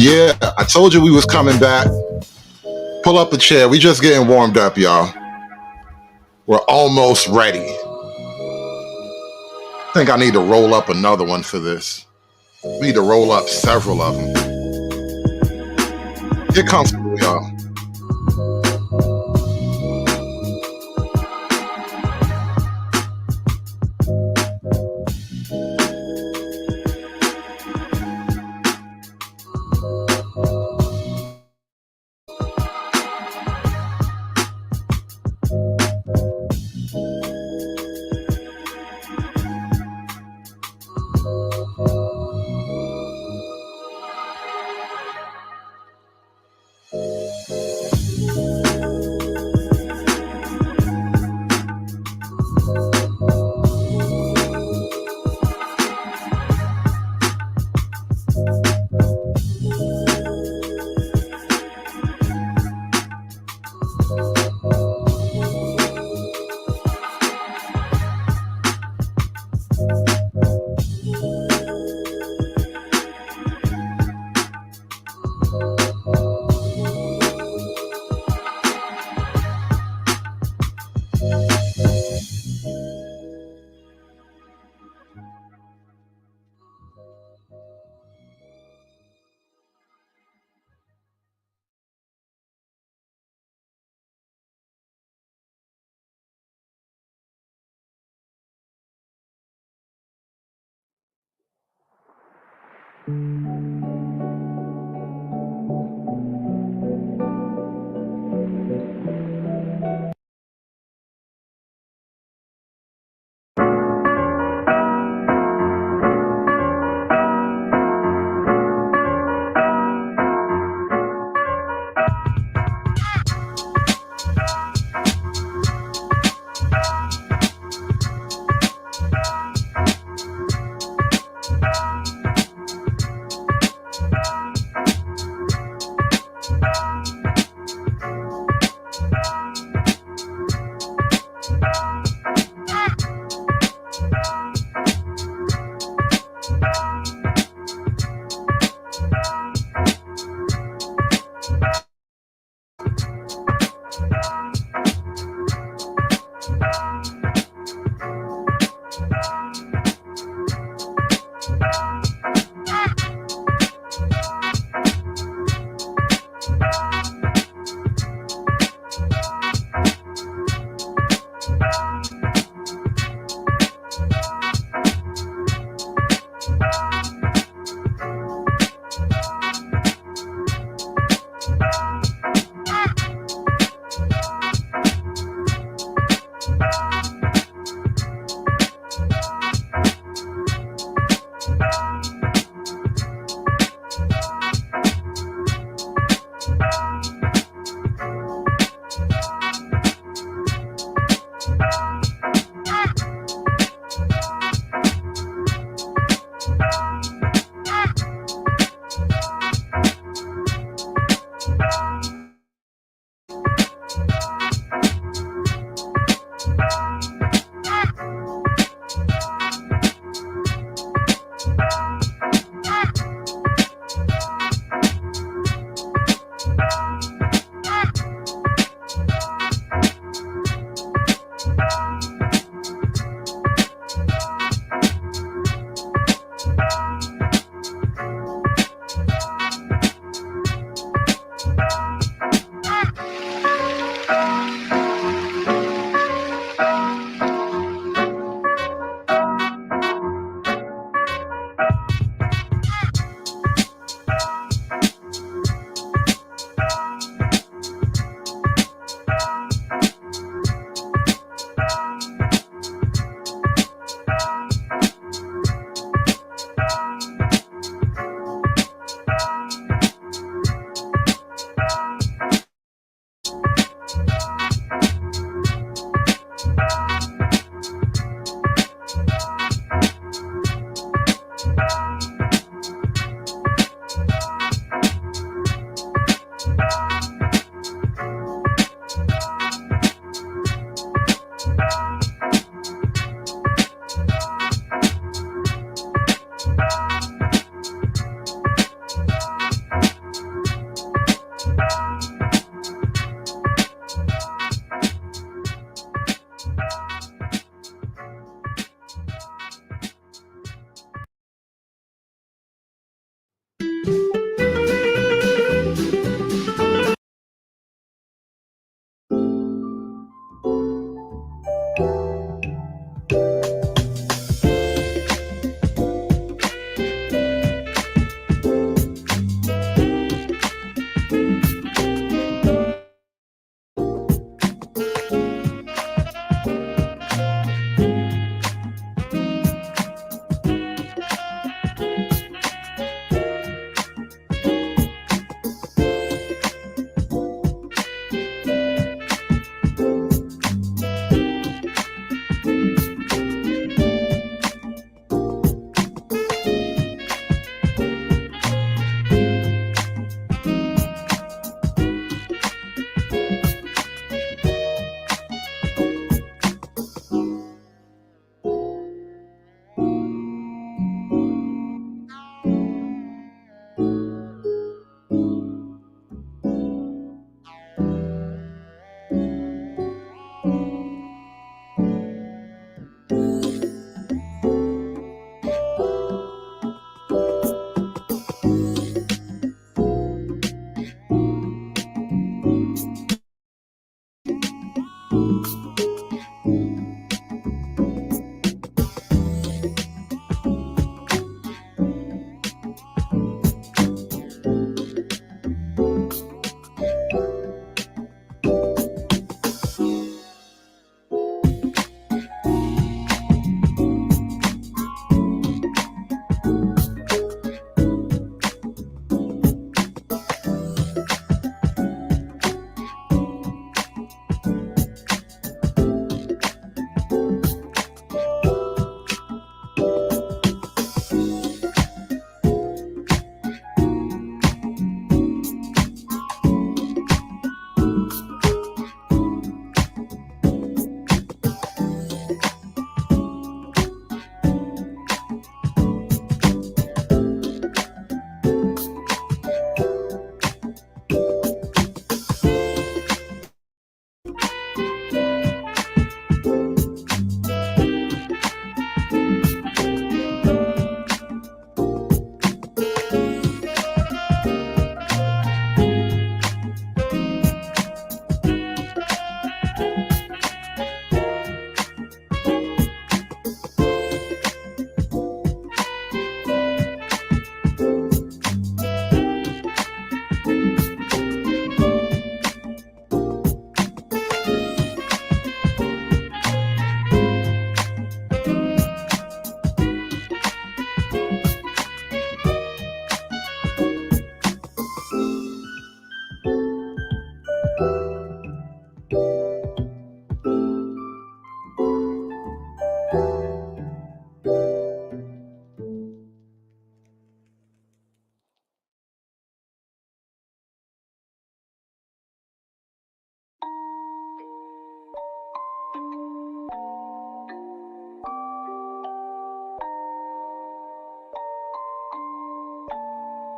Yeah, I told you we was coming back. Pull up a chair. We just getting warmed up, y'all. We're almost ready. I think I need to roll up another one for this. We need to roll up several of them. Get comfortable, y'all.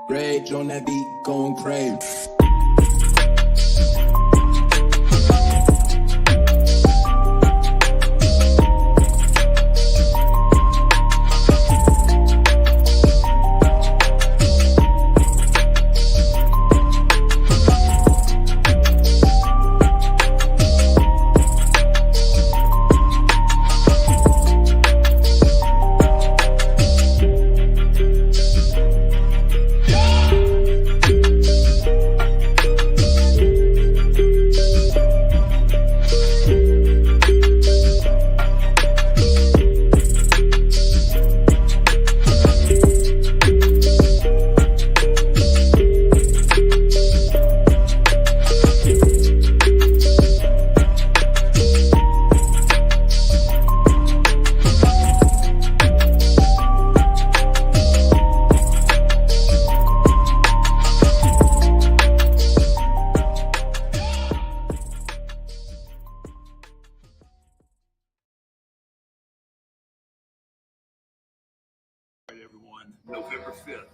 Rage on that beat, going crazy. Everyone, November 5th,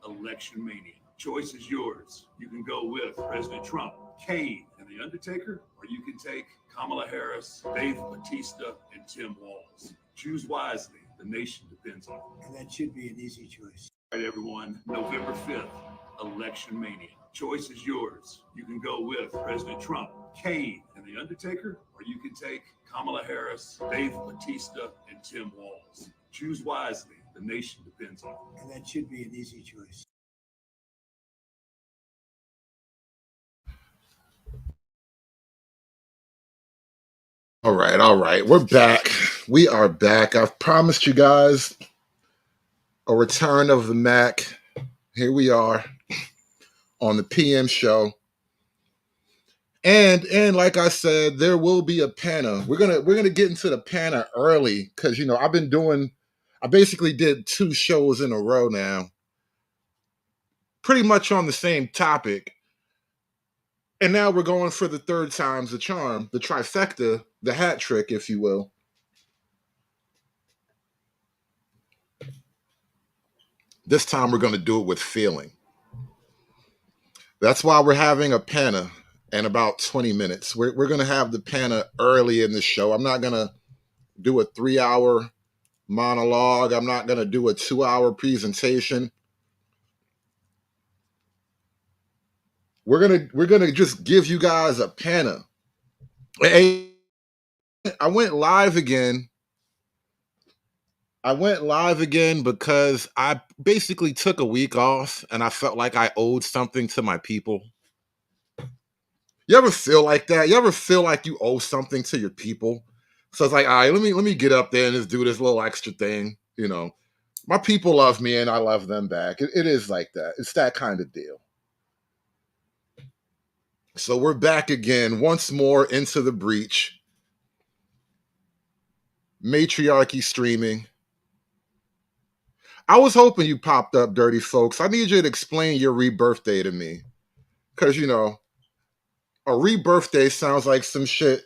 Election Mania. Choice is yours. You can go with President Trump, Kane, and The Undertaker, or you can take Kamala Harris, Dave Bautista, and Tim Walz. Choose wisely. The nation depends on it. And that should be an easy choice. All right, everyone, November 5th, Election Mania. Choice is yours. You can go with President Trump, Kane, and The and The Undertaker, or you can take Kamala Harris, Dave Bautista, and Tim Walz. Choose wisely. The nation depends on it. And that should be an easy choice. All right. We're back. We are back. I've promised you guys a return of the Mac. Here we are on the PM show. And like I said, there will be a panel. We're gonna get into the panel early because I basically did 2 shows in a row now, pretty much on the same topic. And now we're going for the 3rd time's the charm, the trifecta, the hat trick, if you will. This time we're going to do it with feeling. That's why we're having a panel in about 20 minutes. We're going to have the panel early in the show. I'm not going to do a 3-hour monologue. I'm not going to do a 2-hour presentation. We're gonna just give you guys a panel. Hey, I went live again. Because I basically took a week off and I felt like I owed something to my people. You ever feel like that? You ever feel like you owe something to your people? So it's like, all right, let me get up there and just do this little extra thing. You know, my people love me and I love them back. It is like that. It's that kind of deal. So we're back again, once more into the breach. Matriarchy streaming. I was hoping you popped up, dirty folks. I need you to explain your rebirthday to me. Because, a rebirthday sounds like some shit.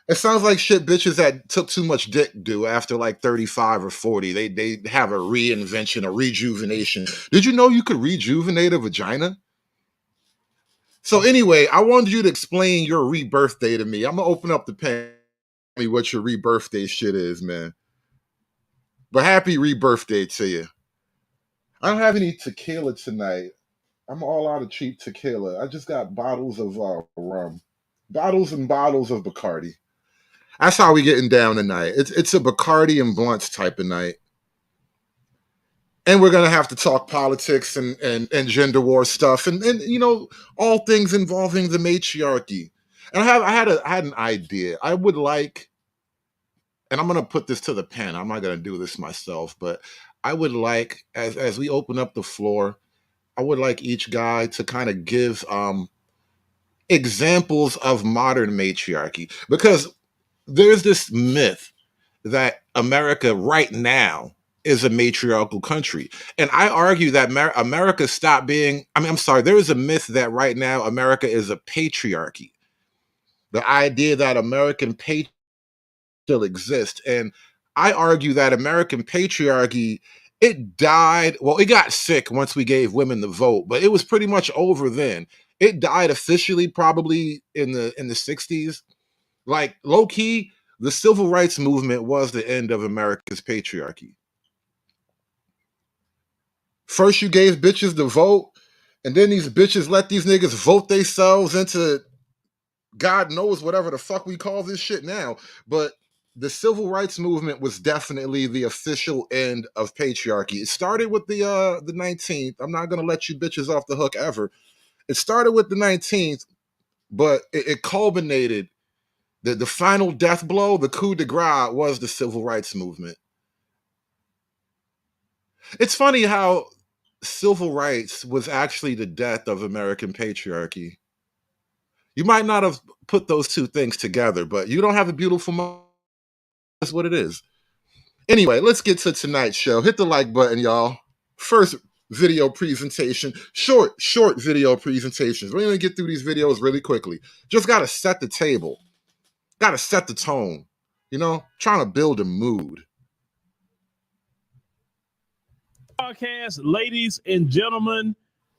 It sounds like shit bitches that took too much dick do after like 35 or 40. They have a reinvention, a rejuvenation. Did you know you could rejuvenate a vagina? So anyway, I wanted you to explain your rebirthday to me. I'm going to open up the pen. Tell me what your rebirthday shit is, man. But happy rebirthday to you. I don't have any tequila tonight. I'm all out of cheap tequila. I just got bottles of rum. Bottles and bottles of Bacardi. That's how we getting down tonight. It's a Bacardi and blunts type of night. And we're gonna have to talk politics and gender war stuff and all things involving the matriarchy. And I had an idea. I would like, and I'm gonna put this to the pen. I'm not gonna do this myself, but I would like, as we open up the floor, I would like each guy to kind of give examples of modern matriarchy, because there's this myth that America right now is a matriarchal country. And I argue that America stopped being, I'm sorry, there is a myth that right now America is a patriarchy. The idea that American patriarchy still exists. And I argue that American patriarchy, it died. Well, it got sick once we gave women the vote, but it was pretty much over then. It died officially probably in the 60s. Like, low key, the civil rights movement was the end of America's patriarchy. First, you gave bitches the vote, and then these bitches let these niggas vote themselves into God knows whatever the fuck we call this shit now. But the civil rights movement was definitely the official end of patriarchy. It started with the 19th. I'm not gonna let you bitches off the hook ever. It started with the 19th, but it culminated. The final death blow, the coup de grace, was the civil rights movement. It's funny how civil rights was actually the death of American patriarchy. You might not have put those two things together, but you don't have a beautiful moment. That's what it is. Anyway, let's get to tonight's show. Hit the like button, y'all. First video presentation, short video presentations. We're going to get through these videos really quickly. Just got to set the table. Got to set the tone. Trying to build a mood. Podcast, ladies and gentlemen,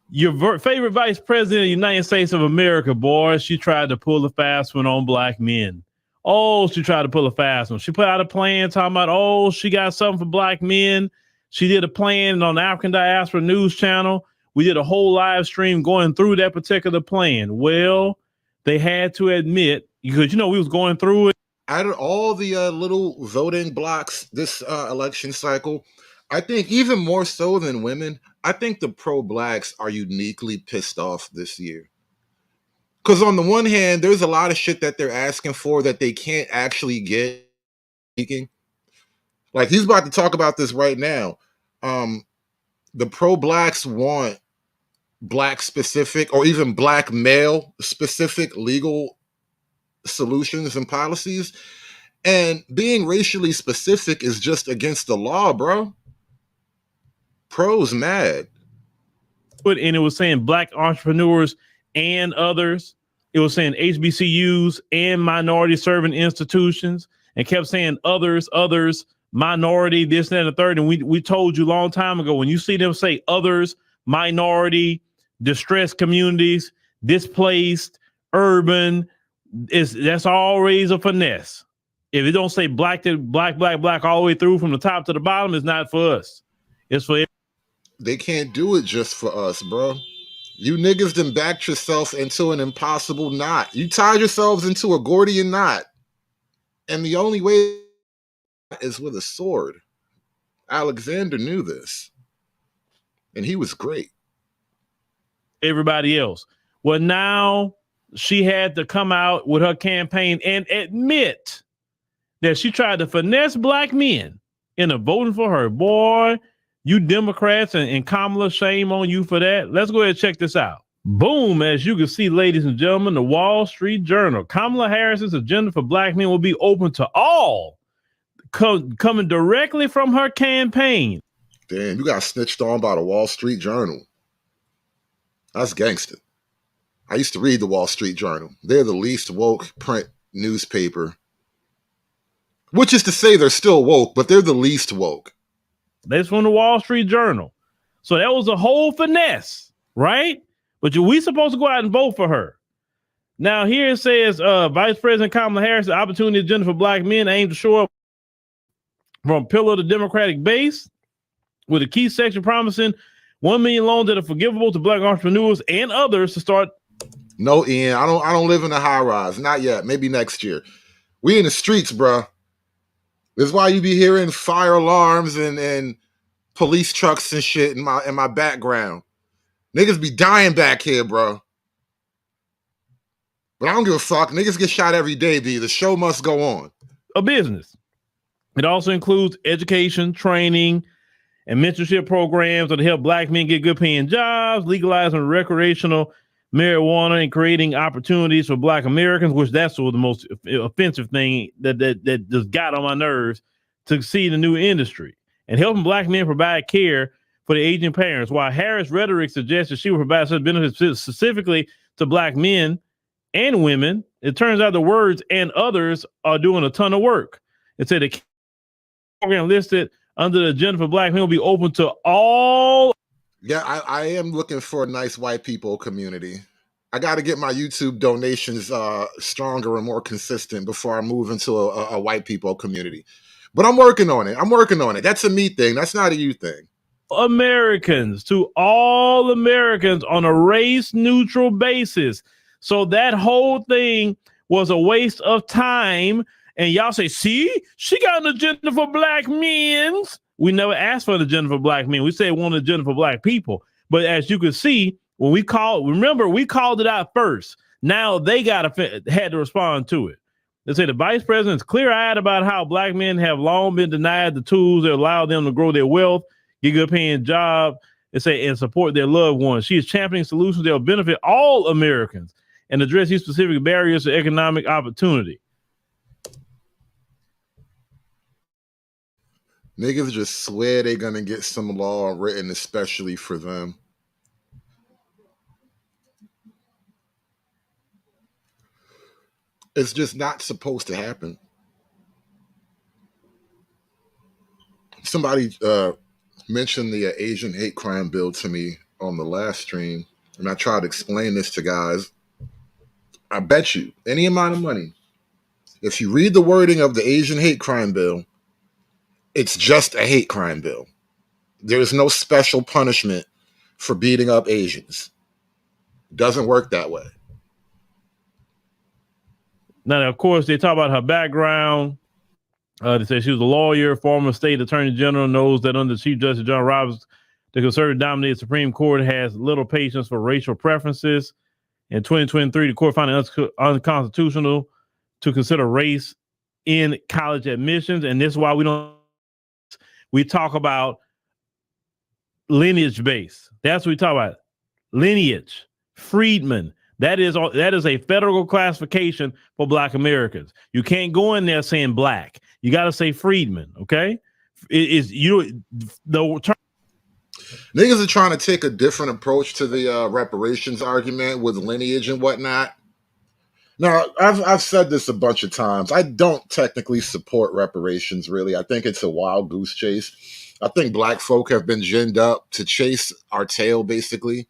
your favorite vice president of the United States of America, boy, she tried to pull a fast one on black men. Oh, she tried to pull a fast one. She put out a plan talking about, she got something for black men. She did a plan on the African Diaspora News Channel. We did a whole live stream going through that particular plan. Well, they had to admit, because we was going through it. Out of all the little voting blocks this election cycle, I think even more so than women, I think the pro-blacks are uniquely pissed off this year. Because on the one hand, there's a lot of shit that they're asking for that they can't actually get. Like he's about to talk about this right now. The pro-blacks want black specific or even black male specific legal solutions and policies. And being racially specific is just against the law, bro. Pro's mad. And it was saying black entrepreneurs and others. It was saying HBCUs and minority serving institutions, and kept saying others, minority, this, that, and the third. And we told you a long time ago, when you see them say others, minority, distressed communities, displaced, urban, that's always a finesse. If it don't say black to black all the way through from the top to the bottom, it's not for us. It's for. They can't do it just for us, bro. You niggas done backed yourself into an impossible knot. You tied yourselves into a Gordian knot. And the only way is with a sword. Alexander knew this. And he was great. Everybody else. Well, now she had to come out with her campaign and admit that she tried to finesse black men into voting for her. Boy, you Democrats and Kamala, shame on you for that. Let's go ahead and check this out. Boom, as you can see, ladies and gentlemen, the Wall Street Journal. Kamala Harris's agenda for black men will be open to all, coming directly from her campaign. Damn, you got snitched on by the Wall Street Journal. That's gangster. I used to read the Wall Street Journal. They're the least woke print newspaper. Which is to say they're still woke, but they're the least woke. That's from the Wall Street Journal. So that was a whole finesse, right? But we supposed to go out and vote for her. Now here it says, Vice President Kamala Harris, the opportunity agenda for black men aimed to show up from pillar of the Democratic base, with a key section promising 1 million loans that are forgivable to black entrepreneurs and others to start. No, Ian, I don't live in a high rise. Not yet. Maybe next year. We in the streets, bro. This is why you be hearing fire alarms and police trucks and shit in my background. Niggas be dying back here, bro. But I don't give a fuck. Niggas get shot every day, B. The show must go on. A business. It also includes education, training, and mentorship programs that help black men get good paying jobs, legalizing recreational marijuana, and creating opportunities for black Americans, which that's the most offensive thing that just got on my nerves, to see the new industry, and helping black men provide care for the aging parents. While Harris' rhetoric suggests that she will provide such benefits specifically to black men and women, it turns out the words "and others" are doing a ton of work. It said the program listed under the agenda for black men will be open to all. Yeah, I am looking for a nice white people community. I got to get my YouTube donations stronger and more consistent before I move into a white people community. But I'm working on it. That's a me thing. That's not a you thing. Americans, to all Americans on a race neutral basis. So that whole thing was a waste of time. And y'all say, see, she got an agenda for black men. We never asked for an agenda for black men. We said one agenda for black people. But as you can see, when we called it out first. Now they had to respond to it. They say the vice president is clear-eyed about how black men have long been denied the tools that allow them to grow their wealth, get good paying jobs, and support their loved ones. She is championing solutions that will benefit all Americans and address these specific barriers to economic opportunity. Niggas just swear they're gonna get some law written especially for them. It's just not supposed to happen. Somebody mentioned the Asian hate crime bill to me on the last stream, and I tried to explain this to guys. I bet you any amount of money, if you read the wording of the Asian hate crime bill, it's just a hate crime bill. There is no special punishment for beating up Asians. It doesn't work that way. Now, of course, they talk about her background. They say she was a lawyer, former state attorney general, knows that under Chief Justice John Roberts, the conservative dominated Supreme Court has little patience for racial preferences. In 2023, the court found it unconstitutional to consider race in college admissions. And this is why we talk about lineage base. That's what we talk about. Lineage, freedman. That is a federal classification for Black Americans. You can't go in there saying black. You got to say freedman. Okay, the term. Niggas are trying to take a different approach to the reparations argument with lineage and whatnot. Now, I've said this a bunch of times. I don't technically support reparations, really. I think it's a wild goose chase. I think black folk have been ginned up to chase our tail, basically.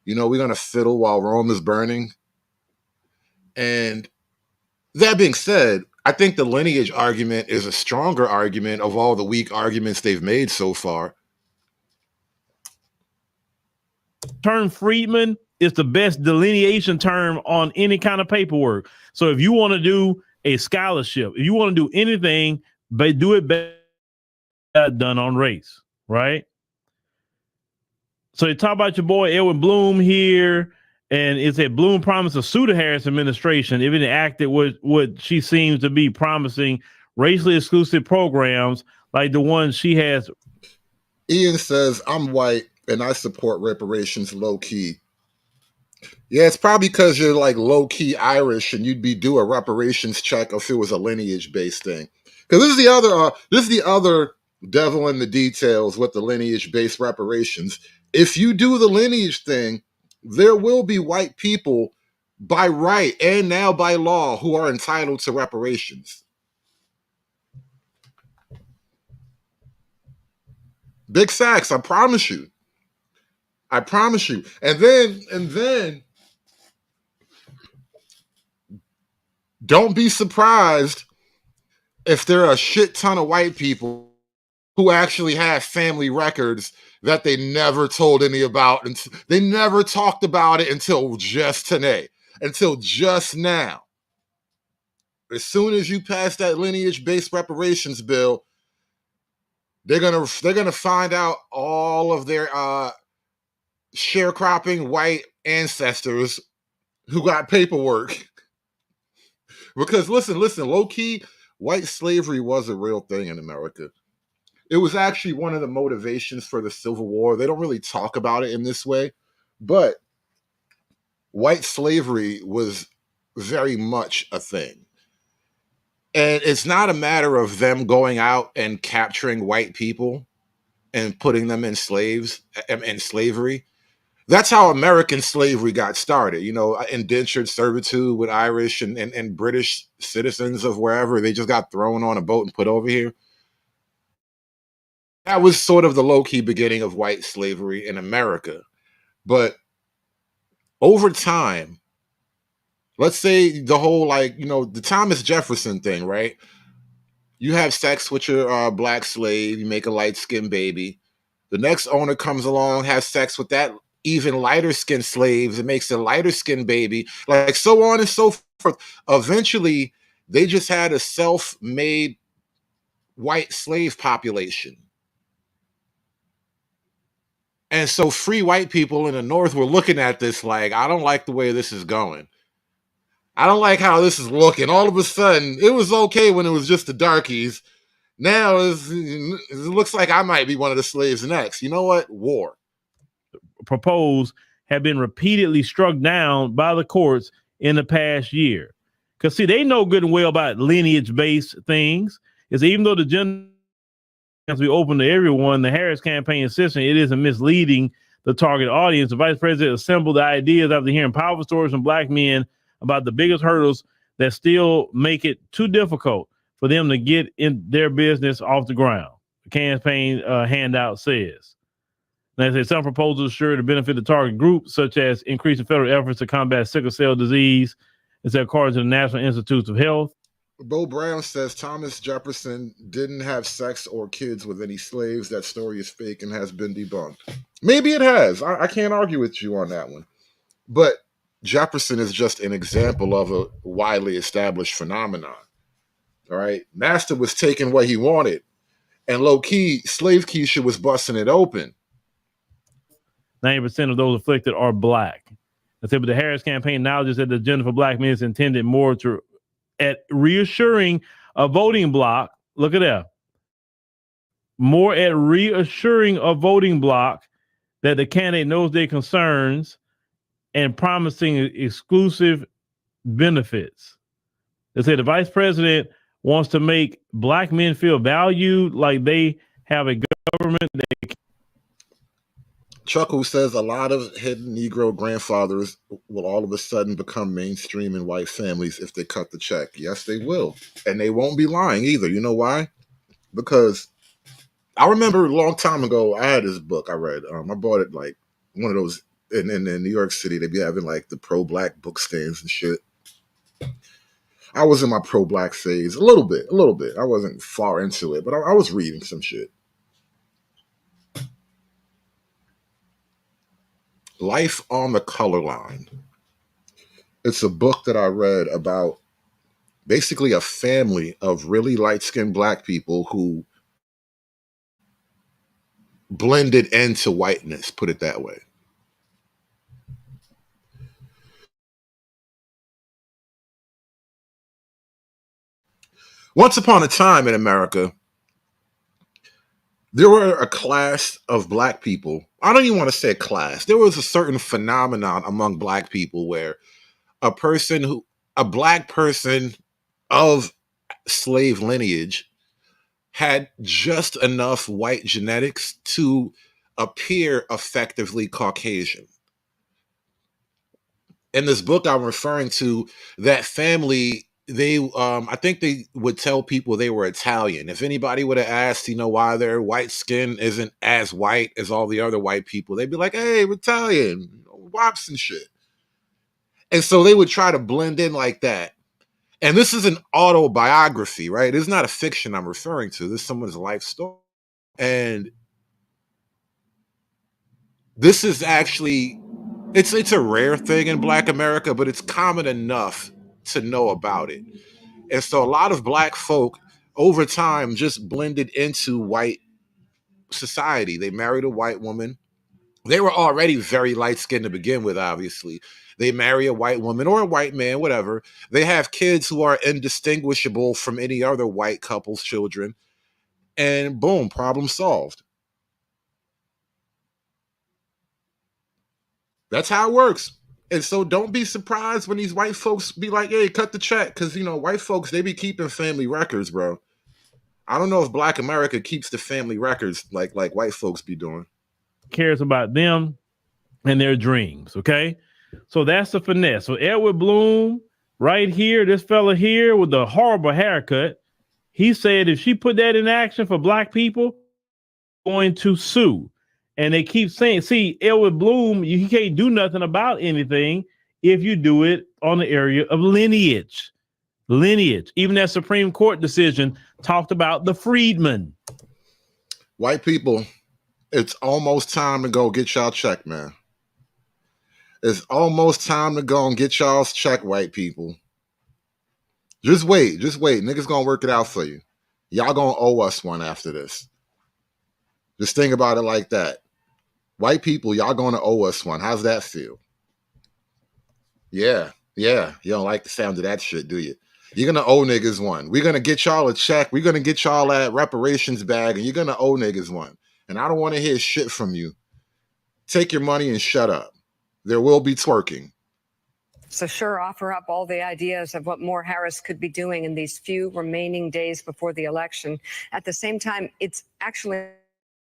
You know, we're going to fiddle while Rome is burning. And that being said, I think the lineage argument is a stronger argument of all the weak arguments they've made so far. Term freedman is the best delineation term on any kind of paperwork. So if you want to do a scholarship, if you want to do anything, but do it better done on race, right? So they talk about your boy Edwin Bloom here, and it said Bloom promised to sue the Harris administration if it acted what she seems to be promising, racially exclusive programs like the ones she has. Ian says, I'm white and I support reparations low key. Yeah, it's probably because you're like low key Irish and you'd be due a reparations check if it was a lineage based thing. Because this is the other devil in the details with the lineage based reparations. If you do the lineage thing, there will be white people by right and now by law who are entitled to reparations. Big facts, I promise you. I promise you. And then don't be surprised if there are a shit ton of white people who actually have family records that they never told any about. And they never talked about it until just today, until just now. As soon as you pass that lineage-based reparations bill, they're gonna find out all of their sharecropping white ancestors who got paperwork. Because listen, low key, white slavery was a real thing in America. It was actually one of the motivations for the Civil War. They don't really talk about it in this way, but white slavery was very much a thing. And it's not a matter of them going out and capturing white people and putting them in slavery. That's how American slavery got started. You know, indentured servitude with Irish and British citizens of wherever. They just got thrown on a boat and put over here. That was sort of the low-key beginning of white slavery in America. But over time, let's say the whole, like, you know, the Thomas Jefferson thing, right? You have sex with your black slave, you make a light-skinned baby. The next owner comes along, has sex with that even lighter-skinned slaves, and makes a lighter-skinned baby, like so on and so forth. Eventually, they just had a self-made white slave population. And so free white people in the North were looking at this like, I don't like the way this is going. I don't like how this is looking. All of a sudden, it was okay when it was just the darkies. Now it looks like I might be one of the slaves next. You know what? War. Proposed have been repeatedly struck down by the courts in the past year. Because, see, they know good and well about lineage-based things. Is even though the gender has to be open to everyone, the Harris campaign insisting it isn't misleading the target audience. The vice president assembled the ideas after hearing powerful stories from black men about the biggest hurdles that still make it too difficult for them to get in their business off the ground. The campaign handout says. Now, they say some proposals sure to benefit the target group, such as increasing federal efforts to combat sickle cell disease, as according to the National Institutes of Health. Bo Brown says Thomas Jefferson didn't have sex or kids with any slaves. That story is fake and has been debunked. Maybe it has. I can't argue with you on that one. But Jefferson is just an example of a widely established phenomenon. All right. Master was taking what he wanted, and low key, slave Keisha was busting it open. 90% of those afflicted are black. I said, but the Harris campaign acknowledges that the agenda for black men is intended more to at reassuring a voting bloc. Look at that. More at reassuring a voting bloc that the candidate knows their concerns and promising exclusive benefits. They say the vice president wants to make black men feel valued, like they have a government that. Chuck, who says a lot of hidden Negro grandfathers will all of a sudden become mainstream in white families if they cut the check. Yes, they will. And they won't be lying either. You know why? Because I remember a long time ago, I had this book I read. I bought it like one of those in New York City. They be having like the pro-black book stands and shit. I was in my pro-black phase a little bit. I wasn't far into it, but I was reading some shit. Life on the Color Line. It's a book that I read about basically a family of really light-skinned black people who blended into whiteness, put it that way. Once upon a time in America, there were a class of black people. I don't even want to say a class. There was a certain phenomenon among black people where a black person of slave lineage had just enough white genetics to appear effectively Caucasian. In this book I'm referring to, that family, I think they would tell people they were Italian. If anybody would have asked, why their white skin isn't as white as all the other white people, they'd be like, hey, we're Italian, wops and shit. And so they would try to blend in like that. And this is an autobiography, right? It's not a fiction I'm referring to. This is someone's life story. And this is actually, it's a rare thing in Black America, but it's common enough to know about it. And so a lot of black folk over time just blended into white society. They married a white woman. They were already very light skinned to begin with, obviously. They marry a white woman or a white man, whatever. They have kids who are indistinguishable from any other white couple's children. And boom, problem solved. That's how it works. And so don't be surprised when these white folks be like, hey, cut the check. Because, white folks, they be keeping family records, bro. I don't know if Black America keeps the family records like white folks be doing. Cares about them and their dreams, okay? So that's the finesse. So Edward Bloom, right here, this fella here with the horrible haircut, he said if she put that in action for black people, going to sue. And they keep saying, see, Edward Bloom, he can't do nothing about anything if you do it on the area of lineage. Even that Supreme Court decision talked about the freedmen. White people, it's almost time to go get y'all check, man. It's almost time to go and get y'all's check, white people. Just wait. Niggas gonna work it out for you. Y'all gonna owe us one after this. Just think about it like that. White people, y'all gonna owe us one. How's that feel? Yeah. You don't like the sound of that shit, do you? You're gonna owe niggas one. We're gonna get y'all a check. We're gonna get y'all that reparations bag, and you're gonna owe niggas one. And I don't want to hear shit from you. Take your money and shut up. There will be twerking. So sure, offer up all the ideas of what more Harris could be doing in these few remaining days before the election. At the same time, it's actually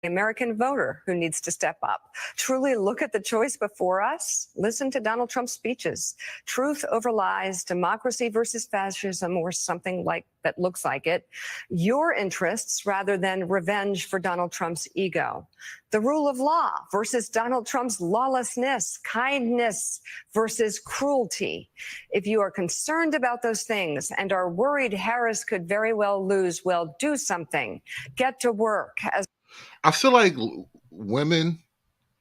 the American voter who needs to step up. Truly look at the choice before us. Listen to Donald Trump's speeches. Truth over lies, democracy versus fascism, or something like that looks like it. Your interests rather than revenge for Donald Trump's ego. The rule of law versus Donald Trump's lawlessness. Kindness versus cruelty. If you are concerned about those things and are worried Harris could very well lose, well, do something. Get to work. I feel like women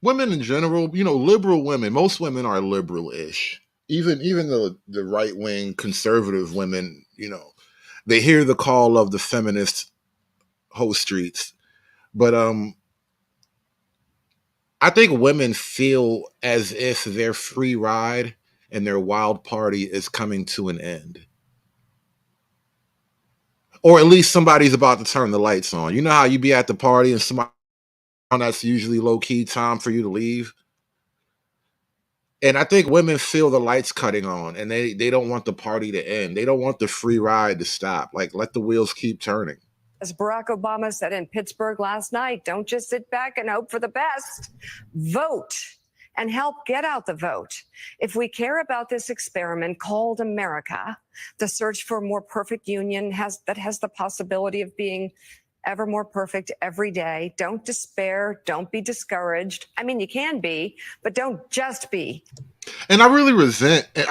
in general, liberal women, most women are liberal-ish. even the right wing conservative women, they hear the call of the feminist host streets, but I think women feel as if their free ride and their wild party is coming to an end. Or at least somebody's about to turn the lights on. You know how you be at the party and somebody that's usually low key time for you to leave? And I think women feel the lights cutting on and they don't want the party to end. They don't want the free ride to stop. Like, let the wheels keep turning. As Barack Obama said in Pittsburgh last night, don't just sit back and hope for the best. Vote and help get out the vote. If we care about this experiment called America, the search for a more perfect union that has the possibility of being ever more perfect every day. Don't despair. Don't be discouraged. I mean, you can be, but don't just be. And I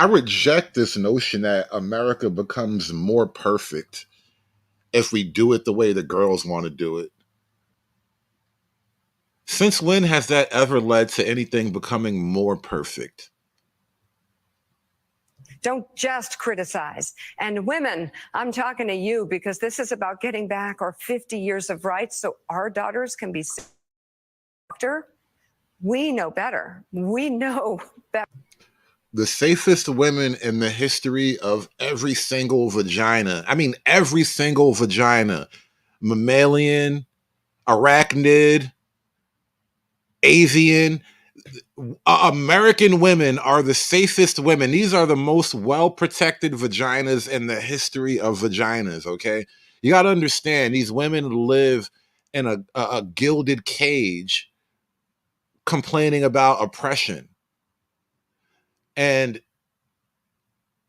reject this notion that America becomes more perfect if we do it the way the girls want to do it. Since when has that ever led to anything becoming more perfect? Don't just criticize. And women, I'm talking to you because this is about getting back our 50 years of rights so our daughters can be doctor. We know better. We know better. The safest women in the history of every single vagina. I mean, every single vagina. Mammalian, arachnid, avian. American women are the safest women. These are the most well-protected vaginas in the history of vaginas, okay? You got to understand, these women live in a gilded cage complaining about oppression. And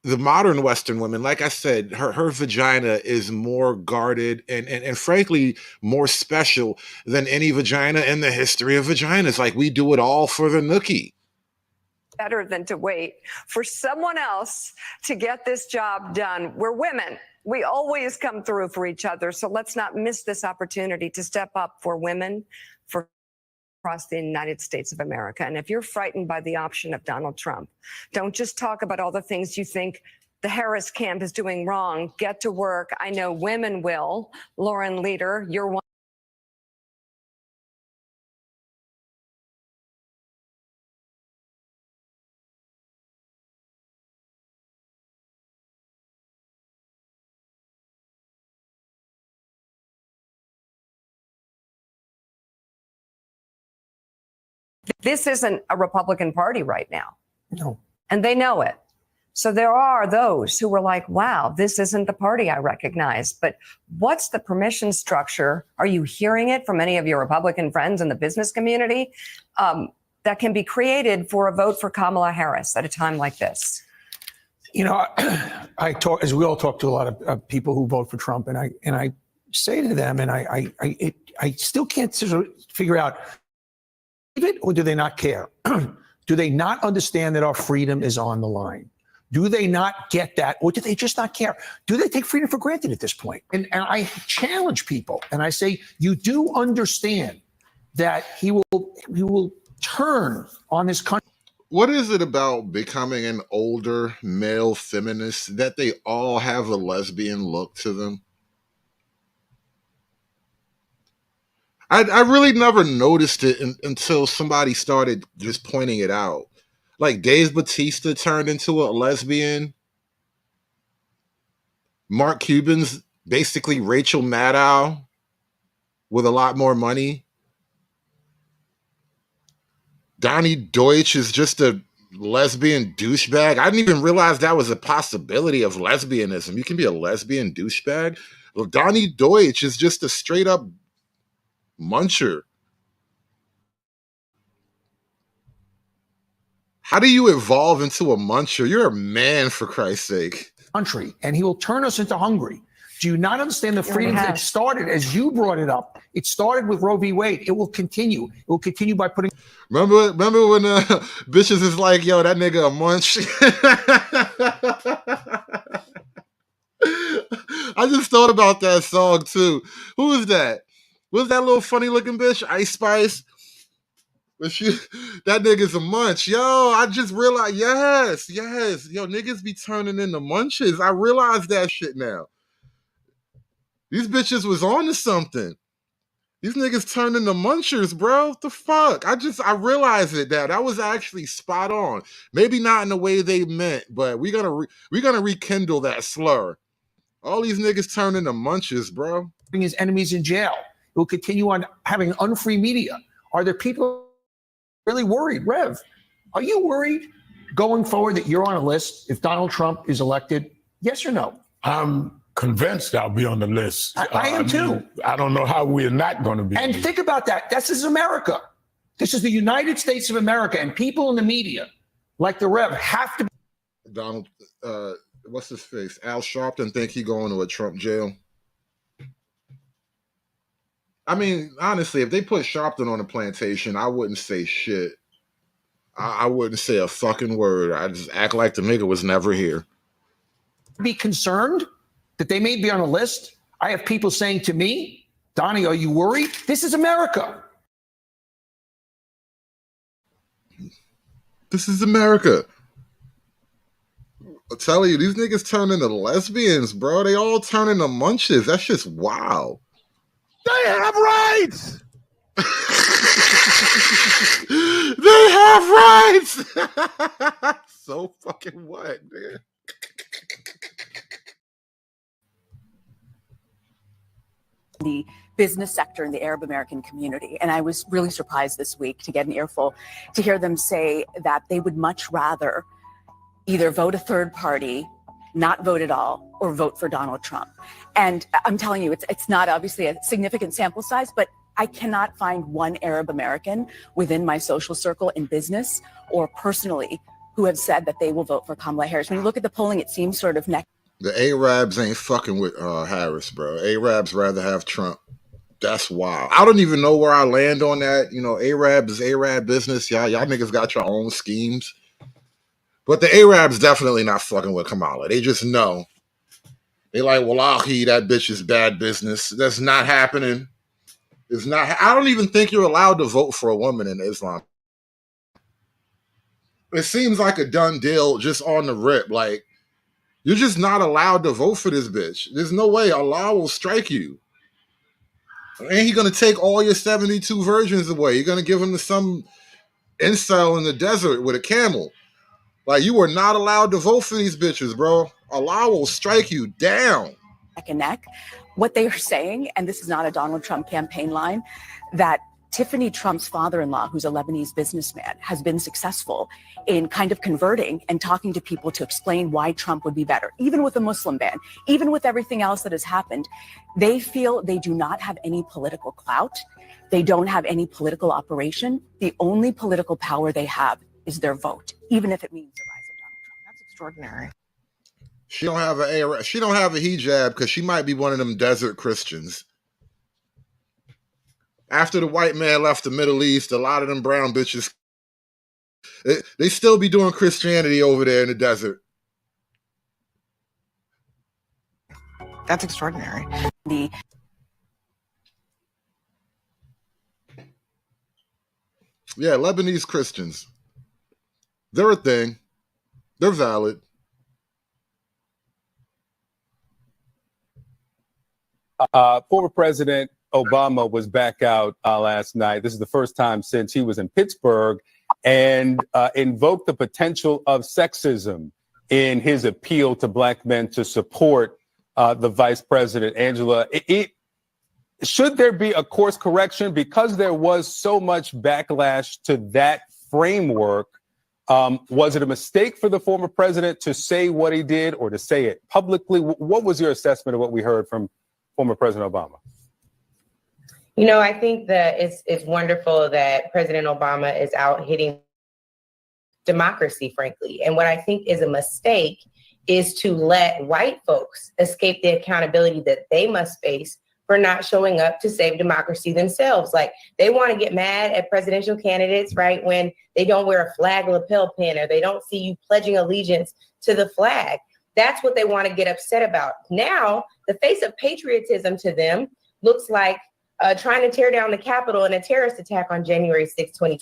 the modern Western woman, like I said, her vagina is more guarded and frankly more special than any vagina in the history of vaginas. Like, we do it all for the nookie. Better than to wait for someone else to get this job done. We're women. We always come through for each other. So let's not miss this opportunity to step up for women, for across the United States of America. And if you're frightened by the option of Donald Trump, don't just talk about all the things you think the Harris camp is doing wrong. Get to work. I know women will. Lauren Leader, you're one. This isn't a Republican Party right now. No. And they know it. So there are those who were like, wow, this isn't the party I recognize. But what's the permission structure? Are you hearing it from any of your Republican friends in the business community that can be created for a vote for Kamala Harris at a time like this? You know, I talk, as we all talk to a lot of people who vote for Trump, and I say to them, and I still can't sort of figure out, or do they not care? Do they not understand that our freedom is on the line? Do they not get that? Or do they just not care? Do they take freedom for granted at this point? And I challenge people and I say, you do understand that he will turn on this country. What is it about becoming an older male feminist that they all have a lesbian look to them? I really never noticed it until somebody started just pointing it out. Like, Dave Bautista turned into a lesbian. Mark Cuban's basically Rachel Maddow with a lot more money. Donnie Deutsch is just a lesbian douchebag. I didn't even realize that was a possibility of lesbianism. You can be a lesbian douchebag. Well, Donnie Deutsch is just a straight up muncher. How do you evolve into a muncher? You're a man, for Christ's sake. Country, and he will turn us into Hungary. Do you not understand the freedom that started, as you brought it up? It started with Roe v. Wade. It will continue. It will continue by putting. Remember when bitches is like, yo, that nigga a munch. I just thought about that song too. Who is that? Was that little funny looking bitch, Ice Spice? But that nigga's a munch. Yo, I just realized, yes. Yo, niggas be turning into munches. I realize that shit now. These bitches was on to something. These niggas turned into munchers, bro. What the fuck? I realized it now. That was actually spot on. Maybe not in the way they meant, but we're gonna rekindle that slur. All these niggas turn into munchers, bro. His enemies in jail. It will continue on having unfree media. Are there people really worried? Rev, are you worried going forward that you're on a list if Donald Trump is elected? Yes or no? I'm convinced I'll be on the list. I am too. I don't know how we're not going to be. And think about that. This is America. This is the United States of America, and people in the media, like the Rev, have to. Donald, what's his face? Al Sharpton think he going to a Trump jail. I mean, honestly, if they put Sharpton on a plantation, I wouldn't say shit. I wouldn't say a fucking word. I'd just act like the nigga was never here. Be concerned that they may be on a list. I have people saying to me, Donnie, are you worried? This is America. This is America. I'm telling you, these niggas turn into lesbians, bro. They all turn into munches. That's just wow. They have rights. They have rights. So fucking what, man? The business sector in the Arab American community. And I was really surprised this week to get an earful to hear them say that they would much rather either vote a third party, not vote at all, or vote for Donald Trump. And I'm telling you, it's not obviously a significant sample size, but I cannot find one Arab American within my social circle in business or personally who have said that they will vote for Kamala Harris. When you look at the polling, it seems sort of neck. The Arabs ain't fucking with Harris, bro. Arabs rather have Trump. That's wild. I don't even know where I land on that. You know, Arab is Arab business. Y'all niggas got your own schemes. But the Arabs definitely not fucking with Kamala. They just know. They like, wallahi, that bitch is bad business. That's not happening. It's not. I don't even think you're allowed to vote for a woman in Islam. It seems like a done deal just on the rip. Like, you're just not allowed to vote for this bitch. There's no way. Allah will strike you. Ain't he going to take all your 72 virgins away? You're going to give them to some incel in the desert with a camel. Like, you are not allowed to vote for these bitches, bro. Allah will strike you down. Neck and neck. What they are saying, and this is not a Donald Trump campaign line, that Tiffany Trump's father-in-law, who's a Lebanese businessman, has been successful in kind of converting and talking to people to explain why Trump would be better, even with a Muslim ban, even with everything else that has happened. They feel they do not have any political clout. They don't have any political operation. The only political power they have is their vote, even if it means the rise of Donald Trump. That's extraordinary. She don't have a hijab because she might be one of them desert Christians. After the white man left the Middle East, a lot of them brown bitches, they still be doing Christianity over there in the desert. That's extraordinary. Yeah, Lebanese Christians. They're a thing. They're valid. Former President Obama was back out last night. This is the first time since he was in Pittsburgh and invoked the potential of sexism in his appeal to black men to support the vice president. Angela, should there be a course correction because there was so much backlash to that framework? Was it a mistake for the former president to say what he did or to say it publicly? What was your assessment of what we heard from former President Obama? You know, I think that it's wonderful that President Obama is out hitting democracy, frankly. And what I think is a mistake is to let white folks escape the accountability that they must face for not showing up to save democracy themselves. Like, they want to get mad at presidential candidates, right, when they don't wear a flag lapel pin or they don't see you pledging allegiance to the flag. That's what they want to get upset about. Now, the face of patriotism to them looks like trying to tear down the Capitol in a terrorist attack on January 6, 2020.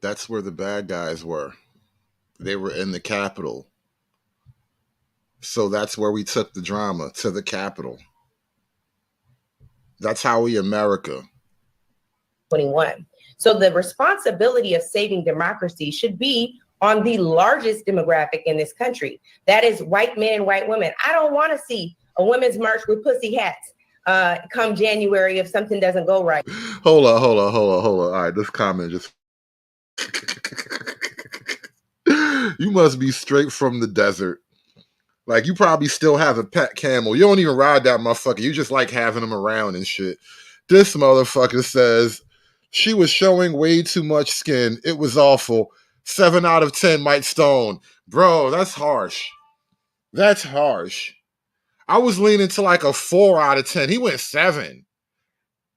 That's where the bad guys were. They were in the Capitol. So that's where we took the drama, to the Capitol. That's how we America. 21. So the responsibility of saving democracy should be on the largest demographic in this country. That is white men and white women. I don't want to see a women's march with pussy hats come January if something doesn't go right. Hold on. All right, this comment just... You must be straight from the desert. Like, you probably still have a pet camel. You don't even ride that motherfucker. You just like having them around and shit. This motherfucker says, she was showing way too much skin. It was awful. 7 out of 10 Mike Stone. Bro, that's harsh. That's harsh. I was leaning to like a 4 out of 10. He went 7.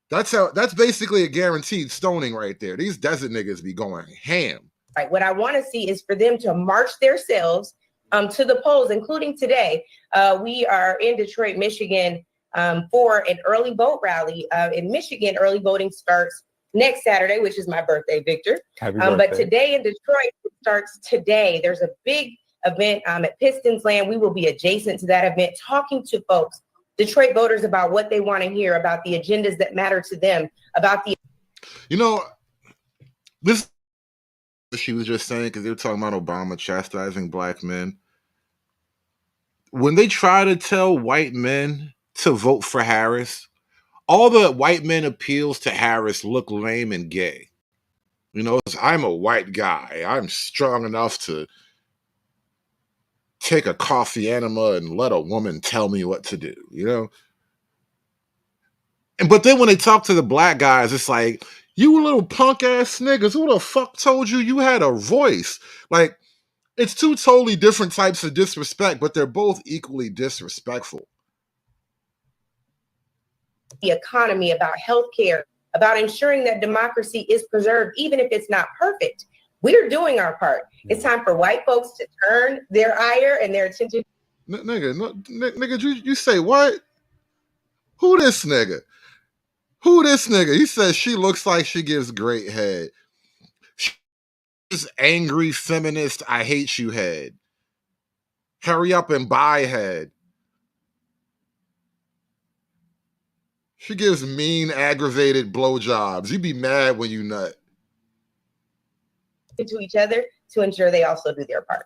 That's basically a guaranteed stoning right there. These desert niggas be going ham. Right. What I want to see is for them to march themselves to the polls, including today. We are in Detroit, Michigan, for an early vote rally. In Michigan, early voting starts next Saturday, which is my birthday, Victor. Happy birthday. But today in Detroit, it starts today. There's a big event at Pistons Land. We will be adjacent to that event, talking to folks, Detroit voters, about what they want to hear, about the agendas that matter to them, about the... You know, this she was just saying, because they were talking about Obama chastising black men. When they try to tell white men to vote for Harris, all the white men appeals to Harris look lame and gay. You know, I'm a white guy. I'm strong enough to take a coffee enema and let a woman tell me what to do, you know? But then when they talk to the black guys, it's like, you little punk ass niggas, who the fuck told you you had a voice? Like, it's two totally different types of disrespect, but they're both equally disrespectful. The economy, about healthcare, about ensuring that democracy is preserved, even if it's not perfect. We're doing our part. It's time for white folks to turn their ire and their attention. Nigga, you say what? Who this nigga? Who this nigga? He says she looks like she gives great head. She's angry feminist, I hate you head. Hurry up and buy head. She gives mean, aggravated blowjobs. You be mad when you nut. To each other to ensure they also do their part.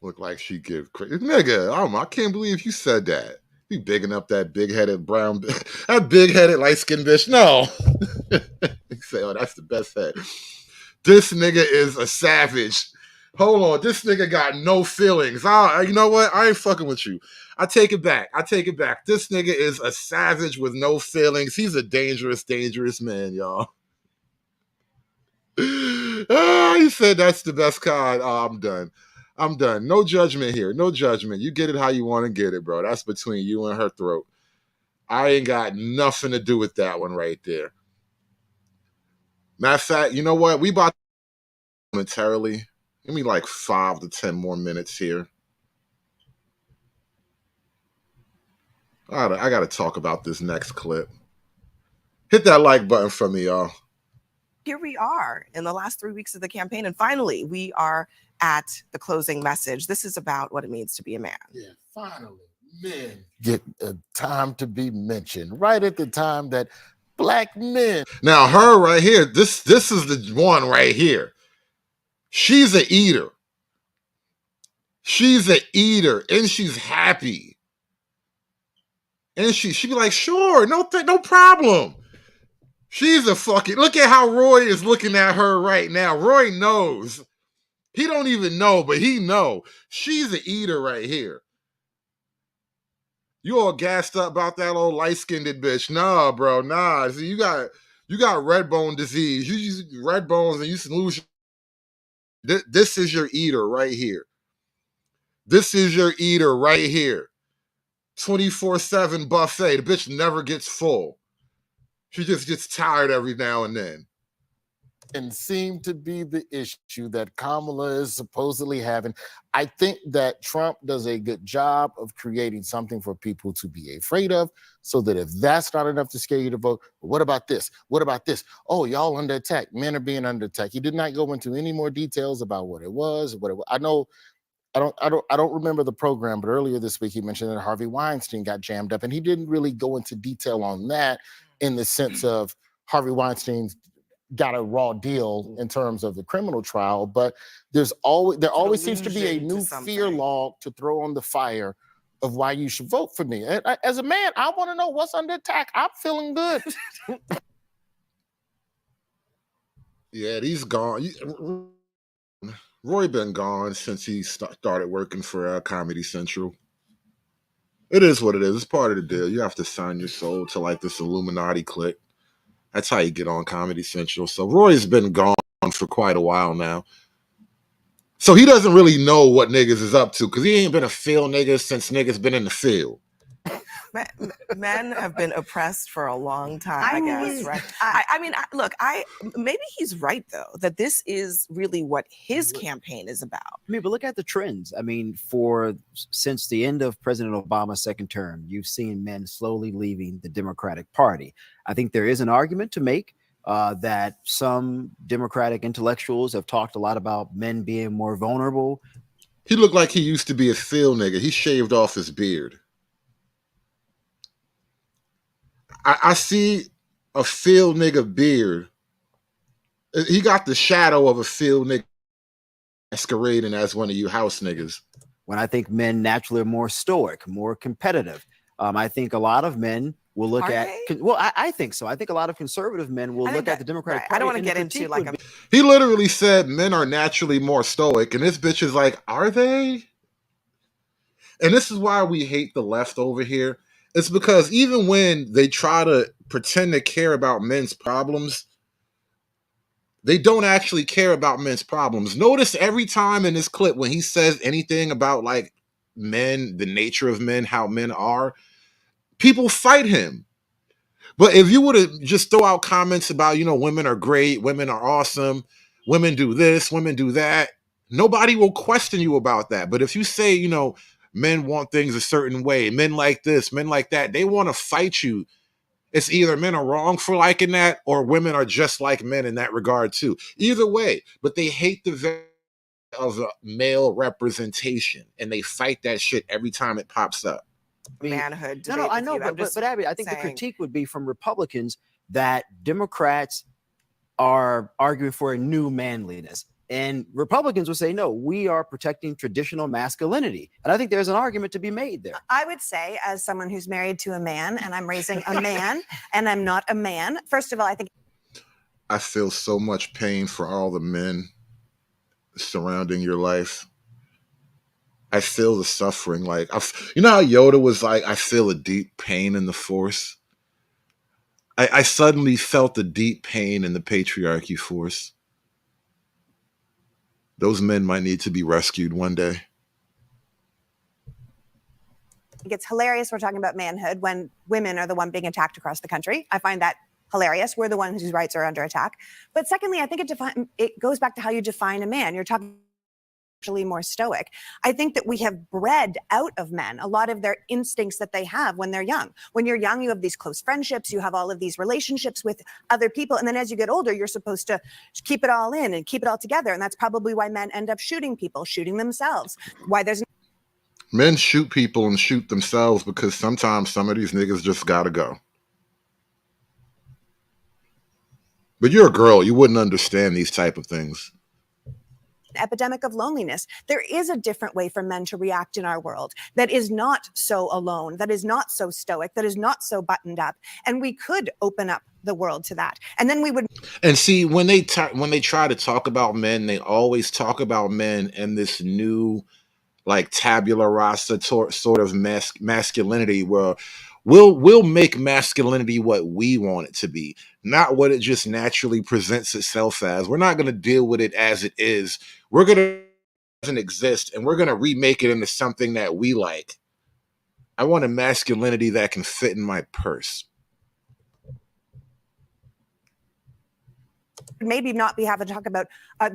Look like she give crazy. Nigga, I can't believe you said that. You bigging up that big-headed brown, that big-headed light-skinned bitch. No. You say, oh, that's the best head. This nigga is a savage. Hold on, this nigga got no feelings. You know what? I ain't fucking with you. I take it back. This nigga is a savage with no feelings. He's a dangerous, dangerous man, y'all. He said that's the best kind. Oh, I'm done. No judgment here. No judgment. You get it how you want to get it, bro. That's between you and her throat. I ain't got nothing to do with that one right there. Matter of fact, you know what? We about to momentarily. Give me like 5 to 10 more minutes here. I got to talk about this next clip. Hit that like button for me, y'all. Here we are in the last 3 weeks of the campaign, and finally we are at the closing message. This is about what it means to be a man. Yeah, finally, men get time to be mentioned right at the time that black men. Now, her right here, this is the one right here. She's an eater. She's an eater, and she's happy. And she be like, sure, no problem. She's a fucking, look at how Roy is looking at her right now. Roy knows. He don't even know, but he know. She's an eater right here. You all gassed up about that old light-skinned bitch. Nah, bro, nah. See, you got red bone disease. You use red bones and you can lose. This is your eater right here. This is your eater right here. 24/7 buffet. The bitch never gets full. She just gets tired every now and then. and seem to be the issue that Kamala is supposedly having. I think that Trump does a good job of creating something for people to be afraid of, so that if that's not enough to scare you to vote, what about this? What about this? Oh, y'all under attack. Men are being under attack. He did not go into any more details about what it was. I know. I don't remember the program, but earlier this week he mentioned that Harvey Weinstein got jammed up, and he didn't really go into detail on that in the sense of Harvey Weinstein's got a raw deal in terms of the criminal trial, but there always seems to be a new fear log to throw on the fire of why you should vote for me. And as a man, I want to know what's under attack. I'm feeling good. Yeah, he's gone. Roy been gone since he started working for Comedy Central. It is what it is. It's part of the deal. You have to sign your soul to like this Illuminati clique. That's how you get on Comedy Central. So Roy's been gone for quite a while now. So he doesn't really know what niggas is up to because he ain't been a field nigga since niggas been in the field. Men have been oppressed for a long time, I guess, right? I mean, look, maybe he's right, though, that this is really what his campaign is about. I mean, but look at the trends. I mean, since the end of President Obama's second term, you've seen men slowly leaving the Democratic Party. I think there is an argument to make that some Democratic intellectuals have talked a lot about men being more vulnerable. He looked like he used to be a field nigga. He shaved off his beard. I see a field nigga beard. He got the shadow of a field nigga masquerading as one of you house niggas. When I think men naturally are more stoic, more competitive. I think a lot of men will look I think so. I think a lot of conservative men will look at the Democratic Party. I don't want to get into like He literally said men are naturally more stoic, and this bitch is like, are they? And this is why we hate the left over here. It's because even when they try to pretend to care about men's problems, they don't actually care about men's problems. Notice every time in this clip when he says anything about like men, the nature of men, how men are, people fight him. But if you were to just throw out comments about, women are great, women are awesome, women do this, women do that, nobody will question you about that. But if you say, men want things a certain way, men like this, men like that, they want to fight you. It's either men are wrong for liking that or women are just like men in that regard too. Either way, but they hate the value of male representation and they fight that shit every time it pops up. Manhood. No, I know, but Abby, I think the critique would be from Republicans that Democrats are arguing for a new manliness. And Republicans would say, no, we are protecting traditional masculinity. And I think there's an argument to be made there. I would say, as someone who's married to a man and I'm raising a man and I'm not a man, first of all, I feel so much pain for all the men surrounding your life. I feel the suffering. Like, you know how Yoda was like, I feel a deep pain in the Force? I suddenly felt a deep pain in the patriarchy force. Those men might need to be rescued one day. It's hilarious we're talking about manhood when women are the one being attacked across the country. I find that hilarious. We're the ones whose rights are under attack. But secondly, I think it goes back to how you define a man. You're talking more stoic. I think that we have bred out of men a lot of their instincts that they have when they're young. When you're young, you have these close friendships, you have all of these relationships with other people. And then as you get older, you're supposed to keep it all in and keep it all together. And that's probably why men end up shooting people, shooting themselves. Why there's men shoot people and shoot themselves because sometimes some of these niggas just gotta go. But you're a girl, you wouldn't understand these type of things. Epidemic of loneliness. There is a different way for men to react in our world that is not so alone, that is not so stoic, that is not so buttoned up. And we could open up the world to that. And then we would. And see, when they try to talk about men, they always talk about men in this new, like, tabula rasa sort of masculinity where we'll make masculinity what we want it to be, not what it just naturally presents itself as. We're not going to deal with it as it is. We're going to doesn't exist, and we're going to remake it into something that we like. I want a masculinity that can fit in my purse. maybe not be having to talk about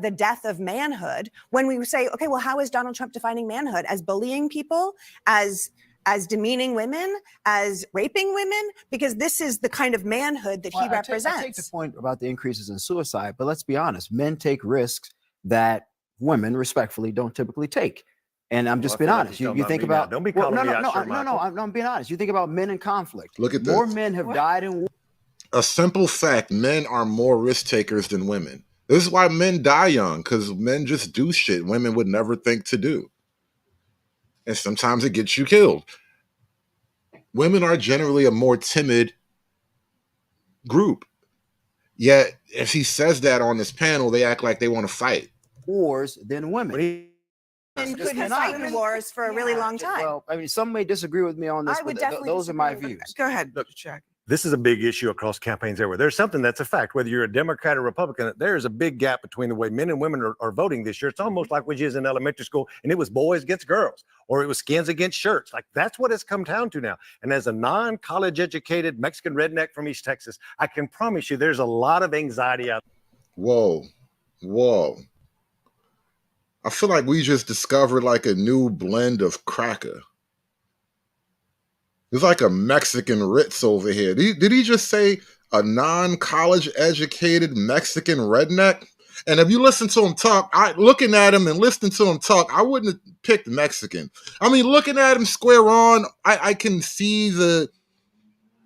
the death of manhood when we say, okay, well, how is Donald Trump defining manhood? As bullying people, as demeaning women, as raping women? Because this is the kind of manhood that he represents. I take the point about the increases in suicide, but let's be honest, men take risks that women respectfully don't typically take. And I'm just being honest. You think about, don't be calling me out, I'm being honest. You think about men in conflict. Look at more this. men have died in war. A simple fact: men are more risk takers than women. This is why men die young, because men just do shit women would never think to do. And sometimes it gets you killed. Women are generally a more timid group. Yet, if he says that on this panel, they act like they want to fight. Wars than women. Men couldn't fight in wars for a really long time. Well, I mean, some may disagree with me on this, I would but definitely those are my disagree with views. Go ahead, Chuck. This is a big issue across campaigns everywhere. There's something that's a fact, whether you're a Democrat or Republican, there is a big gap between the way men and women are voting this year. It's almost like when you was in elementary school and it was boys against girls, or it was skins against shirts. Like, that's what it's come down to now. And as a non-college educated Mexican redneck from East Texas, I can promise you there's a lot of anxiety out there. Whoa. I feel like we just discovered like a new blend of cracker. It's like a Mexican Ritz over here. Did he just say a non-college educated Mexican redneck? And if you listen to him talk, looking at him and listening to him talk, I wouldn't have picked Mexican. I mean, looking at him square on, I can see the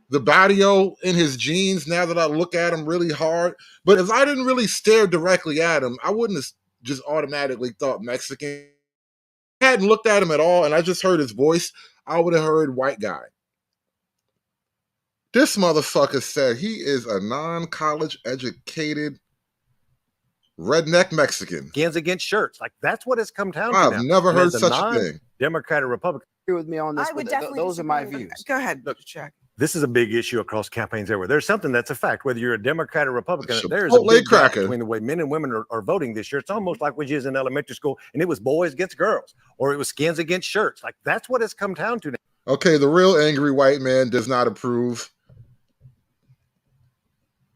barrio in his jeans now that I look at him really hard. But if I didn't really stare directly at him, I wouldn't have just automatically thought Mexican. If I hadn't looked at him at all and I just heard his voice, I would have heard white guy. This motherfucker said he is a non-college educated redneck Mexican. Skins against shirts. Like, that's what it's come down to I've now. never And heard as a such a thing. Democrat or Republican. Agree with me on this. I would but definitely those are my disagree. views. Go ahead, Chuck. This is a big issue across campaigns everywhere. There's something that's a fact, whether you're a Democrat or Republican, Chipotle there's a big gap cracker. between the way men and women are voting this year. It's almost like when you was in elementary school and it was boys against girls, or it was skins against shirts. Like, that's what it's come down to now. Okay, the real angry white man does not approve.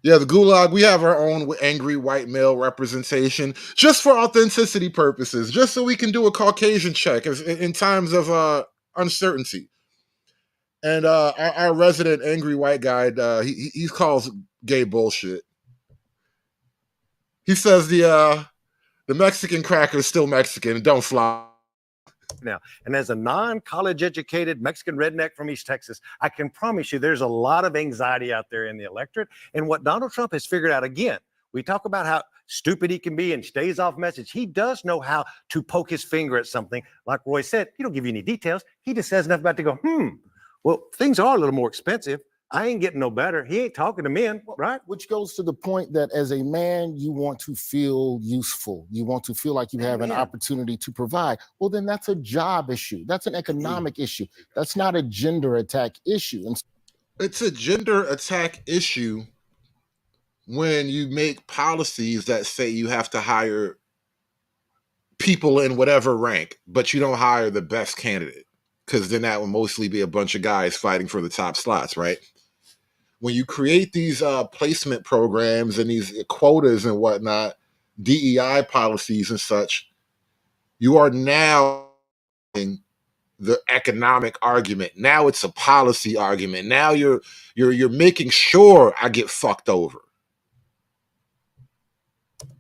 Yeah, the Gulag, we have our own angry white male representation just for authenticity purposes, just so we can do a Caucasian check in times of uncertainty. And our resident angry white guy, he calls gay bullshit. He says the Mexican cracker is still Mexican and don't fly. Now, and as a non-college educated Mexican redneck from East Texas, I can promise you there's a lot of anxiety out there in the electorate. And what Donald Trump has figured out, again, we talk about how stupid he can be and stays off message. He does know how to poke his finger at something. Like Roy said, he don't give you any details. He just says enough about to go, well, things are a little more expensive. I ain't getting no better. He ain't talking to men, right? Which goes to the point that as a man, you want to feel useful. You want to feel like you have an opportunity to provide. Well, then that's a job issue. That's an economic issue. That's not a gender attack issue. And it's a gender attack issue when you make policies that say you have to hire people in whatever rank, but you don't hire the best candidate, because then that will mostly be a bunch of guys fighting for the top slots, right? When you create these placement programs and these quotas and whatnot, DEI policies and such, you are now the economic argument. Now it's a policy argument. Now you're making sure I get fucked over.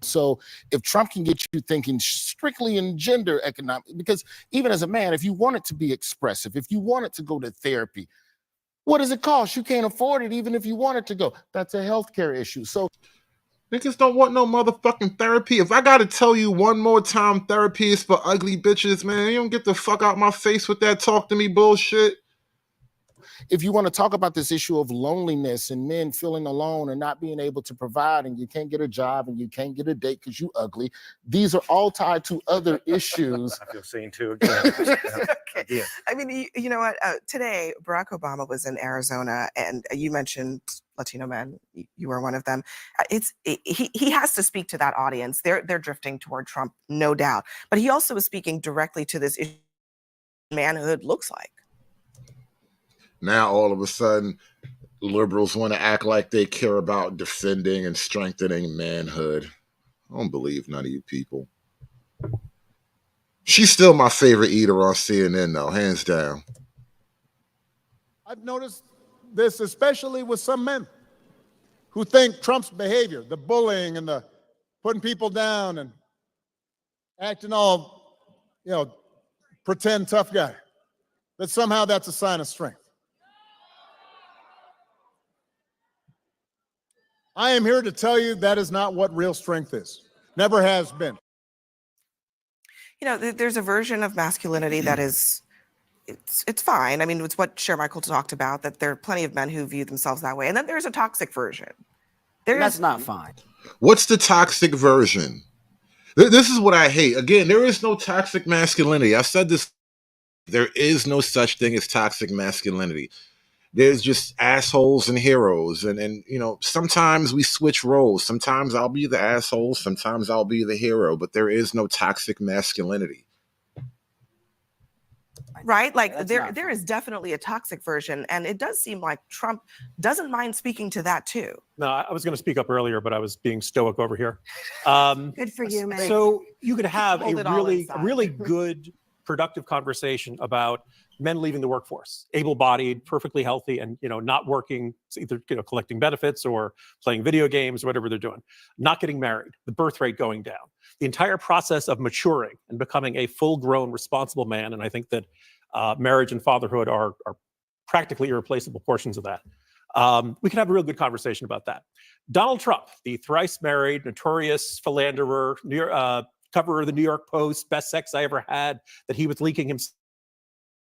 So if Trump can get you thinking strictly in gender economic, because even as a man, if you wanted to be expressive, if you wanted to go to therapy, what does it cost? You can't afford it even if you wanted to go. That's a healthcare issue. So niggas don't want no motherfucking therapy. If I gotta tell you one more time, therapy is for ugly bitches, man. You don't get the fuck out my face with that talk to me bullshit. If you want to talk about this issue of loneliness and men feeling alone and not being able to provide, and you can't get a job and you can't get a date because you ugly, these are all tied to other issues. I feel seen too again. Okay. I mean, you know what? Today, Barack Obama was in Arizona, and you mentioned Latino men. You were one of them. He has to speak to that audience. They're drifting toward Trump, no doubt. But he also was speaking directly to this issue manhood looks like. Now all of a sudden, Liberals want to act like they care about defending and strengthening manhood. I don't believe none of you people. She's still my favorite eater on CNN, though, hands down. I've noticed this especially with some men who think Trump's behavior, the bullying and the putting people down and acting all, pretend tough guy, that somehow that's a sign of strength. I am here to tell you that is not what real strength is. Never has been. There's a version of masculinity that is, it's fine. I mean, it's what Cher Michael talked about, that there are plenty of men who view themselves that way. And then there's a toxic version. That's not fine. What's the toxic version? This is what I hate. Again, there is no toxic masculinity. I said this. There is no such thing as toxic masculinity. There's just assholes and heroes. And sometimes we switch roles. Sometimes I'll be the asshole. Sometimes I'll be the hero. But there is no toxic masculinity. Right? Like there is definitely a toxic version. And it does seem like Trump doesn't mind speaking to that too. No, I was going to speak up earlier, but I was being stoic over here. Good for you, man. So you could have Hold a it all really, inside. really good, productive conversation about men leaving the workforce, able-bodied, perfectly healthy, and not working, either collecting benefits or playing video games or whatever they're doing, not getting married, the birth rate going down, the entire process of maturing and becoming a full-grown, responsible man. And I think that marriage and fatherhood are practically irreplaceable portions of that. We can have a real good conversation about that. Donald Trump, the thrice-married, notorious philanderer, cover of the New York Post, best sex I ever had, that he was leaking himself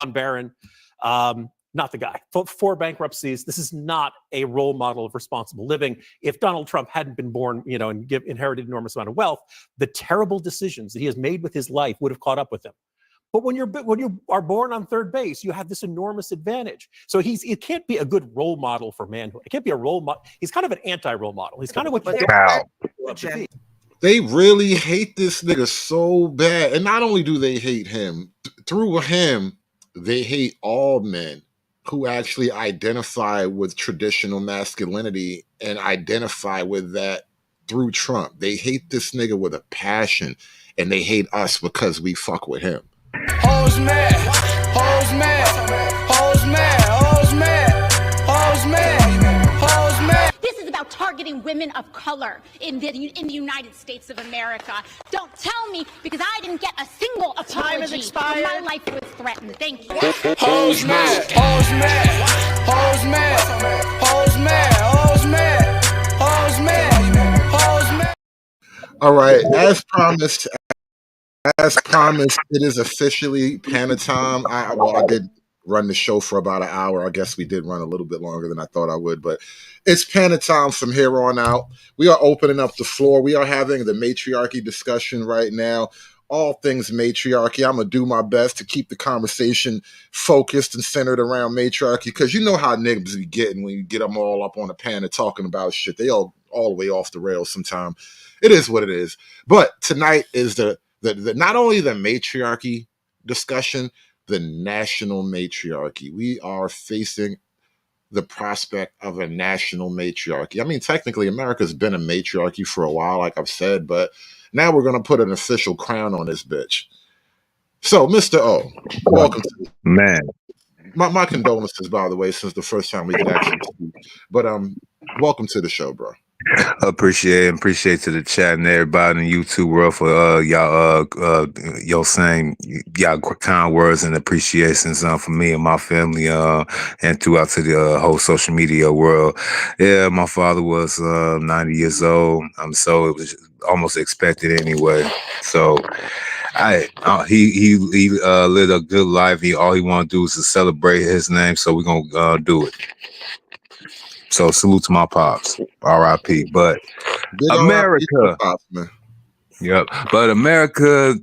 on Barron, not the guy. 4 bankruptcies. This is not a role model of responsible living. If Donald Trump hadn't been born, and inherited an enormous amount of wealth, the terrible decisions that he has made with his life would have caught up with him. But when you are born on third base, you have this enormous advantage. So it can't be a good role model for manhood. It can't be a role model. He's kind of an anti-role model. He's kind of what you don't. They really hate this nigga so bad. And not only do they hate him, through him, they hate all men who actually identify with traditional masculinity and identify with that through Trump. They hate this nigga with a passion, and they hate us because we fuck with him. Hoes mad, hoes mad, hoes mad, hoes mad, hoes mad, hoes mad. This is about targeting women of color in the United States of America. Don't tell me, because I didn't get a single apology. Time has expired. My life was threatened. Thank you. Hoes mad, hoes mad, hoes mad, hoes mad, hoes mad, hoes mad, hoes mad. All right, as promised, it is officially Panda time. I did run the show for about an hour. I guess we did run a little bit longer than I thought I would, but it's Panda time from here on out. We are opening up the floor. We are having the matriarchy discussion right now. All things matriarchy. I'm going to do my best to keep the conversation focused and centered around matriarchy, because you know how niggas be getting when you get them all up on a Panda talking about shit. They all the way off the rails sometimes. It is what it is. But tonight is the not only the matriarchy discussion, the national matriarchy. We are facing the prospect of a national matriarchy. I mean, technically, America's been a matriarchy for a while, like I've said, but now we're going to put an official crown on this bitch. So, Mr. O, welcome to man. My condolences, by the way, since the first time we could actually speak. But welcome to the show, bro. Appreciate to the chat and everybody in the YouTube world for y'all saying y'all kind words and appreciations for me and my family and throughout to the whole social media world. Yeah, my father was 90 years old. So it was almost expected anyway. So he lived a good life. All he want to do is to celebrate his name. So we're gonna do it. So salute to my pops, R.I.P. But Big America, R.I.P. Pops, man. Yep. But America,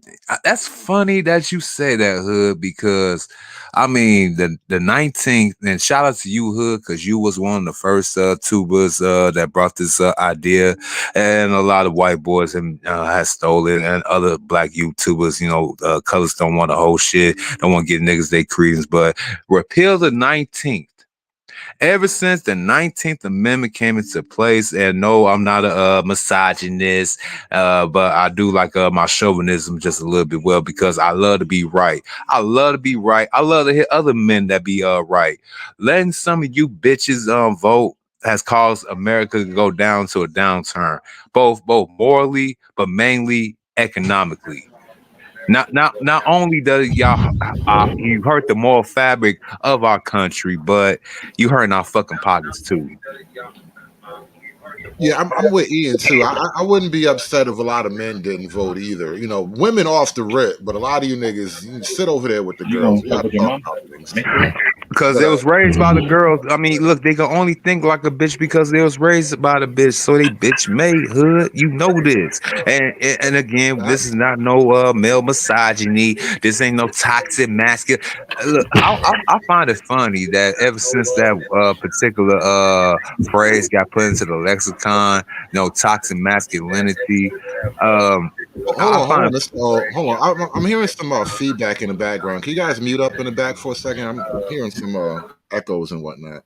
that's funny that you say that, Hood, because I mean the 19th, and shout out to you, Hood, because you was one of the first tubers that brought this idea, and a lot of white boys has stolen, and other black YouTubers, colors don't want to hold shit, don't want to give niggas their credence, but repeal the 19th. Ever since the 19th Amendment came into place, and no, I'm not a misogynist, but I do like my chauvinism just a little bit, well, because I love to be right. I love to be right. I love to hear other men that be right. Letting some of you bitches vote has caused America to go down to a downturn, both morally, but mainly economically. Not only does y'all you hurt the moral fabric of our country, but you hurt our fucking pockets too. Yeah, I'm with Ian too. I wouldn't be upset if a lot of men didn't vote either. You know, women off the rip, but a lot of you niggas, you sit over there with the You girls. gonna We fuck gotta with your talk mom? about things. Because But they was raised by the girls. I mean, look, they can only think like a bitch because they was raised by the bitch. So they bitch made hood. You know this. And again, this is not no male misogyny. This ain't no toxic masculine. Look, I find it funny that ever since that particular phrase got put into the lexicon, toxic masculinity. I hold find on, hold on. I'm hearing some feedback in the background. Can you guys mute up in the back for a second? I'm hearing some echoes and whatnot.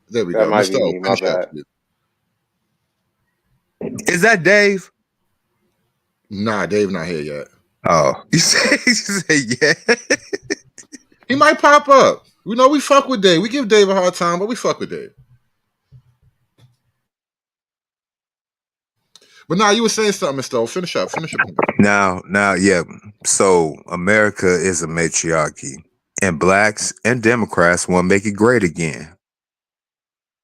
There we That go. might Mr. be O, me. My finish that, bad. please. Is that Dave? Nah, Dave not here yet. Oh, you say yeah. He might pop up. We know we fuck with Dave. We give Dave a hard time, but we fuck with Dave. But now you were saying something, Mr. O. Finish up. Now, yeah. So America is a matriarchy, and blacks and Democrats want to make it great again.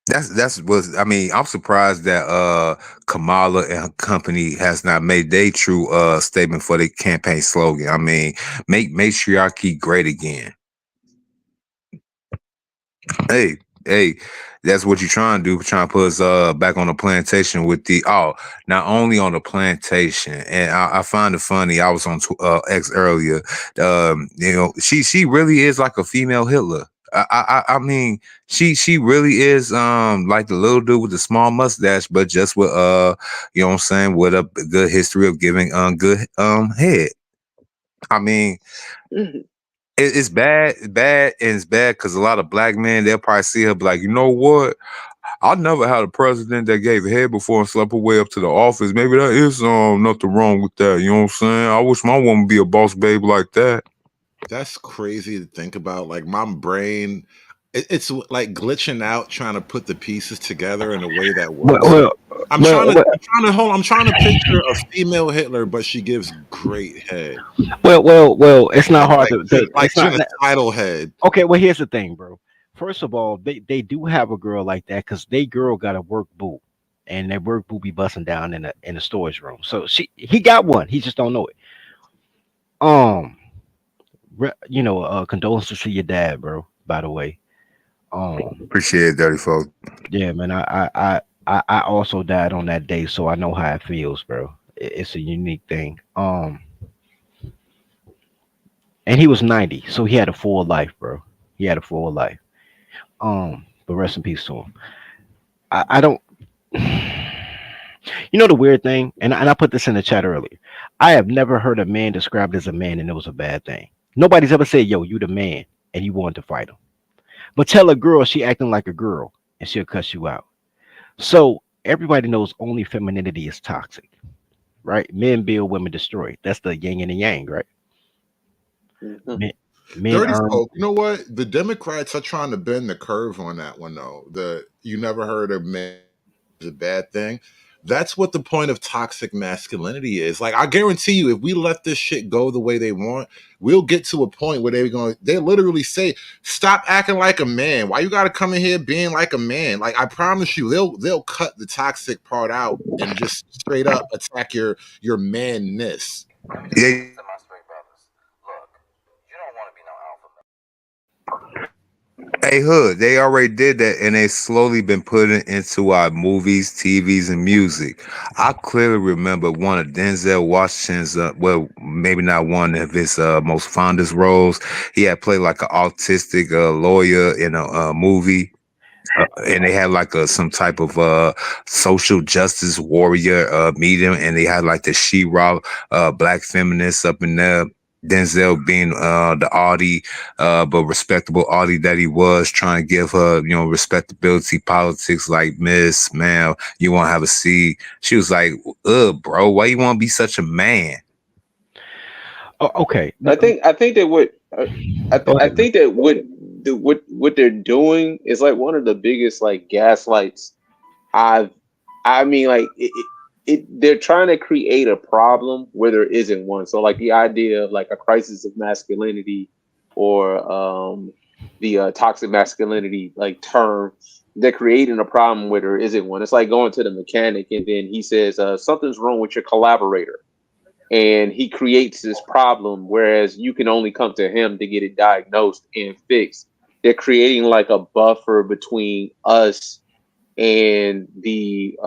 That's what I mean. I'm surprised that Kamala and her company has not made their true statement for their campaign slogan. I mean, make matriarchy great again. Hey, that's what you're trying to do. Trying to put us back on the plantation with not only on the plantation. And I find it funny. I was on X earlier. She really is like a female Hitler. I mean, she really is like the little dude with the small mustache, but just with you know what I'm saying, with a good history of giving good head. I mean, it's bad, and it's bad because a lot of black men, they'll probably see her be like, you know what? I never had a president that gave head before and slept her way up to the office. Maybe that is nothing wrong with that. You know what I'm saying? I wish my woman be a boss babe like that. That's crazy to think about. Like my brain, it's like glitching out trying to put the pieces together in a way that works. I'm trying to picture a female Hitler, but she gives great head. Well, it's not hard Like it's not genocidal head. okay. Well, here's the thing, bro. First of all, they do have a girl like that because they girl got a work boo, and that work boo be busting down in the storage room. So he got one. He just don't know it. Condolences to your dad, bro. By the way, Appreciate it, dirty folk. yeah, man. I also died on that day, so I know how it feels, bro. It's a unique thing. And he was 90, so he had a full life, bro. He had a full life. But rest in peace to him. I don't. You know the weird thing, and I put this in the chat earlier. I have never heard a man described as a man, and it was a bad thing. Nobody's ever said, "Yo, you the man," and you wanted to fight him. But tell a girl she acting like a girl, and she'll cuss you out. So everybody knows only femininity is toxic, right? Men build, women destroy. That's the yin and the yang, right? Men Dirty earn. folk. You know what? The Democrats are trying to bend the curve on that one, though. You never heard of man is a bad thing. That's what the point of toxic masculinity is. Like, I guarantee you, if we let this shit go the way they want, we'll get to a point where they literally say, "Stop acting like a man. Why you got to come in here being like a man?" Like, I promise you, they'll cut the toxic part out and just straight up attack your manness. Yeah. Hey, Hood, they already did that, and they slowly been putting into our movies, TVs, and music. I clearly remember one of Denzel Washington's, well, maybe not one of his most fondest roles. He had played like an autistic lawyer in a movie. And they had like some type of social justice warrior meeting, and they had like the she-ra black feminists up in there. Denzel being the Audi, but respectable Audi that he was, trying to give her, respectability, politics, like, Miss, ma'am, you want to have a seat. She was like, bro, why you want to be such a man? Okay. I think that what Go I ahead. think that what they're doing is like one of the biggest like gaslights I've I mean like they're trying to create a problem where there isn't one. So like the idea of like a crisis of masculinity or the toxic masculinity like term, they're creating a problem where there isn't one. It's like going to the mechanic and then he says something's wrong with your collaborator and he creates this problem whereas you can only come to him to get it diagnosed and fixed. They're creating like a buffer between us and the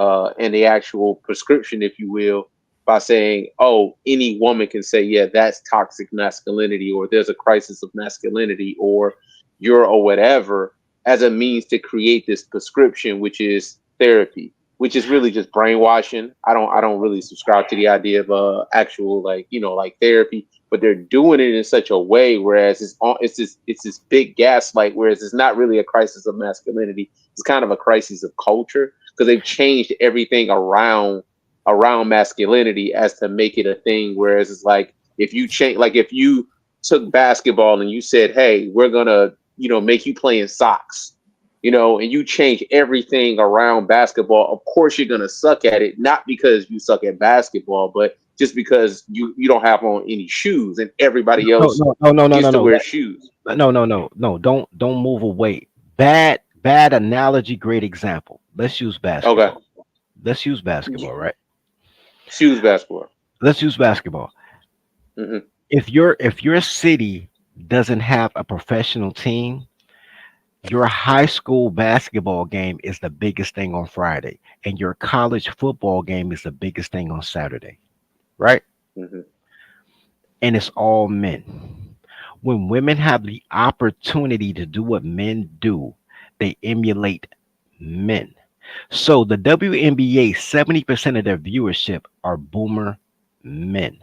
actual prescription, if you will, by saying, oh, any woman can say, yeah, that's toxic masculinity, or there's a crisis of masculinity, or you're or whatever, as a means to create this prescription, which is therapy, which is really just brainwashing. I don't really subscribe to the idea of actual like like therapy, but they're doing it in such a way whereas it's this big gaslight, whereas it's not really a crisis of masculinity. It's kind of a crisis of culture because they've changed everything around masculinity as to make it a thing. Whereas it's like if you change, like if you took basketball and you said, "Hey, we're gonna make you play in socks," and you change everything around basketball. Of course, you're gonna suck at it, not because you suck at basketball, but just because you don't have on any shoes and everybody No, else no, no, no, no, gets no, to no. wear shoes. No. Don't move away. Bad analogy. Great example. Let's use Okay, basketball. Let's use basketball, right? shoes basketball. Let's use basketball. Hmm. If your city doesn't have a professional team, your high school basketball game is the biggest thing on Friday, and your college football game is the biggest thing on Saturday, right? Hmm. And it's all men. When women have the opportunity to do what men do, they emulate men. So the WNBA, 70% of their viewership are boomer men.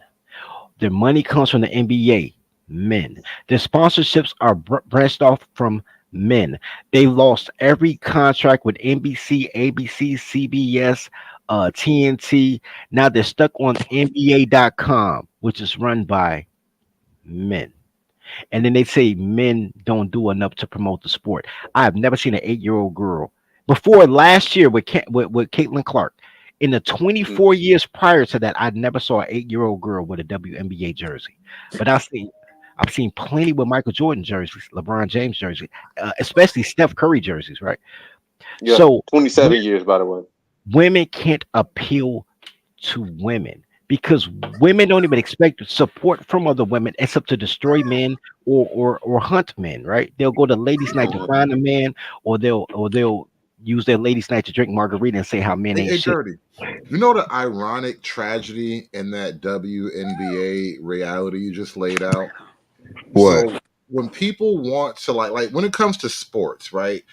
Their money comes from the NBA, men. Their sponsorships are branched off from men. They lost every contract with NBC, ABC, CBS, TNT. Now they're stuck on NBA.com, which is run by men. And then they say men don't do enough to promote the sport. I have never seen an 8-year-old girl before last year with Caitlin Clark. In the 24 years prior to that, I never saw an 8-year-old girl with a WNBA jersey. But I've seen plenty with Michael Jordan jerseys, LeBron James jerseys, especially Steph Curry jerseys, right? Yeah, So 27 years, by the way. women can't appeal to women because women don't even expect support from other women except to destroy men or hunt men, right? They'll go to ladies' night to find a man, or they'll use their ladies' night to drink margarita and say how men ain't Hey, shit. Dirty. You know the ironic tragedy in that WNBA reality you just laid out? What? So when people want to like when it comes to sports, right?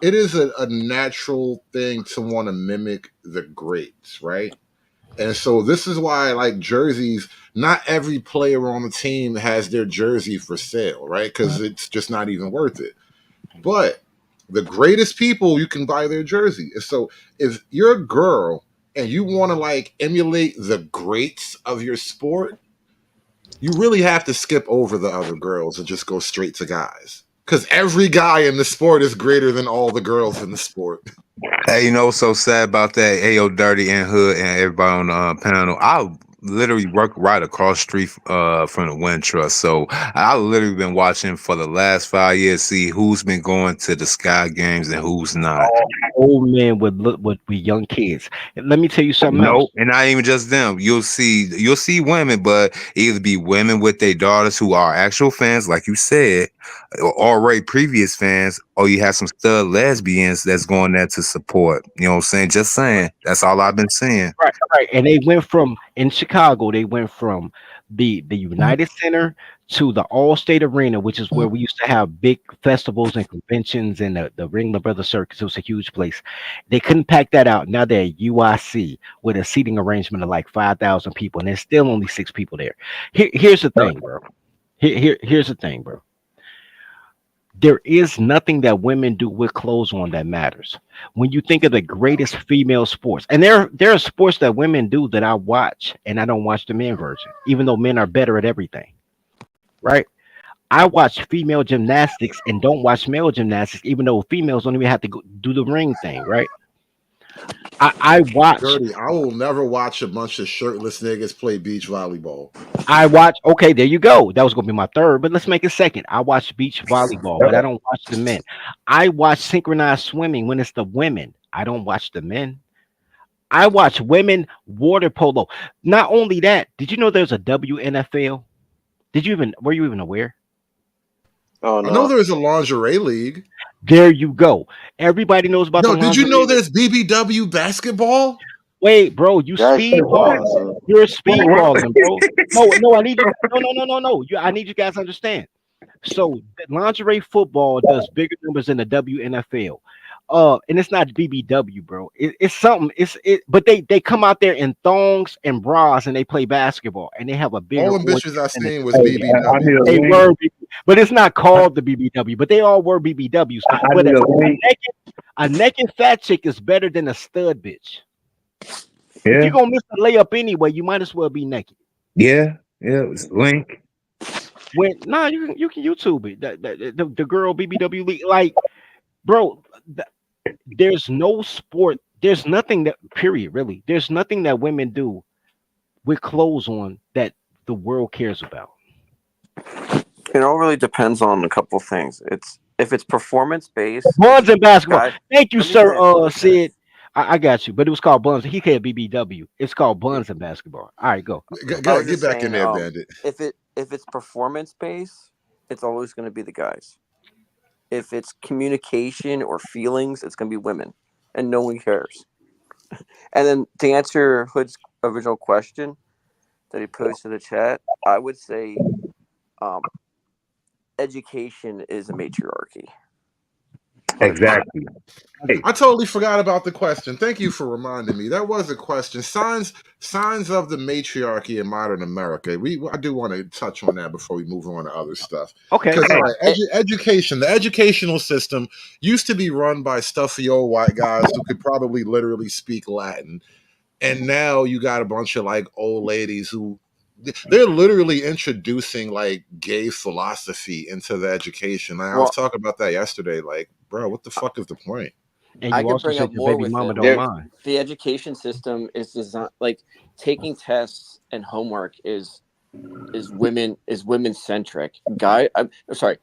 It is a natural thing to want to mimic the greats, right? And so this is why, like jerseys, not every player on the team has their jersey for sale, right? Because it's just not even worth it. But the greatest people, you can buy their jersey. And so if you're a girl and you want to like emulate the greats of your sport, you really have to skip over the other girls and just go straight to guys. Because every guy in the sport is greater than all the girls in the sport. Hey, you know what's so sad about that? Ayo, Dirty and Hood and everybody on the panel. I literally work right across the street from the Wind Trust. So I literally been watching for the last 5 years, see who's been going to the Sky Games and who's not. Old men with young kids. And let me tell you something else. Nope, and not even just them. You'll see women, but either be women with their daughters who are actual fans, like you said, or already previous fans, or you have some stud lesbians that's going there to support. You know what I'm saying? Just saying. That's all I've been seeing. Right, right. And they went from in Chicago, they went from the United Center to the All-State Arena, which is where we used to have big festivals and conventions and the Ringler Brothers Circus. It was a huge place. They couldn't pack that out. Now they're at UIC with a seating arrangement of like 5,000 people, and there's still only 6 people there. Here's the thing, bro. Here's the thing, bro. There is nothing that women do with clothes on that matters. When you think of the greatest female sports, and there are sports that women do that I watch, and I don't watch the men version, even though men are better at everything, right? I watch female gymnastics and don't watch male gymnastics, even though females don't even have to go do the ring thing, right? I watch Dirty. I will never watch a bunch of shirtless niggas play beach volleyball. Okay, there you go. That was gonna be my third, but let's make it second. I watch beach volleyball, but I don't watch the men. I watch synchronized swimming when it's the women. I don't watch the men. I watch women water polo. Not only that, did you know there's a WNFL? Were you even aware? Oh I know no. there's a lingerie league. There you go. Everybody knows about the No, did you know lingerie. there's BBW basketball? Wait, bro, you That shit speedballing. awesome. You're speedballing, bro. No, I need you. No. I need you guys to understand. So lingerie football does bigger numbers than the WNFL. And it's not BBW, bro. It's something. But they come out there in thongs and bras and they play basketball and they have a bigger All them audience bitches I than the seen was WNFL. I need a BBW. They link. were, but it's not called the BBW. But they all were BBWs. I But need a link. a naked fat chick is better than a stud bitch. If Yeah, you're gonna miss the layup anyway, you might as well be naked. yeah. It was Link. You can YouTube it. The girl BBW league, like, bro. There's no sport. There's nothing that period really. There's nothing that women do with clothes on that the world cares about. It all really depends on a couple things. If it's performance based, Buns and basketball. guy. Thank you, Let me sir. finish, let me finish. Sid. I got you, but it was called Buns. He said BBW. It's called Buns and basketball. All right, go. I was Get just back in saying, there, Bandit. if it's performance based, it's always going to be the guys. If it's communication or feelings, it's going to be women, and no one cares. And then to answer Hood's original question that he posed to the chat, I would say, um, education is a matriarchy. 100%. Exactly. Hey, I totally forgot about the question. Thank you for reminding me. That was a question. Signs of the matriarchy in modern America. I do want to touch on that before we move on to other stuff. Okay. Because all right, education, the educational system used to be run by stuffy old white guys who could probably literally speak Latin. And now you got a bunch of like old ladies who they're literally introducing like gay philosophy into the education. Like, I was talking about that yesterday. Like, bro, what the fuck is the point? And I you could also bring said up your more baby with mama it. don't mind. The education system is designed like taking tests and homework is women centric. I'm sorry,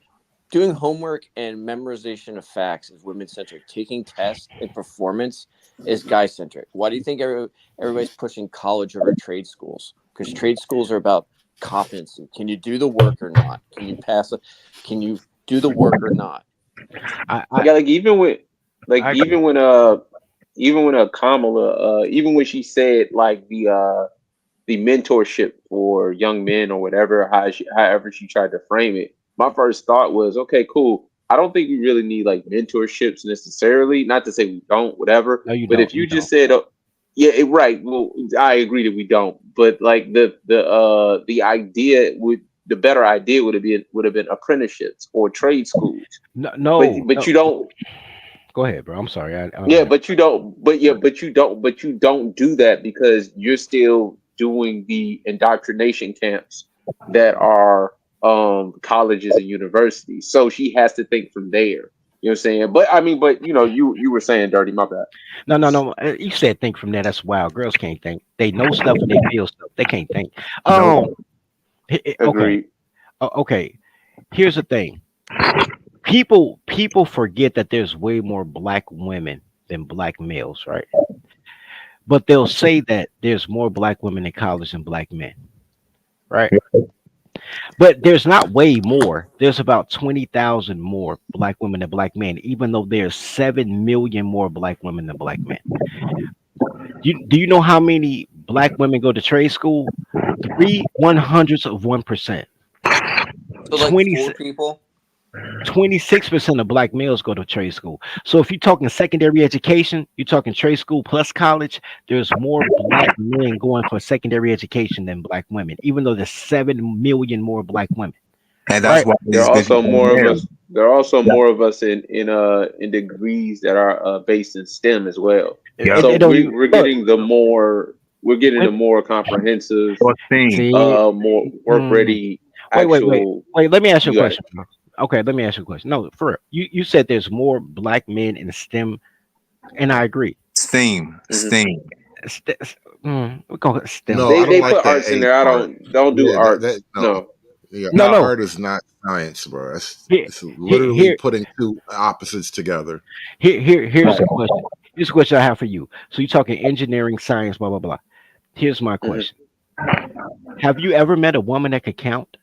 doing homework and memorization of facts is women centric. Taking tests and performance is guy centric. Why do you think everybody's pushing college over trade schools? Because trade schools are about competency. Can you do the work or not? Can you pass it? Can you do the work or not? Yeah, like even when Kamala, even when she said like the mentorship for young men or whatever, however she tried to frame it, my first thought was, okay, cool. I don't think we really need like mentorships necessarily. Not to say we don't, whatever. No, you But don't. if you just said, oh, yeah, right. Well, I agree that we don't. But like the idea the better idea would have been apprenticeships or trade schools. But you don't. Go ahead, bro. I'm sorry. Yeah, but you don't. But you don't do that because you're still doing the indoctrination camps that are colleges and universities. So she has to think from there. You know what I'm saying? But I mean, you were saying, Dirty, my bad. No. You said think from there. That's wild. Girls can't think. They know stuff and they feel stuff. They can't think. Okay. Agreed. Okay. Here's the thing. People forget that there's way more black women than black males, right? But they'll say that there's more black women in college than black men, right? But there's not way more. There's about 20,000 more black women than black men, even though there's 7 million more black women than black men. Do you know how many black women go to trade school? 3/100%. So like 4 people. 26% of black males go to trade school. So if you're talking secondary education, you're talking trade school plus college, there's more black men going for secondary education than black women, even though there's 7 million more black women. And that's why There are these bitches also don't more of marry. us. There are also Yeah. more of us in degrees that are based in STEM as well. Yeah. So It don't even we're look. getting the more comprehensive, Or thing. See, more work mm, ready wait. actual. Let me ask you a You got it. question, bro. Okay, let me ask you a question. No, for real. You said there's more black men in STEM, and I agree. Steam. hmm Steam. St- we call it STEM. No, I don't They like put that arts in A there. I part. don't do Yeah, that arts. no. No. Yeah, No, no. art is not science, bro. Here, It's here, literally here, putting two opposites together. here's the question. Here's the question I have for you. So you're talking engineering, science, blah blah blah. Here's my hmm question: have you ever met a woman that could count?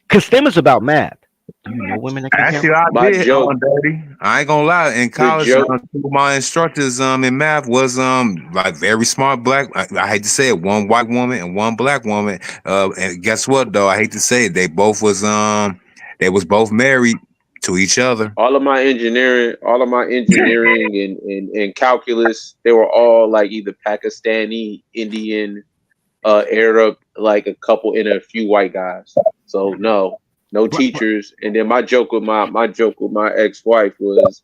Because STEM is about math. Do you know women that can count? Actually, I My did joke. on dirty. I ain't gonna lie. In The college, joke. two of my instructors in math was like very smart black. I hate to say it, one white woman and one black woman. And guess what though? I hate to say it, they was both married to each other. All of my engineering and calculus, they were all like either Pakistani, Indian, Arab, like a couple and a few white guys. So no teachers. And then my joke with my ex-wife was,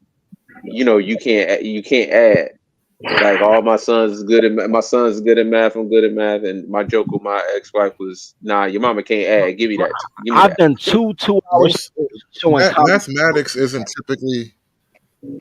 you can't add. Like all my sons is good at my son's good at math. I'm good at math. And my joke with my ex-wife was, nah, your mama can't add. Give me Bro, that. Give me I've that. done two-hour Most showing college. mathematics isn't typically.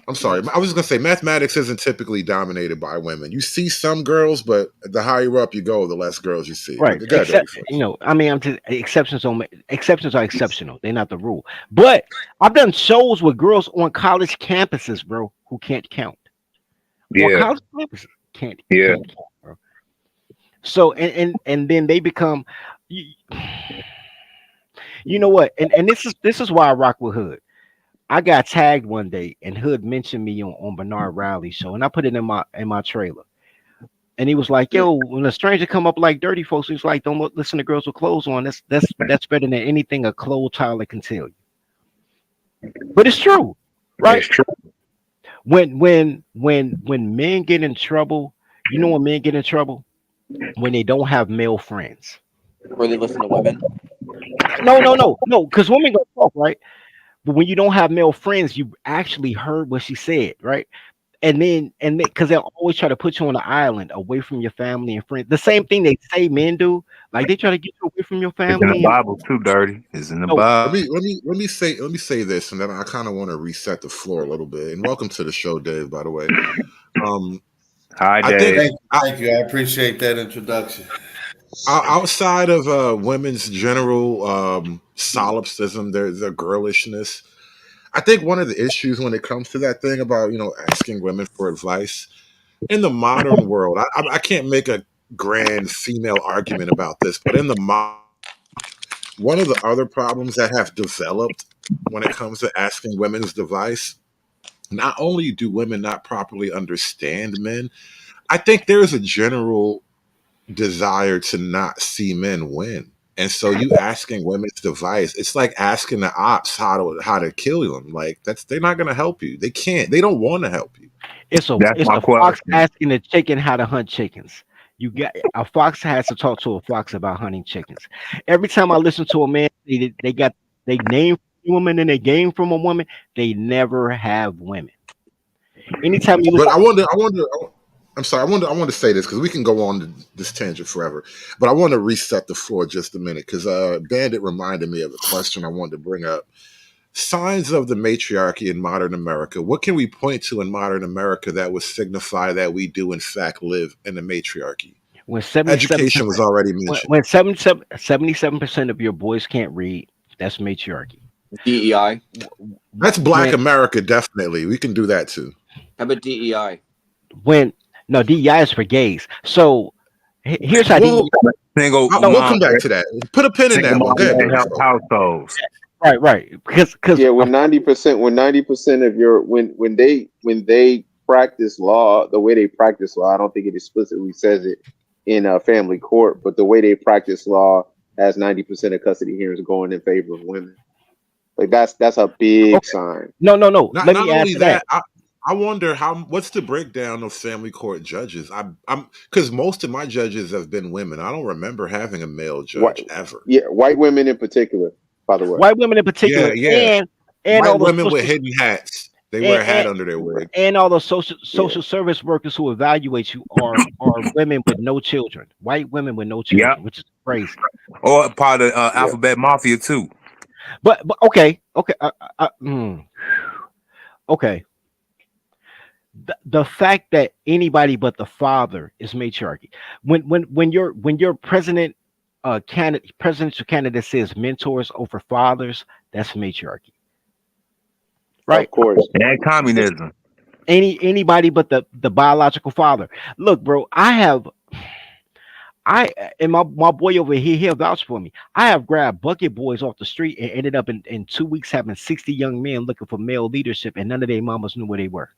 I'm sorry. I was just gonna say mathematics isn't typically dominated by women. You see some girls, but the higher up you go, the less girls you see. But Right. go ahead, Except Dirty Foot. I mean, I'm just exceptions are exceptional. They're not the rule. But I've done shows with girls on college campuses, bro, who can't count. On Yeah, college campuses, can't yeah. count, bro. So and then they become you, you know what? And this is why I rock with Hood. I got tagged one day and Hood mentioned me on Bernard Riley's show, and I put it in my trailer. And he was like, "Yo, when a stranger come up like dirty folks, he's like, don't listen to girls with clothes on. That's better than anything a clothed toddler can tell you." But it's true, right? It's true. When men get in trouble, you know when men get in trouble when they don't have male friends. Or they listen to women. No, because women go talk, right? But when you don't have male friends, you actually heard what she said, right? And then because they'll always try to put you on an island away from your family and friends. The same thing they say men do, like they try to get you away from your It's in the family. And Bible too, dirty. It's in the no, Bible. Let me say this, and then I kind of want to reset the floor a little bit. And welcome to the show, Dave. By the way, Hi, I think Dave. Thank you. I appreciate that introduction. outside of women's general solipsism, their girlishness. I think one of the issues when it comes to that thing about asking women for advice in the modern world, I can't make a grand female argument about this, but one of the other problems that have developed when it comes to asking women's advice, not only do women not properly understand men, I think there's a general desire to not see men win. And so you asking women's advice, it's like asking the ops how to kill them. Like they're not gonna help you. They can't. They don't want to help you. That's it's my the fox question. asking the chicken how to hunt chickens. You got a fox has to talk to a fox about hunting chickens. Every time I listen to a man, they got they name from a woman and they game from a woman. They never have women. Anytime you But listen, I wonder. I'm sorry. I want to say this because we can go on this tangent forever. But I want to reset the floor just a minute because Bandit reminded me of a question I wanted to bring up. Signs of the matriarchy in modern America. What can we point to in modern America that would signify that we do in fact live in a matriarchy? when 77 Education was already mentioned. when 77% of your boys can't read, that's matriarchy. DEI. That's Black When America, definitely. We can do that too. How about DEI? when no DEI is for gays. So here's how Well, DEI. Single we'll mom, come back to that. Put a pin in single that one. mom Go ahead, won't Dirty help Folk. households. Right, because Yeah, when 90% of your when they practice law, the way they practice law, I don't think it explicitly says it in a family court, but the way they practice law has 90% of custody hearings going in favor of women. Like that's a big sign. no. Not Let me add only to that. that, I wonder what's the breakdown of family court judges. I'm because most of my judges have been women. I don't remember having a male White, judge ever. yeah, white women in particular. by the way. White women in particular, Yeah. and White all those women with social, hidden hats. They wear a hat and, under their wig. and all the social service workers who evaluate you are women with no children, white women with no Yep. children, which is crazy. Or part of Yeah. Alphabet Mafia too. But okay, okay. The fact that anybody but the father is matriarchy. When your presidential candidate says mentors over fathers, that's matriarchy, right? Of course. And communism. Anybody but the biological father. Look, bro, I and my boy over here, he'll vouch for me. I have grabbed bucket boys off the street and ended up in 2 weeks having 60 young men looking for male leadership, and none of their mamas knew where they were.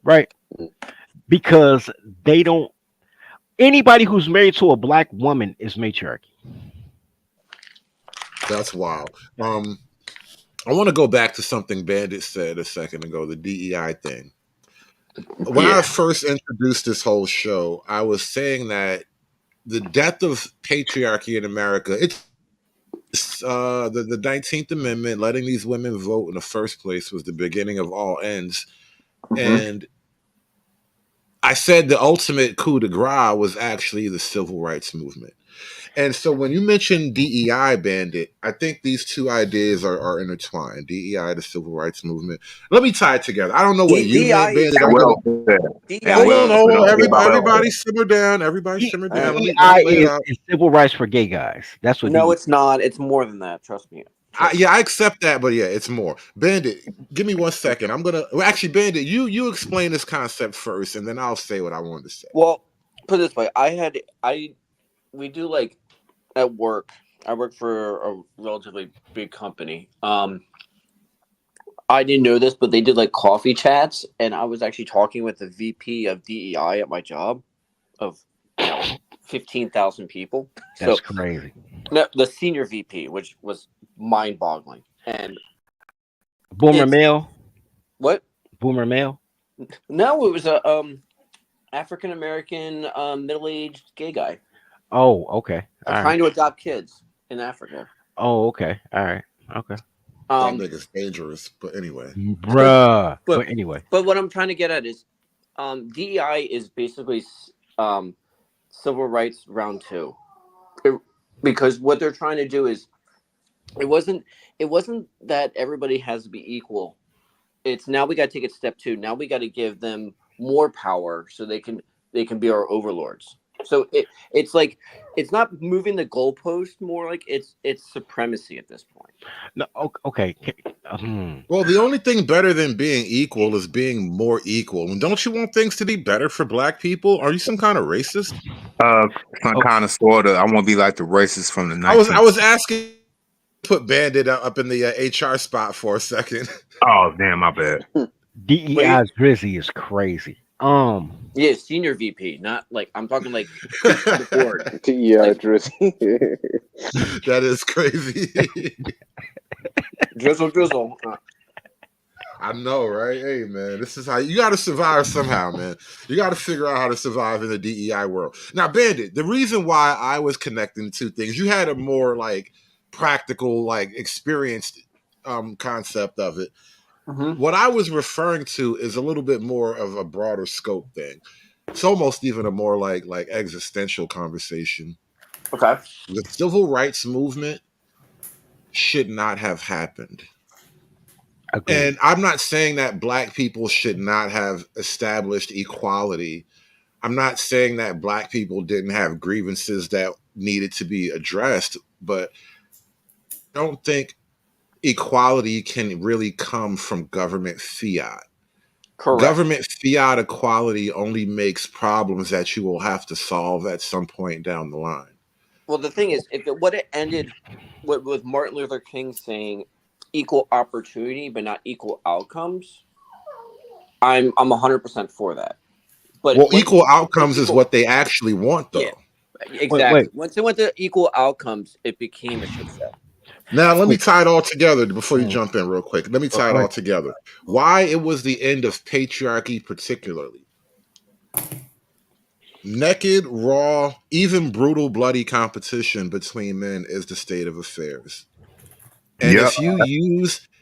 Right? Because they don't. Anybody who's married to a black woman is matriarchy. That's wild. I want to go back to something Bandit said a second ago, the DEI thing. When I Yeah. first introduced this whole show, I was saying that the death of patriarchy in America, it's the 19th Amendment, letting these women vote in the first place was the beginning of all ends. And I said the ultimate coup de grace was actually the civil rights movement. And so when you mention DEI, Bandit, I think these two ideas are intertwined. DEI, the civil rights movement. Let me tie it together. I don't know what you meant, Bandit. I'm Well gonna said. DEI hold on. Well Everybody simmer down. Everybody simmer down. Let me DEI lay it out. is civil rights for gay guys. That's what. No, it's not. It's more than that. Trust me. I accept that, but yeah, it's more. Bandit, give me 1 second. I'm gonna actually, Bandit, you explain this concept first, and then I'll say what I wanted to say. Well, put it this way. We do like at work. I work for a relatively big company. I didn't know this, but they did like coffee chats, and I was actually talking with the VP of DEI at my job of 15,000 people. That's crazy. No, the senior VP, which was mind-boggling. And Boomer male. What? Boomer male. No, it was a African American middle-aged gay guy. Oh, okay. All Trying right. to adopt kids in Africa. Oh, okay. All right. Okay. That nigga's dangerous, but anyway. Bruh. But anyway. But what I'm trying to get at is DEI is basically civil rights round 2. Because what they're trying to do is it wasn't that everybody has to be equal. It's now we got to take it step 2. Now we got to give them more power so they can be our overlords. So it's like it's not moving the goalpost, more like it's supremacy at this point. No, okay. Well, the only thing better than being equal is being more equal. And don't you want things to be better for black people? Are you some kind of racist? Some kind of sort of. I want to be like the racist from the 19th. I was asking, put Bandit up in the HR spot for a second. Oh damn, my bad. DEI's Drizzy is crazy. Yeah, senior VP, not like I'm talking like the board. DEI Drizzy. That is crazy. Drizzle. I know, right? Hey, man, this is how you got to survive somehow, man. You got to figure out how to survive in the DEI world. Now, Bandit, the reason why I was connecting the two things, you had a more like practical, like experienced concept of it. What I was referring to is a little bit more of a broader scope thing. It's almost even a more like existential conversation. Okay. The civil rights movement should not have happened. Agreed. And I'm not saying that black people should not have established equality. I'm not saying that black people didn't have grievances that needed to be addressed, but I don't think equality can really come from government fiat. Correct. Government fiat equality only makes problems that you will have to solve at some point down the line. Well, the thing is, if it would have ended with Martin Luther King saying equal opportunity but not equal outcomes, I'm 100% for that. But well, equal outcomes is what they actually want, though. Yeah, exactly. Once it went to equal outcomes, it became a shit show. Now, let me tie it all together before you jump in real quick. Let me tie it all together. Why it was the end of patriarchy particularly. Naked, raw, even brutal, bloody competition between men is the state of affairs. And Yep.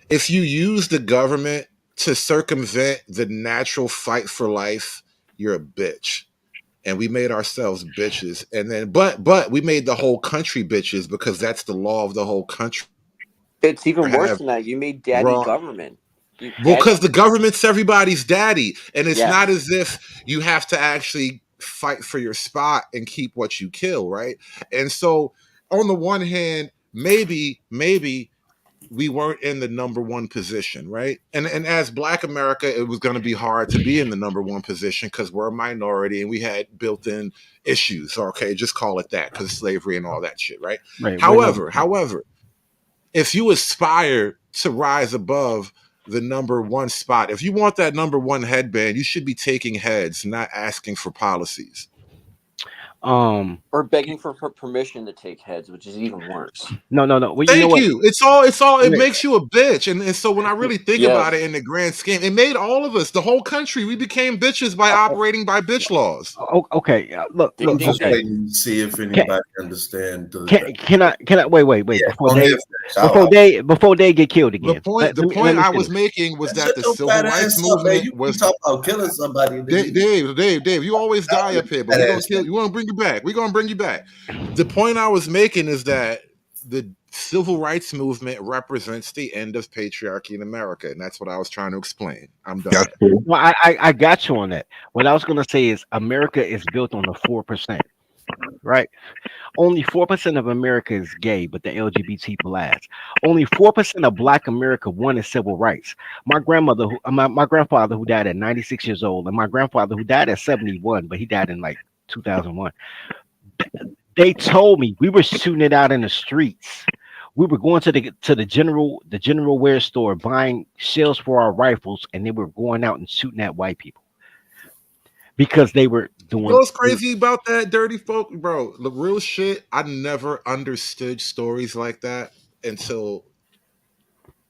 if you use the government to circumvent the natural fight for life, you're a bitch. And we made ourselves bitches. And then but we made the whole country bitches because that's the law of the whole country. It's even worse Have than that. You made daddy wrong government. because the government's everybody's daddy. And it's not Yes. as if you have to actually fight for your spot and keep what you kill, right? And so on the one hand, maybe we weren't in the number one position, right? And as Black America, it was going to be hard to be in the number one position because we're a minority and we had built-in issues. Okay, just call it that because slavery and all that shit, right? Right. However, if you aspire to rise above the number one spot, if you want that number one headband, you should be taking heads, not asking for policies. Or begging for permission to take heads, which is even worse. No. Well, you know Thank what? you. It's all it Wait. makes you a bitch. And so when I really think about it Yes. in the grand scheme, it made all of us, the whole country, we became bitches by operating by bitch laws. Okay. Look. Ding, ding, Okay. Waiting to see if anybody understand the Can I wait Yeah, before go they ahead, Fetch. before they get killed The again? point Let me I was finish. making was that Shut the your civil fat rights ass up, man. movement You was talk about killing somebody, nigga. Dave, you always die up here, but Fat we're gonna ass kill nigga. you. We're gonna bring you back. We're gonna bring you back. The point I was making is that the civil rights movement represents the end of patriarchy in America, and that's what I was trying to explain. I'm done. That's cool. Well, I got you on that. What I was gonna say is America is built on the 4%, right? Only 4% of America is gay, but the LGBT plus. Only 4% of Black America wanted civil rights. My grandfather who died at 96 years old, and my grandfather who died at 71, but he died in like 2001. They told me we were shooting it out in the streets. We were going to the general wear store buying shells for our rifles, and they were going out and shooting at white people because they were You know doing. what's crazy about that, dirty folk, bro? The real shit. I never understood stories like that until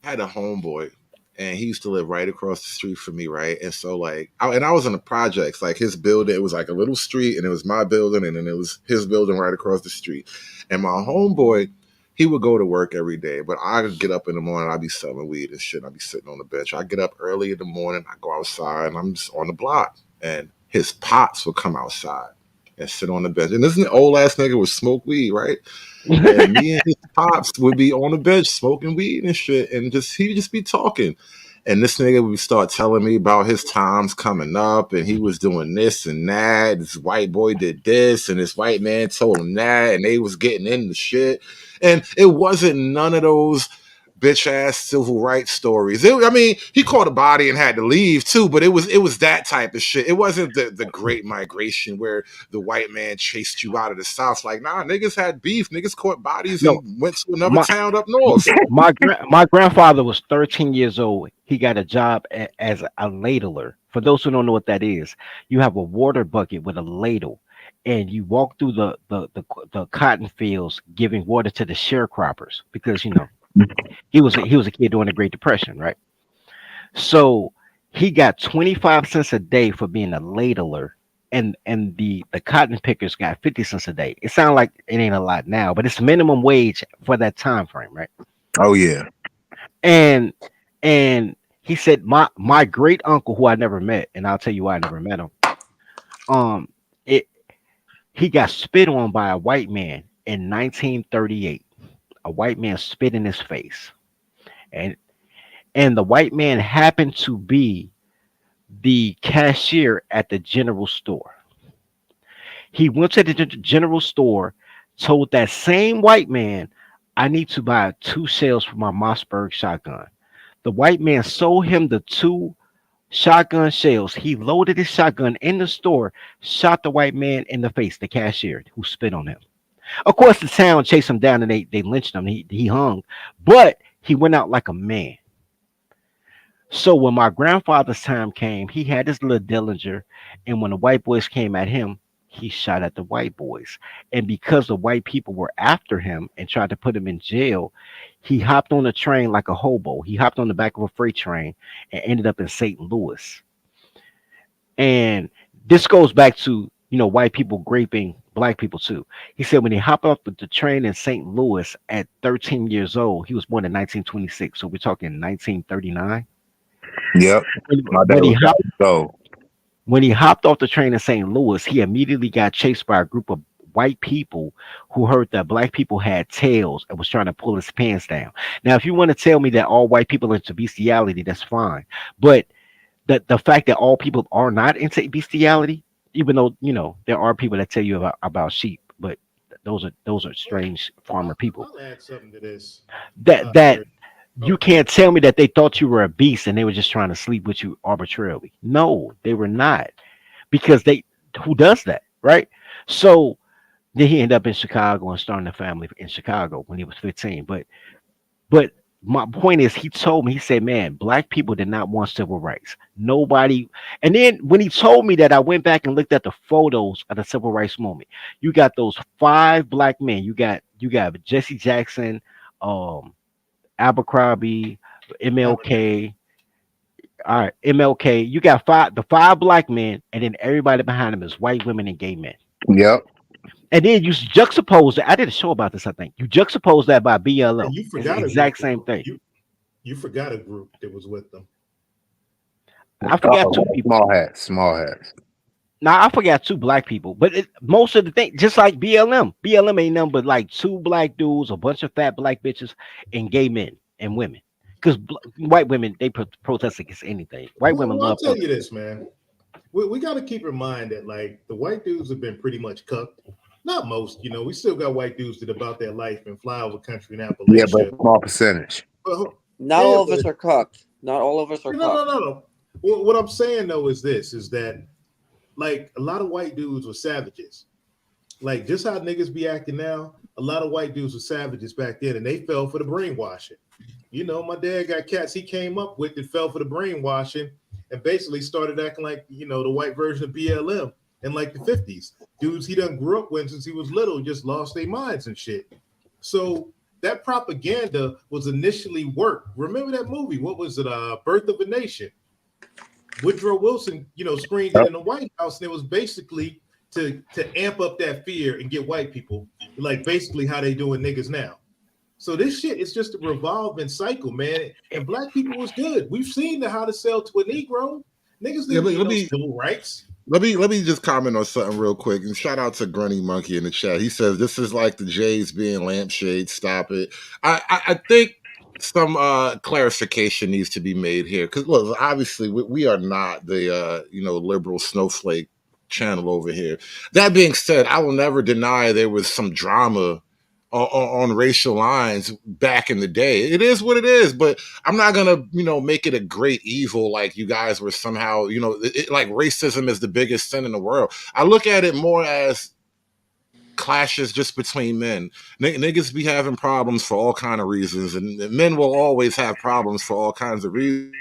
I had a homeboy, and he used to live right across the street from me, right? And so, like, I was in the projects, like his building. It was like a little street, and it was my building, and then it was his building right across the street. And my homeboy, he would go to work every day, but I'd get up in the morning. I'd be selling weed and shit. I'd be sitting on the bench. I get up early in the morning. I go outside, and I'm just on the block, and his pops would come outside and sit on the bench. And this old ass nigga would smoke weed, right? And me and his pops would be on the bench smoking weed and shit, and he'd just be talking. And this nigga would start telling me about his times coming up, and he was doing this and that. This white boy did this, and this white man told him that, and they was getting into shit. And it wasn't none of those bitch ass civil rights stories. I mean, he caught a body and had to leave too, but it was that type of shit. It wasn't the Great Migration where the white man chased you out of the South. Like, nah, niggas had beef. Niggas caught bodies No, and went to another my town up north. my grandfather was 13 years old. He got a job as a ladler. For those who don't know what that is, you have a water bucket with a ladle, and you walk through the cotton fields giving water to the sharecroppers because he was a kid during the Great Depression, right? So he got 25 cents a day for being a ladler, and the cotton pickers got 50 cents a day. It sounds like it ain't a lot now, but it's minimum wage for that time frame, right? Oh yeah. And and he said my great uncle, who I never met, and I'll tell you why I never met him. Um, it he got spit on by a white man in 1938. A white man spit in his face, and the white man happened to be the cashier at the general store. He went to the general store, told that same white man, I need to buy 2 shells for my Mossberg shotgun. The white man sold him the 2 shotgun shells. He loaded his shotgun in the store, shot the white man in the face, the cashier who spit on him. Of course, the town chased him down and they lynched him. He hung, but he went out like a man. So when my grandfather's time came, he had his little Dillinger, and when the white boys came at him, he shot at the white boys. And because the white people were after him and tried to put him in jail, he hopped on a train like a hobo. He hopped on the back of a freight train and ended up in St. Louis. And this goes back to white people black people too. He said when he hopped off the train in St. Louis at 13 years old, he was born in 1926, so we're talking 1939. Yep. My dad When he was hopped so. when he hopped off the train in St. Louis, he immediately got chased by a group of white people who heard that black people had tails and was trying to pull his pants down. Now, if you want to tell me that all white people are into bestiality, that's fine. But the fact that all people are not into bestiality, even though there are people that tell you about sheep, but those are strange farmer people. I'll add something to this. That you Oh, can't tell me that they thought you were a beast and they were just trying to sleep with you arbitrarily. No, they were not, because who does that, right? So then he ended up in Chicago and starting a family in Chicago when he was 15. But my point is, he told me, he said, man, black people did not want civil rights. Nobody. And then when he told me that, I went back and looked at the photos of the civil rights moment. You got those five black men. You got Jesse Jackson, Abercrombie, MLK. All right, MLK. You got the five black men, and then everybody behind them is white women and gay men. Yep. And then you juxtapose that. I did a show about this, I think. You juxtapose that by BLM. you It's the forgot a exact group. same thing. You forgot a group that was with them. I forgot two people. Small hats. Now I forgot two black people, but most of the thing, just like BLM ain't nothing but like two black dudes, a bunch of fat black bitches, and gay men and women. Because white women, they protest against anything. White women Well, I'll love tell you protest. this, man. We got to keep in mind that like the white dudes have been pretty much cucked. Not most, we still got white dudes that about their life and fly over country in Yeah, but Appalachia. small percentage. Not Yeah, all of us but are cucked. Not all of us are cucked. no. What I'm saying though is this: is that like a lot of white dudes were savages. Like just how niggas be acting now, a lot of white dudes were savages back then, and they fell for the brainwashing. My dad got cats he came up with that fell for the brainwashing and basically started acting like, the white version of BLM in like the 50s. Dudes he done grew up with since he was little just lost their minds and shit. So that propaganda was initially worked. Remember that movie? What was it? Birth of a Nation. Woodrow Wilson, screened it in the White House, and it was basically to amp up that fear and get white people, like basically how they doing niggas now. So this shit is just a revolving cycle, man. And black people was good. We've seen how to sell to a Negro. Niggas didn't need no civil rights. Let me just comment on something real quick, and shout out to Grunny Monkey in the chat. He says this is like the Jays being lampshades. Stop it. I think some clarification needs to be made here, because look, obviously we are not the liberal snowflake channel over here. That being said, I will never deny there was some drama on racial lines back in the day. It is what it is, but I'm not gonna make it a great evil like you guys were somehow like racism is the biggest sin in the world. I look at it more as clashes just between men. Niggas be having problems for all kind of reasons, and men will always have problems for all kinds of reasons.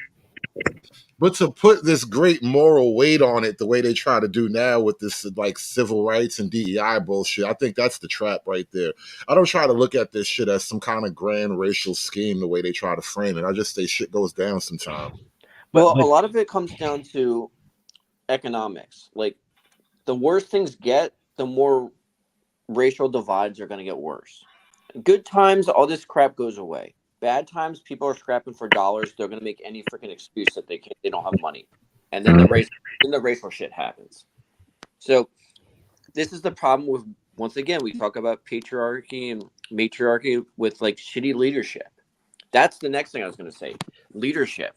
But to put this great moral weight on it the way they try to do now with this like civil rights and DEI bullshit, I think that's the trap right there. I don't try to look at this shit as some kind of grand racial scheme the way they try to frame it. I just say shit goes down sometimes. Well, a lot of it comes down to economics. Like the worse things get, the more racial divides are going to get worse. Good times, all this crap goes away. Bad times, people are scrapping for dollars. They're going to make any freaking excuse that they don't have money, and then the racial shit happens. So this is the problem with, once again, we talk about patriarchy and matriarchy with like shitty leadership. That's the next thing I was going to say. Leadership.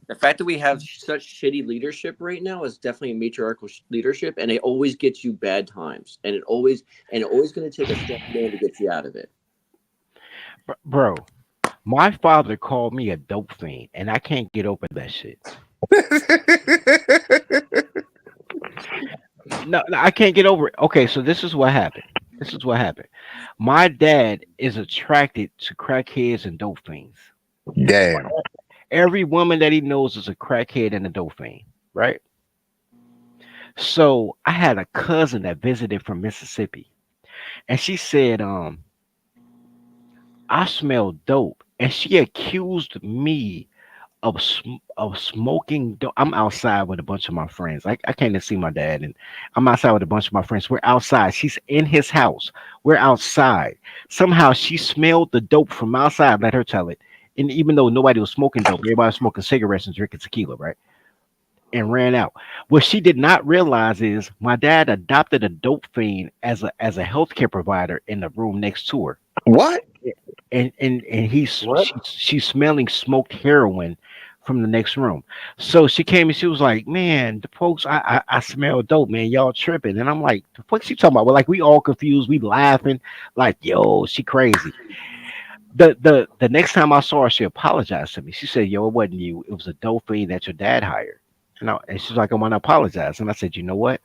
The fact that we have such shitty leadership right now is definitely a matriarchal leadership, and it always gets you bad times, and it always going to take a strong man to get you out of it. Bro, my father called me a dope fiend, and I can't get over that shit. No, I can't get over it. Okay, so this is what happened. My dad is attracted to crackheads and dope fiends. Damn. Every woman that he knows is a crackhead and a dope fiend, right? So I had a cousin that visited from Mississippi, and she said, I smell dope. And she accused me of smoking dope. I'm outside with a bunch of my friends. I came to see my dad, and I'm outside with a bunch of my friends. We're outside. She's in his house. We're outside. Somehow she smelled the dope from outside. Let her tell it. And even though nobody was smoking dope, everybody was smoking cigarettes and drinking tequila, right? And ran out. What she did not realize is my dad adopted a dope fiend as a healthcare provider in the room next to her. What? And she's smelling smoked heroin from the next room. So she came and she was like, "Man, the folks, I smell dope, man. Y'all tripping." And I'm like, "The fuck she talking about?" Well, like we all confused, we laughing, like, "Yo, she crazy." The next time I saw her, she apologized to me. She said, "Yo, it wasn't you. It was a dope fiend that your dad hired." And she's like, "I want to apologize." And I said, "You know what?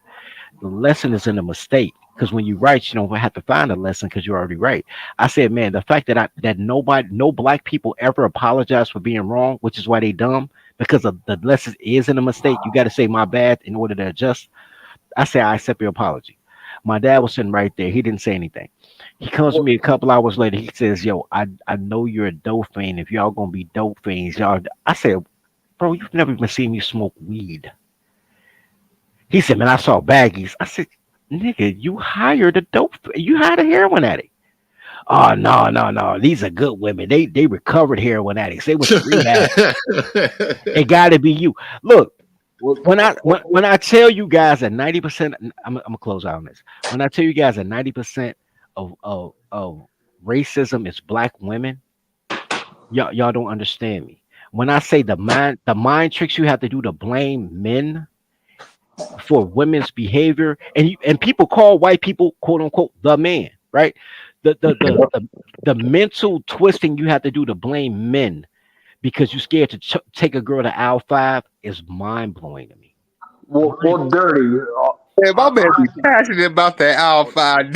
The lesson is in a mistake. Because when you write, you don't have to find a lesson because you're already right." I said, "Man, the fact that no black people ever apologize for being wrong, which is why they dumb, because of the lesson is in a mistake. You got to say my bad in order to adjust." I said, "I accept your apology." My dad was sitting right there. He didn't say anything. He comes to me a couple hours later. He says, "Yo, I know you're a dope fiend. If y'all gonna be dope fiends, y'all." I said, "Bro, you've never even seen me smoke weed." He said, "Man, I saw baggies." I said, "Nigga, you hired a you hired a heroin addict." "Oh, no, no, no. These are good women. They recovered heroin addicts. They went to rehab. It gotta be you." Look, when I tell you guys that 90%, I'm gonna close out on this. When I tell you guys that 90% of racism is black women, y'all don't understand me. When I say the mind tricks you have to do to blame men for women's behavior, and people call white people quote unquote the man, right? The mental twisting you have to do to blame men because you're scared to take a girl to aisle 5 is mind blowing to me. Well, dirty. Yeah, my man be passionate about that Alpha.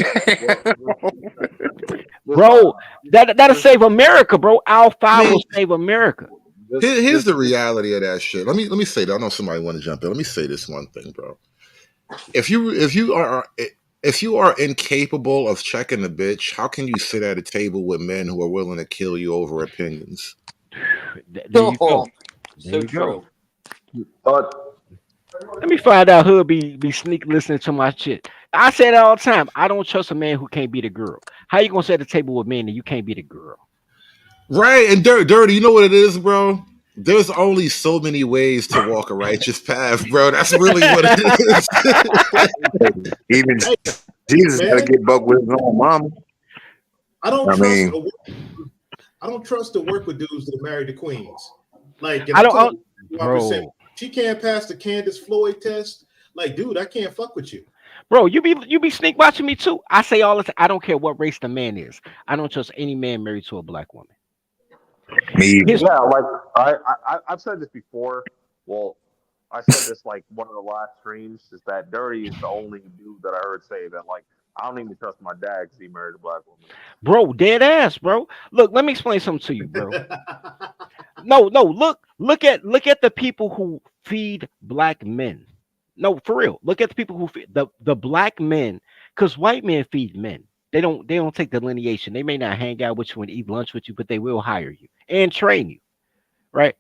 Bro, that'll save America, bro. Aisle I 5 will mean, save America. here's the reality of that shit. Let me say that. I know somebody want to jump in. Let me say this one thing, bro. If you are incapable of checking a bitch, how can you sit at a table with men who are willing to kill you over opinions? There you go. There So you go. true. Let me find out who'll be sneak listening to my shit. I say that all the time. I don't trust a man who can't beat a girl. How you gonna sit at the table with men and you can't beat a girl? Right, and dirty, you know what it is, bro? There's only so many ways to walk a righteous path, bro. That's really what it is. Even Hey, Jesus got to man, get buck with his own mama. I don't I trust. mean, I don't trust to work with dudes that are married to queens. Like, and I I'm don't, talking 1%. bro. She can't pass the Candace Floyd test. Like, dude, I can't fuck with you. Bro, you be sneak watching me too. I say all the time. I don't care what race the man is. I don't trust any man married to a black woman. me. His Yeah, like I've said this before. Well, I said this like one of the last streams is that Dirty is the only dude that I heard say that like I don't even trust my dad because he married a black woman. bro, dead ass, bro. Look, let me explain something to you, bro. No, no, look at the people who feed black men. No, for real. Look at the people who feed the black men, because white men feed men. They don't take delineation. They may not hang out with you and eat lunch with you, but they will hire you and train you, right?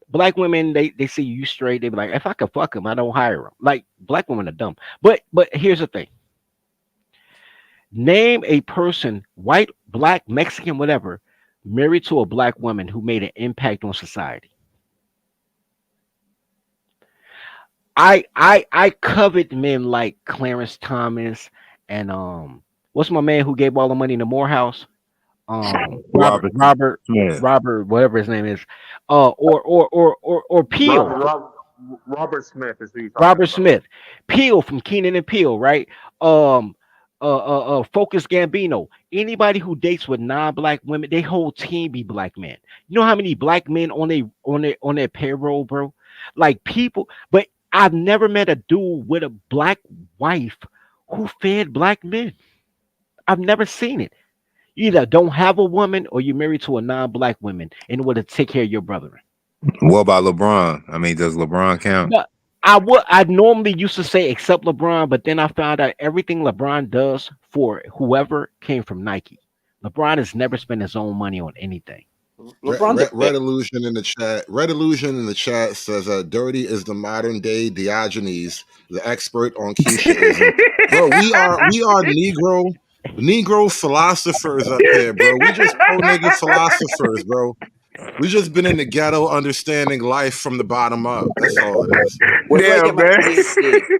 Black women, they see you straight, they be like, if I could fuck him, I don't hire him. Like black women are dumb. But here's the thing. Name a person, white, black, Mexican, whatever, married to a black woman who made an impact on society. I covet men like Clarence Thomas and what's my man who gave all the money in the Morehouse? Robert Robert Robert Smith. Robert whatever his name is. Or Peel. Robert Smith is who you're talking Robert about. Smith. Peel from Keenan and Peel, right? Um Focus Gambino. Anybody who dates with non-black women, they whole team be black men. You know how many black men on their payroll, bro? Like people, but I've never met a dude with a black wife who fed black men. I've never seen it. You either don't have a woman or you're married to a non-black woman in order to take care of your brethren. What about LeBron? I mean, does LeBron count? No, I normally used to say except LeBron, but then I found out everything LeBron does for whoever came from Nike. LeBron has never spent his own money on anything. LeBron. Red Illusion in the chat. Red Illusion in the chat says, "Dirty is the modern day Diogenes, the expert on Keishaism." Bro, we are Negro philosophers up here, bro. We just pro nigga philosophers, bro. We just been in the ghetto, understanding life from the bottom up. That's all it is. Where do I get my PhD?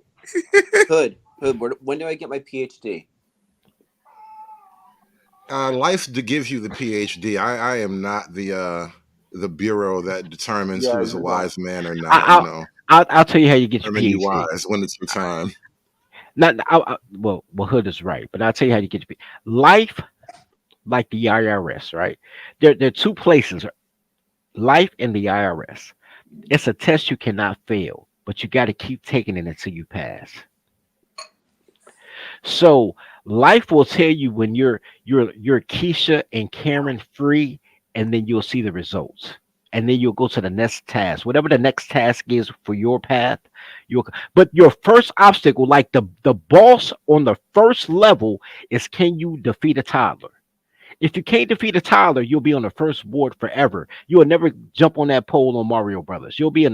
Hood. When do I get my PhD? Life gives you the PhD. I am not the bureau that determines who is a wise man or not. I'll tell you how you get your Determine you PhD. wise when it's your time. Well, Hood is right, but I'll tell you how you get your life, like the IRS, right? There are two places: life and the IRS. It's a test you cannot fail, but you got to keep taking it until you pass. So life will tell you when you're Keisha and Karen free, and then you'll see the results. And then you'll go to the next task, whatever the next task is for your path. But your first obstacle, like the boss on the first level, is can you defeat a toddler? If you can't defeat a toddler, you'll be on the first board forever. You will never jump on that pole on Mario Brothers. You'll be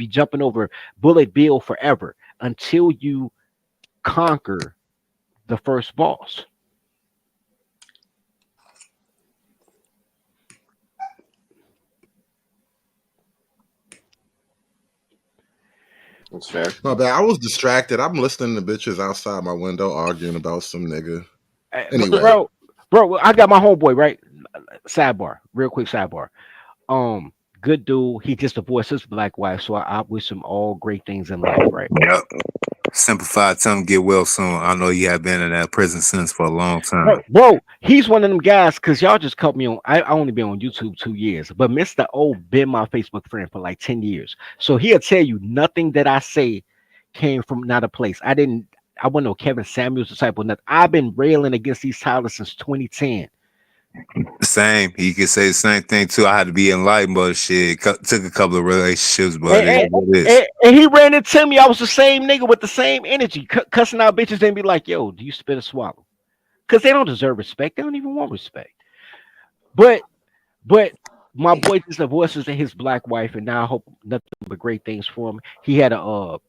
jumping over Bullet Bill forever until you conquer the first boss. That's fair. My bad. I was distracted. I'm listening to bitches outside my window arguing about some nigga. Anyway, bro, I got my homeboy, right? Sidebar, real quick sidebar. Good dude. He just divorced his black wife, so I wish him all great things in life, right? Yep. Simplified, tell him get well soon. I know you have been in that prison since for a long time. Bro, he's one of them guys, because y'all just cut me on. I only been on YouTube 2 years, but Mr. O been my Facebook friend for like 10 years. So he'll tell you nothing that I say came from not a place. I wasn't no Kevin Samuels disciple. Nothing. I've been railing against these titles since 2010. Same. You could say the same thing too. I had to be enlightened, but shit, took a couple of relationships, but it is what it is. And he ran into me. I was the same nigga with the same energy, cussing out bitches and be like, "Yo, do you spit or swallow?" Because they don't deserve respect. They don't even want respect. But my boy just divorces his black wife, and now I hope nothing but great things for him. He had a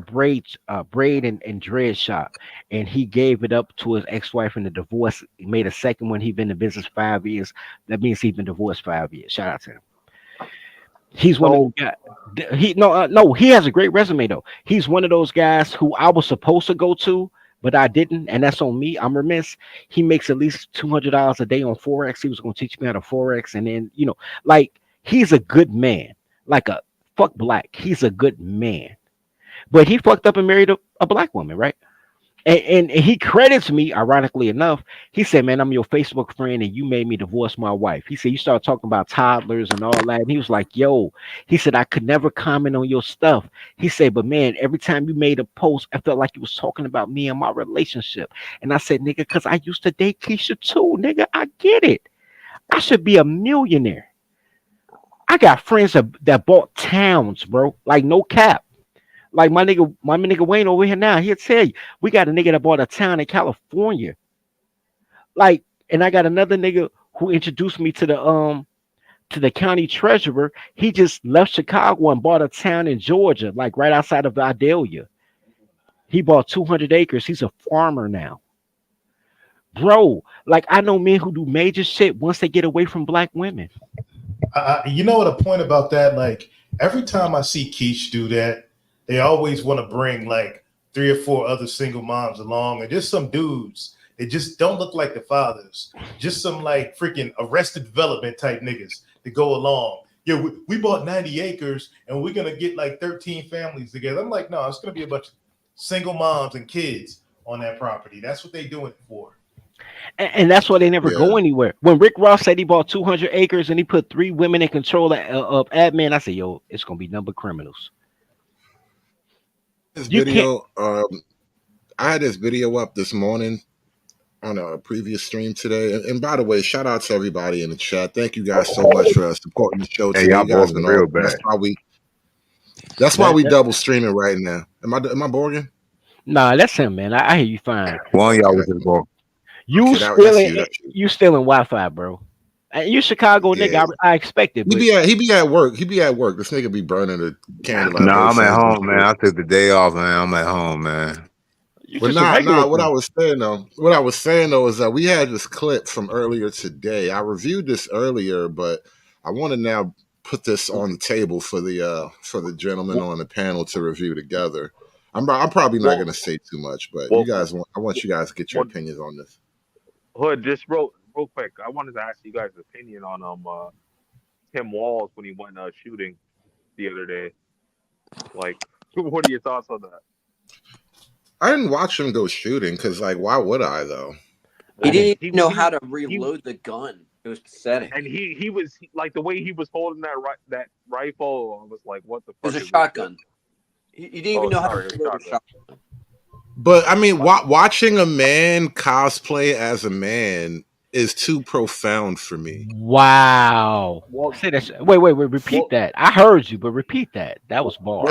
braid and dread shop, and he gave it up to his ex-wife in the divorce. He made a second one. He's been in business 5 years. That means he's been divorced 5 years. Shout out to him. He's one of those guys. He has a great resume though. He's one of those guys who I was supposed to go to, but I didn't, and that's on me. I'm remiss. He makes at least $200 a day on Forex. He was going to teach me how to Forex, and then like he's a good man. Like a fuck black. He's a good man. But he fucked up and married a black woman, right? And he credits me, ironically enough. He said, "Man, I'm your Facebook friend, and you made me divorce my wife." He said, "You started talking about toddlers and all that." And he was like, "Yo," he said, "I could never comment on your stuff." He said, "But man, every time you made a post, I felt like you was talking about me and my relationship." And I said, "Nigga, because I used to date Keisha too, nigga. I get it. I should be a millionaire. I got friends that bought towns, bro. Like no cap. Like my nigga Wayne over here now, he'll tell you, we got a nigga that bought a town in California. Like, and I got another nigga who introduced me to the county treasurer. He just left Chicago and bought a town in Georgia, like right outside of Vidalia. He bought 200 acres. He's a farmer now. Bro, like I know men who do major shit once they get away from black women. You know what a point about that? Like every time I see Keish do that, they always want to bring like 3 or 4 other single moms along, and just some dudes. They just don't look like the fathers. Just some like freaking Arrested Development type niggas to go along. Yeah, we bought 90 acres and we're gonna get like 13 families together. I'm like, no, it's gonna be a bunch of single moms and kids on that property. That's what they doing it for. And that's why they never go anywhere. When Rick Ross said he bought 200 acres and he put 3 women in control of admin, I said, yo, it's gonna be number criminals. This video, I had this video up this morning on a previous stream today. And by the way, shout out to everybody in the chat. Thank you guys so much for supporting the show today. Y'all you guys been real bad. That's why we double streaming right now. Am I borging? Nah, that's him, man. I hear you fine. One of y'all was just born. You stealing Wi-Fi, bro. You Chicago Yeah. nigga, I expect it. He But be at work. He be at work. This nigga be burning the candle at No, both I'm at ends and home, man. shit. I took the day off, man. I'm at home, man. you But just a regular what I thing. was saying though is that we had this clip from earlier today. I reviewed this earlier, but I want to now put this on the table for the gentlemen on the panel to review together. I'm probably not going to say too much, but I want you guys to get your opinions on this. Hood, just real quick. I wanted to ask you guys' opinion on Tim Walz when he went shooting the other day. Like, what are your thoughts on that? I didn't watch him go shooting because, like, why would I though? He didn't even know how to reload the gun. It was pathetic. And he was like the way he was holding that rifle. I was like, what the fuck? It was a shotgun. He didn't even know how to reload a shotgun. But I mean, watching a man cosplay as a man is too profound for me. Wow. Say that. Wait. Repeat that. I heard you, but repeat that. That was bars.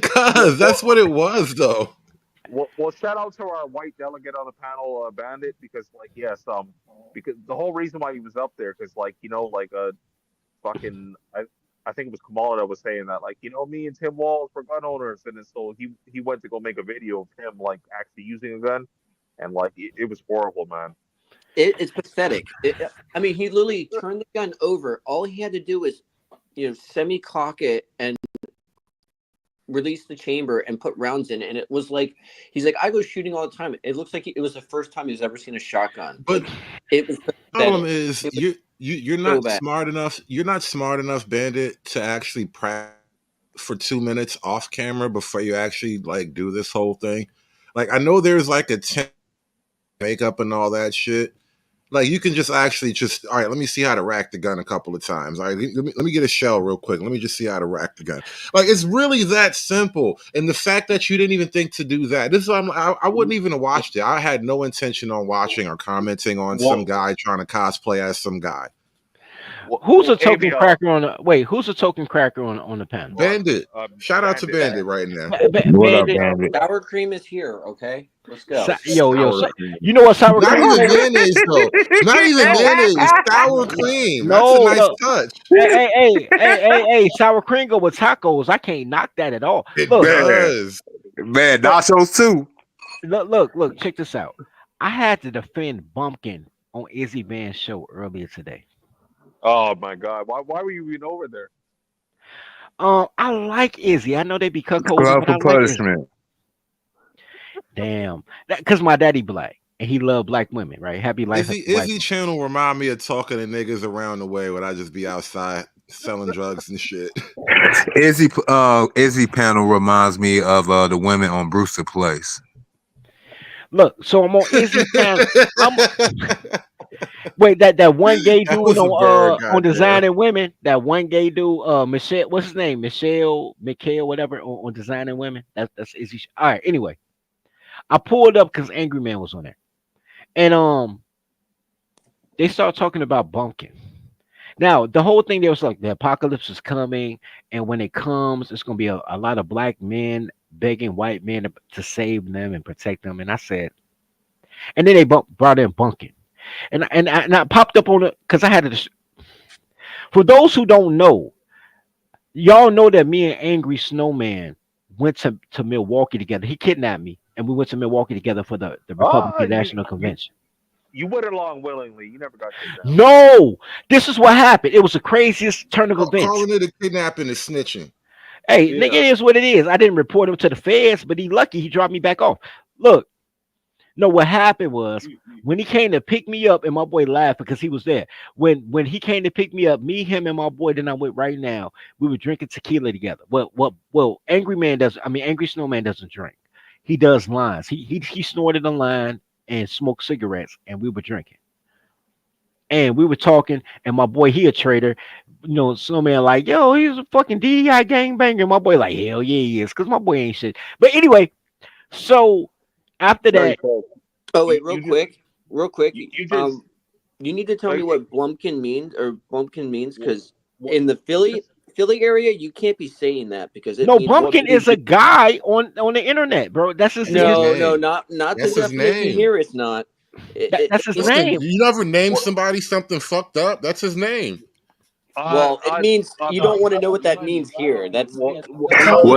Cause that's what it was, though. Well, shout out to our white delegate on the panel, Bandit, because because the whole reason why he was up there, because fucking I think it was Kamala that was saying that, like, me and Tim Walz were gun owners, and then so he went to go make a video of him like actually using a gun, and like it was horrible, man. It's pathetic. I mean, he literally turned the gun over. All he had to do was, semi-cock it and release the chamber and put rounds in. And it was like, he's like, I go shooting all the time. It looks like it was the first time he's ever seen a shotgun. But it was the problem is you're not smart enough. You're not smart enough, Bandit, to actually practice for 2 minutes off camera before you actually like do this whole thing. Like, I know there's like a makeup and all that shit. Like, you can just actually all right, let me see how to rack the gun a couple of times. All right, let me get a shell real quick. Let me just see how to rack the gun. Like, it's really that simple. And the fact that you didn't even think to do that, this is why I wouldn't even have watched it. I had no intention on watching or commenting on some guy trying to cosplay as some guy. Who's a token cracker on the Who's a token cracker on the panel? Bandit. Shout out to Bandit right now. What up, Bandit? Sour cream is here. Okay, let's go. You know what sour cream? Not even mayonnaise though. Not even mayonnaise. Sour cream. That's a nice touch. Hey, sour cream go with tacos. I can't knock that at all. It does. Man, nachos too. Look. Check this out. I had to defend Bumpkin on Izzy Van's show earlier today. Oh my God! Why were you even over there? I like Izzy. I know they be cuckolding, but I like Izzy. Damn, because my daddy black and he loved black women, right? Happy life. Izzy channel remind me of talking to niggas around the way when I just be outside selling drugs and shit. Izzy panel reminds me of the women on Brewster Place. Look, so I'm on Izzy panel. Wait, that one gay dude on Designing Women, that one gay dude, Michelle, what's his name? Mikhail, whatever, on Designing Women. That's Izzy. All right, anyway. I pulled up because Angry Man was on there. And they start talking about Bumpkin. Now, the whole thing there was like the apocalypse is coming, and when it comes, it's gonna be a lot of black men begging white men to save them and protect them. And I said, and then they brought in Bumpkin. And I popped up on it because I had to. For those who don't know, y'all know that me and Angry Snowman went to Milwaukee together. He kidnapped me, and we went to Milwaukee together for the Republican National Convention. You went along willingly. You never got kidnapped. No, this is what happened. It was the craziest turn of events. Calling it a kidnapping is snitching. Hey, nigga, it is what it is. I didn't report him to the feds, but he lucky he dropped me back off. Look. No, what happened was when he came to pick me up, and my boy laughed because he was there. When he came to pick me up, me, him, and my boy that I'm with right now, we were drinking tequila together. Well, Angry Snowman doesn't drink. He does lines. He snorted a line and smoked cigarettes, and we were drinking. And we were talking, and my boy, he a traitor. Snowman like, yo, he's a fucking DEI gangbanger. My boy like, hell yeah, he is, because my boy ain't shit. But anyway, so after that. Oh wait, real quick. You need to tell me what Blumpkin means, because in the Philly area, you can't be saying that because Blumpkin is a guy on the internet, bro. That's his name. No, not to the definition here. It's not. That's his Listen, name. you never name somebody something fucked up. That's his name. Well, it means you don't want to know what that means here. That's What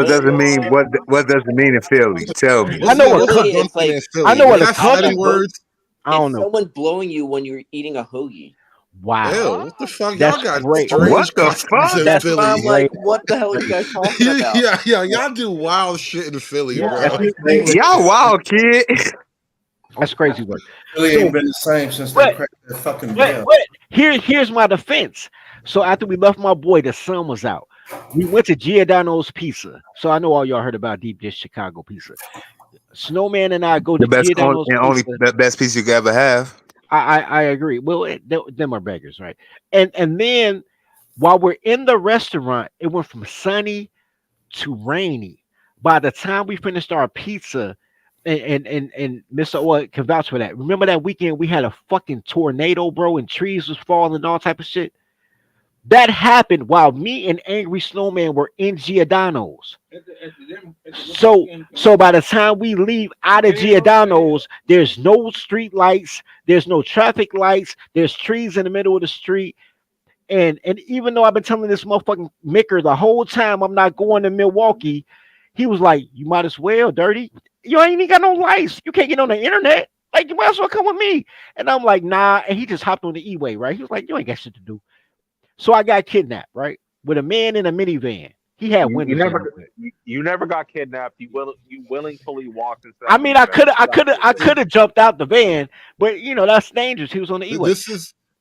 does it mean? What does it mean in Philly? Tell me. I know what What's Philly, a it's bunkin like in I Philly? know Was what a that cunt sweating is. words? I don't it's know. someone blowing you when you're eating a hoagie. Wow. Ew, what the fuck? Y'all That's got great. What strange the customs fuck? in That's That's why I'm Philly. like, great. what the hell are you guys talking about? Yeah, y'all do wild shit in Philly, That's bro. crazy. Y'all wild, kid. That's crazy work. Really So, ain't been the same since they but cracked that fucking but bell. but here's my defense. So after we left my boy, the sun was out. We went to Giordano's Pizza. So I know all y'all heard about deep dish Chicago pizza. Snowman and I go The to best Giordano's and only Pizza. the best piece you could ever have. I agree. Well, them are beggars, right? And then while we're in the restaurant, it went from sunny to rainy. By the time we finished our pizza, and Mr. Oil can vouch for that. Remember that weekend we had a fucking tornado, bro, and trees was falling and all type of shit. That happened while me and Angry Snowman were in Giordano's. So by the time we leave out of Giordano's, there's no street lights, there's no traffic lights, there's trees in the middle of the street. And even though I've been telling this motherfucking Micker the whole time I'm not going to Milwaukee, he was like, "You might as well, dirty. You ain't even got no lights. You can't get on the internet. Like you might as well come with me." And I'm like, "Nah." And he just hopped on the E-way, right? He was like, "You ain't got shit to do." So I got kidnapped, right, with a man in a minivan. He had You windows in never it. you never got kidnapped. You willingly walked I inside the mean, van. I could have jumped out the van, but you know that's dangerous. He was on the E-way.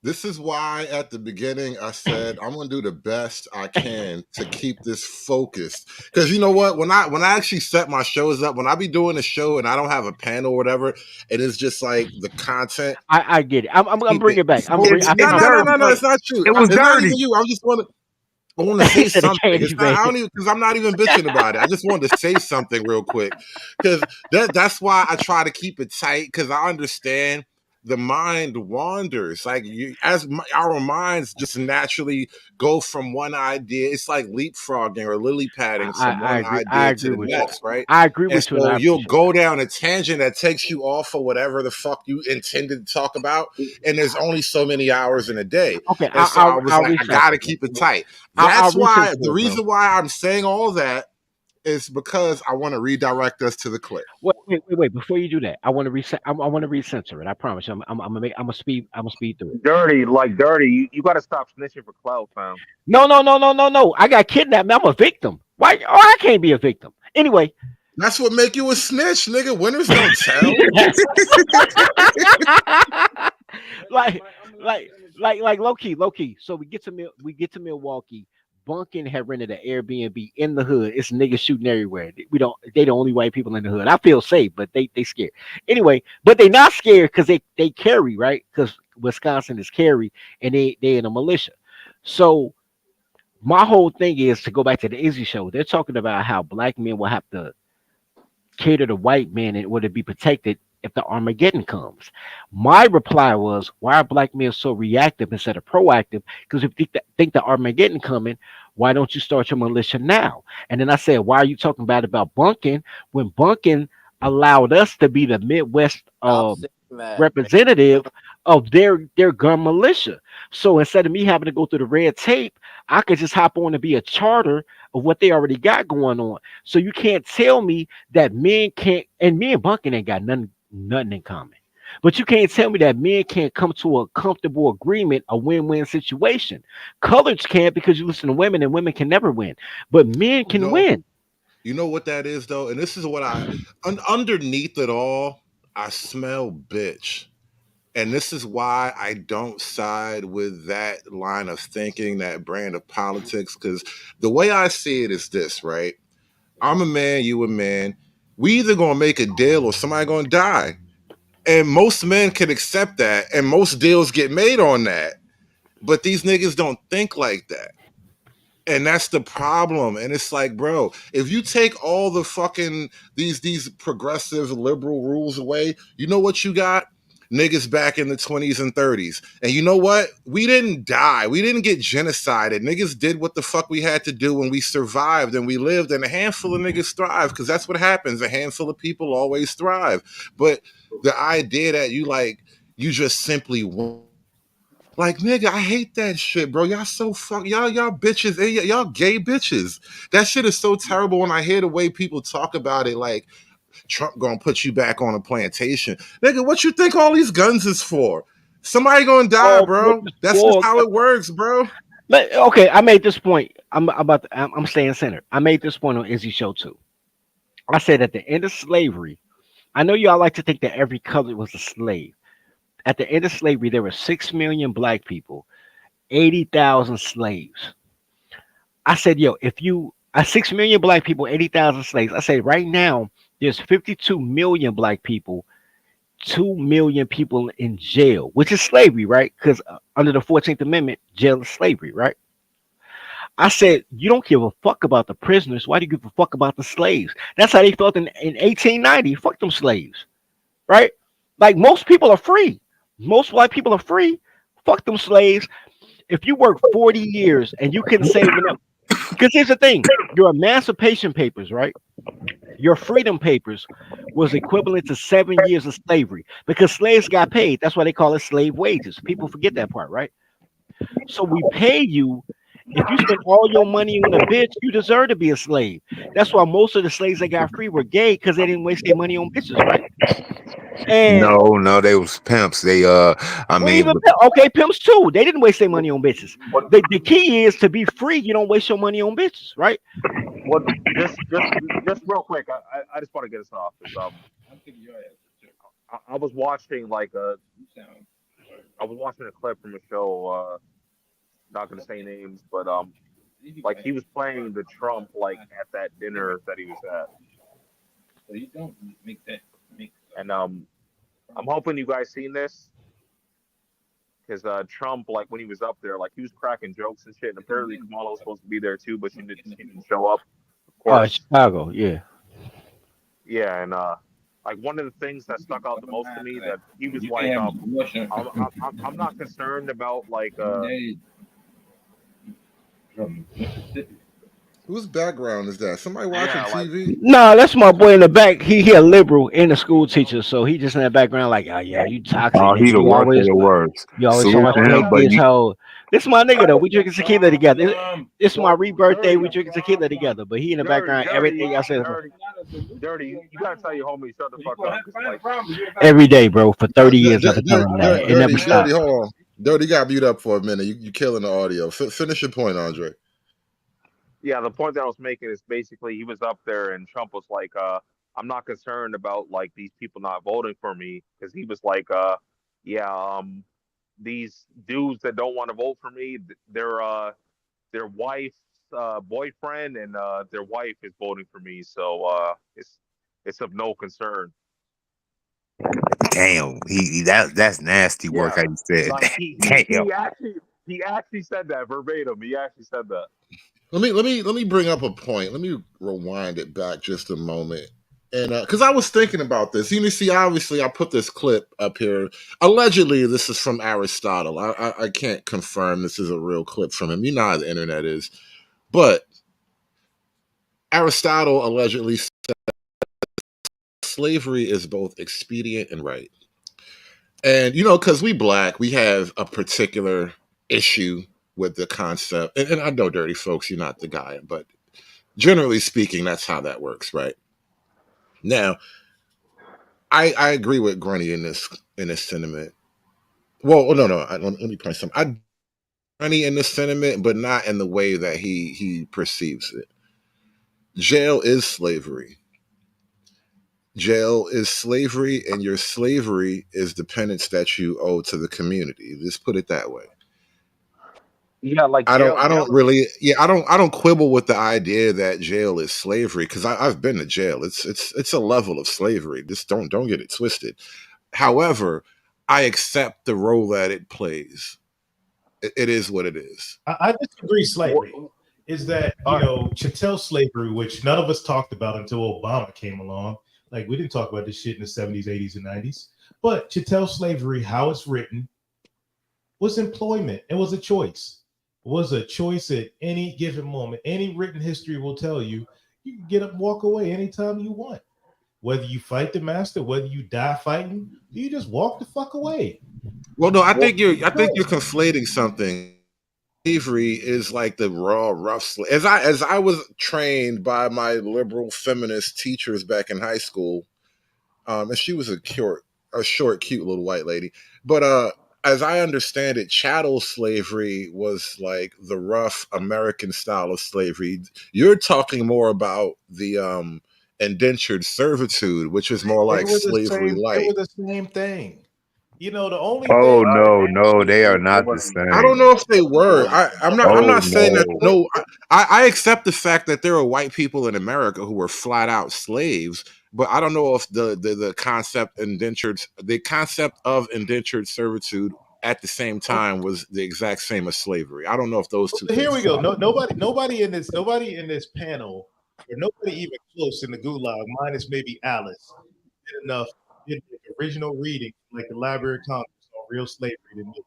This is why at the beginning I said I'm gonna do the best I can to keep this focused. Because you know what, when I actually set my shows up, when I be doing a show and I don't have a panel or whatever, it is just like the content. I get it. I'm Keep it bringing it back. focused. I think I'm No, it's not you. It was It's not even dirty. you. I want to He say said a something. candy It's not. I van. don't even because I'm not even bitching about it. I just wanted to say something real quick because that's why I try to keep it tight because I understand the mind wanders. Like our minds just naturally go from one idea. It's like leapfrogging or lily padding from I one agree. I idea to agree the with you. next, right? I agree And with you, and so I you'll appreciate go down a tangent that takes you off of whatever the fuck you intended to talk about. And there's only so many hours in a day. that. Okay, And so I was I'll like, I research gotta it. keep it tight. I'll That's research why the for it, bro. reason why I'm saying all that is because I want to redirect us to the clip. Wait. Before you do that, I want to reset. I want to recensor it. I promise you. I'm gonna make. I'm gonna speed through it. Dirty. You got to stop snitching for clout, fam. No. I got kidnapped. Man, I'm a victim. Why? Oh, I can't be a victim. Anyway, that's what make you a snitch, nigga. Winners don't tell. like, low key. So we get to Milwaukee. Bunkin had rented an Airbnb in the hood. It's niggas shooting everywhere. They the only white people in the hood. I feel safe, but they scared. Anyway, but they not scared because they carry, right? Because Wisconsin is carry and they in a militia. So my whole thing is to go back to the Izzy show. They're talking about how black men will have to cater to white men in order to be protected if the Armageddon comes. My reply was, why are black men so reactive instead of proactive? Because if you think the Armageddon coming, why don't you start your militia now? And then I said, why are you talking about Bunkin when Bunkin allowed us to be the Midwest Stop saying that. representative of their gun militia? So instead of me having to go through the red tape, I could just hop on and be a charter of what they already got going on. So you can't tell me that men can't, and me and Bunkin ain't got nothing in common. But you can't tell me that men can't come to a comfortable agreement, a win-win situation. Coloreds can't because you listen to women and women can never win. But men can win. You know what that is though, and this is what underneath it all, I smell bitch. And this is why I don't side with that line of thinking, that brand of politics, because the way I see it is this, right? I'm a man, you a man. We either gonna make a deal or somebody gonna die. And most men can accept that, and most deals get made on that. But these niggas don't think like that. And that's the problem. And it's like, bro, if you take all the fucking these progressive liberal rules away, you know what you got? niggas back in the 20s and 30s. And you know what? We didn't die. We didn't get genocided. Niggas did what the fuck we had to do, and we survived and we lived, and a handful of niggas thrive, because that's what happens. A handful of people always thrive. But the idea that you just simply like, nigga, I hate that shit, bro. Y'all so y'all bitches, y'all gay bitches. That shit is so terrible when I hear the way people talk about it, like Trump gonna put you back on a plantation. Nigga, what you think all these guns is for? Somebody gonna die, bro. That's just how it works, bro. Okay, I made this point. I'm staying center. I made this point on Izzy Show too. I said at the end of slavery, I know y'all like to think that every color was a slave. At the end of slavery, there were 6 million black people, 80,000 slaves. I said, yo, if you 6 million black people, 80,000 slaves. I said right now there's 52 million black people, 2 million people in jail, which is slavery, right? Because under the 14th Amendment, jail is slavery, right? I said, you don't give a fuck about the prisoners. Why do you give a fuck about the slaves? That's how they felt in 1890. Fuck them slaves, right? Like most people are free. Most white people are free. Fuck them slaves. If you work 40 years and you couldn't save enough, because here's the thing, your emancipation papers, right? Your freedom papers was equivalent to 7 years of slavery because slaves got paid. That's why they call it slave wages. People forget that part, right? So we pay you. If you spend all your money on a bitch, you deserve to be a slave. That's why most of the slaves that got free were gay, because they didn't waste their money on bitches, right? And No, they was pimps. They okay, pimps too. They didn't waste their money on bitches. The key is to be free. You don't waste your money on bitches, right? What? Just real quick. I just want to get us off. I was watching I was watching a clip from a show. Not gonna say names, but like he was playing the Trump like at that dinner that he was at. So you don't make that. And I'm hoping you guys seen this, because Trump, like when he was up there, like he was cracking jokes and shit. And apparently Kamala was supposed to be there too, but she didn't show up. Of course. Chicago, yeah. Yeah, and like one of the things that stuck out the most to me that he was like, I'm not concerned about like Whose background is that? Somebody watching TV? No, that's my boy in the back. He a liberal and a school teacher, so he just in the background like, oh yeah, you toxic. Oh, he the you worst always, of the worst. You always Salute talking to about him, hate but this hoe. This is my nigga though. We drinking tequila together. It's my rebirthday. We drinking tequila together. But he in the background. Everything I said. Dirty, you gotta tell your homie shut the fuck up. Like, Every day, bro. For 30 years, I've been telling him that. It never stopped. Dirty, hold on. Dirty, you got mute up for a minute. You killing the audio. Finish your point, Andre. Yeah, the point that I was making is basically he was up there and Trump was like, I'm not concerned about like these people not voting for me, because he was like, these dudes that don't want to vote for me, their wife's boyfriend and their wife is voting for me, so it's of no concern. Damn, that's nasty work. How you said. Like Damn. He actually said that verbatim. He actually said that. Let me bring up a point. Let me rewind it back just a moment. And because I was thinking about this, you see, obviously, I put this clip up here. Allegedly, this is from Aristotle. I can't confirm this is a real clip from him. You know how the internet is. But Aristotle allegedly said slavery is both expedient and right. And, because we black, we have a particular issue with the concept. And I know, dirty folks, you're not the guy, but generally speaking, that's how that works, right? Now, I agree with Grunny in this sentiment. Well, no, let me point some. I Grunny in this sentiment, but not in the way that he perceives it. Jail is slavery. Jail is slavery, and your slavery is dependence that you owe to the community. Just put it that way. Yeah, like I don't quibble with the idea that jail is slavery, because I've been to jail. It's a level of slavery. Just don't get it twisted. However, I accept the role that it plays. It is what it is. I disagree slightly. Is that chattel slavery, which none of us talked about until Obama came along. Like we didn't talk about this shit in the 70s, 80s, and 90s. But chattel slavery, how it's written, was employment. It was a choice. It was a choice at any given moment. Any written history will tell you you can get up and walk away anytime you want. Whether you fight the master, whether you die fighting, you just walk the fuck away. Well, no, I think you're conflating something. Slavery is like the raw, rough. As I was trained by my liberal feminist teachers back in high school, and she was a short, cute little white lady. But as I understand it, chattel slavery was like the rough American style of slavery. You're talking more about the indentured servitude, which is more like slavery They light. were the same thing. You know, the only Oh thing. no, they are not the I don't same. know if they were. I'm Oh not saying that. no. No, I accept the fact that there are white people in America who were flat out slaves, but I don't know if the concept of indentured servitude at the same time was the exact same as slavery. I don't know if those two Here things. we go. Nobody in this panel, or nobody even close in the gulag, minus maybe Alice, did enough did the original reading, like the Library of Congress on real slavery than me.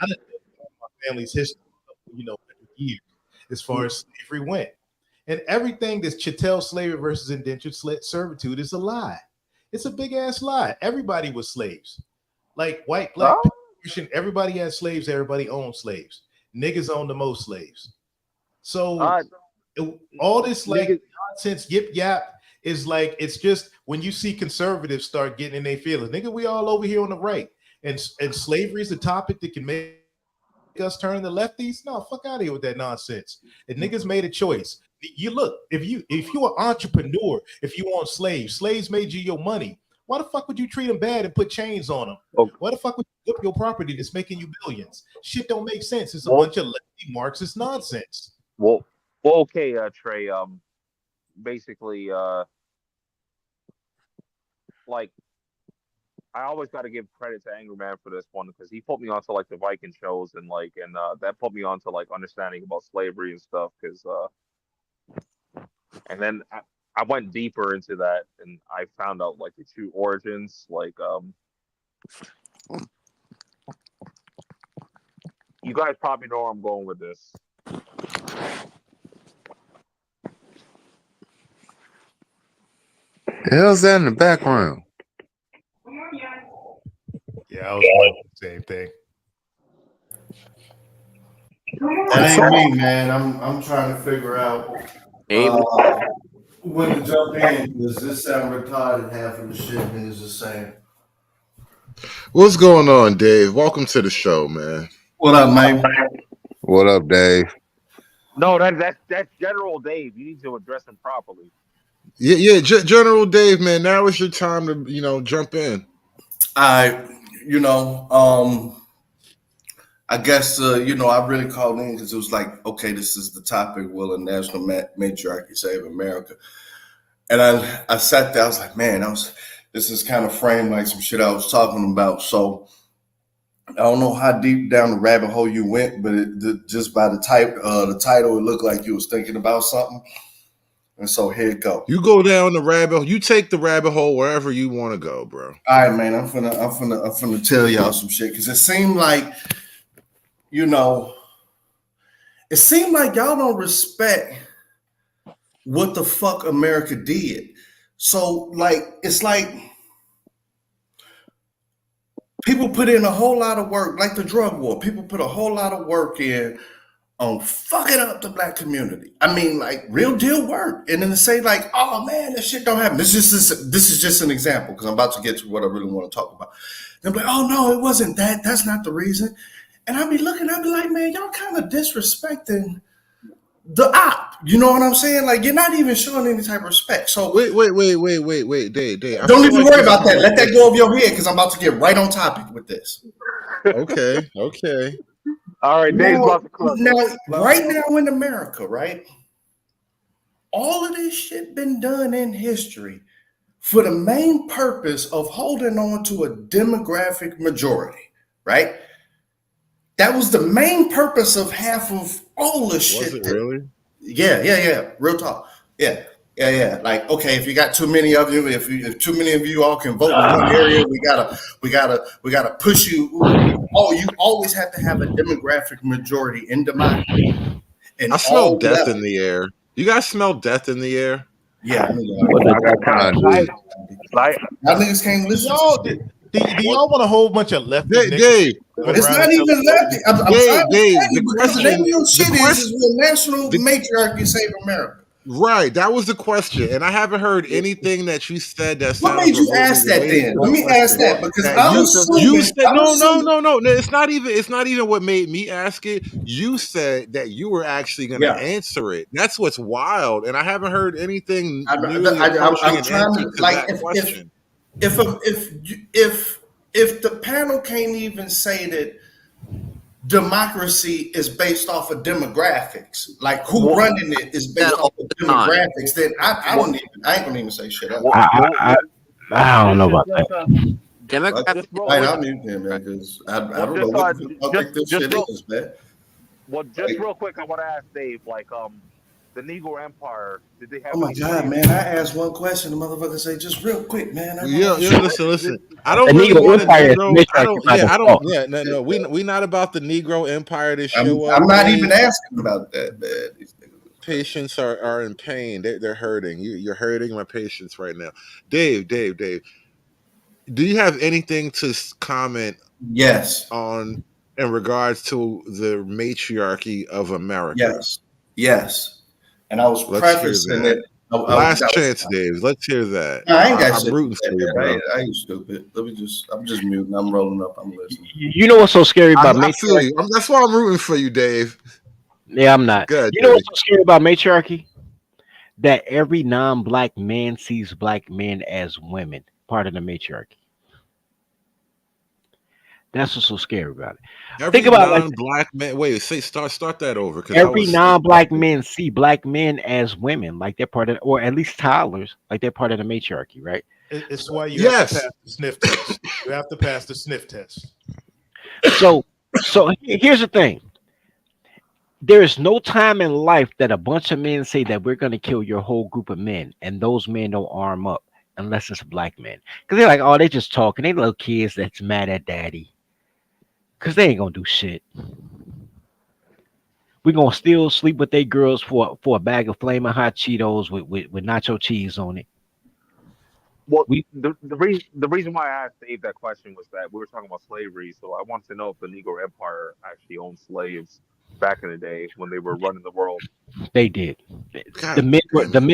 I didn't know my family's history, 100 years as far as slavery went, and everything that's chattel slavery versus indentured servitude is a lie. It's a big ass lie. Everybody was slaves, like white, black, Christian. Everybody had slaves. Everybody owned slaves. Niggas owned the most slaves. So all this like nonsense yip yap is like, it's just when you see conservatives start getting in their feelings, nigga, we all over here on the right, and slavery is a topic that can make us turn the lefties. No, fuck out of here with that nonsense. And niggas made a choice. You look, if you an entrepreneur, if you want slaves made you your money. Why the fuck would you treat them bad and put chains on them? Why the fuck would you flip your property that's making you billions? Shit don't make sense. It's a bunch of lefty Marxist nonsense. Well, okay, Trey. Basically, like, I always got to give credit to Angry Man for this one, because he put me onto like the Viking shows, and that put me onto like understanding about slavery and stuff. Because and then I went deeper into that, and I found out like the true origins. Like, you guys probably know where I'm going with this. The hell's that in the background? Yeah, I was wondering the same thing. That ain't me, man. I'm trying to figure out when to jump in. Does this sound retarded? Half of the shit niggas is saying. What's going on, Dave? Welcome to the show, man. What up, man? What up, Dave? No, that's General Dave. You need to address him properly. Yeah, General Dave, man. Now is your time to jump in. I guess I really called in because it was like, okay, this is the topic. Will a national matriarchy save America? And I sat there. I was like, man, this is kind of framed like some shit I was talking about. So I don't know how deep down the rabbit hole you went, but just by the title, it looked like you was thinking about something. And so here it go. You go down the rabbit hole. You take the rabbit hole wherever you want to go, bro. All right, man. I'm finna tell y'all some shit, because it seemed like, it seemed like y'all don't respect what the fuck America did. So like, it's like people put in a whole lot of work, like the drug war. People put a whole lot of work in on fucking up the black community. I mean, like, real deal work. And then to say like, oh man, this shit don't happen. This is just an example, because I'm about to get to what I really want to talk about. They'll be like, oh no, it wasn't that. That's not the reason. And I'll be looking, I'll be like, man, y'all kind of disrespecting the op. You know what I'm saying? Like, you're not even showing any type of respect. So wait, Dave. Don't even worry about that. Let that go over your head, because I'm about to get right on topic with this. Okay. All right, Dave's about to close. Now, right now in America, right? All of this shit been done in history for the main purpose of holding on to a demographic majority, right? That was the main purpose of half of all the shit. Was it really? Yeah. Real talk. Yeah. Yeah. Like, okay, if you got too many of you, if too many of you all can vote in one area, we gotta push you. Oh, you always have to have a demographic majority in democracy, in I smell all death in levels. the air. You guys smell death in the air? Yeah, I mean, Like, y'all niggas can't listen to Y'all, shit. do y'all want a whole bunch of lefty niggas Dave, living It's around not each other? even lefty. I'm trying to Dave, tell you, because the name of your shit is will national matriarchy save America. Right, that was the question, and I haven't heard anything that you said that What sounds made you remotely ask that related then? to Let the me ask question. that because That I'm you assuming. said no. It's not even what made me ask it. You said that you were actually going to Yeah. answer it. That's what's wild, and I haven't heard anything I'm nearly approaching an trying answer to to like that question. if the panel can't even say that democracy is based off of demographics, like who running it is based off of demographics, then I ain't gonna even say shit else. I don't know about that. Democrats. I'll mute him, man, because I don't know what the fuck I think this shit is, man. Well, just real quick, I want to ask Dave, like, the Negro Empire, did they have Oh my any god, slaves? man! I asked one question, the motherfucker say, "Just real quick, man." Listen. I don't The really Negro want to Empire is Negro. I matriarchy don't. by Yeah, I don't. default. Yeah, no. We not about the Negro Empire to show I'm up. not Dave. even asking about that, man. Patients are in pain. They're hurting. You're hurting my patients right now. Dave. Do you have anything to comment? Yes. On in regards to the matriarchy of America. Yes. And I was Let's hear prefacing that. it. Last chance, Dave. Let's hear that. No, I ain't got I'm shit. rooting for you, bro. I ain't stupid. I'm just muting. I'm rolling up. I'm listening. You know what's so scary about I feel matriarchy? you. That's why I'm rooting for you, Dave. Yeah, I'm not. Good. You know what's so scary about matriarchy? That every non-black man sees black men as women, part of the matriarchy. That's what's so scary about it. Every Think about it like this. non-black man. Wait, start that over because I Every was. non-black men see black men as women, like they're part of, or at least toddlers, like they're part of the matriarchy, right? It's why you have to pass the sniff test. You have to pass the sniff test. So here's the thing. There is no time in life that a bunch of men say that we're going to kill your whole group of men, and those men don't arm up unless it's black men. Because they're like, oh, they just talking. They little kids that's mad at daddy. Because they ain't going to do shit. We're going to still sleep with their girls for a bag of flaming hot Cheetos with nacho cheese on it. Well, the reason why I asked Dave that question was that we were talking about slavery, so I wanted to know if the Negro Empire actually owned slaves back in the day when they were running the world. They did. The men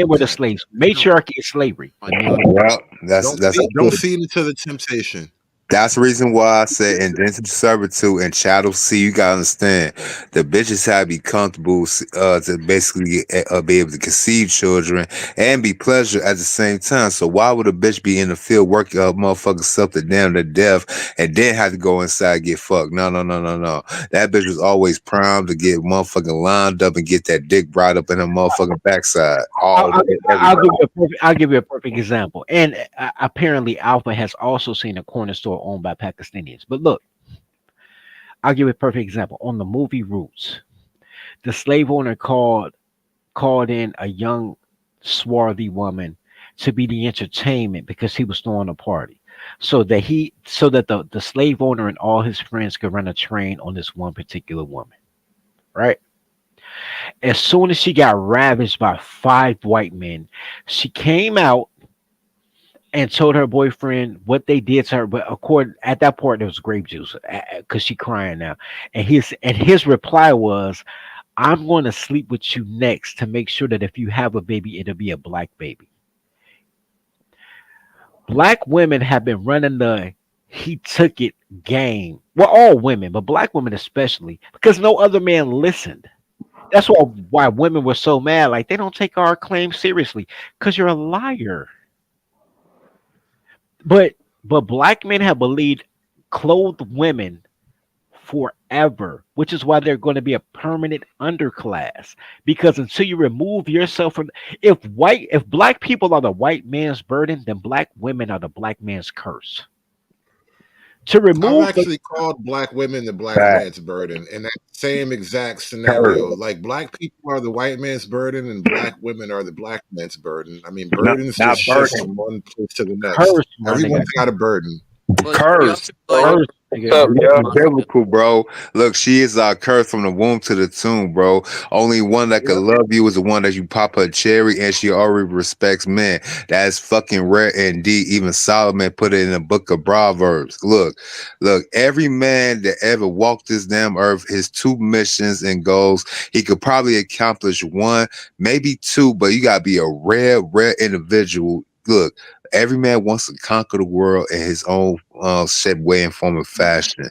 were the slaves. Matriarchy is slavery. Well, Don't feed into the temptation. That's the reason why I said indentured servitude and chattel. See, you gotta understand, the bitches have to be comfortable to basically be able to conceive children and be pleasure at the same time. So why would a bitch be in the field working motherfucking self to damn to death and then have to go inside and get fucked? No. That bitch was always primed to get motherfucking lined up and get that dick right up in her motherfucking backside. I'll give you a perfect example. And apparently, Alpha has also seen a corner store owned by Pakistanians. But look, I'll give you a perfect example. On the movie Roots, the slave owner called in a young, swarthy woman to be the entertainment because he was throwing a party. So that the slave owner and all his friends could run a train on this one particular woman. Right? As soon as she got ravaged by 5 white men, she came out and told her boyfriend what they did to her. But at that point, there was grape juice because she crying now. And his reply was, "I'm going to sleep with you next to make sure that if you have a baby, it'll be a black baby." Black women have been running the he took it game. Well, all women, but black women especially, because no other man listened. That's why women were so mad. Like, they don't take our claim seriously because you're a liar. But black men have believed clothed women forever, which is why they're going to be a permanent underclass. Because until you remove yourself from, if black people are the white man's burden, then black women are the black man's curse. To I've remove the actually called black women the black Fact. man's burden in that same exact Curse. scenario. Like black people are the white man's burden and black women are the black man's burden. I mean, No, burdens not just shift burden. from one place to the next. curse, my nigga. Everyone's got a burden. Well, you Curse. also realize Curse, What's nigga. up, yo? responsibility. Biblical, bro. Look, she is cursed from the womb to the tomb, bro. Only one that could love you is the one that you pop her cherry, and she already respects men. That's fucking rare indeed. Even Solomon put it in the book of Proverbs. Look, every man that ever walked this damn earth, his two missions and goals, he could probably accomplish one, maybe two, but you gotta be a rare individual. Look, every man wants to conquer the world in his own set way and form of fashion.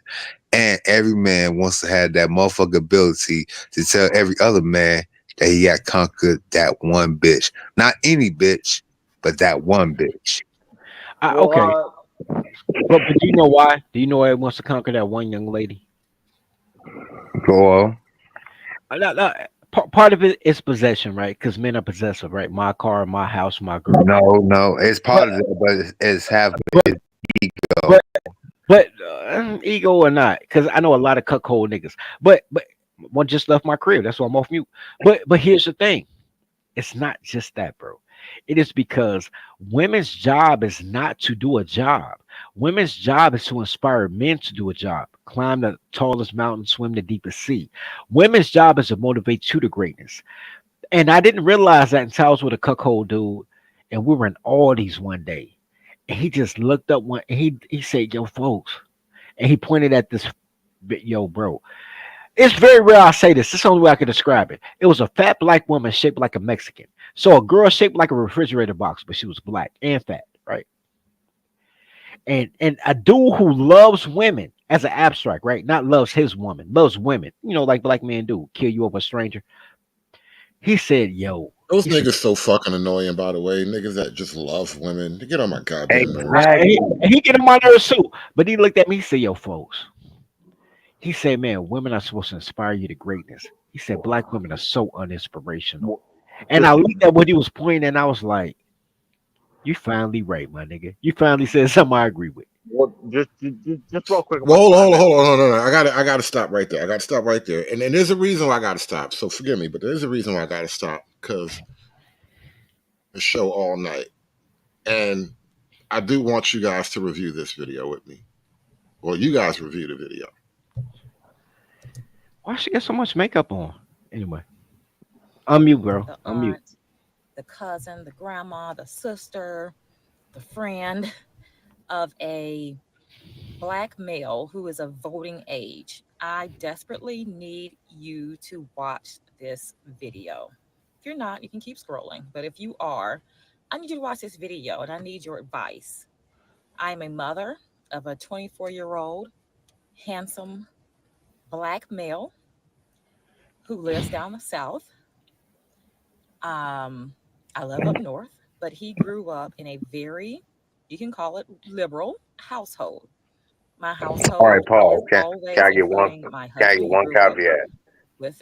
And every man wants to have that motherfucking ability to tell every other man that he got conquered that one bitch. Not any bitch, but that one bitch. Okay, but do you know why? Do you know why he wants to conquer that one young lady? Go on. Part of it is possession, right? Because men are possessive, right? My car, my house, my girl. No, it's part of it, but it's half of it. Ego. But ego or not, because I know a lot of cuckold niggas. But one just left my crib. That's why I'm off mute. But here's the thing. It's not just that, bro. It is because women's job is not to do a job. Women's job is to inspire men to do a job, climb the tallest mountain, swim the deepest sea. Women's job is to motivate you to greatness. And I didn't realize that until I was with a cuckold dude, and we were in Aldi's one day. And he just looked up one, and he said, "Yo, folks," and he pointed at this, yo, bro. It's very rare I say this. This is the only way I can describe it. It was a fat black woman shaped like a Mexican. So a girl shaped like a refrigerator box, but she was black and fat, right? And a dude who loves women as an abstract, right? Not loves his woman, loves women. You know, like black men do, kill you over a stranger. He said, "Yo." Those He said, niggas so fucking annoying, by the way. Niggas that just love women. They get on my goddamn nerves. he get on my nerves too. But he looked at me, he said, "Yo, folks." He said, "Man, women are supposed to inspire you to greatness." He said, "Black women are so uninspirational." And I looked at what he was pointing, and I was like, "You finally right, my nigga. You finally said something I agree with." Well, just real quick. Well, hold on, no. I gotta stop right there. I gotta stop right there. And there's a reason why I gotta stop. So forgive me, but there's a reason why I gotta stop because the show all night. And I do want you guys to review this video with me. Well, you guys review the video. Why she got so much makeup on? Anyway, I'm mute, girl. The I'm mute. aunt, the cousin, the grandma, the sister, the friend of a black male who is of voting age. I desperately need you to watch this video. If you're not, you can keep scrolling. But if you are, I need you to watch this video and I need your advice. I am a mother of a 24-year-old, handsome black male who lives down the south. I live up north, but he grew up in a very, you can call it liberal household. My household All right, Paul. is Can always I get one? including my Can I husband. get He one grew up caveat? with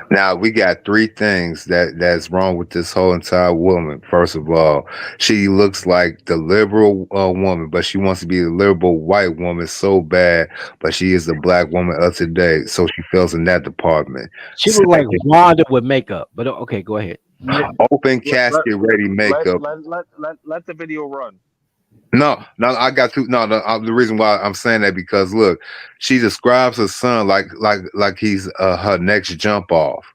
Now we got three things that's wrong with this whole entire woman. First of all, she looks like the liberal woman, but she wants to be the liberal white woman so bad, but she is the black woman of today, so she fails in that department. She looked like Wanda with makeup. But okay, go ahead. Open casket ready makeup. Let the video run. No, I got to. No, the reason why I'm saying that because look, she describes her son like he's her next jump off.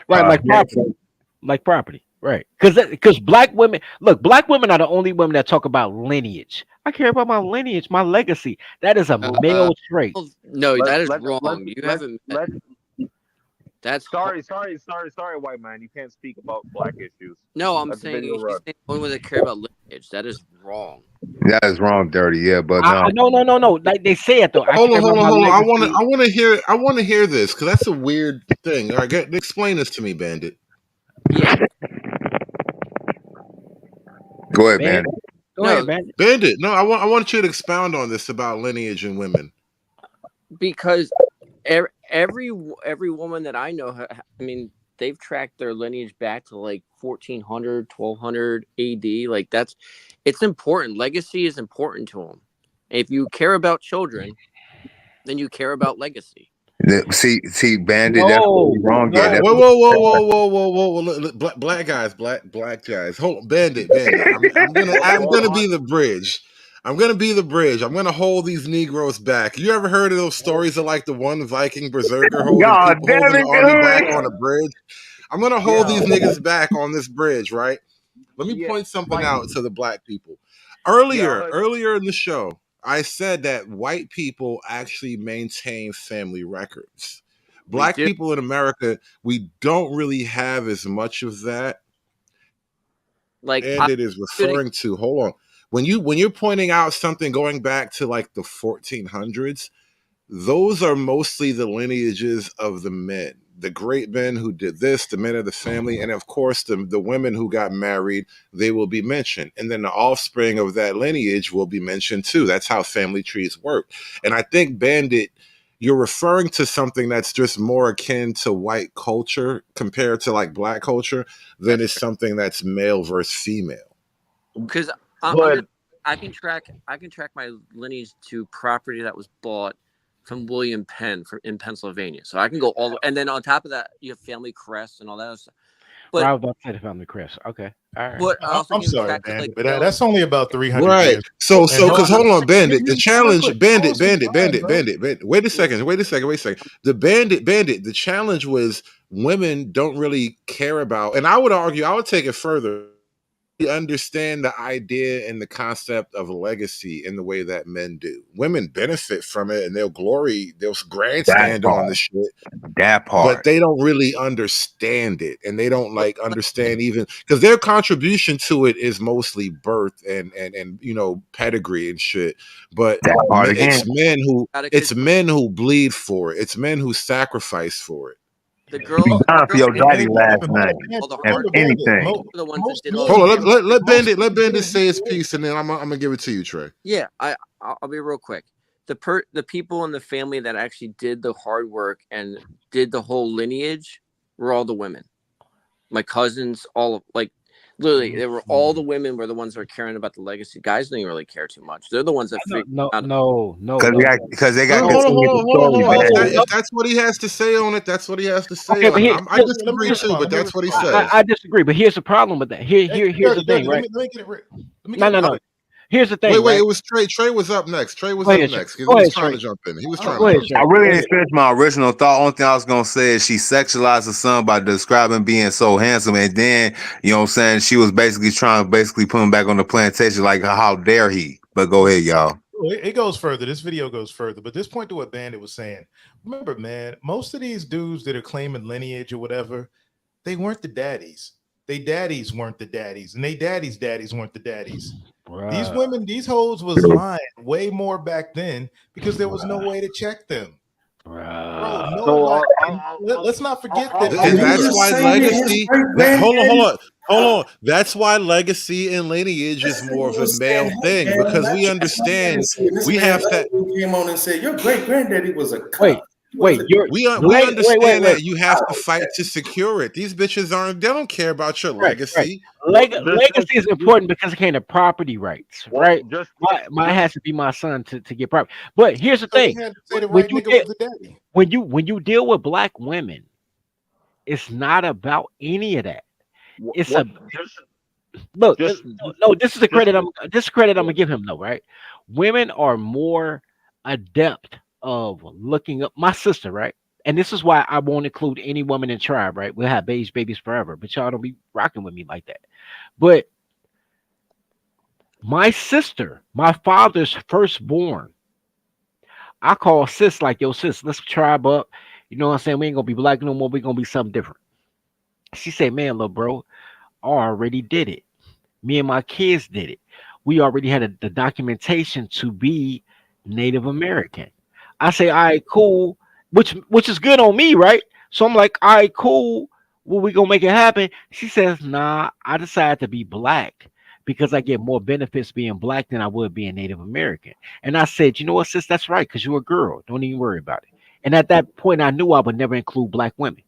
Right, like property. Like property. Right. Because black women, look, black women are the only women that talk about lineage. I care about my lineage, my legacy. That is a male trait. No, that is wrong. You haven't. That's sorry, white man. You can't speak about black issues. No, I'm Let the saying video she's run. saying the only one that care about lineage. That is wrong. That is wrong, dirty. Yeah, but no. No. Like they say it though. Hold on. I want to hear this because that's a weird thing. All right, explain this to me, Bandit. Yeah. Go ahead, Bandit. Go ahead, Bandit. Bandit. No, I want you to expound on this about lineage and women. Because every woman that I know, I mean, they've tracked their lineage back to like 1400, 1200 AD. Like it's important. Legacy is important to them. If you care about children, then you care about legacy. See, Bandit, that's what we wrong All at. right, That's whoa. Black guys, black guys. Hold on, Bandit. I'm gonna be the bridge. I'm gonna be the bridge. I'm gonna hold these Negroes back. You ever heard of those stories of like the one Viking berserker holding God people, damn holding the it, army back dude. on a bridge? I'm gonna hold these niggas back on this bridge, right? Let me point something out to the black people. Earlier in the show, I said that white people actually maintain family records. We Black do. people in America, we don't really have as much of that. Like And it is referring to, hold on. When you're pointing out something going back to like the 1400s, those are mostly the lineages of the men, the great men who did this, the men of the family, and of course the women who got married, they will be mentioned. And then the offspring of that lineage will be mentioned too. That's how family trees work. And I think, Bandit, you're referring to something that's just more akin to white culture compared to like black culture than it's something that's male versus female. Because I can track my lineage to property that was bought from William Penn in Pennsylvania. So I can go all, and then on top of that, you have family crests and all that other stuff. But I was about to say the family crest. Okay, all right. But I'm sorry, to, man, but that's only about 300 Right. years. So, because hold on, Bandit. The Real challenge, quick, Bandit. bro. Wait a second. The Bandit. The challenge was women don't really care about, and I would argue, I would take it further. Understand the idea and the concept of legacy in the way that men do. Women benefit from it, and they'll grandstand on the shit. That part. But they don't really understand it, and they don't like understand even because their contribution to it is mostly birth and pedigree and shit. But it's men who bleed for it. It's men who sacrifice for it. The girls for your daddy last night. Anything. The ones that did all Hold on, let Bandit say his piece, and then I'm gonna give it to you, Trey. Yeah, I'll be real quick. The people in the family that actually did the hard work and did the whole lineage were all the women. My cousins, literally, they were all the women were the ones that were caring about the legacy. Guys didn't really care too much. They're the ones that No. Because they got hold on. If that's what he has to say on it, that's what he has to say on it. I disagree too, but that's what he says. I disagree, but here's the problem with that. Here's the thing, right? No. Here's the thing. Wait, right? it was Trey. Trey was up next. He was trying to jump in. He was trying Go to ahead, jump in. I really didn't finish my original thought. Only thing I was gonna say is she sexualized her son by describing being so handsome, and then she was basically trying to put him back on the plantation, like how dare he? But go ahead, y'all. It goes further. This video goes further. But this point to what Bandit was saying. Remember, man, most of these dudes that are claiming lineage or whatever, they weren't the daddies. They daddies weren't the daddies, and they daddies weren't the daddies. These women, these hoes was lying way more back then because there was no way to check them. Bro, let's not forget that. And that's why legacy. Hold on. That's why legacy and lineage is more of a male thing because we understand we have to. Came on and said your great granddaddy was a cunt. We understand that you have to fight to secure it. These bitches they don't care about your legacy. Legacy is important because it came to property rights, right? Mine has to be my son to get property. But here's the thing: when you deal with black women, it's not about any of that. It's this is the credit I'm gonna give him though, right? Women are more adept of looking up my sister, right? And this is why I won't include any woman in tribe, right? We'll have babies forever, but y'all don't be rocking with me like that. But my sister, my father's firstborn, I call sis like, yo, sis, let's tribe up. You know what I'm saying? We ain't gonna be black no more. We're gonna be something different. She said, man, little bro, I already did it. Me and my kids did it. We already had the documentation to be Native American. I say, all right, cool, which is good on me, right? So I'm like, all right, cool. Well, we gonna make it happen. She says, nah, I decided to be black because I get more benefits being black than I would being Native American. And I said, you know what, sis, that's right, because you're a girl. Don't even worry about it. And at that point, I knew I would never include black women.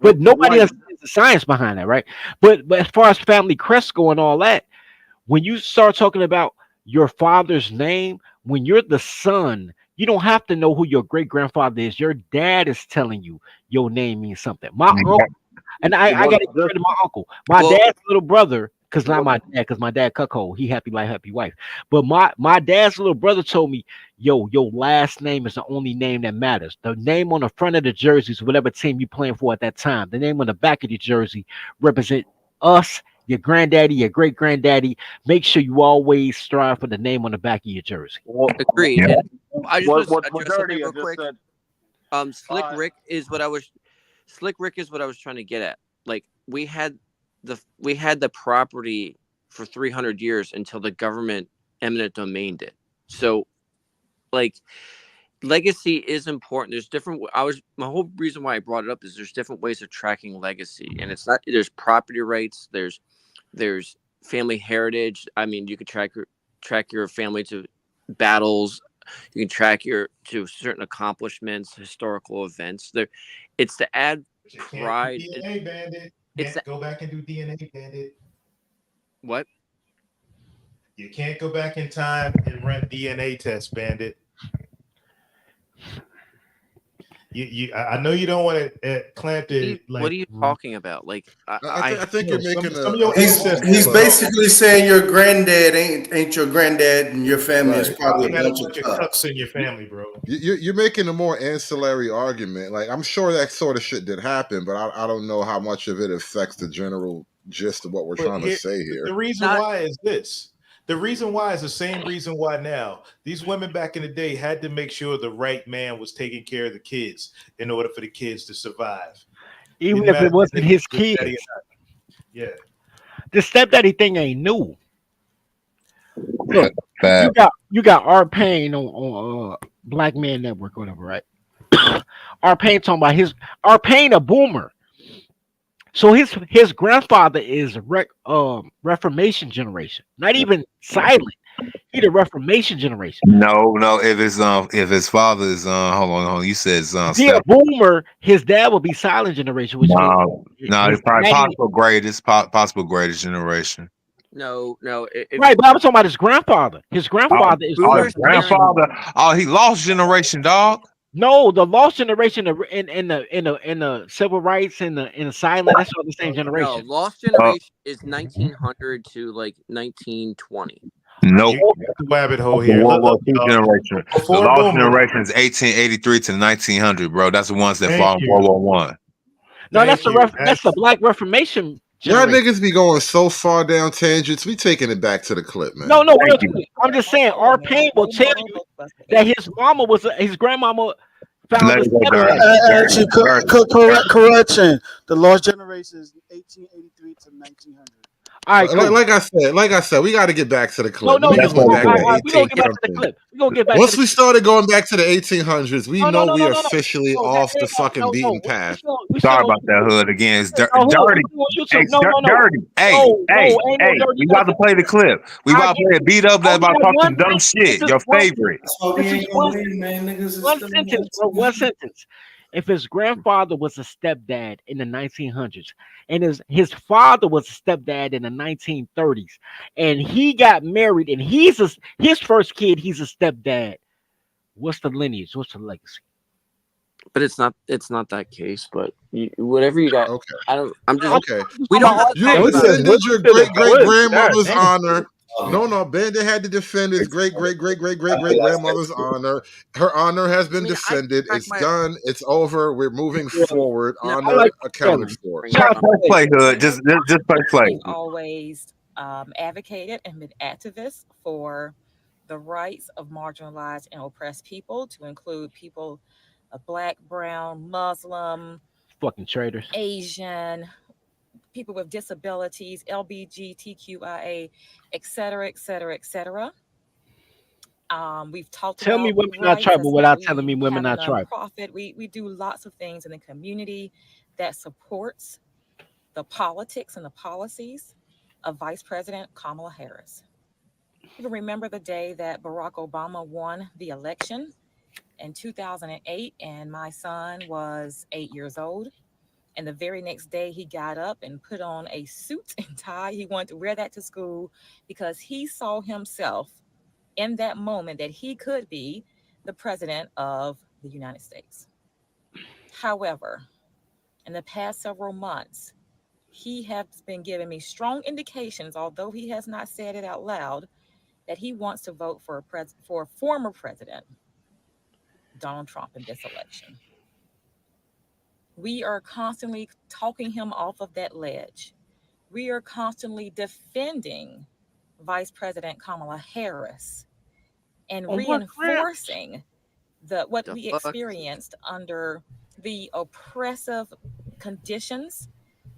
But nobody understands the science behind that, right? But as far as family crest go and all that, when you start talking about your father's name, when you're the son, you don't have to know who your great grandfather is. Your dad is telling you your name means something. My uncle, and I got to get rid of my uncle. My dad's little brother, because not my dad, because my dad cuckold. He happy life, happy wife. But my dad's little brother told me, yo, your last name is the only name that matters. The name on the front of the jerseys, whatever team you playing for at that time. The name on the back of the jersey represent us, your granddaddy, your great granddaddy. Make sure you always strive for the name on the back of your jersey. Agreed. Yeah. And I just What want to address something Dirty real just quick. said. Slick Rick is what I was trying to get at. Like we had the property for 300 years until the government eminent domained it. So like legacy is important. There's different my whole reason why I brought it up is there's different ways of tracking legacy, and it's not there's property rights, there's family heritage. I mean, you could track your family to battles. You can track your to certain accomplishments, historical events. It's to add pride. DNA bandit. Can't go back and do DNA bandit. What? You can't go back in time and run DNA test, bandit. I know you don't want to clamp it. What are you talking about? Like I think you're making some of your ancestors. He's basically saying your granddad ain't your granddad, and your family is Right. probably You a had a bunch of bunch of cucks. cucks in your family, bro. You're making a more ancillary argument. Like, I'm sure that sort of shit did happen, but I don't know how much of it affects the general gist of what we're trying to say here. The reason why is this. The reason why is the same reason why now. These women back in the day had to make sure the right man was taking care of the kids in order for the kids to survive. Even if it wasn't his kids. Yeah. The stepdaddy thing ain't new. Look, you got Art Payne on Black Man Network or whatever, right? Art Payne talking about Art Payne a boomer. So his grandfather is Reformation generation, not even silent. He the Reformation generation. No. If his father is hold on. You said He a boomer. His dad will be silent generation, which no, means it's probably possible greatest generation. No. Right, but I was talking about his grandfather. His grandfather is his grandfather. Oh, he lost generation, dog. No, the lost generation in the civil rights and the silent. That's all the same No, generation. lost generation is 1900 to like 1920. Nope. Rabbit hole The here. World War II generation. The Before lost Boomer. generation is 1883 to 1900, bro. That's the ones that Thank fought in you. World War One. No, that's the Black Reformation Y'all generation. niggas be going so far down tangents. We taking it back to the clip, man. No, real quick. I'm just saying, Art Payne will tell you that his mama his grandmama found Let a it go, stepdad. Actually, correction. The lost generation is 1883 to 1900. All right, cool. Like I said, we got to get back to the clip. No, Niggas went back to we gonna get back to the 18 clip. We gonna get back. Once to the we started going back to the 1800s, we know we no. officially off the fucking beaten path. Sorry about that hood again. It's dirty. Hey, dirty. Hey, we about to play the clip. We about to play it beat up. That's about to talk some dumb shit. Your favorite. One sentence, bro. One sentence. If his grandfather was a stepdad in the 1900s and his father was a stepdad in the 1930s and he got married and his first kid, he's a stepdad. What's the lineage? What's the legacy? But it's not that case. But whatever you got, okay. I'm just okay. We don't have to You talk about defended your great grandmother's damn. honor. No, Bandit had to defend his great grandmother's honor. Her honor has been defended. It's done. It's over. We're moving forward. Honor accounted for. Play hood. Just play. We've always advocated and been activists for the rights of marginalized and oppressed people, to include people of Black, Brown, Muslim, fucking traitors, Asian, people with disabilities, LGBTQIA, etc. We've talked Tell about me women not tribal without telling me women not tribal. Profit. We do lots of things in the community that supports the politics and the policies of Vice President Kamala Harris. You can remember the day that Barack Obama won the election in 2008, and my son was 8 years old. And the very next day, he got up and put on a suit and tie. He wanted to wear that to school because he saw himself in that moment that he could be the president of the United States. However, in the past several months, he has been giving me strong indications, although he has not said it out loud, that he wants to vote for for former President Donald Trump in this election. We are constantly talking him off of that ledge. We are constantly defending Vice President Kamala Harris and On what ground? reinforcing what we experienced under the oppressive conditions,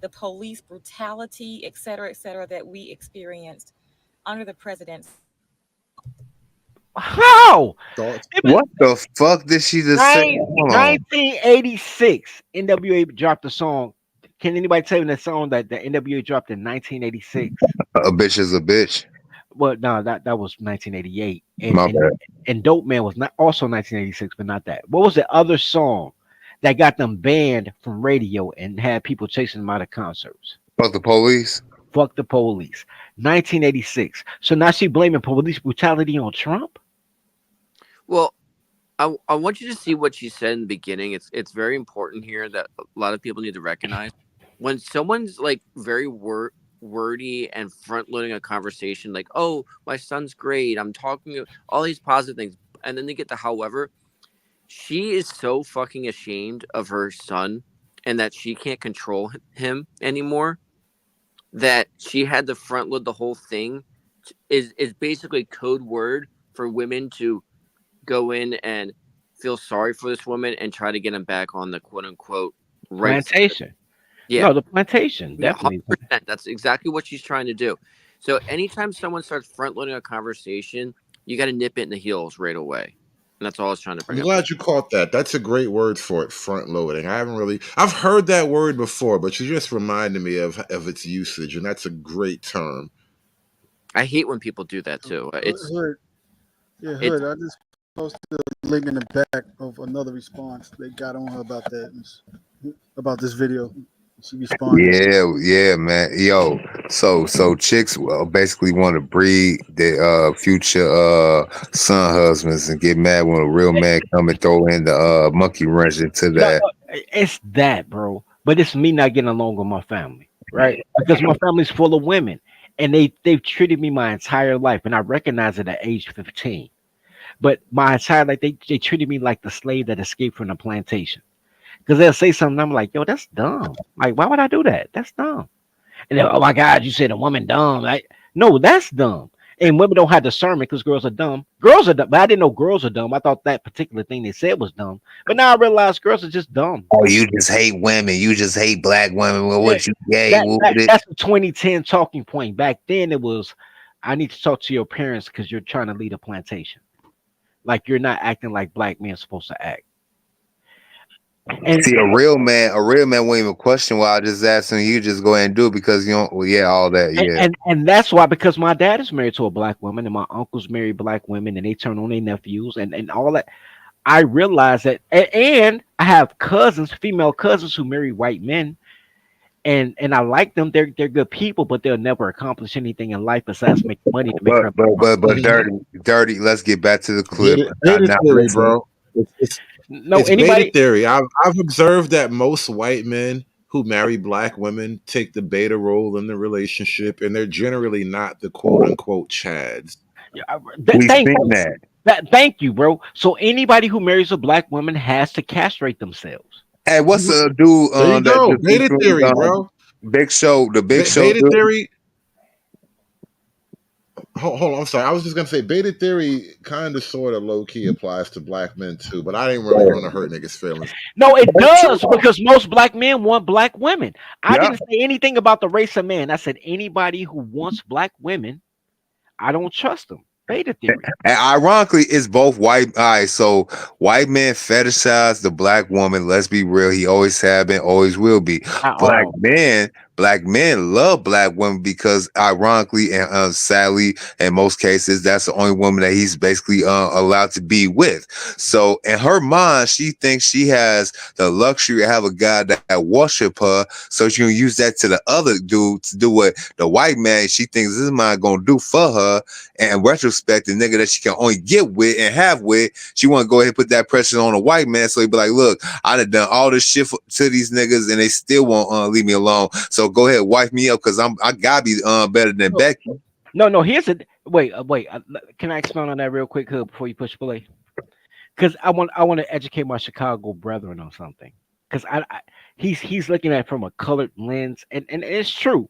the police brutality, et cetera, that we experienced under the president's. How? What the fuck did she just say? Hold on. 1986, NWA dropped a song. Can anybody tell me that song that the NWA dropped in 1986? A bitch is a bitch. Well, no, that was 1988, My bad. and Dope Man was not also 1986, but not that. What was the other song that got them banned from radio and had people chasing them out of concerts? Fuck the police. Fuck the police. 1986. So now she blaming police brutality on Trump? Well, I want you to see what she said in the beginning. It's very important here that a lot of people need to recognize when someone's like very wordy and front loading a conversation, like, "Oh, my son's great. I'm talking all these positive things," and then they get to however. She is so fucking ashamed of her son and that she can't control him anymore. That she had to front load the whole thing is basically code word for women to go in and feel sorry for this woman and try to get him back on the quote unquote right Plantation. Yeah. No, the plantation. Yeah, Definitely. 100%. That's exactly what she's trying to do. So anytime someone starts front loading a conversation, you got to nip it in the heels right away. And that's all I was trying to bring I'm up. glad you caught that. That's a great word for it, front loading. I've heard that word before, but you just reminded me of its usage, and that's a great term. I hate when people do that too. It's Hood. Yeah, Hood. I just posted a link in the back of another response they got on her about about this video. She responded. Yeah, man. Yo, so chicks basically want to breed their future son husbands and get mad when a real man come and throw in the monkey wrench into that. It's that, bro. But it's me not getting along with my family, right? Because my family's full of women, and they've treated me my entire life, and I recognize it at age 15. But my entire life, they treated me like the slave that escaped from the plantation. Because they'll say something, I'm like, yo, that's dumb. Like, why would I do that? That's dumb. And then, oh my God, you said a woman dumb. Like, no, that's dumb. And women don't have discernment because girls are dumb. Girls are dumb, but I didn't know girls are dumb. I thought that particular thing they said was dumb. But now I realize girls are just dumb. Oh, you just hate women. You just hate black women. Well, what you gay? That's a 2010 talking point. Back then, it was, I need to talk to your parents because you're trying to lead a plantation. Like you're not acting like black men are supposed to act. And see, a real man won't even question why I just asked him. You just go ahead and do it because you don't. Well, yeah, all that. Yeah, and that's why, because my dad is married to a black woman, and my uncles marry black women, and they turn on their nephews, and all that. I realize that, and I have cousins, female cousins, who marry white men, and I like them. They're good people, but they'll never accomplish anything in life besides make money to make. But dirty. Let's get back to the clip. Beta theory, bro. It's anybody beta theory. I've observed that most white men who marry black women take the beta role in the relationship, and they're generally not the quote unquote chads. Thank you, bro. So anybody who marries a black woman has to castrate themselves. Hey, what's the dude? There you go. Beta theory, bro. Big Show. The Big Show. Beta theory. Hold on, I'm sorry. I was just gonna say beta theory kind of sort of low key applies to black men too, but I didn't really want to hurt niggas' feelings. No, it does, because most black men want black women. I didn't say anything about the race of man. I said anybody who wants black women, I don't trust them. Beta theory. And ironically, it's both white. All right, so white men fetishize the black woman. Let's be real. He always have been, always will be. Black men black men love black women because, ironically and sadly, in most cases, that's the only woman that he's basically allowed to be with. So in her mind, she thinks she has the luxury to have a guy that worship her, so she can use that to the other dude to do what the white man she thinks this man gonna do for her. And in retrospect, the nigga that she can only get with and have with, she want to go ahead and put that pressure on a white man, so he be like, look, I done all this shit to these niggas and they still won't leave me alone. So go ahead, wife me up, because I gotta be better than Becky. No. Here's a wait. Can I expound on that real quick, Hood, before you push play? Because I want to educate my Chicago brethren on something. Because he's looking at it from a colored lens, and it's true.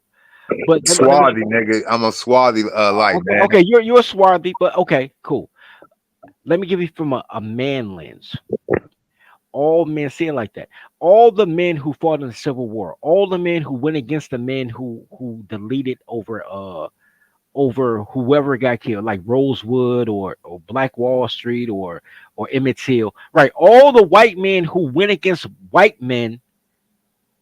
But Swarthy nigga, I'm a swarthy like okay, man. okay, you're a swarthy, but okay, cool. Let me give you from a man lens. All men see it like that. All the men who fought in the Civil War, all the men who went against the men who deleted over whoever got killed, like Rosewood or Black Wall Street or Emmett Till, right? All the white men who went against white men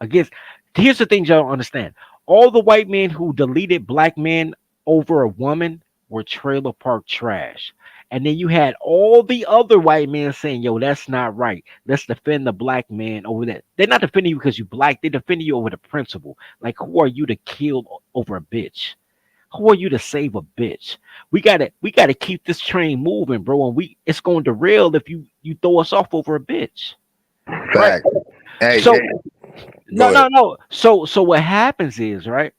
against. Here's the thing y'all don't understand. All the white men who deleted black men over a woman were trailer park trash. And then you had all the other white men saying, yo, that's not right. Let's defend the black man over that. They're not defending you because you black. They defending you over the principle. Like, who are you to kill over a bitch? Who are you to save a bitch? We gotta keep this train moving, bro. And it's going to derail if you throw us off over a bitch. Right? Hey, So hey, no. So what happens is, right?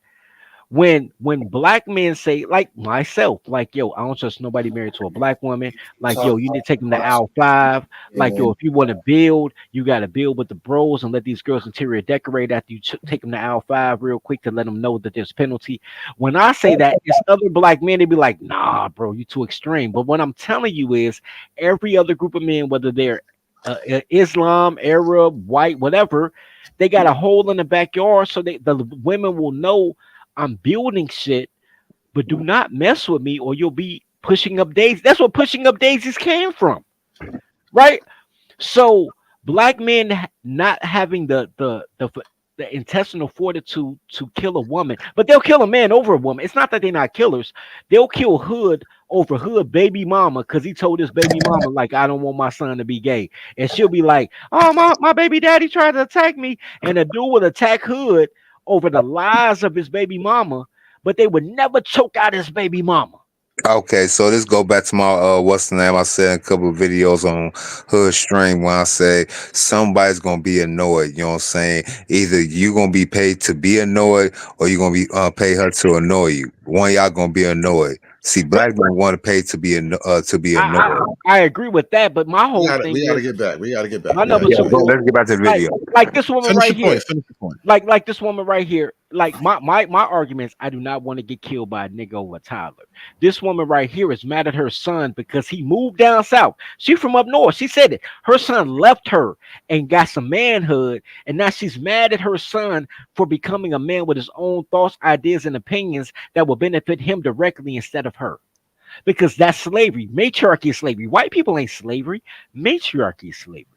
When black men say, like myself, like, yo, I don't trust nobody married to a black woman. Like, yo, you need to take them to aisle 5. Like, yo, if you want to build, you got to build with the bros and let these girls interior decorate after you take them to aisle 5 real quick to let them know that there's penalty. When I say that, it's other black men, they be like, nah, bro, you too extreme. But what I'm telling you is every other group of men, whether they're Islam, Arab, white, whatever, they got a hole in the backyard so the women will know I'm building shit, but do not mess with me or you'll be pushing up daisies. That's what pushing up daisies came from, right? So black men not having the intestinal fortitude to kill a woman, but they'll kill a man over a woman. It's not that they're not killers. They'll kill Hood over Hood baby mama because he told his baby mama, like, I don't want my son to be gay. And she'll be like, oh, my baby daddy tried to attack me. And the dude would attack Hood over the lies of his baby mama, but they would never choke out his baby mama. Okay, so this go back to my what's the name? I said a couple of videos on Hood Stream when I say somebody's gonna be annoyed. You know what I'm saying? Either you gonna be paid to be annoyed or you gonna be pay her to annoy you. One of y'all gonna be annoyed. See, black men want to pay to be annoyed. I agree with that, but my whole thing We gotta is get back. We gotta get back. I We know, gotta but get Yeah, back. bro, let's get back to the video. like this woman Finish right your point. here. Finish your point. Like this woman right here, like my arguments, I do not want to get killed by a nigga over Tyler. This woman right here is mad at her son because he moved down south. She from up north. She said it. Her son left her and got some manhood, and now she's mad at her son for becoming a man with his own thoughts, ideas, and opinions that will benefit him directly instead of her. Because that's slavery. Matriarchy is slavery. White people ain't slavery. Matriarchy is slavery.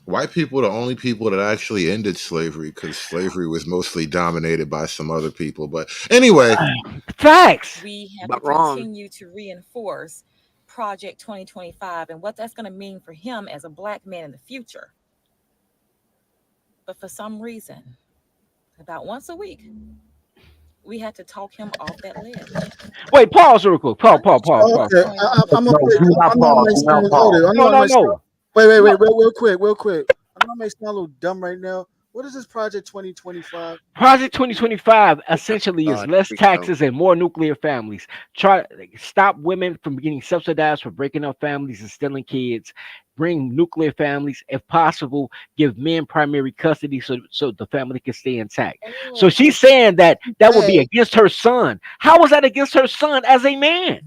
White people are the only people that actually ended slavery because slavery was mostly dominated by some other people. But anyway, facts. We have But to wrong. continue to reinforce Project 2025 and what that's going to mean for him as a black man in the future. But for some reason, about once a week, we have to talk him off that ledge. Wait, pause real quick. Pause. Okay, I'm No, okay. do not I know I pause. might Do not sound pause. hold it. I know I might sound. No. Wait, real quick. I know I may sound a little dumb right now. What is this Project 2025? Project 2025 essentially is God, less here we go. taxes and more nuclear families. Try to stop women from getting subsidized for breaking up families and stealing kids. Bring nuclear families, if possible. Give men primary custody so the family can stay intact. So she's saying that would be Hey, against her son. How was that against her son as a man?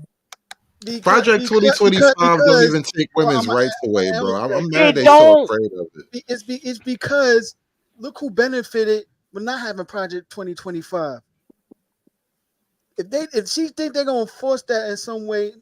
Project 2025 don't even take well, women's rights away, bro. I'm mad It they so don't. afraid of it. It's because look who benefited with not having Project 2025. If she think they're gonna force that in some way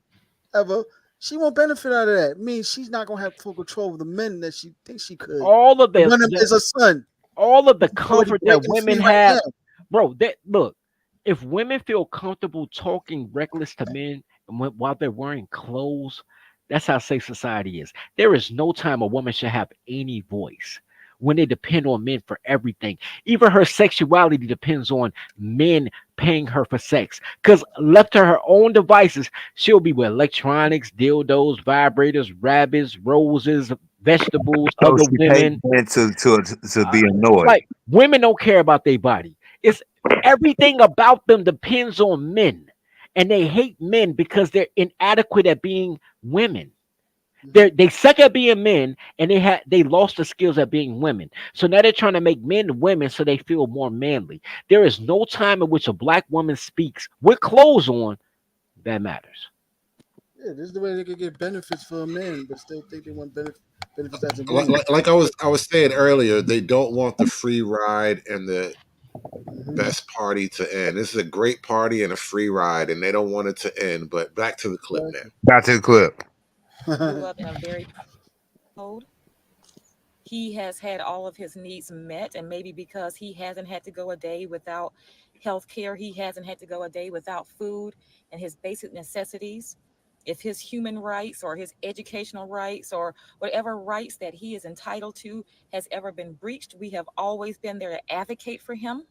ever, she won't benefit out of that. It means she's not gonna have full control of the men that she thinks she could. All of One of them is a son. all of the Already comfort that breaking free women right have. now. bro. That look, if women feel comfortable talking reckless to men while they're wearing clothes, that's how safe society is. There is no time a woman should have any voice when they depend on men for everything. Even her sexuality depends on men paying her for sex. Because left to her own devices, she'll be with electronics, dildos, vibrators, rabbits, roses, vegetables, So other she paid women. men to be annoyed. Like women don't care about their body. It's everything about them depends on men. And they hate men because they're inadequate at being women. They suck at being men, and they lost the skills at being women. So now they're trying to make men women so they feel more manly. There is no time in which a black woman speaks with clothes on that matters. Yeah, this is the way they could get benefits for a man, but still think they want benefits as a Like, woman. like I was saying earlier, they don't want the free ride and the best party to end. This is a great party and a free ride, and they don't want it to end. But back to the clip now. Back to the clip. Grew up in a very cold. He has had all of his needs met, and maybe because he hasn't had to go a day without health care, he hasn't had to go a day without food and his basic necessities. If his human rights or his educational rights or whatever rights that he is entitled to has ever been breached, we have always been there to advocate for him.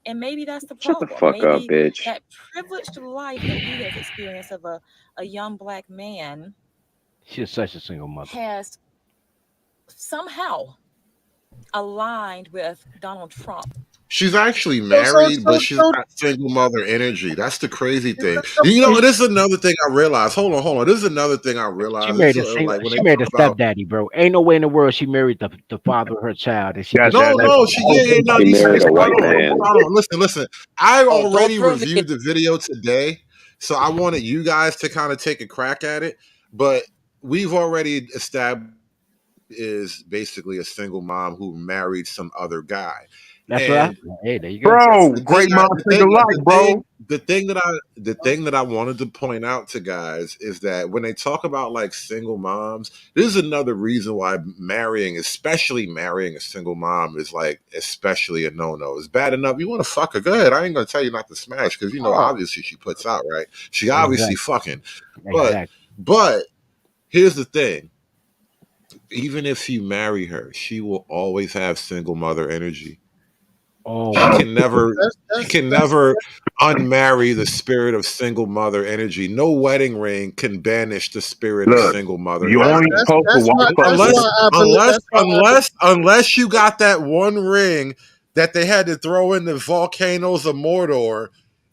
And maybe that's the Shut the problem. fuck up, Maybe bitch. that privileged life that he has experienced of a young black man She's such a single mother. has somehow aligned with Donald Trump. She's actually So, so, married, but so, she's so, got single mother energy. That's the crazy thing. You know, this is another thing I realized. Hold on. This is another thing I She realized. This married a is single. like when they She married talk a about stepdaddy, bro. Ain't no way in the world she married the father of her child, and she Yeah, just no, that, no, she yeah, yeah, no. He These married a hold white on, man. hold on. Listen. I Oh, don't already throw me. reviewed the video today, so I wanted you guys to kind of take a crack at it. But we've already established is basically a single mom who married some other guy, That's what I. and Hey, there you go. bro, the thing great mom single life, bro. the thing that I wanted to point out to guys is that when they talk about like single moms, this is another reason why especially marrying a single mom, is like especially a no-no. It's bad enough you want to fuck her, go ahead. I ain't gonna tell you not to smash because Oh, obviously she puts out, right? She obviously exactly, fucking, but exactly. but here's the thing: even if you marry her, she will always have single mother energy. She Always. can never that's she that's can that's never unmarry the spirit of single mother energy. No wedding ring can banish the spirit of Look, single mother you only energy. supposed to walk up. Unless unless that's why I unless unless you got that one ring that they had to throw in the volcanoes of Mordor,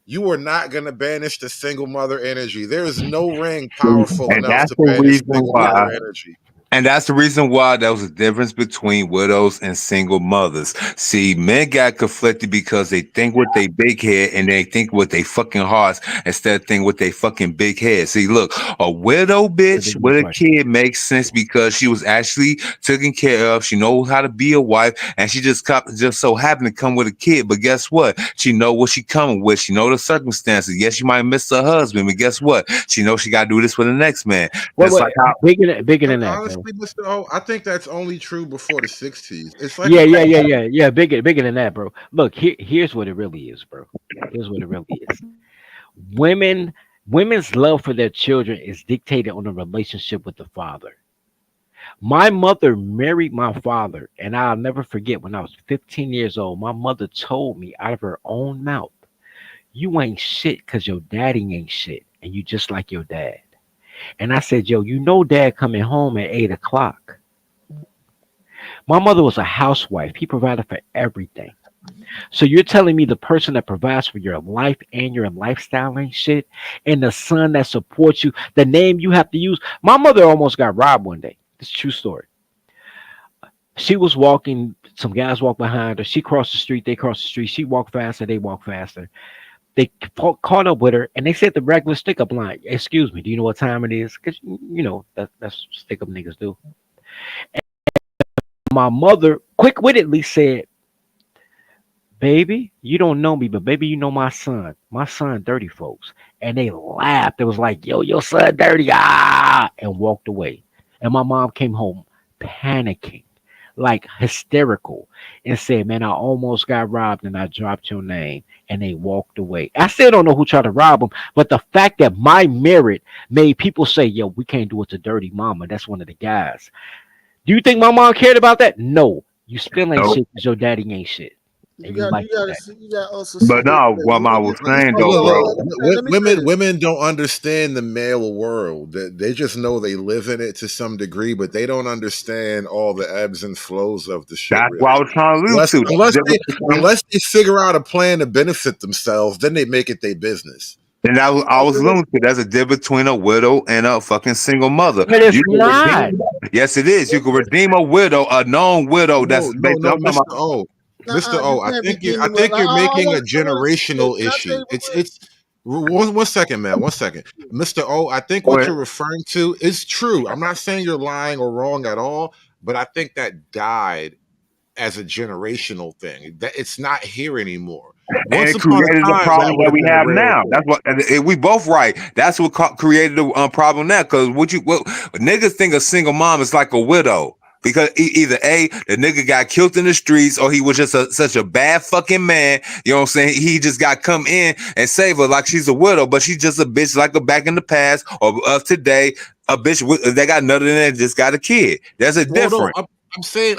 you are not gonna banish the single mother energy. There is no ring powerful And enough that's to the banish reason single mother why. energy. And that's the reason why there was a difference between widows and single mothers. See, men got conflicted because they think with they big head and they think with they fucking hearts instead of thinking with they fucking big head. See, look, a widow That's a bitch good with a question. kid makes sense because she was actually taken care of. She knows how to be a wife, and she just so happened to come with a kid. But guess what? She know what she coming with. She know the circumstances. Yes, she might miss her husband, but guess what? She knows she got to do this for the next man. Wait, Just wait, like how. bigger than that, bro. Honestly, Mr. O, I think that's only true before the 60s. It's like Yeah, a yeah, yeah, culture. yeah. Bigger than that, bro. Look, here's what it really is, bro. Here's what it really is. Women, women's love for their children is dictated on a relationship with the father. My mother married my father, and I'll never forget when I was 15 years old. My mother told me out of her own mouth, "You ain't shit because your daddy ain't shit, and you just like your dad." And I said, "Yo, you know, dad coming home at 8 o'clock." My mother was a housewife. He provided for everything. So you're telling me the person that provides for your life and your lifestyle ain't shit, and the son that supports you, the name you have to use. My mother almost got robbed one day. It's a true story. She was walking, some guys walked behind her. She crossed the street, they crossed the street. She walked faster, they walked faster. They caught up with her, and they said the regular stick up line. "Excuse me, do you know what time it is?" Because you know that's stick up niggas do. My mother quick wittedly said, "Baby, you don't know me, but baby, you know my son. My son dirty, folks." And they laughed. It was like, "Yo, your son dirty," and walked away. And my mom came home panicking, like hysterical and said, "Man, I almost got robbed and I dropped your name," and they walked away. I still don't know who tried to rob them, but the fact that my merit made people say, "Yo, we can't do it to Dirty Mama." That's one of the guys. Do you think my mom cared about that? No. You still ain't Nope. shit because your daddy ain't shit. You And you got like you got to that. see. You got to also see But this. no, That what I was saying hold though, on, bro. let me say this. Women don't understand the male world. They just know they live in it to some degree, but they don't understand all the ebbs and flows of the shit. That's what I Really, was trying to allude unless to. That's unless the they difference between, unless they figure out a plan to benefit themselves, then they make it their business. and I was alluding to. There's a difference between a widow and a fucking single mother. But it's You can not. redeem. Yes, it is. You can redeem a widow, a known widow. No, That's no, basically. no, I'm talking Mr. about. O. Mr. You O, I can't think you redeem I the world. think you're making a I want to say this. generational Can I say issue. it real It's one second, man. One second. Mr. O, I think Go what ahead. you're referring to is true. I'm not saying you're lying or wrong at all, but I think that died as a generational thing. That it's not here anymore. And Once it upon created a the time, that problem would that have we been a have real now. thing. That's what we both right. That's what created the problem now. Because what niggas think a single mom is like a widow. Because either A, the nigga got killed in the streets, or he was just such a bad fucking man. You know what I'm saying? He just got come in and save her like she's a widow, but she's just a bitch like a back in the past or of today. A bitch that got nothing in it, just got a kid. There's a Well, no, difference.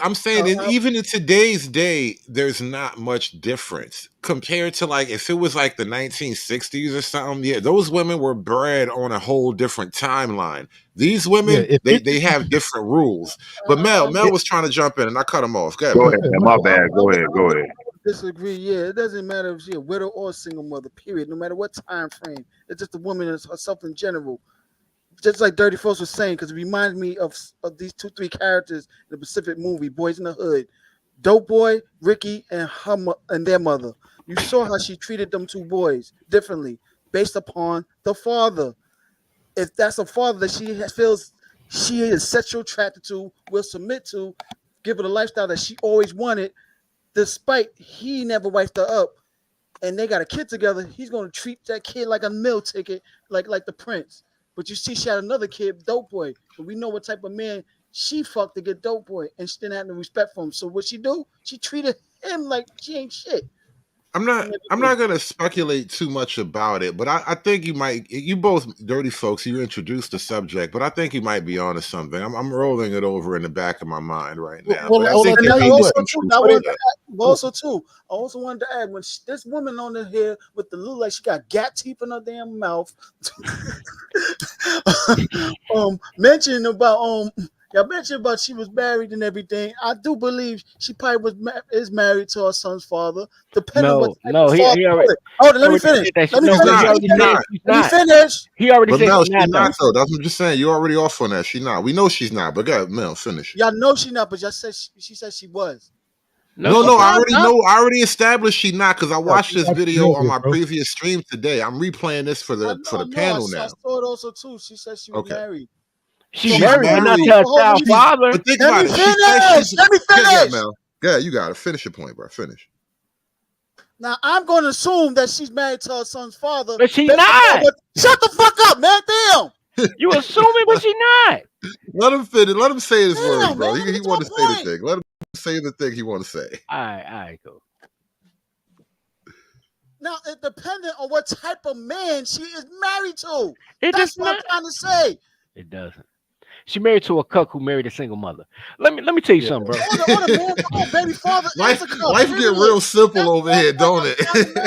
I'm saying, even in today's day, there's not much difference compared to like if it was like the 1960s or something. Yeah, those women were bred on a whole different timeline. These Yeah, women, if they have different rules. But Mel it, was trying to jump in, and I cut him off. Go ahead, Go Mel. ahead, man. My bad. Go ahead. Go ahead. Disagree. Yeah, it doesn't matter if she's a widow or a single mother. Period. No matter what time frame. It's just a woman herself in general. Just like Dirty Folks was saying, because it reminds me of these 2-3 characters in the Pacific movie, Boys in the Hood. Dope Boy, Ricky, and and their mother. You saw how she treated them two boys differently based upon the father. If that's a father that feels she is sexual attracted to, will submit to, give her the lifestyle that she always wanted, despite he never wiped her up, and they got a kid together, he's gonna treat that kid like a meal ticket, like the prince. But you see, she had another kid, Dope Boy. But we know what type of man she fucked to get Dope Boy, and she didn't have no respect for him. So what she do? She treated him like she ain't shit. I'm not gonna speculate too much about it, but I think you both dirty folks, you introduced the subject, but I think you might be onto something. I'm rolling it over in the back of my mind right now. But I think there may be some truth to that. I also wanted to add when this woman on the here with the look like she got gap teeth in her damn mouth, mentioning about y'all mentioned about she was married and everything. I do believe she probably is married to her son's father, depending on what type No, of father. he already. Hold on, He let me already finish. said that. Let me No, finish. he Let me already finish. said she's Let me not. finish. He already But said Mel, she's she's not not though. though. That's what I'm just saying. You're already off on that. She not. We know she's not. But go ahead, Mel, finish. Y'all know she not, but y'all said she said she was. No, I already know. I already established she not because I watched this video on my bro. previous stream today. I'm replaying this for the I panel now. saw it also too. She said she was Okay. married. She So She's married, but not to her child father. But think let about me it. She says finish. she's. Let me Yeah, finish. Mel. Yeah, you got to finish your point, bro. Finish. Now I'm going to assume that she's married to her son's father. But she's not. Shut the fuck up, man. Damn. You assuming, but she not. Let him finish. Let him say his words, Damn, bro. man. He want to say the thing. Let him say the thing he want to say. All right, cool. Now it depending on what type of man she is married to. It That's does what not. I'm trying to say. It doesn't. She married to a cuck who married a single mother. Let me tell you something, bro. Or the man, baby father is a cuck. Life get real simple over here, don't it?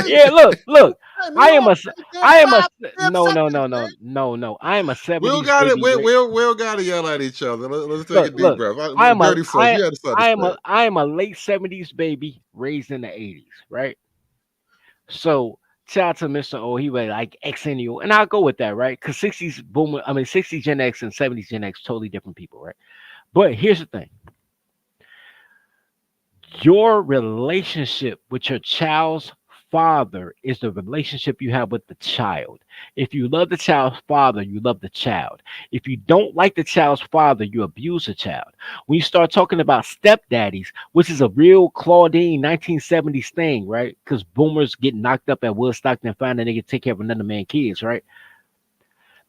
Yeah, look. Hey, I am a damn no. I am a We don't 70s got it. baby. We don't got to yell at each other. Let's take a deep Look. breath. I am a Dirty folks, you had to understand. I am a late 70s baby raised in the 80s, right? So shout out to Mr. O, he was like Xennial, and I'll go with that, right? Because 60s boomer, 60s Gen X and 70s Gen X, totally different people, right? But here's the thing. Your relationship with your child's father is the relationship you have with the child. If you love the child's father, you love the child. If you don't like the child's father, you abuse the child. When you start talking about stepdaddies, which is a real Claudine 1970s thing, right? Because boomers get knocked up at Woodstock and find that they can take care of another man's kids, right?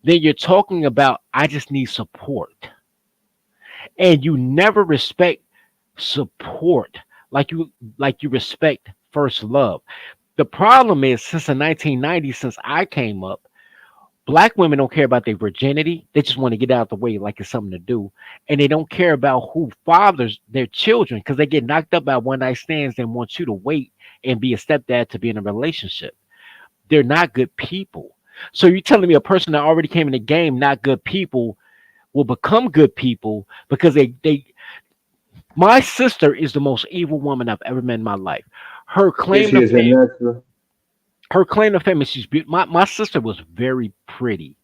Then you're talking about, I just need support. And you never respect support, like you respect first love. The problem is since the 1990s, since I came up, black women don't care about their virginity. They just want to get out the way like it's something to do. And they don't care about who fathers their children because they get knocked up by one night stands and want you to wait and be a stepdad to be in a relationship. They're not good people. So you're telling me a person that already came in the game, not good people, will become good people because they my sister is the most evil woman I've ever met in my life. Her This claim to is fame, Alexa. her claim to fame is she's beautiful. My sister was very pretty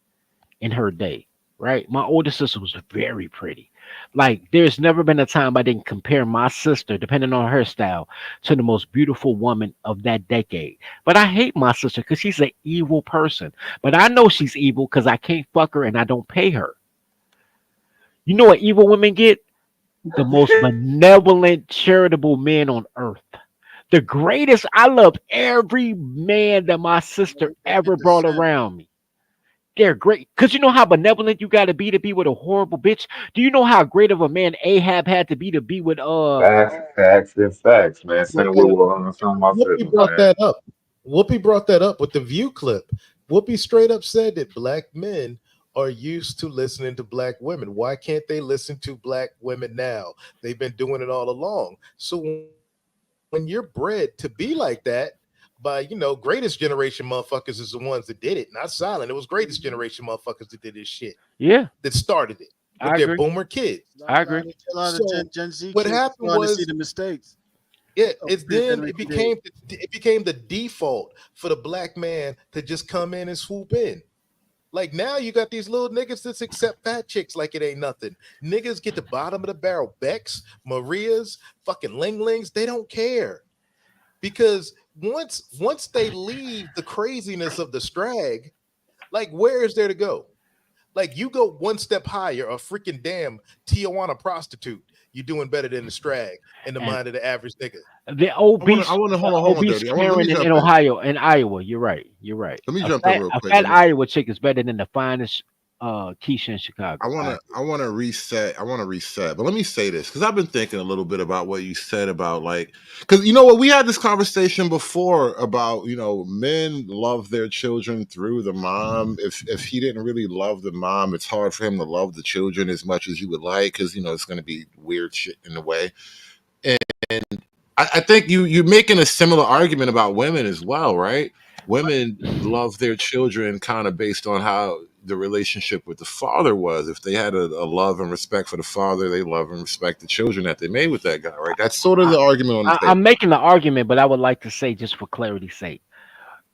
in her day, right? My older sister was very pretty. Like, there's never been a time I didn't compare my sister, depending on her style, to the most beautiful woman of that decade. But I hate my sister because she's an evil person. But I know she's evil because I can't fuck her and I don't pay her. You know what evil women get? The most benevolent, charitable men on earth. The greatest. I loved every man that my sister ever brought around me. They're great. Because you know how benevolent you got to be with a horrible bitch? Do you know how great of a man Ahab had to be with Facts, man. Brought Same that with up. some of my Whoopi siblings, brought man. that up. Whoopi brought that up with the View clip. Whoopi straight up said that black men are used to listening to black women. Why can't they listen to black women now? They've been doing it all along. So when you're bred to be like that by, greatest generation motherfuckers is the ones that did it, not silent. It was greatest generation motherfuckers that did this shit, Yeah, that started it with I their agree. boomer kids. I agree. A lot of So Gen Z what kids happened starting to see was the mistakes of it's previous then generation days. it became the default for the black man to just come in and swoop in. Like now you got these little niggas that accept fat chicks like it ain't nothing. Niggas get the bottom of the barrel. Becks, Marias, fucking Ling Lings, they don't care. Because once they leave the craziness of the strag, like where is there to go? Like you go one step higher, a freaking damn Tijuana prostitute. You're doing better than the strag in the And mind of the average nigga. the I want to hold on, obese Dirty. Let me Karen in jump in. Ohio and Iowa. You're right. You're right. Let me jump in real A quick. fat Iowa chick is better than the finest Keisha in Chicago. I want to reset. I want to reset. But let me say this because I've been thinking a little bit about what you said about like because you know what we had this conversation before about men love their children through the mom. If he didn't really love the mom, it's hard for him to love the children as much as you would like because it's going to be weird shit in the way. And I think you're making a similar argument about women as well, right? Women love their children kind of based on how the relationship with the father was. If they had a love and respect for the father, they love and respect the children that they made with that guy, right? That's sort of the argument on the I'm table. making the argument, but I would like to say just for clarity's sake,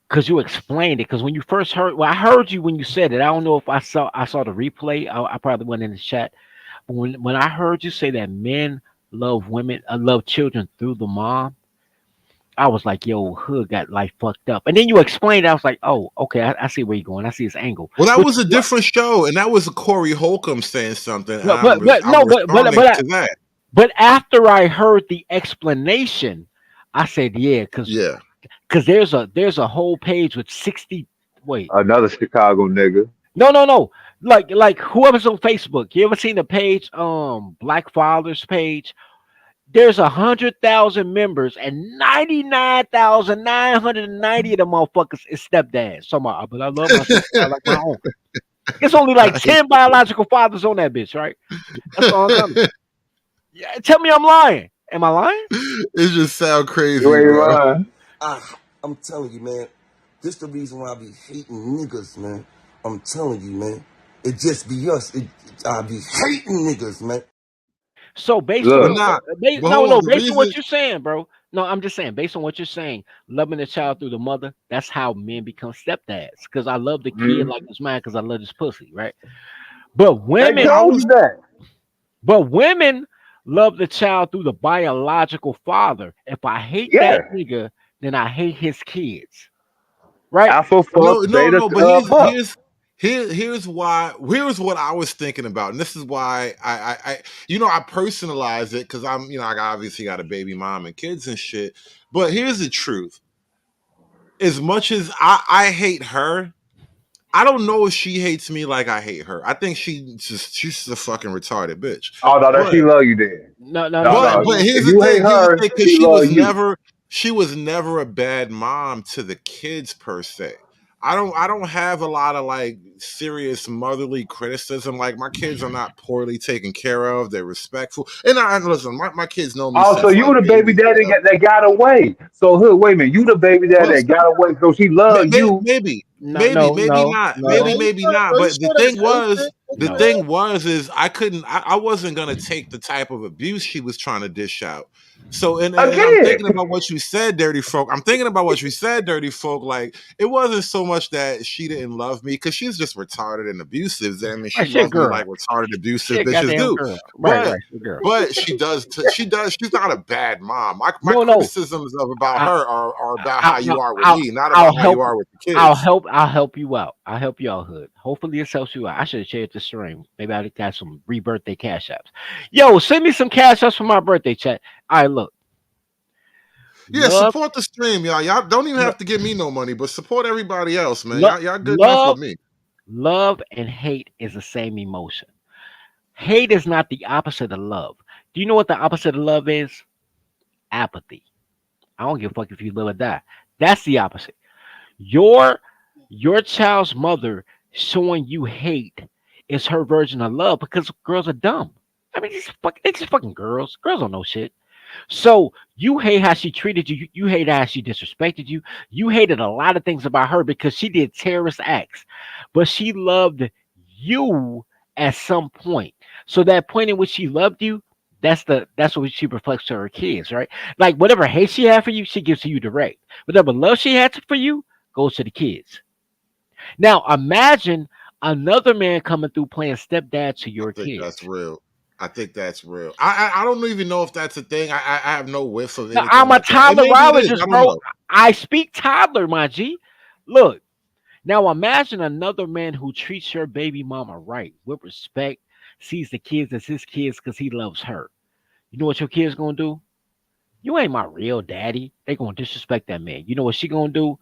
because you explained it. Because when you first heard, well, I heard you when you said it. I don't know if I saw the replay. I probably went in the chat. But when I heard you say that men love women, love children through the mom, I was like, yo, hood got life fucked up. And then you explained, I was like, oh, okay, I see where you're going. I see his angle. Well, that Which was is a what, different show, and that was Corey Holcomb saying something. And no, but I'm no, responding to that. but after I heard the explanation, I said, yeah, Yeah. because there's a whole page with 60. Wait, Another Chicago nigga. no, like whoever's on Facebook. You ever seen the page, Black Fathers page? There's 100,000 members, and 99,990 of them motherfuckers is stepdads. So but I love my sister I like my own. It's only like 10 biological fathers on that bitch, right? That's all I'm telling you. Yeah, tell me I'm lying. Am I lying? It just sound You crazy, ain't bro. lying. I'm telling you, man. This the reason why I be hating niggas, man. I'm telling you, man. It just be us. I be hating niggas, man. So based But on Look, not. But hold on. no, The based on reason. what you're saying, bro. No, I'm just saying, based on what you're saying, loving the child through the mother, that's how men become stepdads. Because I love the kid mhm. like it's mine because I love this pussy, right? But They women, told you that. but women love the child through the biological father. If I hate Yeah. that nigga, then I hate his kids, right? Alpha fuck, beta No. But fuck. here's what I was thinking about, and this is why I I personalize it because I obviously got a baby mom and kids and shit. But here's the truth: as much as I hate her, I don't know if she hates me like I hate her. I think she's just a fucking retarded bitch. Oh no, that But she love you then. No, no, No, no, no, no. but no. here's If the you hate thing. Here's the her, thing, because she love you. she was never a bad mom to the kids per se. I don't have a lot of like serious motherly criticism. Like my kids are not poorly taken care of. They're respectful. And I listen, my kids know me Oh, so since you like the baby babies or daddy whatever. that got away. So here, wait a minute, you the baby daddy Well, that got away. So she love you. maybe, No, no, maybe no, not, Bro, no, are you maybe sure, not. bro, you But sure that's hatred? the no. thing was, is I wasn't gonna take the type of abuse she was trying to dish out. So, and I'm Again. thinking about what you said, dirty folk. I'm thinking about what you said, dirty folk. Like it wasn't so much that she didn't love me because she's just retarded and abusive. I mean, she Right, she a loved me girl. like retarded, She abusive a bitches goddamn do. girl. Right, But right, she a girl. she does. She's not a bad mom. My No, no. criticisms about I, her are about I, how you are with I'll, me, not I'll about how you help. are with the kids. I'll help you out. I'll help you out, Hood. Hopefully this helps you out. I should have shared this stream. Maybe I got some re-birthday cash apps. Yo, send me some cash apps for my birthday chat. All right, look. Yeah, Love, support the stream, y'all. Y'all don't even lo- have to give me no money, but support everybody else, man. lo- Y'all good enough love, with me. love, and hate is the same emotion. Hate is not the opposite of love. Do you know what the opposite of love is? Apathy. I don't give a fuck if you live or die. That's the opposite. Your your child's mother showing you hate is her version of love because girls are dumb. I mean, it's just fucking girls. Girls don't know shit. So you hate how she treated you. You hate how she disrespected you. You hated a lot of things about her because she did terrorist acts, but she loved you at some point. So that point in which she loved you, that's what she reflects to her kids, right? Like whatever hate she had for you, she gives to you direct. Whatever love she had for you goes to the kids. Now imagine another man coming through playing stepdad to I your think that's kids. real. I think that's real. I don't even know if that's a thing. I have no whiff of Now anything I'm a like that. And maybe it is. toddlerologist, I don't bro. know. I speak toddler, my G. Look, now imagine another man who treats your baby mama right, with respect, sees the kids as his kids because he loves her. You know what your kids gonna do? You ain't my real daddy. They gonna disrespect that man. You know what she gonna do?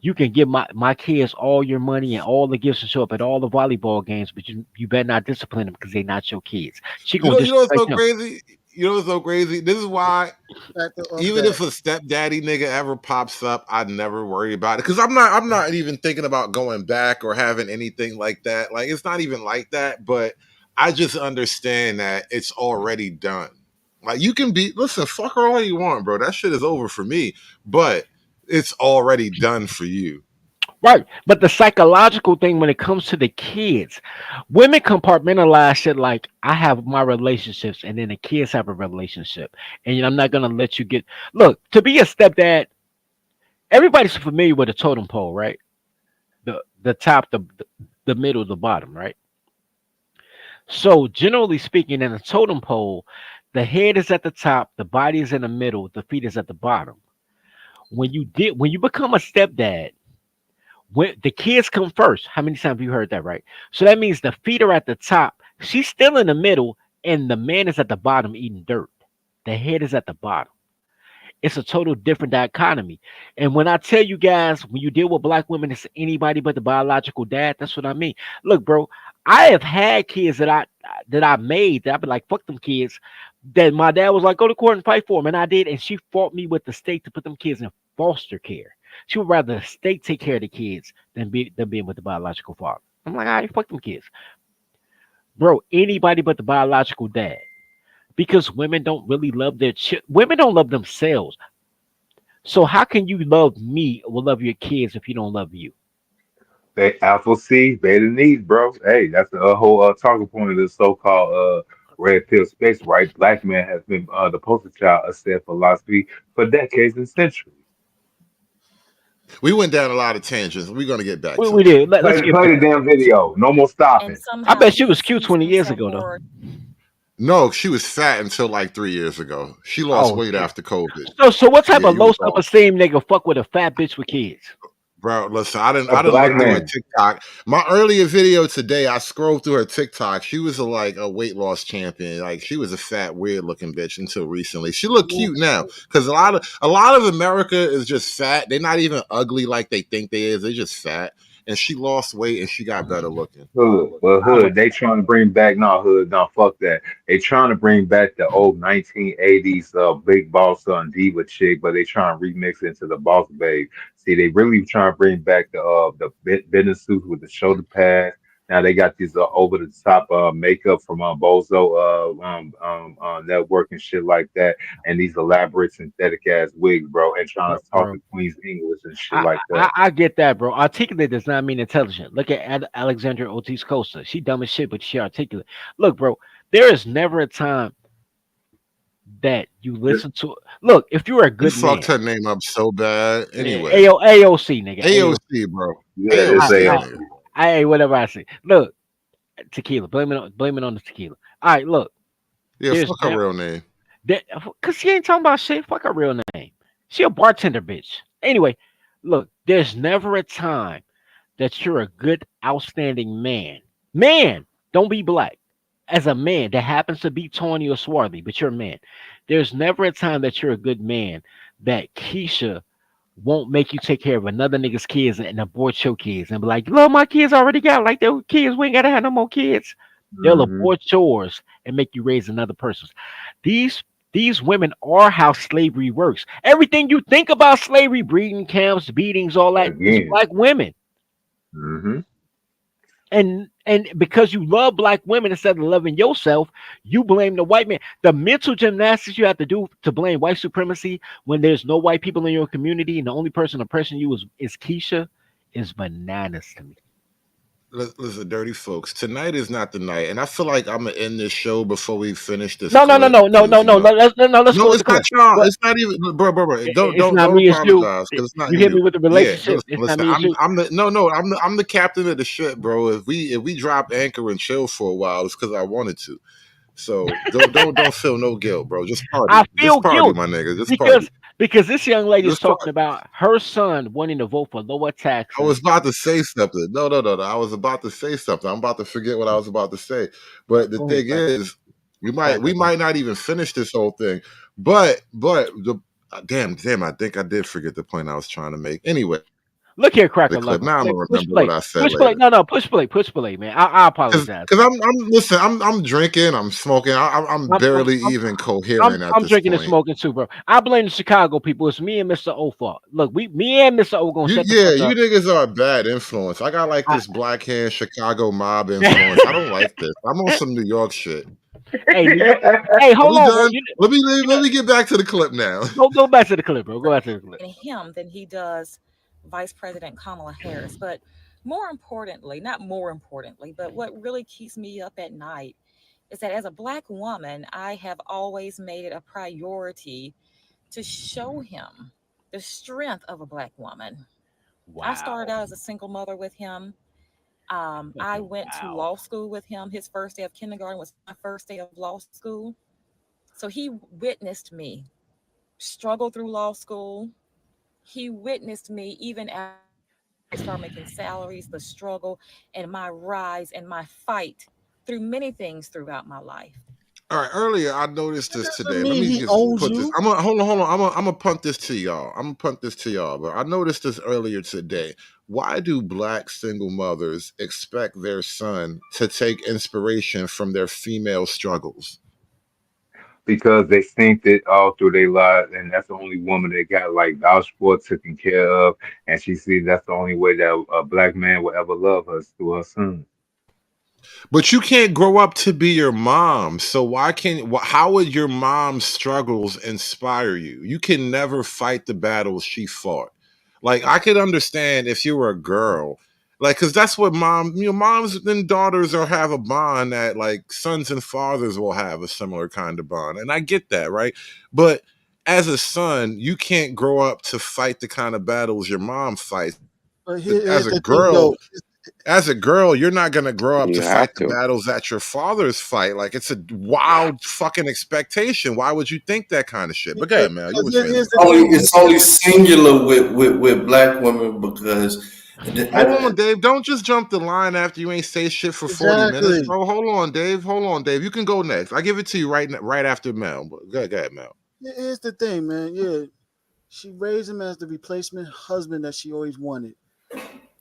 You can give my kids all your money and all the gifts and show up at all the volleyball games, but you better not discipline them because they're not your kids. She gonna You know what's disrespect so them. crazy? You know what's so crazy? This is why Factor of even that. if a stepdaddy nigga ever pops up, I'd never worry about it. Cause I'm not even thinking about going back or having anything like that. Like it's not even like that, but I just understand that it's already done. Like you can be listen, fuck her all you want, bro. That shit is over for me. But it's already done for you. Right. But the psychological thing when it comes to the kids, women compartmentalize shit like I have my relationships and then the kids have a relationship. And I'm not gonna let you get look, to be a stepdad, everybody's familiar with a totem pole, right? The top, the middle, the bottom, right? So generally speaking, in a totem pole, the head is at the top, the body is in the middle, the feet is at the bottom. When you become a stepdad, when the kids come first, how many times have you heard that, right? So that means the feet are at the top, she's still in the middle, and the man is at the bottom eating dirt. The head is at the bottom. It's a total different dichotomy. And when I tell you guys, when you deal with black women, it's anybody but the biological dad. That's what I mean. Look, bro, I have had kids that I made that I've been like, fuck them kids. That my dad was like, go to court and fight for them, and I did. And she fought me with the state to put them kids in foster care. She would rather the state take care of the kids than being with the biological father. I'm like, all right, fuck them kids, bro. Anybody but the biological dad, because women don't really love women don't love themselves. So how can you love me or love your kids if you don't love you? They alpha C, beta needs, bro. Hey, that's the whole talking point of this so-called red pill space, right? Black man has been the poster child of said philosophy for decades and centuries. We went down a lot of tangents. We're gonna get back We to it. did. Let's get Play back. the damn video. No more And stopping. I somehow bet she he was cute sees 20 years himself ago, though. more. No, she was fat until like 3 years ago. She lost Oh weight shit. after COVID. So what type Yeah, of you low was self off. esteem nigga fuck with a fat bitch with kids? Bro, listen, A I didn't black look through her man. TikTok. My earlier video today, I scrolled through her TikTok. She was like a weight loss champion. Like she was a fat, weird looking bitch until recently. She look cute now because a lot of America is just fat. They're not even ugly like they think they is. They're just fat. and she lost weight and she got better looking. Hood, they trying to bring back Hood, no, fuck that. They trying to bring back the old 1980s big boss diva chick, but they trying to remix it into the boss babe. See, they really trying to bring back the business suits with the shoulder pads. Now they got these over the top makeup from Bozo network and shit like that, and these elaborate synthetic ass wigs, bro, and trying to talk bro. to Queen's English and shit like that. I get that, bro. Articulate does not mean intelligent. Look at Alexandra Ortiz Costa. She dumb as shit, but she articulate. Look, bro, there is never a time that you listen to. Look, if you're a You good man, fucked her name up so bad. Anyway, AOC, nigga, AOC. AOC, bro. Yeah, it's AOC, I, nigga. whatever I say. Look, tequila. Blame it on the tequila. All right, look. Yeah, There's fuck her never real name. cause she ain't talking about shit. Fuck her real name. She a bartender, bitch. Anyway, look, there's never a time that you're a good, outstanding man. Man, don't be black. As a man that happens to be tawny or swarthy, but you're a man. There's never a time that you're a good man that Keisha won't make you take care of another nigga's kids and abort your kids and be like, look, my kids already got like their kids. We ain't gotta have no more kids. They'll Mm-hmm. abort yours and make you raise another person's. These these women are how slavery works. Everything you think about slavery, breeding camps, beatings, all that is Again. black women. Mm-hmm. And because you love black women instead of loving yourself, you blame the white man. The mental gymnastics you have to do to blame white supremacy when there's no white people in your community and the only person oppressing you is Keisha is bananas to me. Listen, dirty folks. Tonight is not the night, and I feel like I'm gonna end this show before we finish this No, no, no, clip no, no, because no, no. Let's no, go with the it's not clip. y'all. But It's not even, bro. it's not Don't me, it's you. apologize because it's not You hit me you. with the Yeah, relationship. It's not listen. me, it's you. I'm the no. I'm the captain of the ship, bro. If we drop anchor and chill for a while, it's because I wanted to. So don't feel no guilt, bro. I feel Just party, guilt my nigga. Just because party. this young lady is Just party. talking about her son wanting to vote for lower I taxes. was about to say something. No. I was about to say something. I'm about to forget what I was about to say. But the Go ahead, thing crack. is, Crack, we crack, crack. might not even finish this whole thing. But the damn, I think I did forget the point I was trying to make. Anyway, Look here, the cracker clip. lover. Now I'm Play, gonna push remember what play. I said Push play. later. No, no, push play, man. I apologize. Because I'm listen. I'm drinking. I'm smoking. I'm I'm, I'm, barely I'm, even coherent at I'm this drinking and point. smoking too, bro. I blame the Chicago people. It's me and Mr. O fault. Look, me and Mr. O gonna shut the fuck You up. niggas are a bad influence. I got like I, this black hand Chicago mob influence. I don't like this. I'm on some New York shit. hey, New York. Hey, Are hold we on, bro. done? You Let know, me get back to the clip now. go back to the clip, bro. Go back to the clip. Him than he does Vice President Kamala Harris. But more importantly, not more importantly, but what really keeps me up at night is that as a black woman, I have always made it a priority to show him the strength of a black woman. I started Wow. out as a single mother with him. I Fucking went to wow. law school with him. His first day of kindergarten was my first day of law school. So he witnessed me struggle through law school. He witnessed me even after I started making salaries, the struggle and my rise and my fight through many things throughout my life. All right, earlier I noticed That this doesn't today. Let mean me he just owns put this. you. I'm gonna hold on. I'm gonna punt this to y'all. But I noticed this earlier today. Why do black single mothers expect their son to take inspiration from their female struggles? Because they think that all through their lives, and that's the only woman they got like vouched for, taken care of, and she sees that's the only way that a black man will ever love her is through her son. But you can't grow up to be your mom. So why can't? How would your mom's struggles inspire you? You can never fight the battles she fought. Like I could understand if you were a girl, like because that's what moms and daughters are have a bond that like sons and fathers will have a similar kind of bond, and I get that, right? But as a son, you can't grow up to fight the kind of battles your mom fights. But As here's a the thing, though. girl, you're not gonna grow up to You fight have the to. battles that your fathers fight. Like it's a wild fucking expectation. Why would you think that kind of shit? But go ahead, man. You Because was saying here's something. the thing. It's only singular with black women because Hold on, Dave. Don't just jump the line after you ain't say shit for 40 minutes, Exactly. bro. Hold on, Dave. You can go next. I give it to you right after Mel. But go ahead, Mel. Here's the thing, man. Yeah, she raised him as the replacement husband that she always wanted.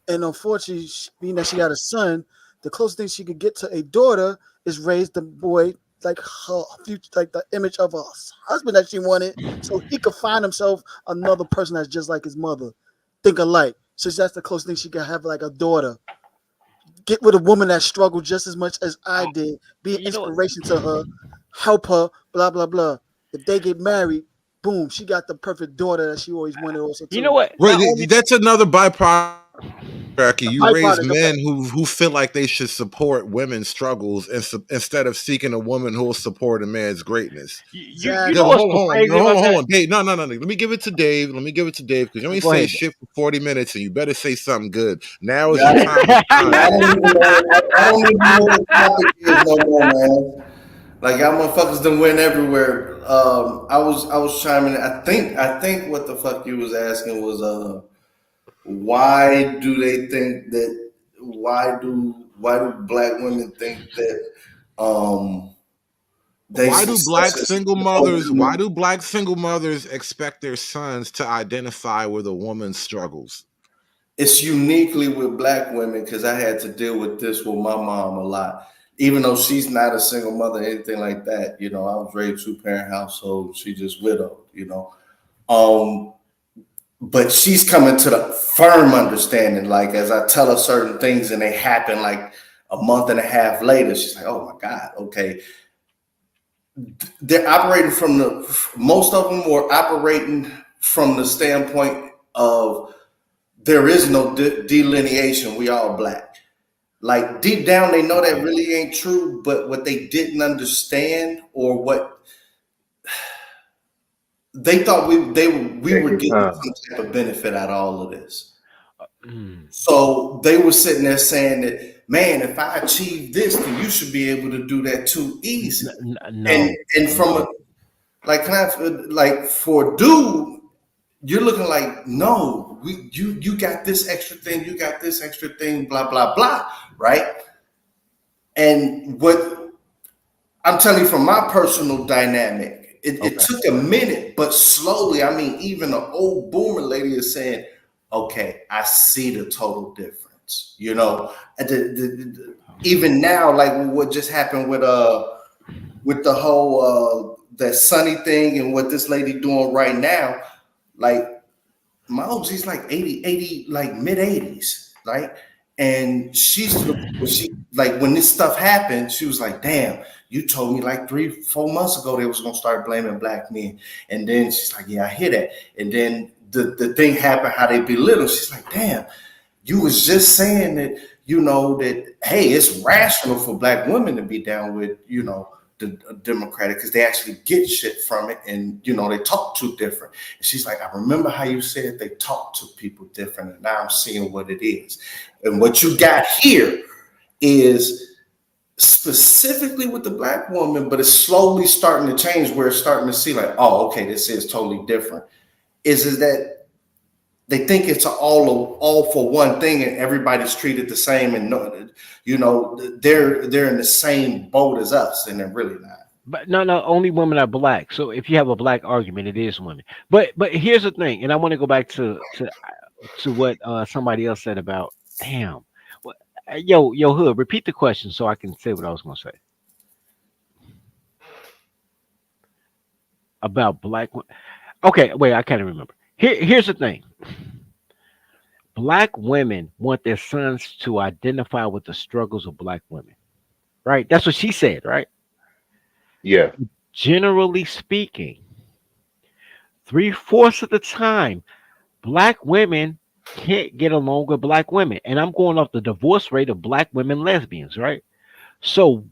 And unfortunately, being that she got a son, the closest thing she could get to a daughter is raise the boy like her future, like the image of a husband that she wanted, so he could find himself another person that's just like his mother, think alike. So that's the closest thing she could have, like a daughter. Get with a woman that struggled just as much as I did, be an You know what? inspiration to her, help her, blah blah blah. If they get married, boom, she got the perfect daughter that she always wanted also You know too. what? Right, Not only that's another byproduct. You raise Byproduct of that. men who feel like they should support women's struggles instead of seeking a woman who will support a man's greatness. you Yeah, know but what's hold so on, crazy about hold that? on, Dave. No. Let me give it to Dave. Let me give it to Dave because you only Go say ahead. shit for 40 minutes, and you better say something good. Now is Yeah, your time to shine, I don't Dave. even know. I don't even know what the topic is no more, man. Like y'all motherfuckers done went everywhere. I was chiming in. I think what the fuck you was asking was why do they think that why do black women think that they success is Why do black single mothers expect their sons to identify with a woman's struggles? it's uniquely with black women because I had to deal with this with my mom a lot. Even though she's not a single mother, or anything like that, I was raised 2-parent household. She just widowed. Um, but she's coming to the firm understanding. Like as I tell her certain things and they happen like a month and a half later, she's like, "Oh my God, okay." They're operating from most of them were operating from the standpoint of there is no delineation. We all black. Like deep down, they know that really ain't true. But what they didn't understand, or what they thought we Take were your getting time. some type of benefit out of all of this. Mm. So they were sitting there saying that, man, if I achieve this, then you should be able to do that too easy. No. And from a like, like for a dude, you're looking like, no, you got this extra thing, you got this extra thing, blah blah blah, right? And what I'm telling you from my personal dynamic, it Okay. took a minute, but slowly. I mean, even an old boomer lady is saying, "Okay, I see the total difference." And even now, like what just happened with the whole that Sunny thing and what this lady doing right now, like my OG's like 80, like mid 80s, right? And she's to the point where she like when this stuff happened, she was like, damn, you told me like 3-4 months ago they was gonna start blaming black men. And then she's like, yeah, I hear that. And then the thing happened, how they belittle. She's like, damn, you was just saying that, that hey, it's rational for black women to be down with, the Democratic because they actually get shit from it, and they talk too different. And she's like, I remember how you said they talk to people different, and now I'm seeing what it is. And what you got here is specifically with the black woman, but it's slowly starting to change where it's starting to see like, oh, okay, this is totally different. Is that they think it's all for one thing and everybody's treated the same, and they're in the same boat as us, and they're really not. But no, only women are black. So if you have a black argument, it is women. But here's the thing, and I want to go back to what somebody else said about damn. What, yo, Hood, repeat the question so I can say what I was gonna say about black. Okay, wait, I can't remember. Here's the thing. Black women want their sons to identify with the struggles of black women. Right? That's what she said, right? Yeah. Generally speaking, 3/4 of the time, black women can't get along with black women. And I'm going off the divorce rate of black women lesbians, right? So,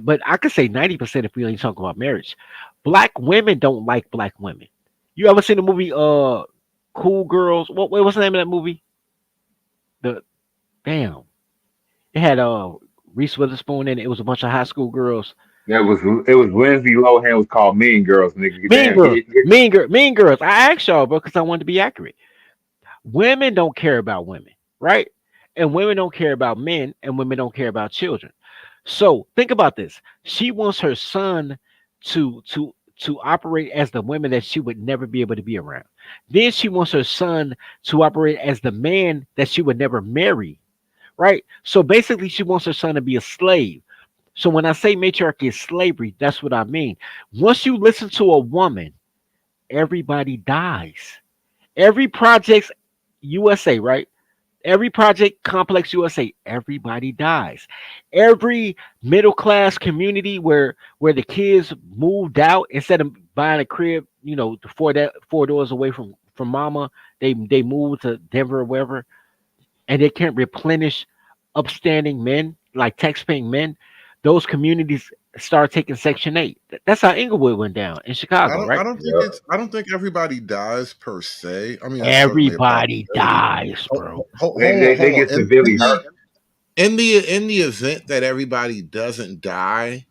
but I could say 90% if we only talk about marriage. Black women don't like black women. You ever seen the movie Cool Girls? What's the name of that movie? The damn. It had Reese Witherspoon in it. It was a bunch of high school girls. It was Lindsay Lohan was called Mean Girls, nigga. Mean Damn, girls. Mean girls. I asked y'all, bro, because I wanted to be accurate. Women don't care about women, right? And women don't care about men, and women don't care about children. So think about this. She wants her son to to operate as the women that she would never be able to be around. Then she wants her son to operate as the man that she would never marry, right? So basically, she wants her son to be a slave. So when I say matriarchy is slavery, that's what I mean. Once you listen to a woman, everybody dies. Every project's USA, right? Every project complex USA, everybody dies. Every middle class community where the kids moved out instead of buying a crib, four doors away from mama, they moved to Denver or wherever, and they can't replenish upstanding men like tax-paying men. Those communities start taking Section 8. That's how Inglewood went down in Chicago, right? I don't think everybody dies per se. I mean, that's certainly a Everybody possibility. dies, bro. They Hold on. get severely hurt. In the event that everybody doesn't die,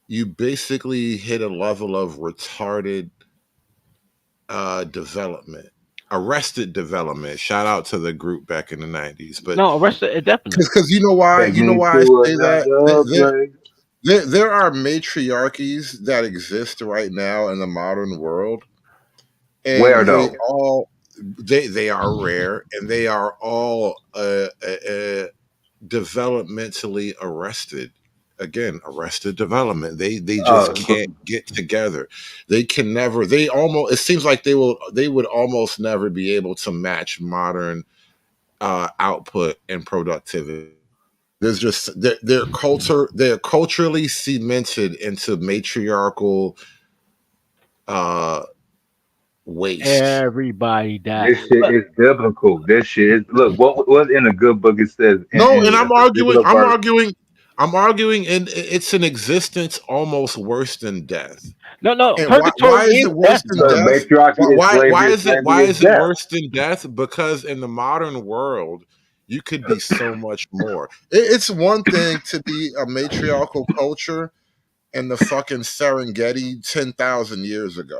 you basically hit a level of retarded development, arrested development. Shout out to the group back in the 90s. But No, arrested definitely. because you know why? Take You know me why I to say that? another place. There are matriarchies that exist right now in the modern world, Where and though? they are rare, and they are all developmentally arrested. Again, arrested development. They just But can't get together. They can never. They almost. It seems like they would almost never be able to match modern output and productivity. There's just they're culturally cemented into matriarchal uh waste. Everybody died. this shit is biblical. This shit is look what in a good book it says No, and in a particular verse. I'm arguing, and it's an existence almost worse than death. No, And why purgatory is is it worse death, than bro. Because death? matriarchy is slavery, and Why slavery is is it death. worse than death? Because in the modern world, you could be so much more. It's one thing to be a matriarchal culture in the fucking Serengeti 10,000 years ago.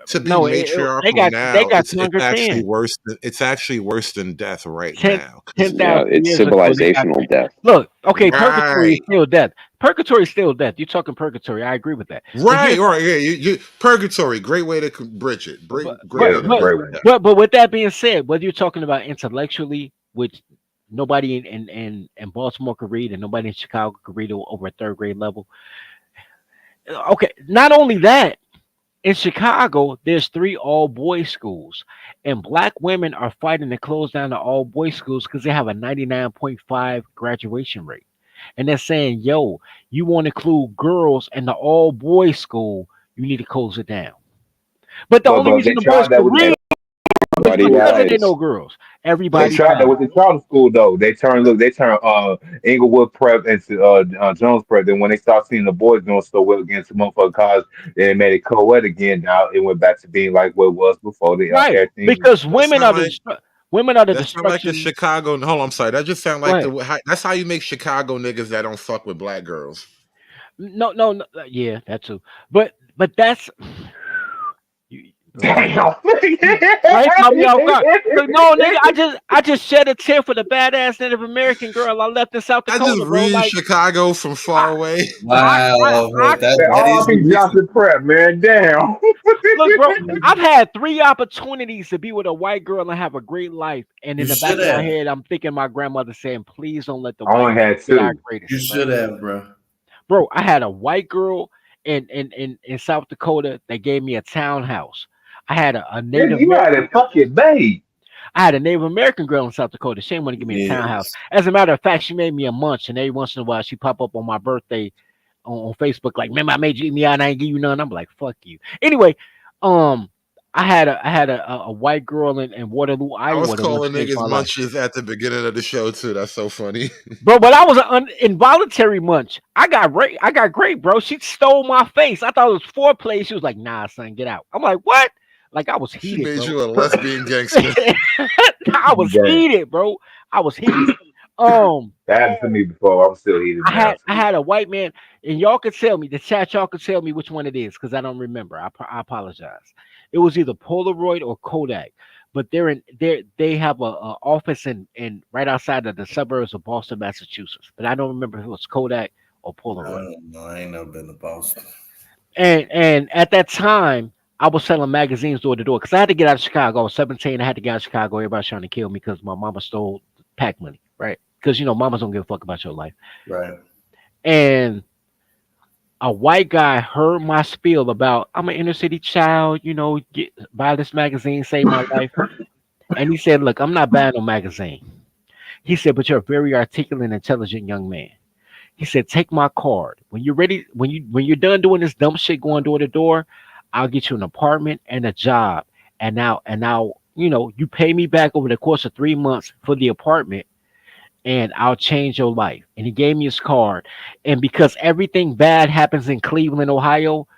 To be No, they matriarchal they now, got it's stronger actually then. worse. It's actually worse than death right 10 now. 'Cause 10,000 it's years ago, they got civilizational death. look. Okay, purgatory is Right. still death. Purgatory is still death. You're talking purgatory. I agree with that. But Right, right, yeah. Purgatory, great way to bridge it. Great Yeah, way it's to a bridge great it. one. Yeah. but with that being said, whether you're talking about intellectually, which nobody in Baltimore could read and nobody in Chicago could read over a third grade level. Okay, not only that, in Chicago, there's three all boys schools, and black women are fighting to close down the all boys schools because they have a 99.5 graduation rate. And they're saying, yo, you want to include girls in the all boys school, you need to close it down. But the only But reason they the boys tried that could with read is Everybody because there ain't dies. no girls. Everybody tried that died. with the charter school though. They turned Inglewood Prep into Jones Prep. Then when they start seeing the boys doing so well against the motherfucking college, they made it co-ed again. Now it went back to being like what it was before. Right. Everything. Because That sound like women are the that sound like the destruction. Chicago. Hold on, I'm sorry. That just sound like Right. that's how you make Chicago niggas that don't fuck with black girls. No, yeah, that too. But that's you, bro. Damn. Why he caught me off guard? Look, no, nigga, I just shed a tear for the badass Native American girl I left in South I just Dakota, bro. read Like Chicago from far I away. Wow, I bro, that is the R.I.P. reason. Johnson Prep, man. Damn. look, bro. I've had three opportunities to be with a white girl and have a great life, and You in the back should of my have. head, I'm thinking my grandmother saying, "Please don't let the I white only man had get our two. You greatest." Right, should have, bro. bro. I had a white girl in South Dakota that gave me a townhouse. I had a Nigga, Native you had American. a fucking babe. I had a Native American girl in South Dakota. She didn't want to give me a townhouse. Yes. As a matter of fact, she made me a munch, and every once in a while, she pop up on my birthday on Facebook, like, "Remember, I made you eat me out, and I ain't give you none." I'm like, "Fuck you." Anyway, um, I had a white girl in Waterloo, I was Iowa, that once calling changed niggas my life, munches at the beginning of the show too. That's so funny. bro. But I was an involuntary munch. I got raped. I got great, bro. She stole my face. I thought it was foreplay. She was like, "Nah, son, get out." I'm like, "What?" Like I was She heated, made bro. you a lesbian gangster. I was Damn. heated, bro. I was heated. Um, That happened to me before. I'm still heated I now. had I had a white man, and y'all could tell me the chat. Y'all could tell me which one it is because I don't remember. I apologize. It was either Polaroid or Kodak, but they have a office in right outside of the suburbs of Boston, Massachusetts. But I don't remember if it was Kodak or I Polaroid. don't know. I ain't never been to Boston. And at that time, I was selling magazines door to door because I had to get out of Chicago. I was 17. I had to get out of Chicago. Everybody's trying to kill me because my mama stole pack money, right? Because mamas don't give a fuck about your life. Right. And a white guy heard my spiel about I'm an inner city child, buy this magazine, save my life. And he said, "Look, I'm not buying no magazine." He said, "But you're a very articulate and intelligent young man." He said, "Take my card. When you're ready, when you're done doing this dumb shit going door to door, I'll get you an apartment and a job. And now, you pay me back over the course of 3 months for the apartment, and I'll change your life." And he gave me his card. And because everything bad happens in Cleveland, Ohio,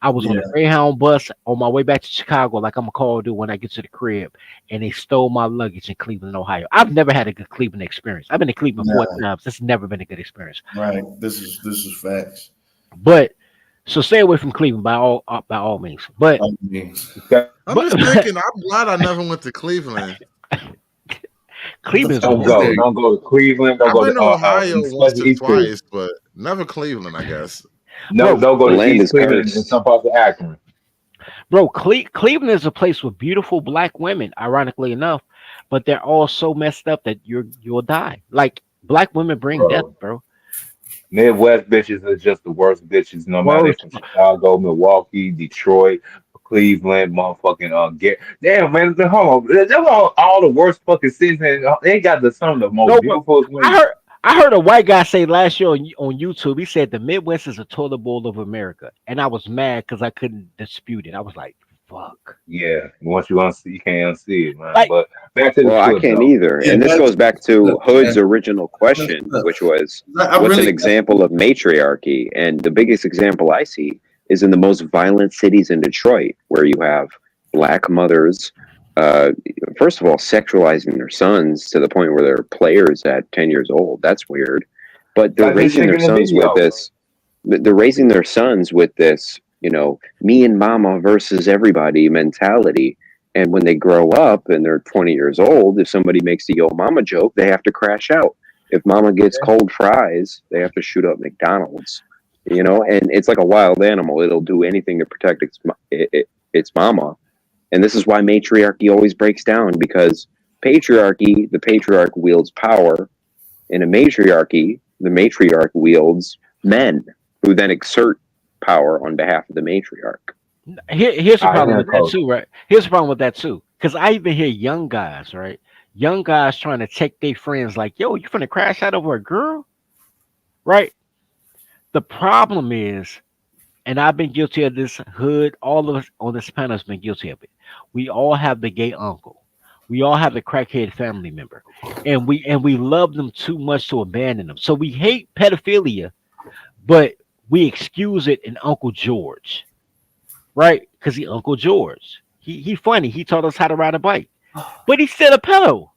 I was on Yeah. the Greyhound bus on my way back to Chicago, like I'm a call do when I get to the crib, and they stole my luggage in Cleveland, Ohio. I've never had a good Cleveland experience. I've been to Cleveland four No. times. It's never been a good experience. Right. This is facts. But so stay away from Cleveland by all means. But I'm but just thinking. I'm glad I never went to Cleveland. Cleveland is a Don't horrible. go. Don't go to Cleveland. Don't I've go to been to Ohio once especially or East Cleveland. twice, but never Cleveland. I guess. No, Bro, don't go The to land East is Cleveland and cursed. some parts of Akron. bro, Cleveland is a place with beautiful black women, ironically enough, but they're all so messed up that you'll die. Like black women bring death, Bro. bro. Midwest bitches are just the worst bitches, no matter they Worst. from Chicago, Milwaukee, Detroit, Cleveland, motherfucking get damn man, hold on. They're all the worst fucking cities and they got some of the most No, but beautiful I women. heard I heard a white guy say last year on YouTube. He said the Midwest is a toilet bowl of America, and I was mad because I couldn't dispute it. I was like, "Fuck!" Yeah, once you unsee you can't unsee it, man. Like, But back to the Well, I clip can't though. either. Yeah, And this that's goes back to look, Hood's man. original question, which was, I what's an really example of matriarchy? And the biggest example I see is in the most violent cities in Detroit, where you have black mothers, uh, first of all, sexualizing their sons to the point where they're players at 10 years old. That's weird. But they're Like this raising chick their in the sons with video. this, they're raising their sons with this, me and mama versus everybody mentality. And when they grow up and they're 20 years old, if somebody makes the yo mama joke, they have to crash out. If mama gets cold fries, they have to shoot up McDonald's. And it's like a wild animal. It'll do anything to protect its mama. And this is why matriarchy always breaks down, because patriarchy, the patriarch wields power. In a matriarchy, the matriarch wields men who then exert power on behalf of the matriarch. here's the I problem hear with that coach. too, right? Here's the problem with that too, because I even hear young guys, right? Young guys trying to take their friends like, "Yo, you finna crash out over a girl," right? The problem is, and I've been guilty of this. Hood, all of us on this panel has been guilty of it. We all have the gay uncle. We all have the crackhead family member, and we love them too much to abandon them. So we hate pedophilia, but we excuse it in Uncle George, right? Because he Uncle George. He funny. He taught us how to ride a bike, but he's still a pedo,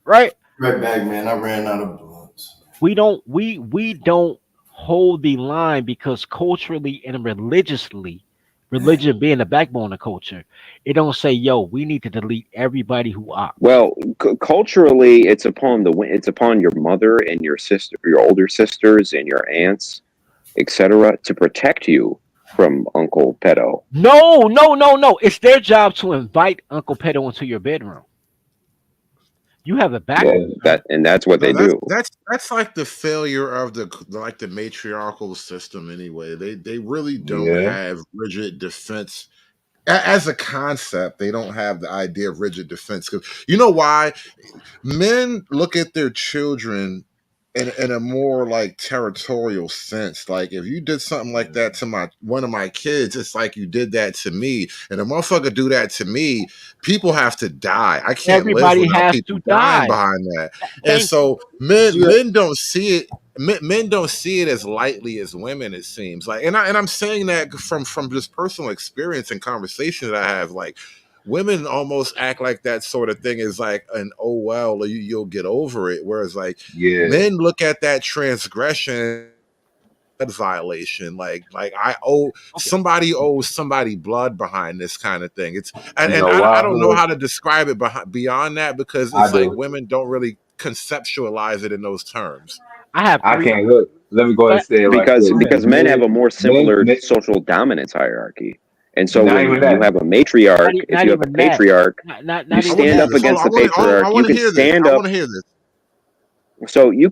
right? right back, man. I ran out of blunts. We don't hold the line because culturally and religiously, religion being the backbone of culture, it don't say, "Yo, we need to delete everybody who opts." Well, culturally, it's upon your mother and your sister, your older sisters and your aunts, etc., to protect you from Uncle Pedo. No, no, no, no. It's their job to invite Uncle Pedo into your bedroom. You have it backwards, Well, man. that's what No, they that's do. that's that's like the failure of the matriarchal system anyway. They really don't Yeah. have rigid defense as a concept. They don't have the idea of rigid defense because you know why men look at their children in a more like territorial sense. Like if you did something like that to my one of my kids, it's like you did that to me. And a motherfucker do that to me, people have to die. I can't live Everybody without has to people dying die. behind that. And Thank you. so men don't see it. Men don't see it as lightly as women. It seems like, and I'm saying that from just personal experience and conversation that I have. Like, women almost act like that sort of thing is like an oh well, you'll get over it. Whereas like Yeah. men look at that transgression violation like I owe Okay. somebody owes somebody blood behind this kind of thing. It's You and know I why, don't know Hood? how to describe it beyond that because I it's like do. women don't really conceptualize it in those terms. I have I three. can't look. let me go ahead and But say it right because quick. because men have a more Men, similar men, social dominance hierarchy, and so not when even you that. have a matriarch, if not you have a even that. patriarch, you Not I even want to stand hear that. up this. Hold on. against the patriarch. I You want to can hear this. stand I up. want to hear this. So you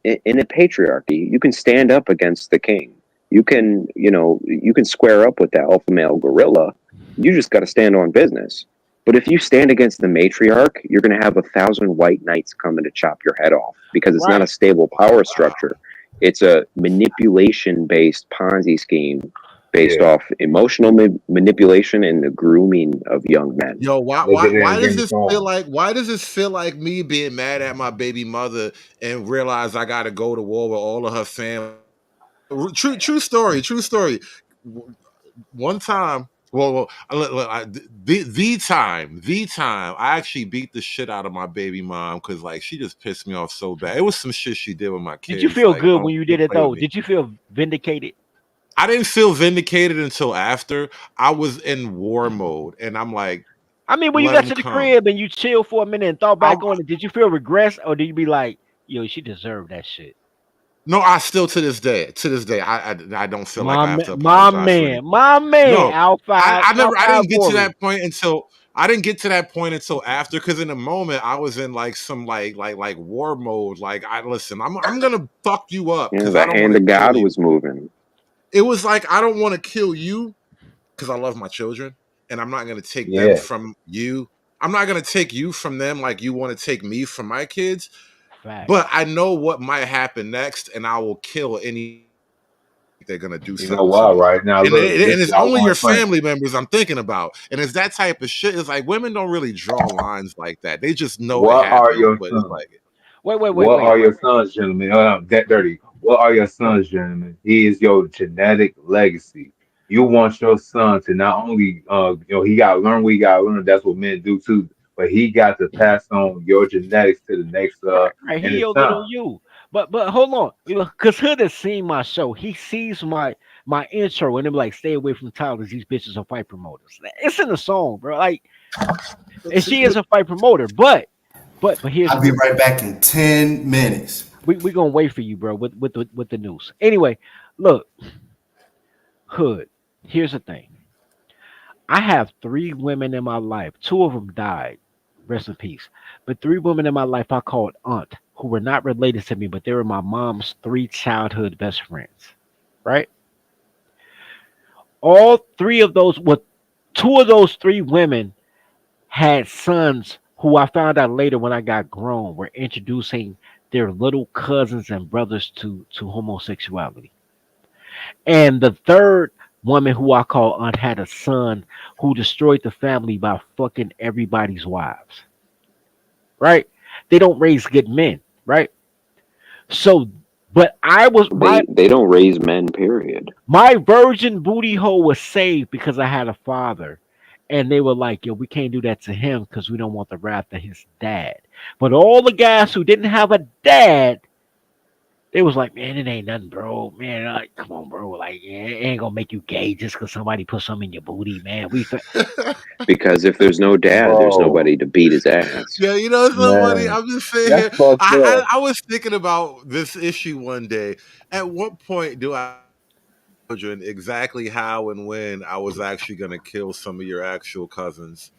in a patriarchy, you can stand up against the king. You can, you can square up with that alpha male gorilla. You just got to stand on business. But if you stand against the matriarch, you're going to have 1,000 white knights coming to chop your head off because it's not a Right. stable power structure. It's a manipulation based Ponzi scheme based Yeah. off emotional manipulation and the grooming of young men. Yo, why They why did it why in does Game of this feel Thrones. like why does this feel like me being mad at my baby mother and realize I gotta go to war with all of her family? True story, true story. One time, the time I actually beat the shit out of my baby mom because like she just pissed me off so bad. It was some shit she did with my Did you kids. feel Like, good don't when you did don't it play with though? me. Did you feel vindicated? I didn't feel vindicated until after I was in war mode, and I'm like, I mean, when you let got them to the come. crib and you chill for a minute and thought I, back on it, did you feel regress or did you be like, yo, she deserved that shit? no, I still to this day, I don't feel like I have to My apologize for anything. man, my man, No, Al five, I Al I five didn't get to warrior. that point until after because in the moment I was in like some like war mode. Like I listen, I'm gonna fuck you up Yeah, because the I don't want hand to of kill God you. was moving. It was like I don't want to kill you because I love my children and I'm not gonna take them Yeah. from you. I'm not gonna take you from them like you want to take me from my kids. But Facts. I know what might happen next, and I will kill any they're gonna do You know something to what? me. Right now, And look, this it's y'all only one your funny. family members I'm thinking about. And it's that type of shit. It's like women don't really draw lines like that. They just know it What are happens, your but it's sons? like What Wait. are your sons, gentlemen? That dirty. What are your sons, gentlemen? He is your genetic legacy. You want your son to not only, he got to learn what he got to learn. That's what men do too. But he got to pass on your genetics to the next, Right, he in his your son. little you. But hold on, because Hood has seen my show. He sees my intro and they're like, stay away from Tyler. These bitches are fight promoters. It's in the song, bro. Like, and she is a fight promoter. But here's I'll the be thing. right back in 10 minutes. We gonna wait for you, bro. With the news. Anyway, look, Hood. Here's the thing. I have 3 women in my life. 2 of them died. Rest in peace. But 3 women in my life I called aunt, who were not related to me, but they were my mom's 3 childhood best friends. Right? All 3 of those, well, 2 of those 3 women had sons who I found out later when I got grown were introducing their little cousins and brothers to homosexuality. And the third woman who I call aunt had a son who destroyed the family by fucking everybody's wives. Right? They don't raise good men, right? So, but I was They don't raise men, period. my virgin booty hole was saved because I had a father. And they were like, yo, we can't do that to him because we don't want the wrath of his dad. But all the guys who didn't have a dad, they was like, man, it ain't nothing, bro. Man, come on, bro. Like, yeah, it ain't gonna make you gay just because somebody put something in your booty, man. Because if there's no dad, there's Bro, nobody to beat his ass. yeah, you know, it's so funny. man, I'm just sitting that's here. fucked up. I was thinking about this issue one day. At what point do I children exactly how and when I was actually gonna kill some of your actual cousins?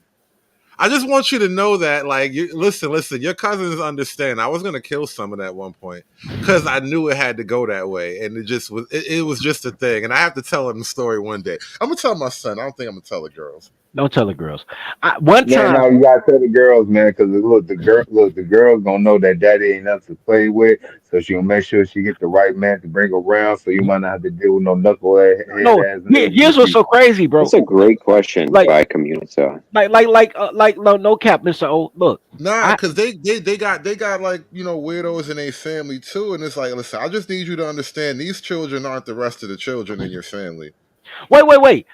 I just want you to know that, like, you listen, your cousins understand. I was gonna kill some of that at one point because I knew it had to go that way, and it was just a thing. And I have to tell them the story one day. I'm gonna tell my son. I don't think I'm gonna tell the girls. Don't tell the girls. One Man, time, now you gotta tell the girls, man, because look, the girls gonna know that daddy ain't nothing to play with, so she gonna make sure she get the right man to bring around, so you might not have to deal with no knucklehead no, ass niggas in the here's what's so future. crazy, bro. That's a great question Like, by Communita. no cap, Mister O. Look, Nah, I because they got like weirdos in a family too, and it's like, listen, I just need you to understand these children aren't the rest of the children in your family. wait,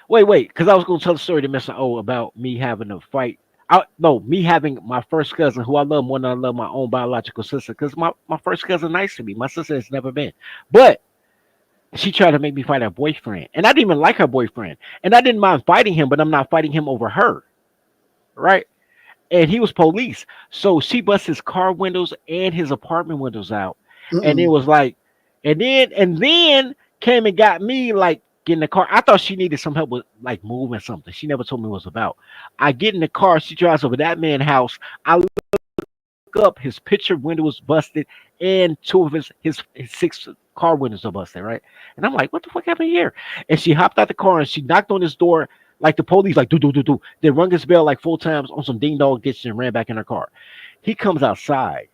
because I was gonna tell the story to Mister O about me having a fight. No, me having my first cousin, who I love more than I love my own biological sister, because my first cousin nice to me. My sister has never been, but she tried to make me fight her boyfriend, and I didn't even like her boyfriend, and I didn't mind fighting him, but I'm not fighting him over her, right? And he was police, so she bust his car windows and his apartment windows out, and it Mm-mm. was like, And then came and got me like get in the car. I thought she needed some help with like moving something. She never told me what it was about. I get in the car, she drives over that man's house. I look up, his picture window was busted, and two of his six car windows are busted, right? And I'm like, what the fuck happened here? And she hopped out the car and she knocked on his door like the police, like do do do do. They rung his bell like 4 times on some ding dong ditch and ran back in her car. He comes outside.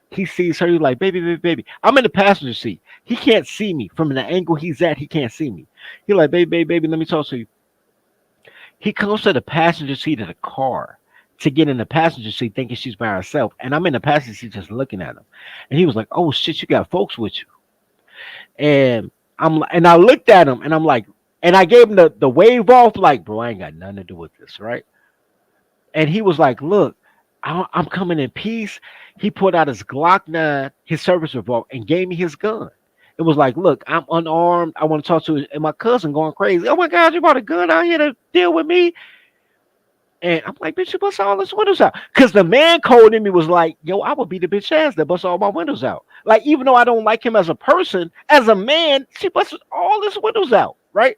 He sees her. He's like, baby, baby, baby. I'm in the passenger seat. He can't see me from the angle he's at. He can't see me. He like, baby, baby, baby. Let me talk to you. He comes to the passenger seat of the car to get in the passenger seat, thinking she's by herself, and I'm in the passenger seat just looking at him. And he was like, "Oh shit, you got folks with you." And and I looked at him, and I'm like, and I gave him the wave off, like, bro, I ain't got nothing to do with this, right? And he was like, "Look, I'm coming in peace." He pulled out his Glock 9, his service revolver, and gave me his gun. It was like, "Look, I'm unarmed. I want to talk to you." And my cousin going crazy. "Oh my God, you brought a gun out here to deal with me?" And I'm like, "Bitch, you bust all his windows out." Because the man code in me was like, "Yo, I would be the bitch ass that bust all my windows out." Like, even though I don't like him as a person, as a man, she busted all his windows out, right?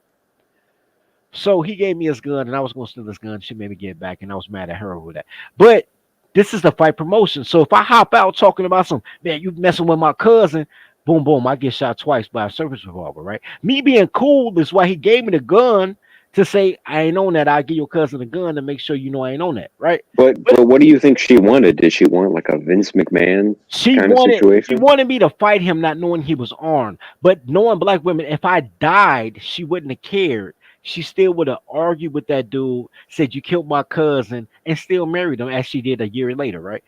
So he gave me his gun, and I was going to steal his gun. She made me get it back, and I was mad at her over that. But this is the fight promotion. So if I hop out talking about some, man, you messing with my cousin, boom, boom, I get shot twice by a service revolver, right? Me being cool is why he gave me the gun to say, I ain't on that. I'll give your cousin a gun to make sure you know I ain't on that, right? But what do you think she wanted? Did she want like a Vince McMahon She kind of situation? wanted me to fight him, not knowing he was armed. But knowing black women, if I died, she wouldn't have cared. She still would have argued with that dude, said you killed my cousin, and still married him as she did a year later, right?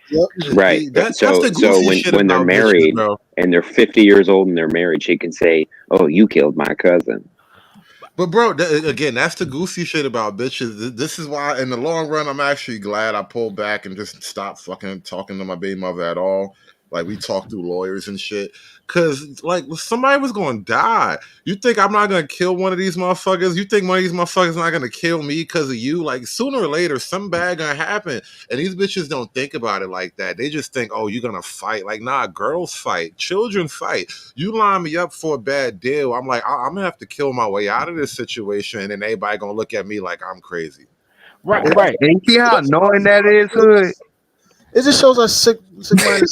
Right. That's So the goofy shit when they're about bitches, married bro. and they're 50 years old and they're married, she can say, "Oh, you killed my cousin." But bro, again, that's the goofy shit about bitches. This is why, in the long run, I'm actually glad I pulled back and just stopped fucking talking to my baby mother at all. Like, we talk through lawyers and shit. Cause like somebody was gonna die. You think I'm not gonna kill one of these motherfuckers? You think one of these motherfuckers not gonna kill me because of you? Like, sooner or later, something bad gonna happen. And these bitches don't think about it like that. They just think, oh, you're gonna fight. Like, nah, girls fight, children fight. You line me up for a bad deal, I'm like, I'm gonna have to kill my way out of this situation, and then everybody gonna look at me like I'm crazy. Right, It, right. And you see how annoying that is, Hood? it just shows how sick-minded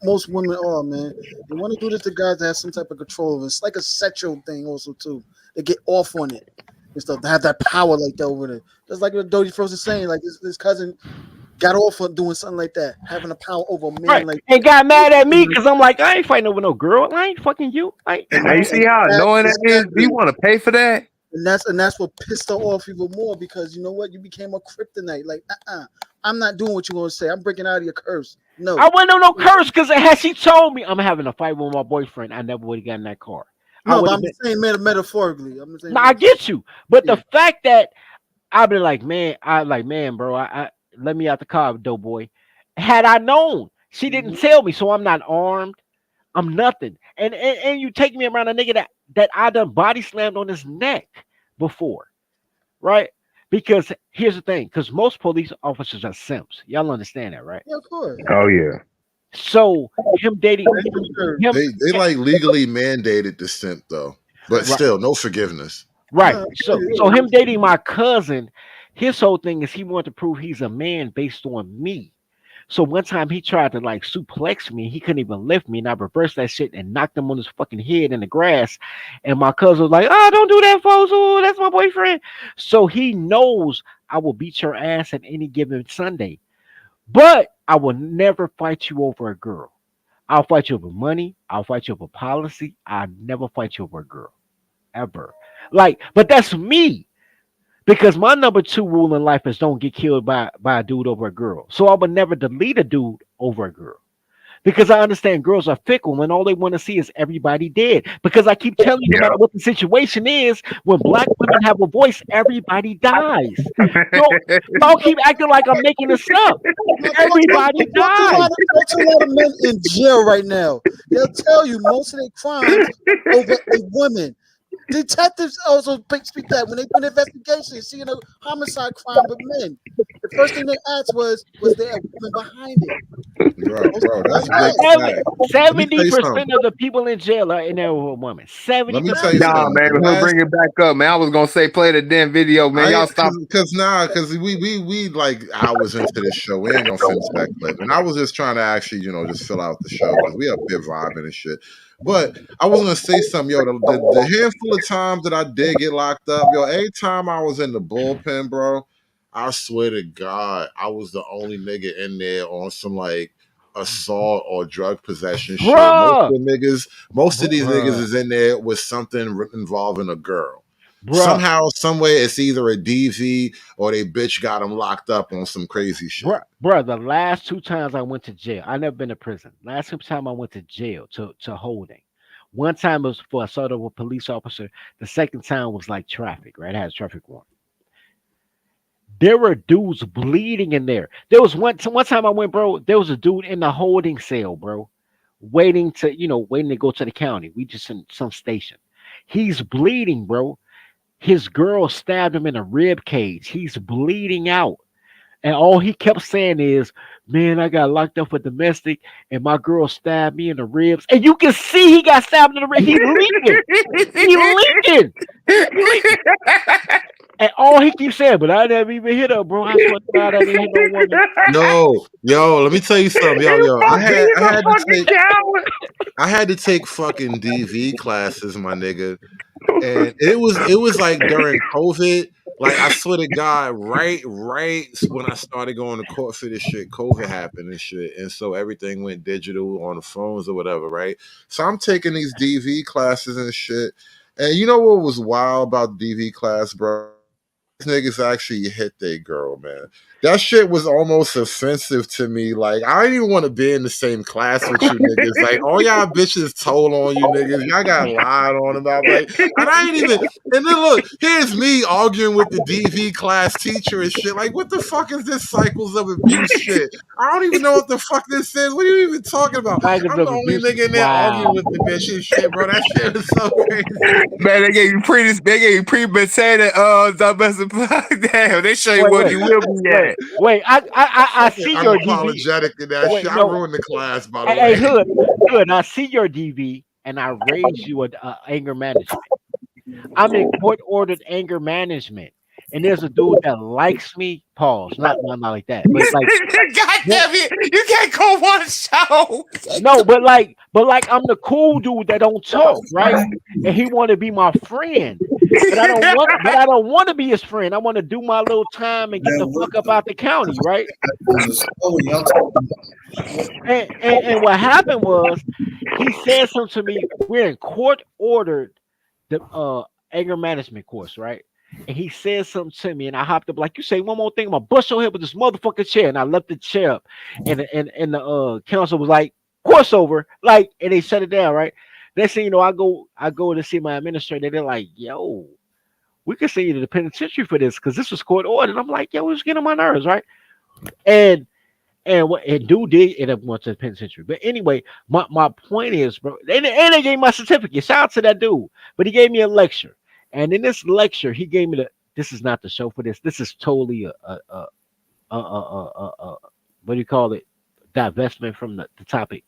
most women are, man. They want to do this to guys that have some type of control of it. It's like a sexual thing, also too. They get off on it and stuff. They have that power like that over there. Just like what Dodie Frost is saying, like his cousin got off on doing something like that, having a power over a man Right. like And got mad at me because I'm like, I ain't fighting over no girl. I ain't fucking you. Now you see how annoying that is? Do you want to pay for that? And that's what pissed her off even more because you know what? You became a kryptonite. Like, I'm not doing what you're gonna say. I'm breaking out of your curse. No. I wasn't on no curse because had she told me I'm having a fight with my boyfriend, I never would have gotten in that car. No, but I'm saying metaphorically. I'm saying no, I get you. But the fact that I've been like, man, bro, I let me out the car, dope boy. Had I known, she didn't tell me, so I'm not armed. I'm nothing. And you take me around a nigga that I done body slammed on his neck before, right? Because here's the thing, because most police officers are simps. Y'all understand that, right? Yeah, of course. Oh yeah. So him dating him, They like legally mandated the simp though, but Right. still no forgiveness. Right. So him dating my cousin, his whole thing is he wanted to prove he's a man based on me. So one time he tried to like suplex me, he couldn't even lift me, and I reversed that shit and knocked him on his fucking head in the grass. And my cousin was like, "Oh, don't do that, folks. Oh, that's my boyfriend." So he knows I will beat your ass at any given Sunday, but I will never fight you over a girl. I'll fight you over money. I'll fight you over policy. I'll never fight you over a girl, ever. Like, but that's me. Because my number 2 rule in life is don't get killed by a dude over a girl. So I would never delete a dude over a girl. Because I understand girls are fickle and all they want to see is everybody dead. Because I keep telling you, no matter what the situation is, when black women have a voice, everybody dies. Don't keep acting like I'm making this up. Everybody dies. There's a lot of men in jail right now. They'll tell you most of their crimes over a woman. Detectives also speak that when they do an investigation, seeing a homicide crime with men, the first thing they asked was there a woman behind it? Bro, that's That's big right. fact. Let me tell you something. 70% of the people in jail are in there with a woman. Let me 70%. tell you Nah, something. man, let's Last bring it back up, man. I was gonna say play the damn video, man. I Y'all stop. because we like hours into this show. We ain't gonna finish that clip. And I was just trying to actually, just fill out the show because we up here vibing and shit. But I was gonna say something, yo. The handful of times that I did get locked up, yo, every time I was in the bullpen, bro, I swear to God, I was the only nigga in there on some like assault or drug possession shit. Bruh. Most of these niggas Bruh. is in there with something involving a girl. Bruh. Somehow, some way, it's either a DV or they bitch got them locked up on some crazy shit. Bruh, the last 2 times I went to jail, I never been to prison. Last 2 times I went to jail to holding. One time was for assault of a police officer. The second time was like traffic, right? I had a traffic warrant. There were dudes bleeding in there. There was one time I went, bro. There was a dude in the holding cell, bro, waiting to go to the county. We just in some station. He's bleeding, bro. His girl stabbed him in a rib cage. He's bleeding out. And all he kept saying is, man, I got locked up for domestic and my girl stabbed me in the ribs. And you can see he got stabbed in the ribs. He leaking. He leaking. He leaking. And all he keeps saying, but I never even hit her, bro. I swear to God, I didn't hit no woman. Yo, let me tell you something, yo. I had to take fucking DV classes, my nigga. And it was like during COVID. Like I swear to God, right when I started going to court for this shit, COVID happened and shit, and so everything went digital on the phones or whatever, right? So I'm taking these DV classes and shit, and you know what was wild about DV class, bro? These niggas actually hit their girl, man. That shit was almost offensive to me. Like, I didn't even want to be in the same class with you niggas. Like, all y'all bitches told on you niggas. Y'all got lied on about. Like, and I ain't even. And then look, here's me arguing with the DV class teacher and shit. Like, what the fuck is this cycles of abuse shit? I don't even know what the fuck this is. What are you even talking about? Cycles I'm of the only abuse. nigga in there Wow. arguing with the bitch and shit, bro. That shit is so crazy. Man, they gave you premeditated domestic. Damn, they show you Wait, what wait, you will be at. wait. I see your DV. Unapologetic in that Wait, shit. I no. ruined the class, by the Hey, way. Hood. I see your DV, and I raised you a anger management. I'm in court ordered anger management, and there's a dude that likes me. Pause. Not like that, but like, God no, damn it, you can't go one show. no, but like, I'm the cool dude that don't talk, right? And he want to be my friend, but I don't want to be his friend. I want to do my little time and get the fuck up out the county, right? And what happened was he said something to me. We're in court ordered the anger management course, right? And he said something to me, and I hopped up like, you say one more thing, I'm gonna bust your head with this motherfucking chair. And I left the chair up, and the council was like, course over, like, and they shut it down, right? Next thing you know, I go to see my administrator. They're like, yo, we could send you to the penitentiary for this because this was court ordered. And I'm like, yo, it's getting on my nerves, right? And dude did end up going to the penitentiary. But anyway, my point is, bro, and they gave me my certificate. Shout out to that dude. But he gave me a lecture. And in this lecture, he gave me this is not the show for this. This is totally a what do you call it? Divestment from the topic.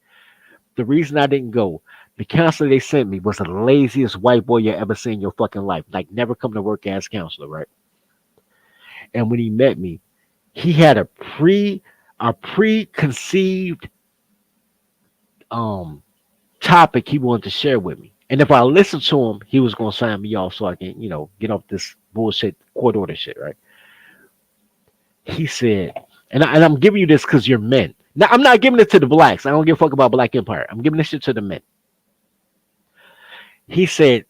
The reason I didn't go, the counselor they sent me was the laziest white boy you ever seen in your fucking life. Like never come to work as counselor, right? And when he met me, he had a preconceived topic he wanted to share with me. And if I listened to him, he was gonna sign me off so I can, get off this bullshit court order shit, right? He said, and I'm giving you this because you're men. Now I'm not giving it to the blacks. I don't give a fuck about Black Empire. I'm giving this shit to the men. He said,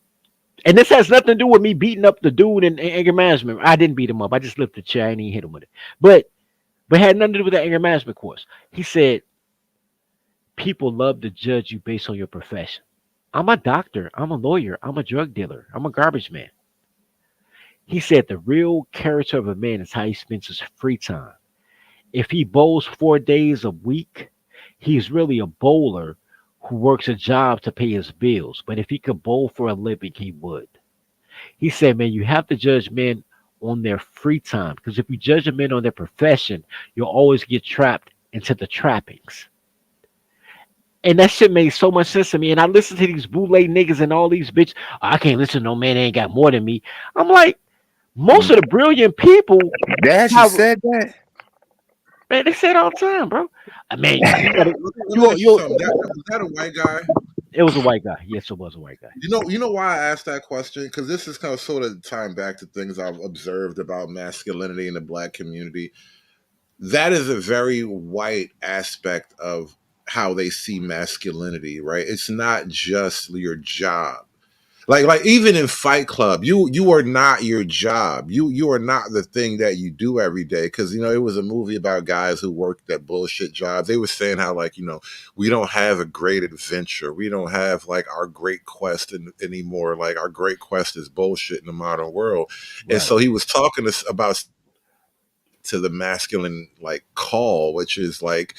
and this has nothing to do with me beating up the dude in anger management. I didn't beat him up. I just lifted the chair. I didn't even hit him with it. But had nothing to do with the anger management course. He said, people love to judge you based on your profession. I'm a doctor. I'm a lawyer. I'm a drug dealer. I'm a garbage man. He said the real character of a man is how he spends his free time. If he bowls 4 days a week, he's really a bowler who works a job to pay his bills. But if he could bowl for a living, he would. He said, man, you have to judge men on their free time because if you judge a man on their profession, you'll always get trapped into the trappings. And that shit made so much sense to me. And I listen to these boule niggas and all these bitch. I can't listen to no man that ain't got more than me. I'm like, most of the brilliant people They actually have, said that. man, they say it all the time, bro. I mean, you gotta, Let me ask you you, something. Was that a white guy? it was a white guy. Yes, it was a white guy. You know why I asked that question? Because this is kind of sort of tying back to things I've observed about masculinity in the black community. That is a very white aspect of how they see masculinity, right? It's not just your job. Like even in Fight Club, you are not your job. You are not the thing that you do every day. Because you know it was a movie about guys who worked at bullshit jobs. They were saying how like we don't have a great adventure. We don't have like our great quest anymore. Like our great quest is bullshit in the modern world. And Right. so he was talking about to the masculine like call, which is like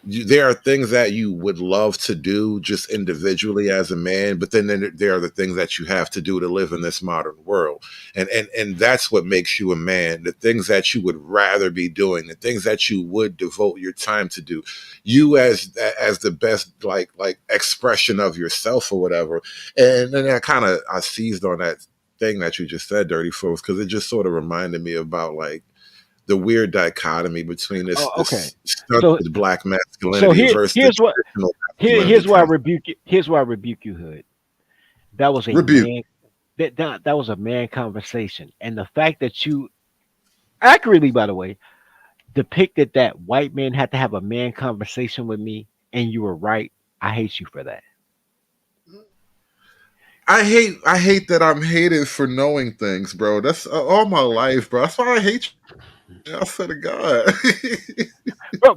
there are things that you would love to do just individually as a man, but then there are the things that you have to do to live in this modern world, and that's what makes you a man. The things that you would rather be doing, the things that you would devote your time to do, you as the best like expression of yourself or whatever. And then I seized on that thing that you just said, Dirty Folks, because it just sort of reminded me about like the weird dichotomy between this Oh, okay. this So stunted black so masculinity versus the traditional masculinity here's why I concept. rebuke you. Here's why I rebuke you, Hood. That was a Rebuke. man. That was a man conversation, and the fact that you accurately, by the way, depicted that white men had to have a man conversation with me, and you were right. I hate you for that. I hate that I'm hated for knowing things, bro. That's all my life, bro. That's why I hate you. I swear to God.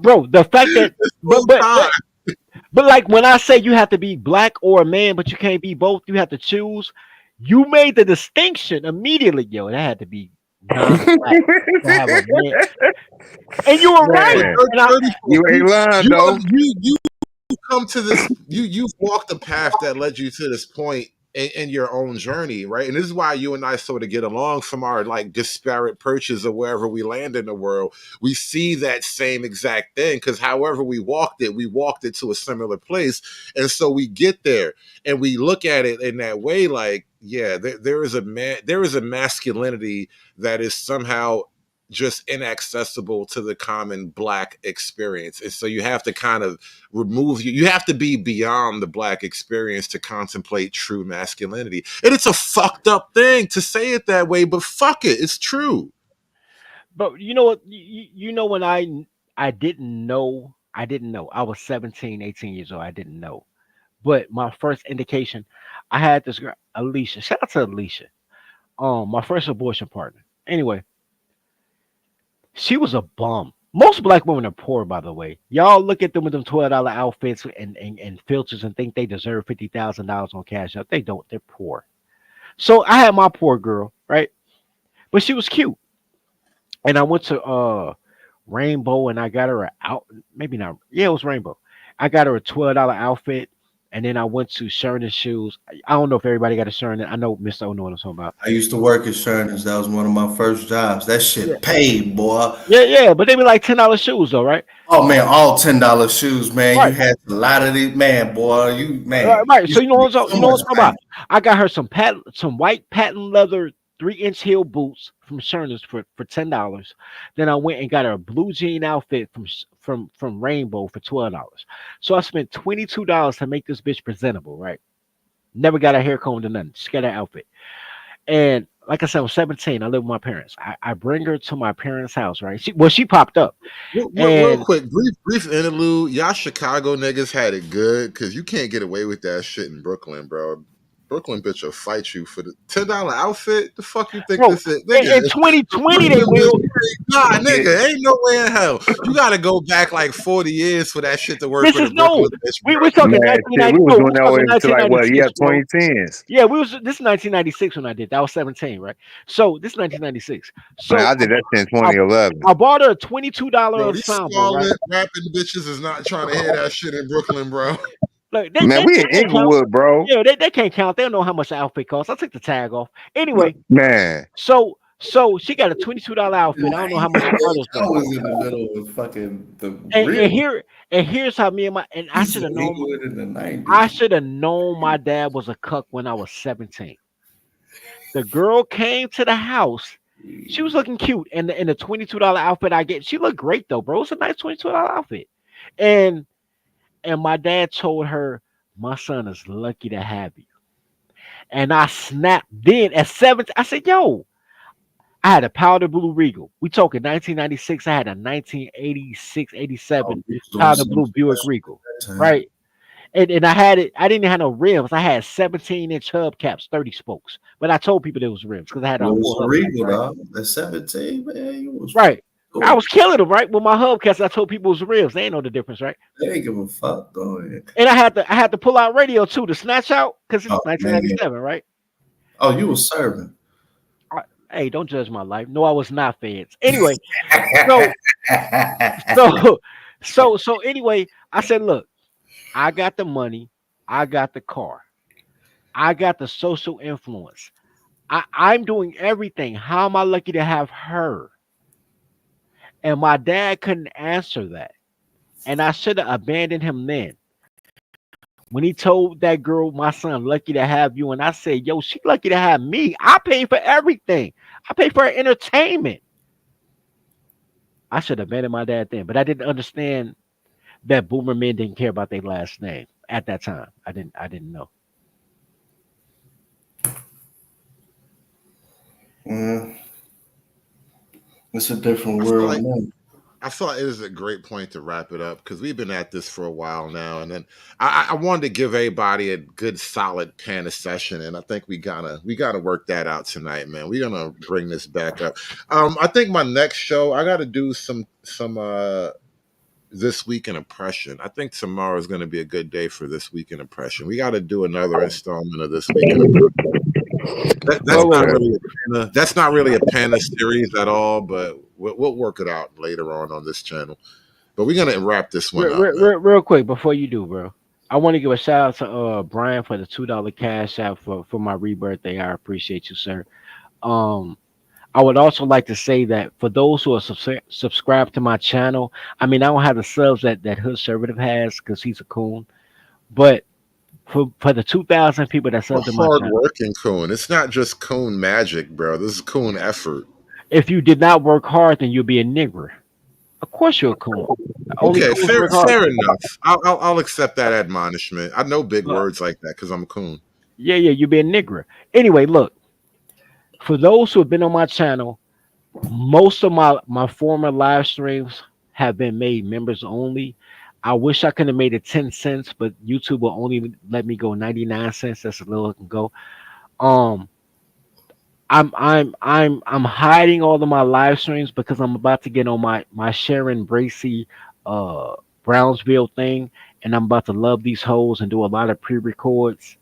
Bro, the fact that This but whole but time. but but like when I say you have to be black or a man, but you can't be both, you have to choose. You made the distinction immediately, yo. That had to be non-black to have a man, and you were But right. Man, And I, 30, you ain't lying though. you come to this you've walked the path that led you to this point in your own journey, right? And this is why you and I sort of get along from our like disparate perches of wherever we land in the world. We see that same exact thing because however we walked it to a similar place. And so we get there and we look at it in that way, like, yeah, there is a masculinity that is somehow just inaccessible to the common black experience. And so you have to kind of you have to be beyond the black experience to contemplate true masculinity. And it's a fucked up thing to say it that way, but fuck it, it's true. but you know what? You know when I didn't know. I didn't know. I was 17, 18 years old. I didn't know. But my first indication, I had this girl, Alicia. Shout out to Alicia. My first abortion partner. Anyway, she was a bum. Most black women are poor, by the way. Y'all look at them with them $12 outfits and filters and think they deserve $50,000 on Cash App. They don't. They're poor. So I had my poor girl, right? But she was cute, and I went to Rainbow and I got her a out. Maybe not. Yeah, it was Rainbow. I got her a $12 outfit, and then I went to Sherman Shoes. I don't know if everybody got a Sherman. I know Mr. O know what I'm talking about. I used to work at Sherners. That was one of my first jobs. That Yeah, shit paid, boy. yeah. But they be like $10 shoes though, right? Oh man, all $10 shoes, man. You Right. had a lot of these, man, boy. You Right, man, right. you So used to make so you know what much I'm talking about. money. I got her some white patent leather 3-inch heel boots from Sherners for $10. Then I went and got her a blue jean outfit from Rainbow for $12. So I spent $22 to make this bitch presentable, right? Never got her hair combed or nothing. Just got her outfit. And like I said, I was 17. I live with my parents. I bring her to my parents' house, right? She popped up. Real And quick, brief interlude. Y'all Chicago niggas had it good because you can't get away with that shit in Brooklyn, bro. Brooklyn bitch will fight you for the $10 outfit. The fuck you think bro, this is, nigga? in 2020 they Brooklyn will. bitch, nah, nigga, ain't no way in hell. You got to go back like 40 years for that shit to work This with is a no. Brooklyn bitch, We're talking Man, shit, we 1990. was No, doing we're that way talking until like what? Yeah, 1996, bro. 2010s. Yeah, this is 1996 when I did that. I was 17, right? So this is 1996. Man, So I did that since I, 2011. I bought her a $22 bro. These ensemble, right? scarlet rapping bitches is not trying to hear that shit in Brooklyn, bro. Look, Man, we in can't count. Inglewood, bro. Yeah, they can't count. They don't know how much the outfit costs. I took the tag off. Anyway, Man. so she got a $22 outfit. I don't know how much others I were. was in the middle of fucking the And, real. here's how me and my and I He's should have in known. England in the I 90s. should have known my dad was a cuck when I was 17. The girl came to the house. She was looking cute, and the $22 outfit I get, she looked great though, bro. It's a nice $22 outfit, and my dad told her, "My son is lucky to have you." And I snapped. Then at 17, I said, "Yo, I had a powder blue Regal. We talking 1996. I had a 1986, 87 We was doing powder something blue Buick special Regal, at that time. right?" And I had it. I didn't have no rims. I had 17-inch hubcaps, 30 spokes. But I told people there was rims because I had It a was full a hubcap, Regal, right? dog. At 17, man, you was Right. I cool. was killing them, right? With my hubcaps, I told people it was rims. They ain't know the difference, right? They ain't give a fuck, though. And I had to pull out radio too to snatch out because it's Oh, man. 1997, right? Oh, you was serving. Hey, don't judge my life. No, I was not feds. Anyway, so anyway, I said, look, I got the money, I got the car, I got the social influence. I'm doing everything. How am I lucky to have her? And my dad couldn't answer that. And I should have abandoned him then. When he told that girl, my son, lucky to have you. And I said, yo, she lucky to have me. I pay for everything. I pay for her entertainment. I should have abandoned my dad then. But I didn't understand that boomer men didn't care about their last name at that time. I didn't know. It's a different I feel world like now. I thought it was a great point to wrap it up because we've been at this for a while now, and then I wanted to give everybody a good, solid pan of session, and I think we gotta work that out tonight, man. We're gonna bring this back up. I think my next show I got to do some this week in oppression. I think tomorrow is going to be a good day for this week in oppression. We got to do another installment of this week in oppression. That's not really a Panda series at all, but we'll work it out later on this channel. But we're gonna wrap this one up. Real quick before you do, bro. I want to give a shout out to Brian for the $2 cash out for my rebirthday. I appreciate you, sir. I would also like to say that for those who are subscribed to my channel, I mean I don't have the subs that Hood Conservative has because he's a coon, but for the 2,000 people that A subbed to my hard channel, working coon. It's not just coon magic, bro. This is coon effort. if you did not work hard, then you'll be a nigger. Of course you're a coon. Only Okay, coons work hard. fair enough. I'll accept that admonishment. I know big words like that because I'm a coon. Yeah, you'll be a nigger. Anyway, look, for those who have been on my channel, most of my former live streams have been made members only. I wish I could have made it 10 cents, but YouTube will only let me go 99 cents. That's a little I can go. Um, I'm hiding all of my live streams because I'm about to get on my Sharon Bracy uh Brownsville thing, and I'm about to love these hoes and do a lot of pre-records.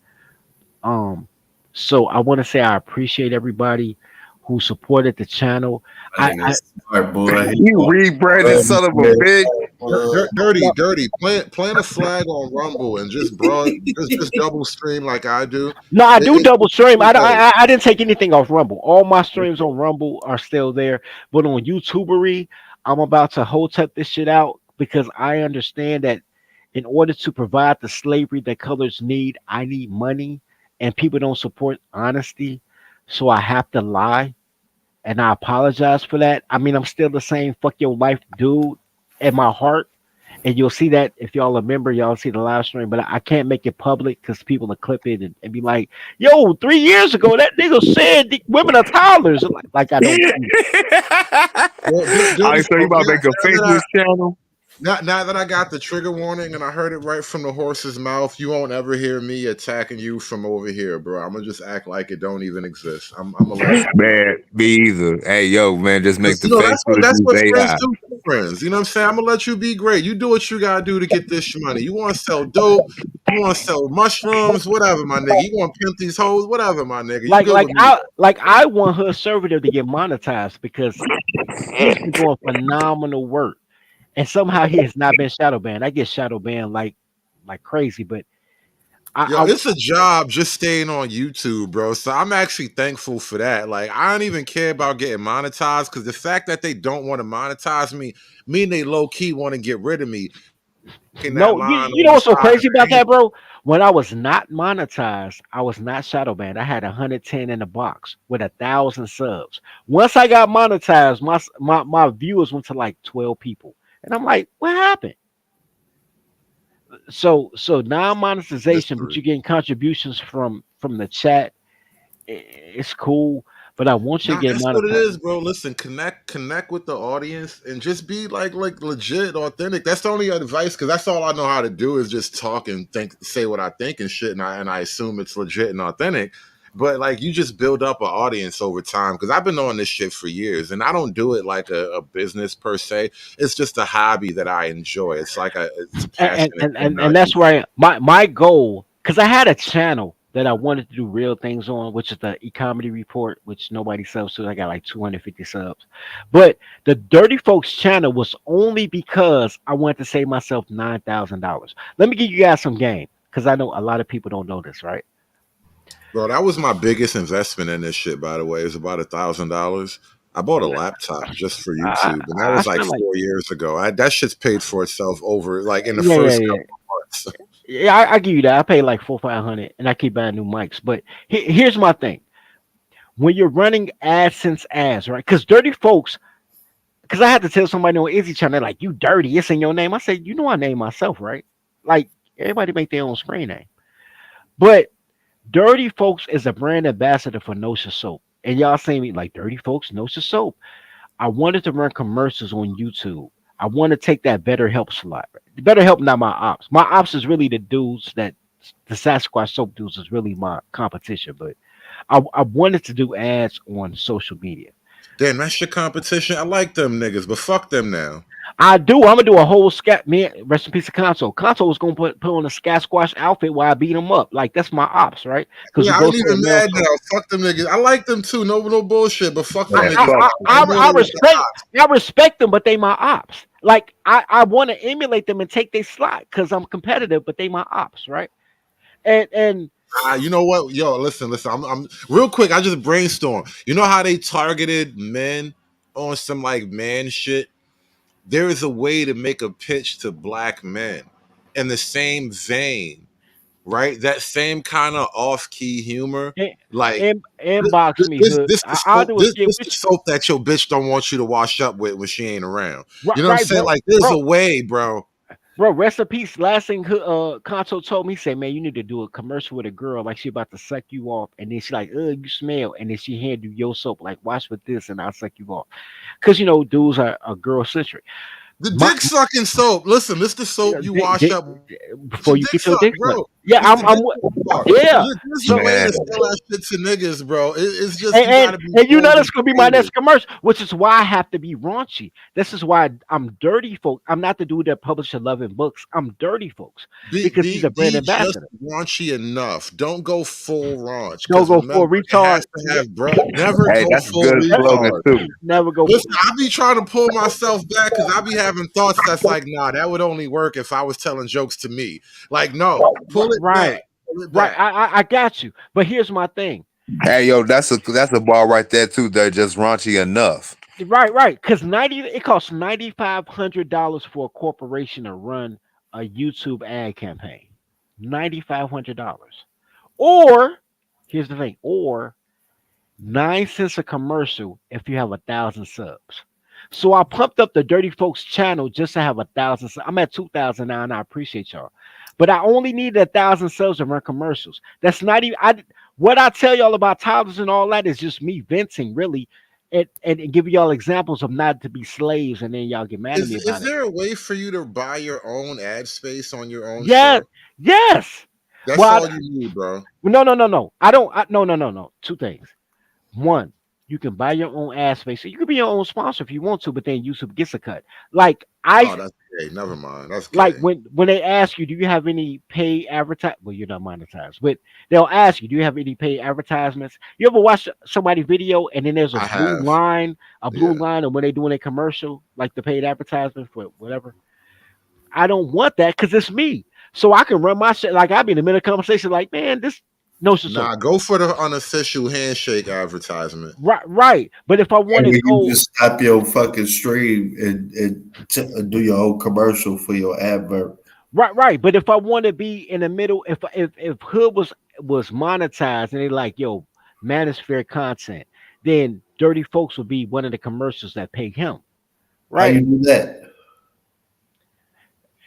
Um, so I want to say I appreciate everybody who supported the channel. Smart boy. You rebranded son of a bitch. Dirty. Plant a flag on Rumble and just double stream like I do. No, I do double stream. Hey. I didn't take anything off Rumble. All my streams on Rumble are still there, but on YouTubery, I'm about to hotep this shit out because I understand that in order to provide the slavery that colors need, I need money, and people don't support honesty, so I have to lie, and I apologize for that. I mean, I'm still the same fuck your life dude in my heart. And you'll see that if y'all remember, y'all see the live stream, but I can't make it public because people will clip it and be like, yo, 3 years ago, that nigga said women are toddlers. Like I don't. I so you about to make a fitness channel? Now that I got the trigger warning and I heard it right from the horse's mouth, you won't ever hear me attacking you from over here, bro. I'm gonna just act like it don't even exist. I'm gonna Man, me either. Hey, yo, man, just make the Facebook that's what use friends AI. do for friends. You know what I'm saying? I'm gonna let you be great. You do what you gotta do to get this money. You want to sell dope? You want to sell mushrooms? Whatever, my nigga. You want to pimp these hoes? Whatever, my nigga. You good with me? I want her servitor to get monetized because he's been doing phenomenal work. And somehow he has not been shadow banned. I get shadow banned like crazy, but Yo, it's a job just staying on YouTube, bro. So I'm actually thankful for that. Like, I don't even care about getting monetized because the fact that they don't want to monetize me mean they low key want to get rid of me. In that No, line you on know the what's so side of crazy about the that, bro? When I was not monetized, I was not shadow banned. I had 110 in the box with 1,000 subs. Once I got monetized, my viewers went to like 12 people, and I'm like, what happened? So non monetization, but mystery. you're getting contributions from the chat. It's cool, but I want you to Nah, get that's what it monetized. is, bro. Listen, connect with the audience and just be like legit, authentic. That's the only advice because that's all I know how to do is just talk and think, say what I think and shit, and I assume it's legit and authentic. But like you just build up an audience over time because I've been on this shit for years and I don't do it like a business per se. It's just a hobby that I enjoy. It's a passionate thing that I And do. that's where my goal, because I had a channel that I wanted to do real things on, which is the e-comedy report, which nobody subs to. I got like 250 subs, but the Dirty Folks channel was only because I wanted to save myself $9,000. Let me give you guys some game, because I know a lot of people don't know this, right? Bro, that was my biggest investment in this shit, by the way. It was about $1,000. I bought a laptop just for I, YouTube, and that I was like spent like 4 years ago. That shit's paid for itself over like in the yeah yeah first yeah couple of months. yeah. I give you that. I pay like 400 500, and I keep buying new mics. But here's my thing: when you're running AdSense ads, right? Because Dirty Folks, because I had to tell somebody on Izzy channel, they're like, "You dirty, it's in your name." I said, "You know, I name myself, right? Like everybody make their own screen name." But Dirty Folks is a brand ambassador for Nosha Soap, and y'all see me like Dirty Folks, Nosha Soap. I wanted to run commercials on YouTube. I want to take that Better Help slot. Better Help, not my ops. My ops is really the dudes that the Sasquatch soap dudes is really my competition. But I wanted to do ads on social media. Damn, that's your competition. I like them niggas, but fuck them now. I do. I'm gonna do a whole scat. Man, rest in peace of Console. Console was gonna put on a Sasquatch outfit while I beat him up. Like that's my ops, right? Because we Yeah, I ain't both say even male mad soap. now. Fuck them niggas. I like them too. No bullshit, but fuck them I Man, niggas. fuck I, you. I, I'm on I it with the respect ops. I respect them, but they my ops. Like I want to emulate them and take their slot because I'm competitive, but they my ops, right? And You know what? Yo, listen. I'm real quick. I just brainstorm. You know how they targeted men on some like man shit? There is a way to make a pitch to black men in the same vein, right? That same kind of off-key humor. Like inbox me, hood. I'll do a skit this with the you. soap that your bitch don't want you to wash up with when she ain't around. You Right, know what I'm right, saying? bro, Like there's a bro, way, bro. bro. Rest in peace. Last thing, Concho told me, say, man, you need to do a commercial with a girl like she about to suck you off, and then she like, you smell, and then she hand you your soap, like wash with this, and I'll suck you off. Cause you know, dudes are girl centric. The My dick sucking soap. Listen, this the you know, soap you wash up. Get your before you dick get your sucked, dick sucked. bro. Yeah, Get the dick sucked. yeah. There's a So way Man, to sell that shit to niggas, bro. It's just and, you and got to be and you know bold that's and gonna be my creative. next commercial, which is why I have to be raunchy. This is why I'm dirty folks. I'm not the dude that publishes 11 books. I'm dirty folks because he's a brand Be just ambassador. raunchy enough. Don't go full raunch Don't because go remember for a it has retard. to have never hey, go that's a full good slogan retard. too. Never go for Listen, I be trying to pull myself back because I be having thoughts that's like, nah, that would only work if I was telling jokes to me. Like, no, pull it back. right, Pull it right. back. I got you. But here's my thing. Hey, yo, that's a bar right there too. They're just raunchy enough. Right. Because it costs $9,500 for a corporation to run a YouTube ad campaign. $9,500. Or here's the thing. Or 9 cents a commercial if you have 1,000 subs. So I pumped up the Dirty Folks channel just to have 1,000. I'm at 2,000 now, and I appreciate y'all. But I only need 1,000 subs to run commercials. That's not even. What I tell y'all about toddlers and all that is just me venting, really, and giving y'all examples of not to be slaves, and then y'all get mad at me Is about it. there a way for you to buy your own ad space on your own Yeah, show? yes. That's Well, all you need, bro. no. I don't. No. Two things. One, you can buy your own ad space. You can be your own sponsor if you want to, but then YouTube gets a cut. Like Oh, that's gay. Never mind. That's like gay. when they ask you, do you have any paid advertise? Well, you're not monetized, but they'll ask you, do you have any paid advertisements? You ever watch somebody video and then there's I have. a blue Yeah. line, and when they're doing a commercial, like the paid advertisement for whatever, I don't want that because it's me. so I can run my shit. Like I be in the middle of conversation, like, man, this no so Nah, go for the unofficial handshake advertisement. right. But if I want And to then you go just stop your fucking stream and do your whole commercial for your advert. right. But if I want to be in the middle, if Hood was monetized and they like, yo, manosphere content, then Dirty Folks would be one of the commercials that pay him. How you Right. do that?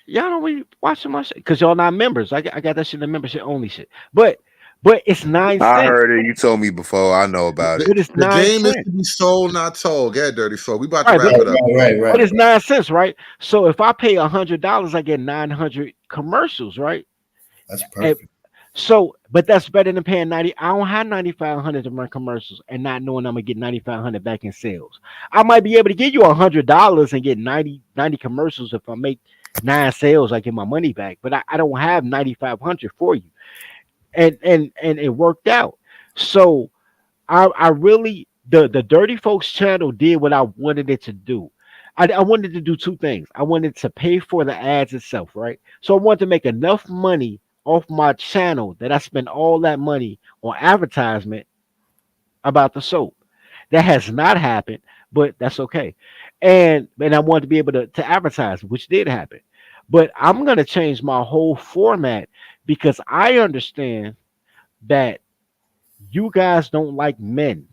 Y'all don't really watch my shit because y'all not members. I got that shit in the membership only shit. But it's nine I cents. heard it. You told me before. I know about it. But it's The nine game is cents. to be sold, not told. Get dirty folk. We about to Right, wrap it up. but it's 9 cents, right? So if I pay $100, I get 900 commercials, right? That's And perfect. so, but that's better than paying 90. I don't have 9,500 to run commercials and not knowing I'm gonna get 9,500 back in sales. I might be able to give you $100 and get 90 commercials if I make 9 sales. I get my money back, but I don't have 9,500 for you, and it worked out. So I really the Dirty Folks channel did what I wanted it to do. I wanted to do two things. I wanted to pay for the ads itself, right? So I wanted to make enough money off my channel that I spend all that money on advertisement about the soap. That has not happened, but that's okay. And I wanted to be able to advertise, which did happen. But I'm gonna change my whole format because I understand that you guys don't like men.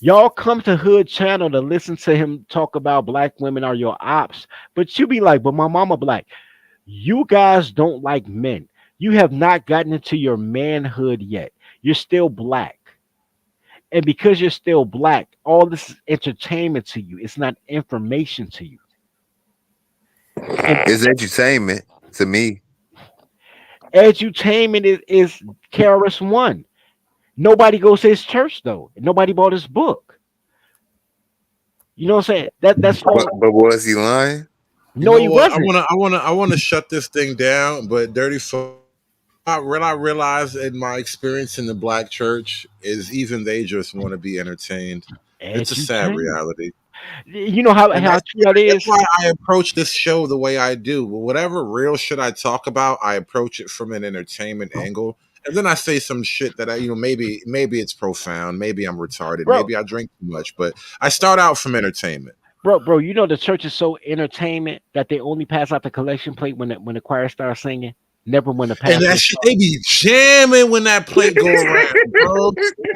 Y'all come to Hood Channel to listen to him talk about black women are your ops, but you be like, but my mama black. You guys don't like men. You have not gotten into your manhood yet. You're still black. And because you're still black, all this is entertainment to you. It's not information to you. And It's entertainment to me. edutainment is KRS One. Nobody goes to his church though. Nobody bought his book. You know what I'm saying? That's But all. was he lying? You No, know he what? wasn't. I wanna shut this thing down. But dirty folk, what I realized in my experience in the black church is even they just want to be entertained. It's a sad Edutainment. reality. You know how And how true that that's is. why I approach this show the way I do. Whatever real shit I talk about, I approach it from an entertainment angle. And then I say some shit that maybe it's profound, maybe I'm retarded, Bro, maybe I drink too much, but I start out from entertainment. bro, you know the church is so entertainment that they only pass out the collection plate when the choir starts singing. Never when the And pastor that shit, they be jamming when that plate go around, bro.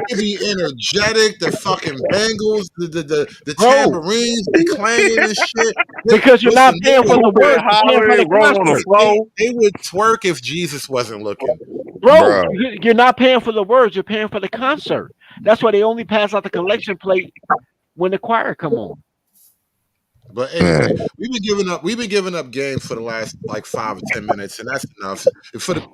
They be energetic. The fucking bangles, the bro, tambourines be clanging and shit. They because you're listen. not paying for the words, you're paying for the concert. They would twerk if Jesus wasn't looking. Bro, you're not paying for the words, you're paying for the concert. That's why they only pass out the collection plate when the choir come on. But anyway, we've been giving up game for the last like 5 or 10 minutes, and that's enough. For the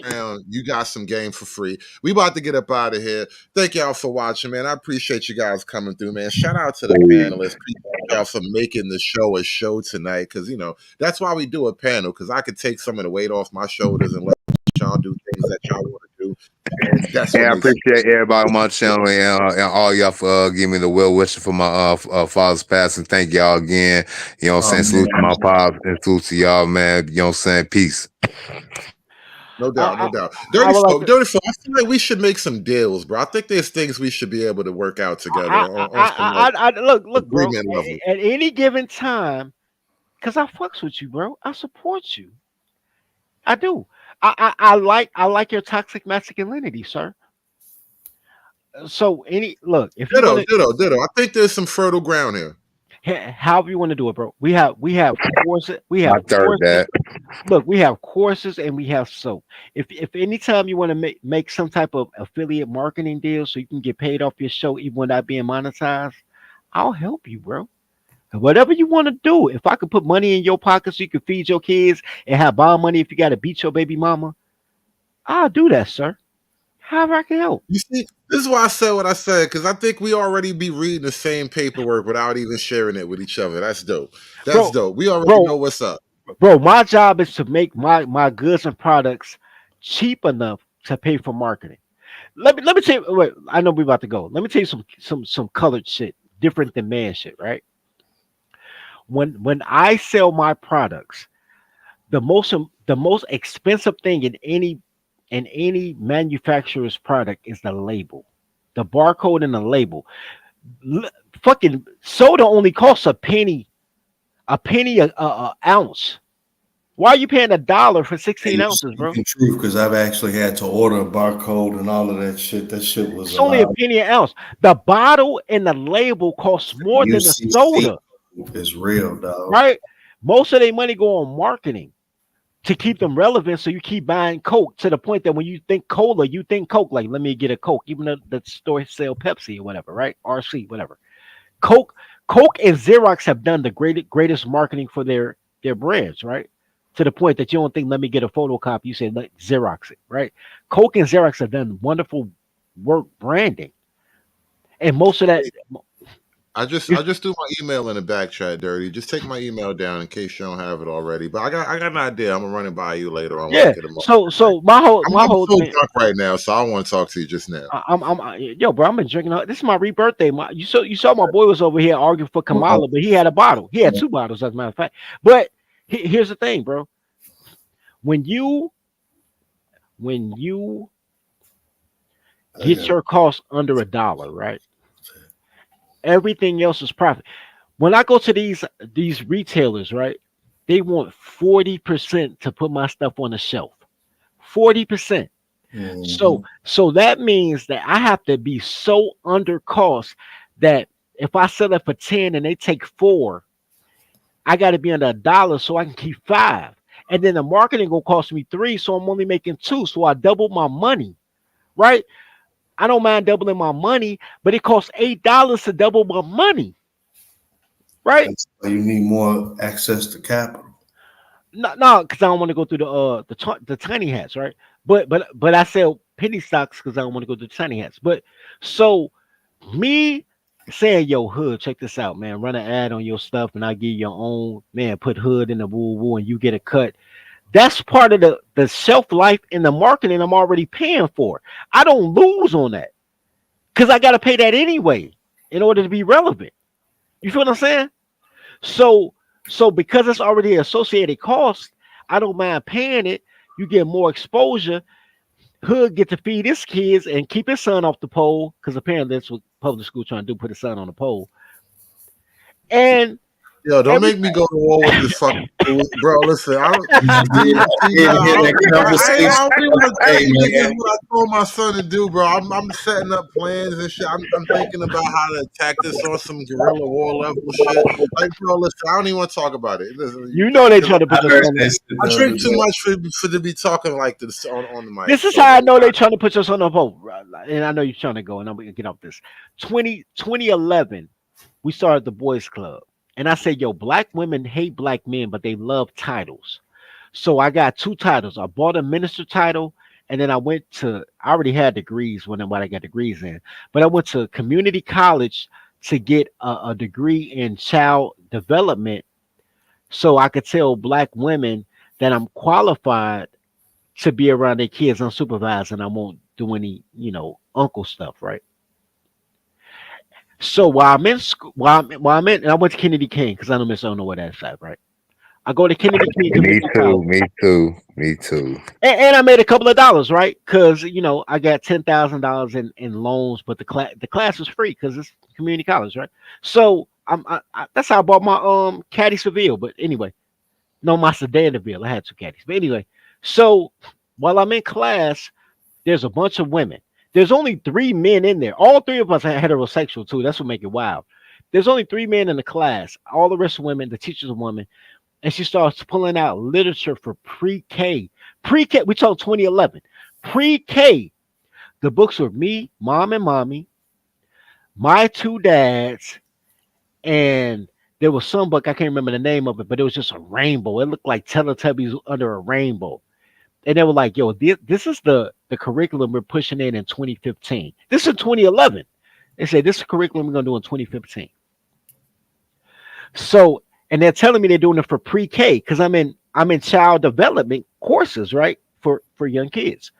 round, you got some game for free. We about to get up out of here. Thank y'all for watching, man. I appreciate you guys coming through, man. Shout out to the panelists. Appreciate y'all for making the show a show tonight, because that's why we do a panel, because I could take some of the weight off my shoulders and let y'all do things that y'all want to do, and that's what And I makes it. appreciate everybody on my channel and all y'all for giving me the well wishes for my father's passing. Thank y'all again. You know what I'm saying? Salute to my pops and salute to y'all, man. You know what I'm saying? Peace. No doubt, no doubt. I would like to. Dirty folk. I feel like we should make some deals, bro. I think there's things we should be able to work out together on some like Look, bro. agreement level. At any given time, because I fucks with you, bro. I support you. I do. I like your toxic masculinity, sir. So any look, if you want to, Ditto. I think there's some fertile ground here. however you want to do it, bro. We have courses. We I have third courses. that. Look, we have courses and we have soap. If anytime you want to make some type of affiliate marketing deal so you can get paid off your show even without being monetized, I'll help you, bro. Whatever you want to do. If I could put money in your pocket so you can feed your kids and have bond money if you got to beat your baby mama, I'll do that, sir. However I can help. You see, this is why I said what I said, because I think we already be reading the same paperwork without even sharing it with each other. That's dope. That's Bro, dope. We already bro, know what's up. bro, my job is to make my goods and products cheap enough to pay for marketing. Let me tell you. Wait, I know we about to go. Let me tell you some colored shit, different than man shit, right? When I sell my products, the most expensive thing in any manufacturer's product is the label, the barcode and the label. L- Fucking soda only costs a ounce. Why are you paying $1 for 16 Hey, ounces, bro? speaking truth, because I've actually had to order a barcode and all of that shit. That shit was It's a only a lot. penny an ounce. The bottle and the label costs more than the UCC soda, is real, dog. right? Most of their money go on marketing to keep them relevant. So you keep buying Coke to the point that when you think cola, you think Coke. Like, let me get a Coke, even though the store sell Pepsi or whatever, right? RC, whatever. Coke, Coke and Xerox have done the greatest marketing for their brands, right? To the point that you don't think, let me get a photocopy. You say, let Xerox it, right? Coke and Xerox have done wonderful work branding, and most of that. I just threw my email in the back chat, Dirty. Just take my email down in case you don't have it already. But I got an idea. I'm gonna run it by you later on when I Yeah. get a moment. So my whole I'm, my I'm whole so thing. drunk right now, so I want to talk to you just now. Yo, bro. I've been drinking. This is my rebirthday. You saw my boy was over here arguing for Kamala, but he had a bottle. He had two bottles, as a matter of fact. But here's the thing, bro. When you get your cost under $1, right? Everything else is profit. When I go to these retailers, right? They want 40% to put my stuff on the shelf. 40%. So that means that I have to be so under cost that if I sell it for 10 and they take 4, I got to be under $1 so I can keep 5. And then the marketing gonna cost me 3, so I'm only making 2. So I double my money, right? I don't mind doubling my money, but it costs $8 to double my money, right? That's why you need more access to capital. No, because I don't want to go through the tiny hats, right? But I sell penny stocks because I don't want to go through the tiny hats. But so me saying, yo, Hood, check this out, man. Run an ad on your stuff and I give you your own, man, put Hood in the woo woo and you get a cut. That's part of the shelf life in the marketing I'm already paying for. I don't lose on that because I got to pay that anyway in order to be relevant. You feel what I'm saying? So because it's already associated cost, I don't mind paying it. You get more exposure. Hood get to feed his kids and keep his son off the pole because apparently that's what public school trying to do, put his son on the pole. And Yo, don't make me go to war with this fucking bro. Listen, I don't see now. I don't even attack niggas what I told my son to do, bro. I'm setting up plans and shit. I'm thinking about how to attack this on some guerrilla war level shit. Like, bro, listen, I don't even want to talk about it. Listen, you know they 'cause trying to put your son. I drink too much for to be talking like this on the mic. This is So, how I know they trying to put us on the pole. And I know you're trying to go, and I'm gonna get off this. 2011, we started the boys club. And I said, yo, black women hate black men, but they love titles. So I got 2 titles. I bought a minister title, and then I already had degrees when I got degrees in, but I went to community college to get a degree in child development so I could tell black women that I'm qualified to be around their kids unsupervised and I won't do any, uncle stuff, right? So while I'm in school, and I went to Kennedy King because I don't know where that's at, right? I go to Kennedy King Me Community too. College, Me too. Me too. and I made a couple of dollars, right? Because I got $10,000 in loans, but the class was free because it's community college, right? So that's how I bought my Caddy Seville. But anyway, no, my Sedan Seville. I had 2 caddies, but anyway. So while I'm in class, there's a bunch of women. There's only 3 men in there. All 3 of us are heterosexual too. That's what make it wild. There's only 3 men in the class. All the rest are women. The teacher's a woman. And she starts pulling out literature for pre-K. Pre-K, we talk 2011. Pre-K. The books were Me, Mom and Mommy, My 2 Dads, and there was some book, I can't remember the name of it, but it was just a rainbow. It looked like Teletubbies under a rainbow. And they were like, yo, this is the curriculum we're pushing in 2015. This is 2011. They said this is the curriculum we're gonna do in 2015. So, and they're telling me they're doing it for pre-K because I'm in child development courses, right? For young kids.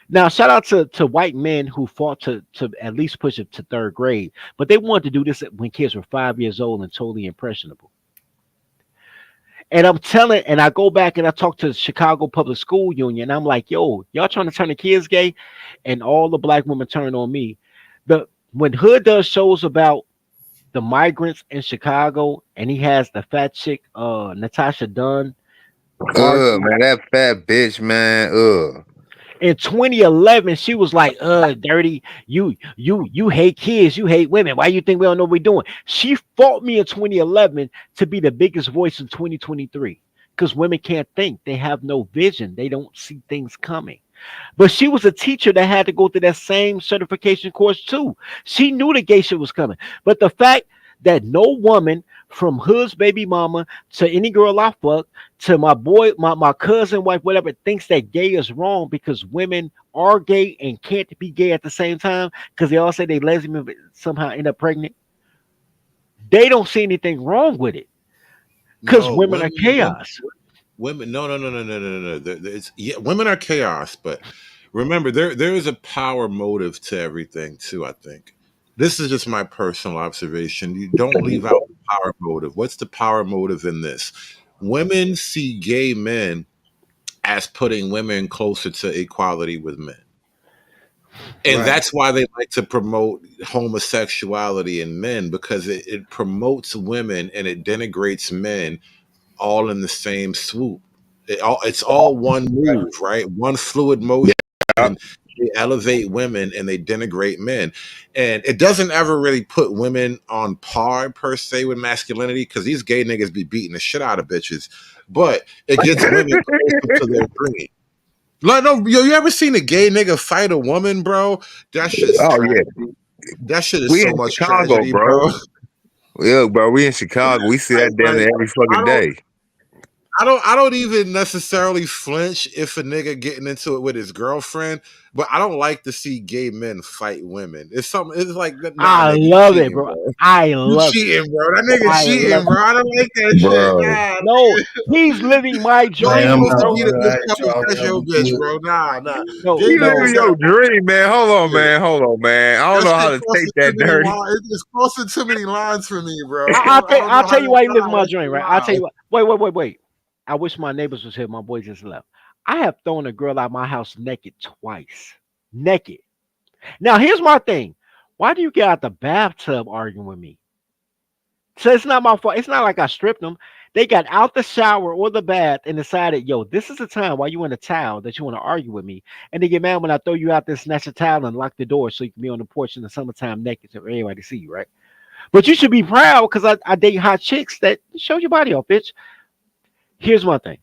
Now, shout out to white men who fought to at least push it to 3rd grade, but they wanted to do this when kids were 5 years old and totally impressionable. And I'm telling, and I go back and I talk to the Chicago Public School Union. I'm like, yo, y'all trying to turn the kids gay? And all the black women turn on me. When Hood does shows about the migrants in Chicago, and he has the fat chick, Natasha Dunn, argue. Man, that fat bitch, man. In 2011, she was like, dirty, you hate kids, you hate women. Why you think we don't know what we're doing? She fought me in 2011 to be the biggest voice in 2023. Because women can't think, they have no vision, they don't see things coming. But she was a teacher that had to go through that same certification course too. She knew the gay shit was coming. But the fact that no woman, from Hood's baby mama to any girl I fuck to my boy, my cousin wife, whatever, thinks that gay is wrong because women are gay and can't be gay at the same time because they all say they lesbian but somehow end up pregnant. They don't see anything wrong with it because No, women are women, chaos. women. No, no, no, no, no, no, no. It's, yeah, women are chaos, but remember, there is a power motive to everything too. I think this is just my personal observation. You don't leave out the power motive. What's the power motive in this? Women see gay men as putting women closer to equality with men. And Right. that's why they like to promote homosexuality in men because it promotes women and it denigrates men all in the same swoop. It's all one move, right? One fluid motion. They elevate women and they denigrate men. And it doesn't ever really put women on par per se with masculinity because these gay niggas be beating the shit out of bitches. But it gets women closer to their dream. Like, no, you ever seen a gay nigga fight a woman, bro? That shit's Oh yeah, tragedy. That shit is we so in much Chicago, tragedy, bro. bro. Yeah, bro, we in Chicago. We see that damn Like, near every I fucking don't day. I don't even necessarily flinch if a nigga getting into it with his girlfriend, but I don't like to see gay men fight women. It's something. It's like, nah, I nigga, you love it, cheating, bro. bro. I You love it. cheating, bro. That nigga I cheating, love bro. I don't like that shit. Bro. Nah, No, he's living my you ain't dream, Man, supposed to bro. beat a man, I bitch ain't up and trying touch to ever your bitch, do it. bro. Nah, nah. No, Gay You niggas living no. got your dream, man. Hold on, man. Hold on, man. I don't that know how shit to take crossing too that many dirty. lines. It's crossing too many lines for me, bro. I don't I'll know how tell to. you why you live in Nah, my that dream, shit right? I'll tell wild. you wait. I wish my neighbors was here. My boy just left. I have thrown a girl out my house naked twice. Naked. Now here's my thing. Why do you get out the bathtub arguing with me? So it's not my fault. It's not like I stripped them. They got out the shower or the bath and decided, yo, this is the time while you in a towel that you want to argue with me. And they get mad when I throw you out there, snatch a towel and lock the door so you can be on the porch in the summertime naked so everybody see you, right? But you should be proud because I date hot chicks that show your body off, bitch. Here's my thing.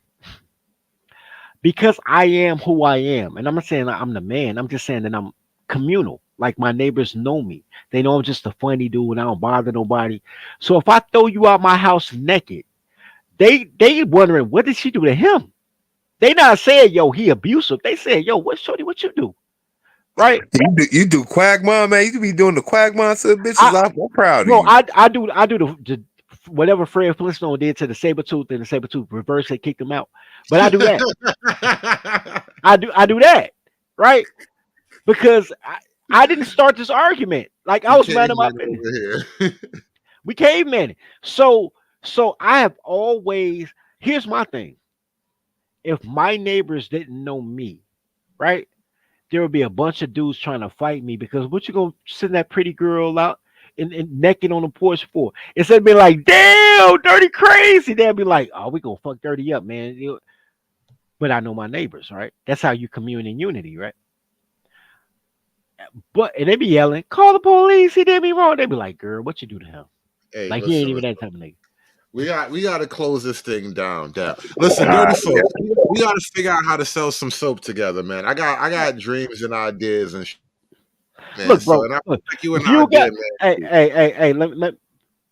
Because I am who I am, and I'm not saying I'm the man, I'm just saying that I'm communal. Like my neighbors know me. They know I'm just a funny dude and I don't bother nobody. So if I throw you out my house naked, they wondering what did she do to him? They not saying, yo, he abusive. They saying, yo, what shorty, what you do? Right? You do quagmire, man. You be doing the quagmire to the bitches. I I'm proud of no, you. I do the whatever Fred Flintstone did to the saber tooth and the saber tooth reverse and kicked him out. But I do that. I do that, right? Because I didn't start this argument. Like I You was mad at my cavemen business. over here. We cavemen. So I have always here's my thing. If my neighbors didn't know me, right? There would be a bunch of dudes trying to fight me because what you gonna send that pretty girl out and naked on the porch for? Instead of being like, damn, dirty crazy, they'd be like, oh, we gonna fuck dirty up, man. But I know my neighbors, right? That's how you commune in unity, right? But and they be yelling, call the police, he did me wrong. They be like, girl, what you do to him? Hey, Like he ain't listen, even listen. that type of nigga. We got to close this thing down. Listen, dirty folks, we got to figure out how to sell some soap together, man. I got dreams and ideas and man. Look, So bro, and I look, like you an if you idea, got man. let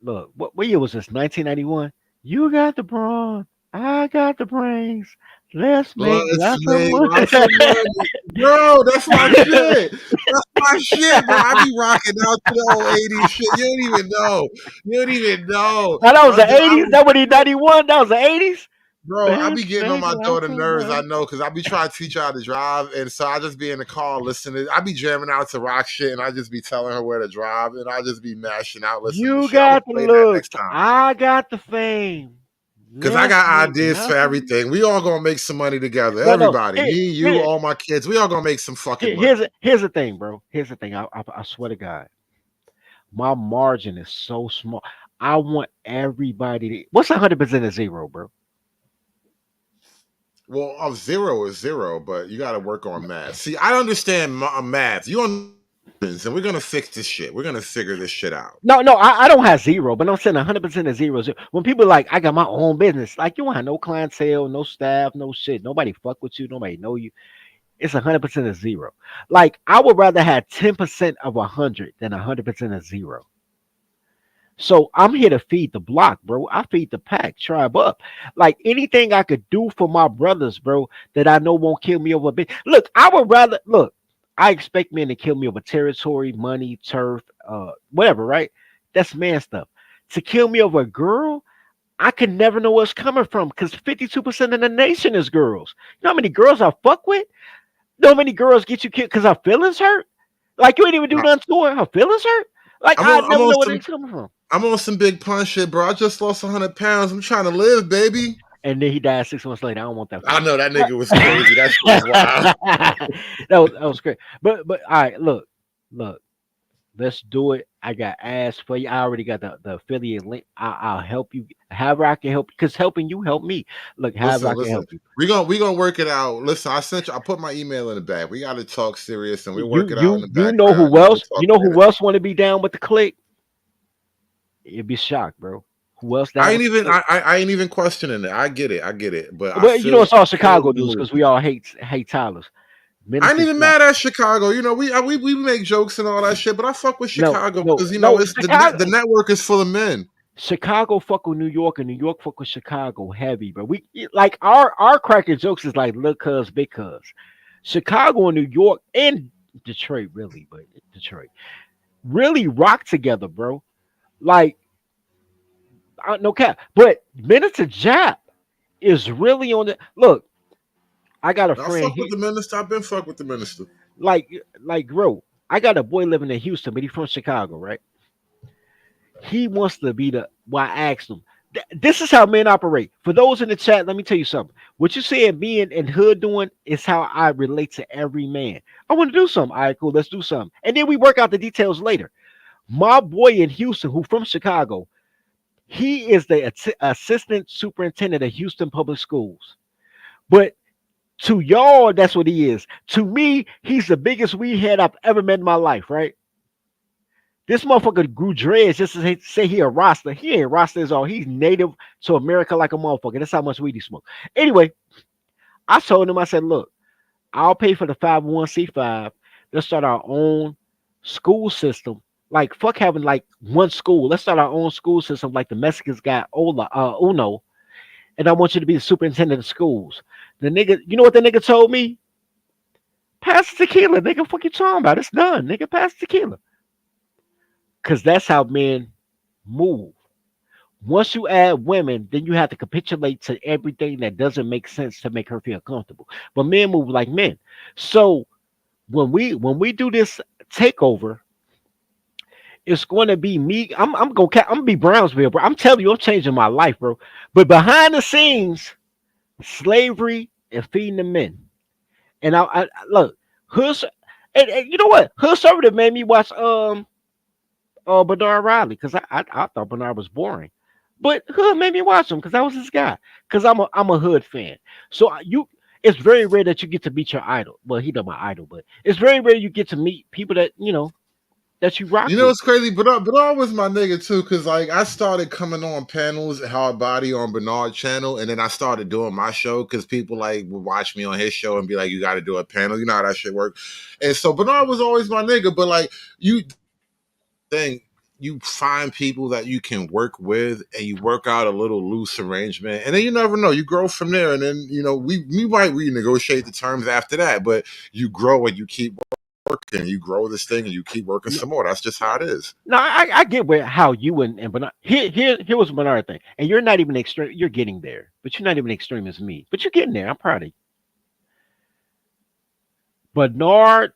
look, what year was this? 1991. You got the brawn, I got the brains. Let's make Let's lots of make money. lots of money, bro. That's my shit. That's my shit, bro. I be rocking out to the old '80s shit. You don't even know. You don't even know. Now that was the I 80s. That was the 91. That was the 80s. Bro, I be Let's getting on make my lots daughter of nerves, I money. know, because I be trying to teach her how to drive, and so I just be in the car listening. I be jamming out to rock shit, and I just be telling her where to drive, and I just be mashing out listening to You shit. I'm gonna got the play that looks. next time. I got the fame. Cause I got Nasty ideas for nothing. everything. We all gonna make some money together. No. Everybody, me, you, all my kids. We all gonna make some fucking money. Here's the thing, bro. Here's the thing. I swear to God, my margin is so small. I want everybody to. What's 100% of zero, bro? Well, zero is zero, but you got to work on math. See, I understand math. You understand, and we're gonna fix this shit. We're gonna figure this shit out. No, I don't have zero, but I'm saying 100% of zero. When people like, I got my own business, like you don't have no clientele, no staff, no shit. Nobody fuck with you. Nobody know you. It's 100% of zero. Like I would rather have 10% of 100 than 100% of zero. So I'm here to feed the block, bro. I feed the pack, tribe up. Like anything I could do for my brothers, bro, that I know won't kill me over a bit. Look, I would rather look. I expect men to kill me over territory, money, turf, whatever, right? That's man stuff. To kill me over a girl, I can never know what's coming from because 52% of the nation is girls. You know how many girls I fuck with? You know how many girls get you killed because her feelings hurt? Like you ain't even do nothing to her. Her feelings hurt? Like I I'm never on know where they some. coming from. I'm on some big pun shit, bro. I just lost 100 pounds. I'm trying to live, baby. And then he died 6 months later. I don't want that. I know that nigga was crazy. That shit was wild. that was great. But all right, look, let's do it. I got ass for you. I already got the affiliate link. I'll help you. However I can help, because helping you help me. Look, however I can Listen. help you. We gonna work it out. Listen, I put my email in the back. We gotta talk serious and we work You it out in the you know background. who You know, we'll else? talk You know later. who else want to be down with the click? You'd be shocked, bro. Who else down I with ain't the even click? I ain't even questioning it. I get it. But I Well, you know feel it's all the Chicago dudes move. because we all hate Tyler's. I ain't Minister even Jack. mad at Chicago. You know, we make jokes and all that shit, but I fuck with Chicago because you know it's Chicago. the network is full of men. Chicago fuck with New York and New York fuck with Chicago heavy, but we like our cracking jokes is like little cuz, big cuz. Chicago and New York and Detroit really, but Detroit really rock together, bro. Like no cap, but Minister Jap is really on the look. I got a I friend. fuck with the minister. I've been fuck with the minister. Like bro. I got a boy living in Houston, but he's from Chicago, right? He wants to be the. Well, I asked him. This is how men operate. For those in the chat, let me tell you something. What you said, me and Hood doing is how I relate to every man. I want to do something. All right, cool. Let's do something, and then we work out the details later. My boy in Houston, who from Chicago, he is the assistant superintendent of Houston Public Schools. But to y'all, that's what he is. To me, he's the biggest weed head I've ever met in my life. Right? This motherfucker grew dreads just to say he a Rasta. He ain't Rasta is all. He's native to America like a motherfucker. That's how much weed he smoke. Anyway, I told him, I said, look, I'll pay for the 501c5. Let's start our own school system. Like, fuck having like one school. Let's start our own school system like the Mexicans got Uno. And I want you to be the superintendent of schools. The nigga, you know what the nigga told me? Pass the tequila, nigga. Fuck you talking about? It's done, nigga. Pass the tequila. Because that's how men move. Once you add women, then you have to capitulate to everything that doesn't make sense to make her feel comfortable. But men move like men. So when we do this takeover, it's going to be me. I'm gonna be Brownsville, bro. I'm telling you, I'm changing my life, bro. But behind the scenes, slavery and feeding the men. And I look, Hood, and you know what? Hood Conservative made me watch Bernard Riley because I thought Bernard was boring. But Hood made me watch him because I was his guy. Because I'm a Hood fan. So it's very rare that you get to meet your idol. Well, he not my idol, but it's very rare you get to meet people that that you rock You know with. it's crazy, Bernard was my nigga too, because like I started coming on panels Hard Body on Bernard channel, and then I started doing my show because people like would watch me on his show and be like, "You got to do a panel." You know how that shit work. And so Bernard was always my nigga, but like you find people that you can work with and you work out a little loose arrangement, and then you never know, you grow from there, and then we might renegotiate the terms after that, but you grow and you keep working, you grow this thing and you keep working some more. That's just how it is. No, I get how you and Bernard. Here was Bernard thing, and you're not even extreme. You're getting there, but you're not even extreme as me. But you're getting there. I'm proud of you. Bernard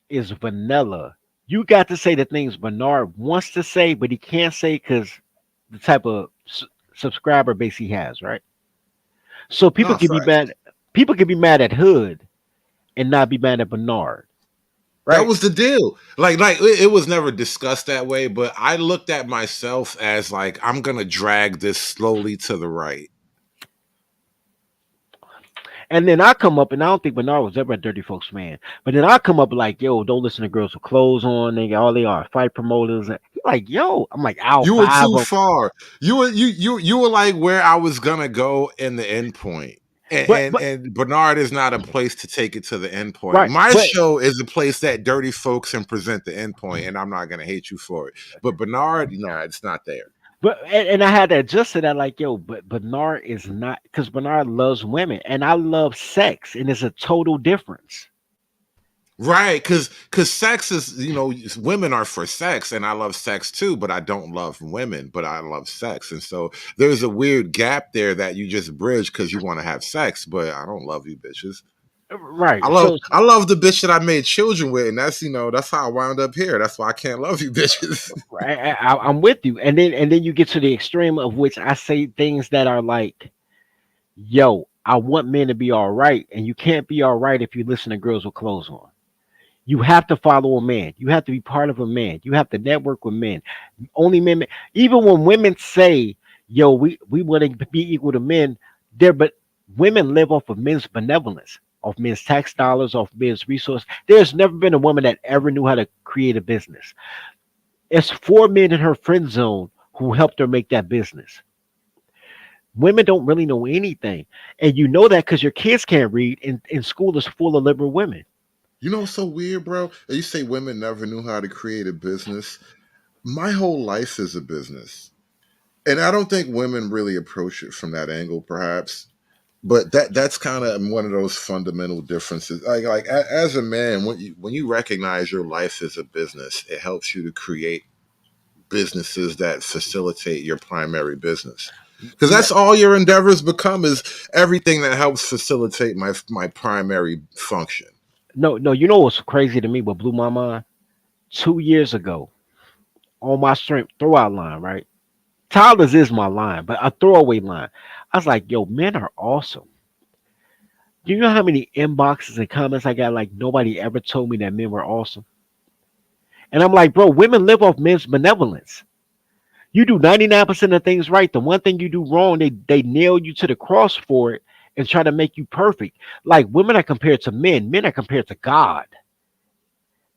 is vanilla. You got to say the things Bernard wants to say, but he can't say because the type of subscriber base he has, right? So people Not can be facts. mad. People can be mad at Hood and not be mad at Bernard, That right? was the deal. Like it was never discussed that way, but I looked at myself as like I'm gonna drag this slowly to the right. And then I come up, and I don't think Bernard was ever a dirty folks man. But then I come up like, yo, don't listen to girls with clothes on. Nigga, all they are fight promoters. And he's like, yo, I'm like, I'll You were five too them. far. You were like where I was gonna go in the end point. But And Bernard is not a place to take it to the end point. right, My but show is a place that dirty folks can present the end point, and I'm not gonna hate you for it. But Bernard, no, it's not there. and I had to adjust to that, like, yo, but Bernard is not, because Bernard loves women, and I love sex, and it's a total difference. Right, because sex is, women are for sex, and I love sex too, but I don't love women, but I love sex. And so there's a weird gap there that you just bridge because you want to have sex, but I don't love you bitches. Right. I love the bitch that I made children with, and that's how I wound up here. That's why I can't love you bitches. I'm with you, and then you get to the extreme of which I say things that are like, yo, I want men to be all right, and you can't be all right if you listen to girls with clothes on. You have to follow a man. You have to be part of a man. You have to network with men. Only men. Even when women say, "Yo, we want to be equal to men," but women live off of men's benevolence, off men's tax dollars, off men's resource. There's never been a woman that ever knew how to create a business. It's four men in her friend zone who helped her make that business. Women don't really know anything, and you know that because your kids can't read, and school is full of liberal women. You know what's so weird, bro? You say women never knew how to create a business. My whole life is a business. And I don't think women really approach it from that angle, perhaps. But that's kind of one of those fundamental differences. As a man, when you recognize your life is a business, it helps you to create businesses that facilitate your primary business. Because No, that's all your endeavors become is everything that helps facilitate my primary function. no. You know what's crazy to me? What blew my mind? 2 years ago, on my strength throwout line, right? Tyler's is my line, but a throwaway line. I was like, yo, men are awesome. Do you know how many inboxes and comments I got? Like, nobody ever told me that men were awesome. And I'm like, bro, women live off men's benevolence. You do 99% of things right. The one thing you do wrong, they nail you to the cross for it and try to make you perfect. Like, women are compared to men, men are compared to God,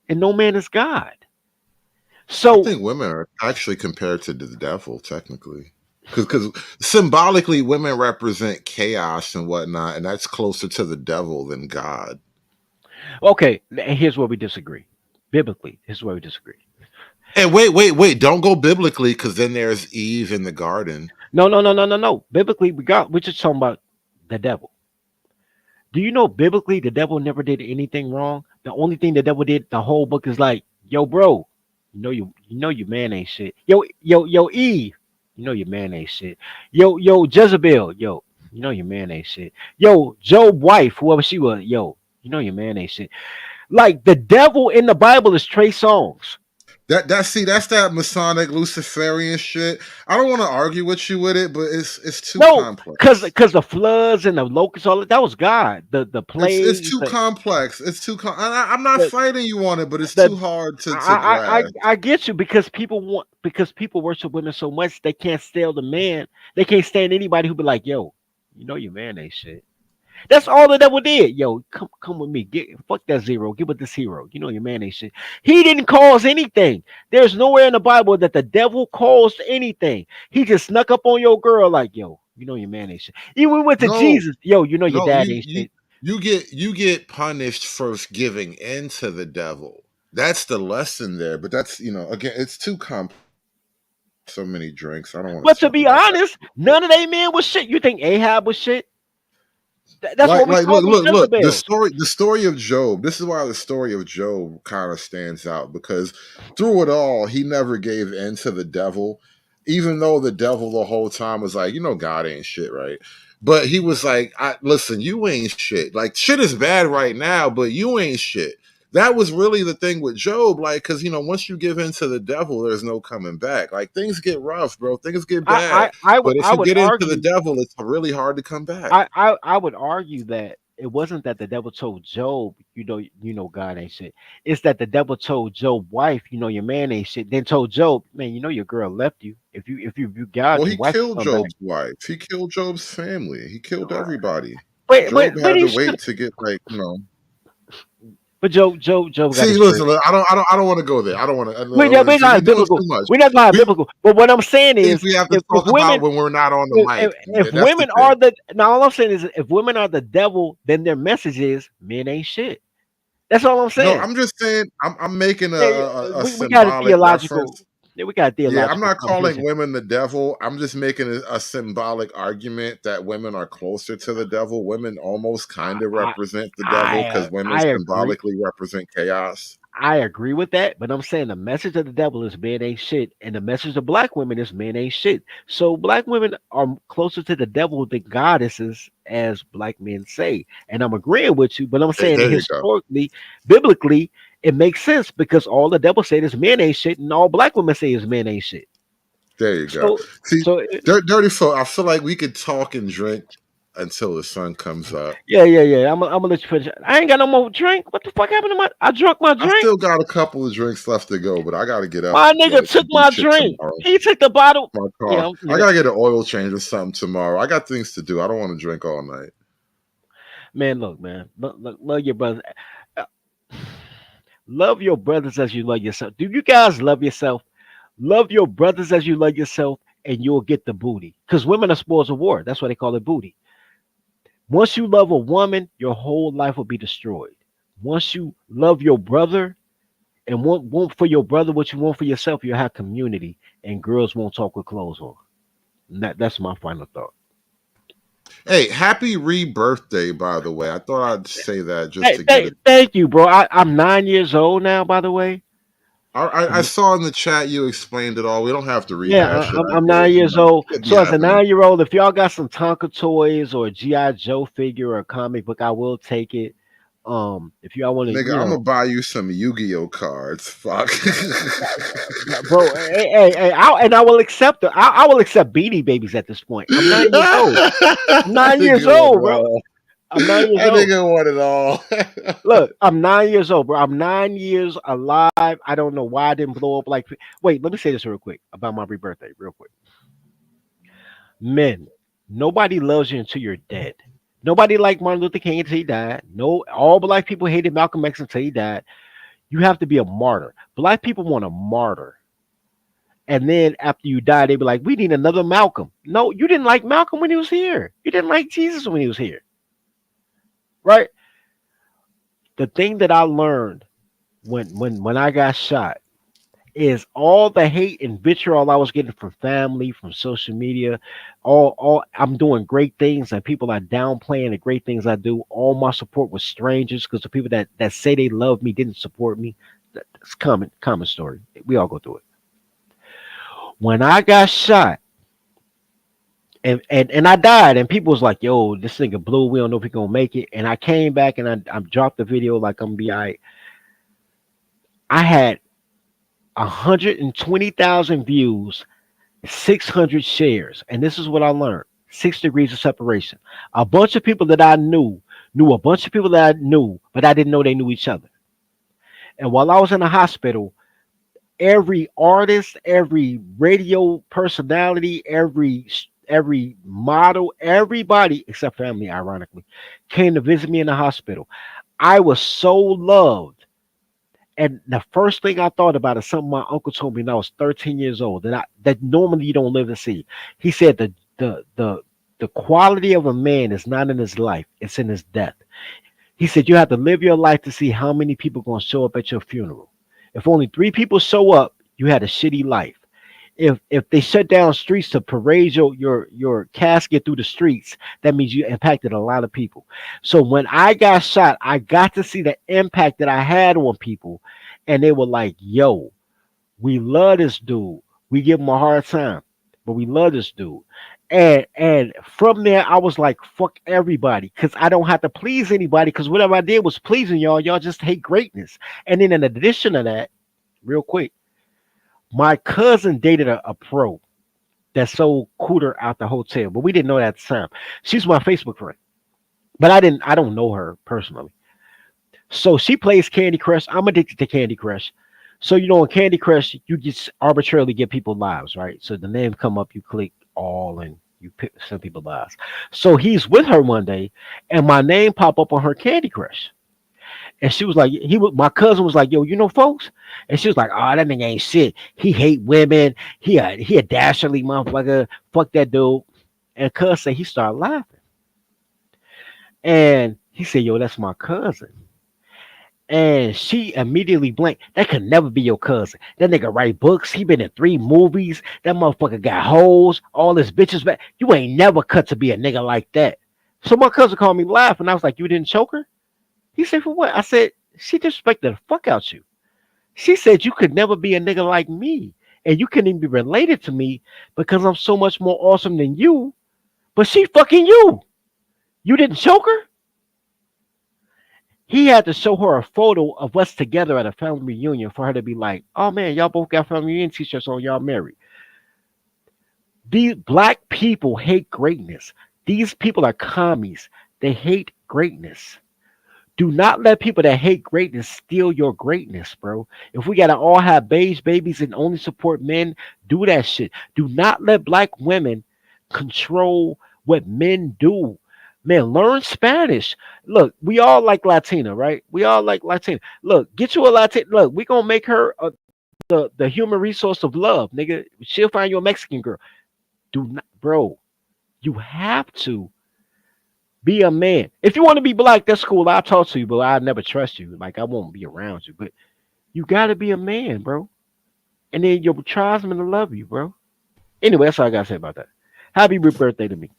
and no man is God. I So think women are actually compared to the devil, technically. Because symbolically, women represent chaos and whatnot, and that's closer to the devil than God. okay, and here's where we disagree. Biblically, here's where we disagree. And wait! Don't go biblically, because then there's Eve in the garden. No. Biblically, we're just talking about the devil. Do you know biblically the devil never did anything wrong? The only thing the devil did, the whole book is like, yo, bro, you know your man ain't shit. Yo, Eve, you know your man ain't shit. Yo, Jezebel, yo, you know your man ain't shit. Yo, Job wife, whoever she was, yo, you know your man ain't shit. Like the devil in the Bible is Trey Songz. That's that Masonic Luciferian shit. I don't want to argue with you with it, but it's too No, complex. cause the floods and the locusts, all that was God. The It's plagues, too complex. It's too. I'm not the fighting you on it, but it's the too hard to I grasp. get you because people worship women so much they can't stand the man. They can't stand anybody who be like, yo, you know your man ain't shit. That's all the devil did. Yo, come with me. Fuck that zero. Get with this hero. You know your man ain't shit. He didn't cause anything. There's nowhere in the Bible that the devil caused anything. He just snuck up on your girl like, yo, you know your man ain't shit. Even we went to No, Jesus. Yo, you know your no, dad ain't shit. you get punished for giving in to the devil. That's the lesson there. But that's again, it's too complex. So many drinks. I don't want But to to talk be about that. honest, none of they men was shit. You think Ahab was shit? That's what we Like call them look, the Jezebels. story of Job. This is why the story of Job kind of stands out, because through it all he never gave in to the devil, even though the devil the whole time was like, God ain't shit, right? But he was like, listen, you ain't shit. Like, shit is bad right now, but you ain't shit. that was really the thing with Job. Like, because once you give in to the devil, there's no coming back. Like, things get rough, bro. Things get bad. But if I you would get into the argue devil, it's really hard to come back. I would argue that it wasn't that the devil told Job, God ain't shit. It's that the devil told Job's wife, your man ain't shit. Then told Job, man, your girl left you. If you God, Well, your he wife killed will come back. Job's wife. He killed Job's family. He killed everybody. But Job had he to should. wait to get But Job got See, his listen, straight. I don't want to go there. I don't want We're to. See, we're not doing biblical. too much. We're not We biblical. But what I'm saying things is, we have to if talk about women, when we're not on the mic. if That's the women thing. are the now, all I'm saying is, if women are the devil, then their message is men ain't shit. That's all I'm No, saying. I'm just saying. I'm making Yeah, a we got a symbolic theological. reference. Yeah, we got a Yeah, I'm theological not calling conversation. women the devil. I'm just making a symbolic argument that women are closer to the devil. Women almost kind of represent the devil because women I agree. symbolically represent chaos. I agree with that, but I'm saying the message of the devil is men ain't shit, and the message of black women is men ain't shit. So black women are closer to the devil than goddesses, as black men say. And I'm agreeing with you, but I'm Hey, saying there you go. historically, biblically, it makes sense because all the devil said is men ain't shit, and all black women say is men ain't shit. There you go. So, See, so dirty folk. I feel like we could talk and drink until the sun comes up. yeah. I'm gonna let you finish. I ain't got no more drink. What the fuck happened to my? I drunk my I drink. still got a couple of drinks left to go, but I got to get up My nigga to took do my shit drink. tomorrow. He took the bottle. My Yeah, car. I gotta get an oil change or something tomorrow. I got things to do. I don't want to drink all night. man. Look, man. Look, love your brother. Uh, Love your brothers as you love yourself. Do you guys love yourself? Love your brothers as you love yourself, and you'll get the booty. Because women are spoils of war. That's why they call it booty. Once you love a woman, your whole life will be destroyed. Once you love your brother and want for your brother what you want for yourself, you'll have community, and girls won't talk with clothes on. And that's my final thought. Hey, happy re-birthday, by the way. I thought I'd say that just Hey, to get it. thank you, bro. I'm 9 years old now, by the way. I saw in the chat you explained it all. We don't have to Yeah, rehash it. I I'm get it. 9 years old. It be So as a happening. 9 year old, if y'all got some Tonka toys or a GI Joe figure or a comic book, I will take it. If y'all want to, Nigga, I'm gonna buy you some Yu-Gi-Oh cards. Fuck. bro, hey, I will accept it. I will accept Beanie Babies at this point. I'm 9 years old. I'm That 9 years nigga want old, it bro. all. I'm 9 years That old. nigga want it all. Look, I'm 9 years old, bro. I'm 9 years alive. I don't know why I didn't blow up like. Wait, let me say this real quick about my rebirthday, real quick. Men, nobody loves you until you're dead. Nobody liked Martin Luther King until he died. No, all black people hated Malcolm X until he died. You have to be a martyr. Black people want a martyr. And then after you die, they be like, we need another Malcolm. No, you didn't like Malcolm when he was here. You didn't like Jesus when he was here. Right? The thing that I learned when I got shot is all the hate and vitriol I was getting from family, from social media, all I'm doing great things and people are downplaying the great things I do. All my support was strangers because the people that say they love me didn't support me. That's common story. We all go through it. When I got shot and I died, and people was like, "Yo, this nigga blue. We don't know if he gonna make it." And I came back and I dropped the video like I'm gonna be all right. I had 120,000 views, 600 shares. And this is what I learned: 6 degrees of separation. A bunch of people that I knew a bunch of people that I knew, but I didn't know they knew each other. And while I was in the hospital, every artist, every radio personality, every model, everybody except family, ironically, came to visit me in the hospital. I was so loved. And the first thing I thought about is something my uncle told me when I was 13 years old that normally you don't live to see. He said the quality of a man is not in his life, it's in his death. He said you have to live your life to see how many people are gonna show up at your funeral. If only 3 people show up, you had a shitty life. If they shut down streets to parade your casket through the streets, that means you impacted a lot of people. So when I got shot, I got to see the impact that I had on people, and they were like, "Yo, we love this dude. We give him a hard time, but we love this dude." And from there, I was like, fuck everybody, because I don't have to please anybody. Because whatever I did was pleasing y'all. Y'all just hate greatness. And then in addition to that, real quick, my cousin dated a pro that sold cooter out the hotel, but we didn't know that at the time. She's my Facebook friend, but I don't know her personally. So she plays Candy Crush. I'm addicted to Candy Crush. So you know, in Candy Crush, you just arbitrarily get people lives, right? So the name come up, you click all, and you pick some people lives. So he's with her one day, and my name pop up on her Candy Crush, and she was like, my cousin was like, yo, you know, folks, and she was like, oh, that nigga ain't shit. He hate women. He a dastardly motherfucker. Fuck that dude. And cuz said he started laughing, and he said, yo, that's my cousin. And she immediately blinked. That could never be your cousin. That nigga write books. He been in 3 movies. That motherfucker got hoes. All his bitches back. You ain't never cut to be a nigga like that. So my cousin called me laughing. I was like, you didn't choke her? He said, for what? I said, she disrespected the fuck out you. She said you could never be a nigga like me. And you couldn't even be related to me because I'm so much more awesome than you. But she fucking you. You didn't choke her? He had to show her a photo of us together at a family reunion for her to be like, oh man, y'all both got family reunion t-shirts on, y'all married. These black people hate greatness. These people are commies. They hate greatness. Do not let people that hate greatness steal your greatness, bro. If we gotta all have beige babies and only support men, do that shit. Do not let black women control what men do. Man, learn Spanish. Look, we all like Latina, right? We all like Latina. Look, get you a Latina. Look, we gonna make her the human resource of love, nigga. She'll find you a Mexican girl. Do not, bro. You have to be a man. If you want to be black, that's cool. I'll talk to you, but I'll never trust you. Like I won't be around you. But you gotta be a man, bro. And then your tribesmen will love you, bro. Anyway, that's all I gotta say about that. Happy birthday to me.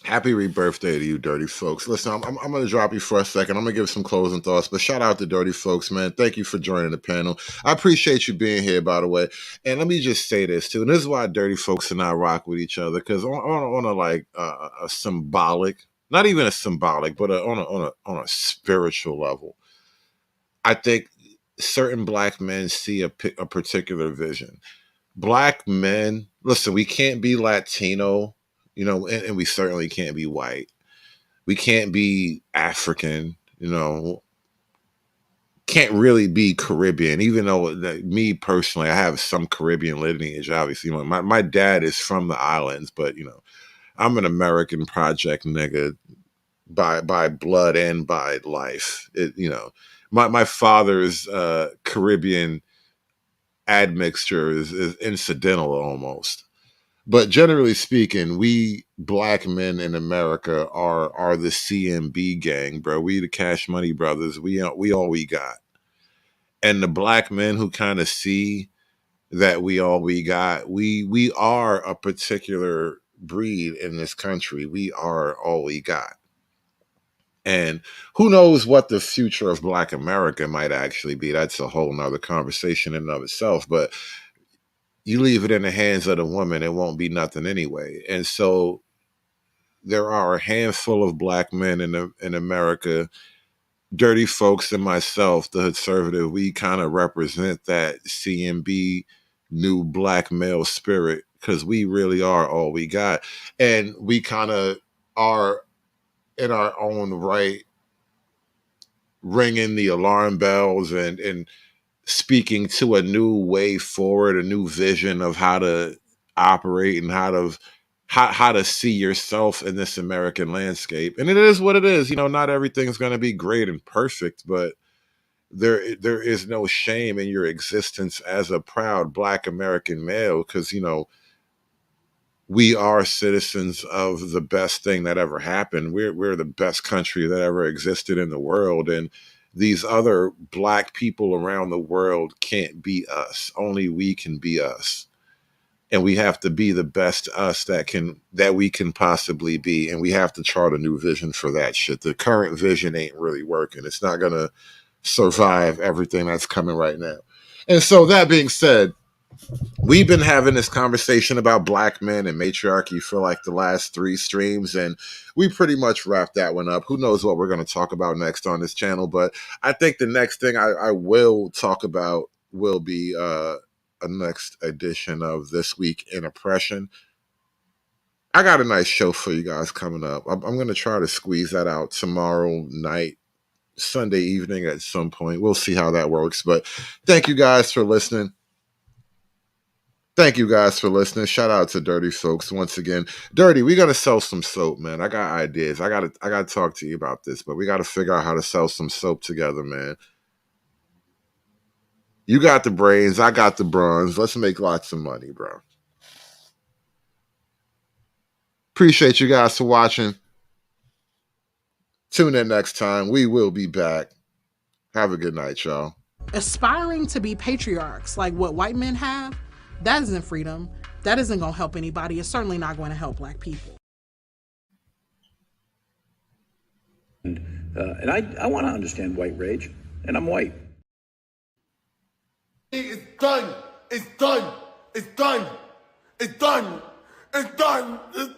Happy rebirthday to you, dirty folks. Listen, I'm going to drop you for a second. I'm going to give some closing thoughts, but shout out to dirty folks, man. Thank you for joining the panel. I appreciate you being here, by the way. And let me just say this too. And this is why dirty folks and I rock with each other, because on a like a symbolic, not even a symbolic, but on a spiritual level, I think certain black men see a particular vision. Black men, listen, we can't be Latino, and we certainly can't be white. We can't be African, can't really be Caribbean, even though me personally, I have some Caribbean lineage, obviously. My dad is from the islands, but, I'm an American project nigga by blood and by life. My father's Caribbean admixture is incidental almost. But generally speaking, we black men in America are the CMB gang, bro. We the Cash Money Brothers. We all we got. And the black men who kind of see that we all we got, we are a particular breed in this country. We are all we got. And who knows what the future of Black America might actually be. That's a whole nother conversation in and of itself. But you leave it in the hands of the woman, it won't be nothing anyway. And so there are a handful of black men in America, dirty folks and myself, the conservative, we kind of represent that CMB new black male spirit because we really are all we got. And we kind of are in our own right ringing the alarm bells and speaking to a new way forward, a new vision of how to operate and how to see yourself in this American landscape. And it is what it is. Not everything's going to be great and perfect, but there is no shame in your existence as a proud Black American male because, we are citizens of the best thing that ever happened. We're the best country that ever existed in the world. And these other Black people around the world can't be us. Only we can be us. And we have to be the best us that we can possibly be. And we have to chart a new vision for that shit. The current vision ain't really working. It's not going to survive everything that's coming right now. And so that being said, we've been having this conversation about black men and matriarchy for like the last 3 streams, and we pretty much wrapped that one up. Who knows what we're going to talk about next on this channel, but I think the next thing I will talk about will be a next edition of This Week in Oppression. I got a nice show for you guys coming up. I'm going to try to squeeze that out tomorrow night, Sunday evening at some point. We'll see how that works, but thank you guys for listening. Thank you guys for listening. Shout out to Dirty Folks once again. Dirty, we gotta sell some soap, man. I got ideas. I gotta talk to you about this, but we gotta figure out how to sell some soap together, man. You got the brains, I got the bronze. Let's make lots of money, bro. Appreciate you guys for watching. Tune in next time. We will be back. Have a good night, y'all. Aspiring to be patriarchs like what white men have, that isn't freedom. That isn't going to help anybody. It's certainly not going to help black people. And I want to understand white rage, and I'm white. It's done. It's done. It's done. It's done. It's done. It's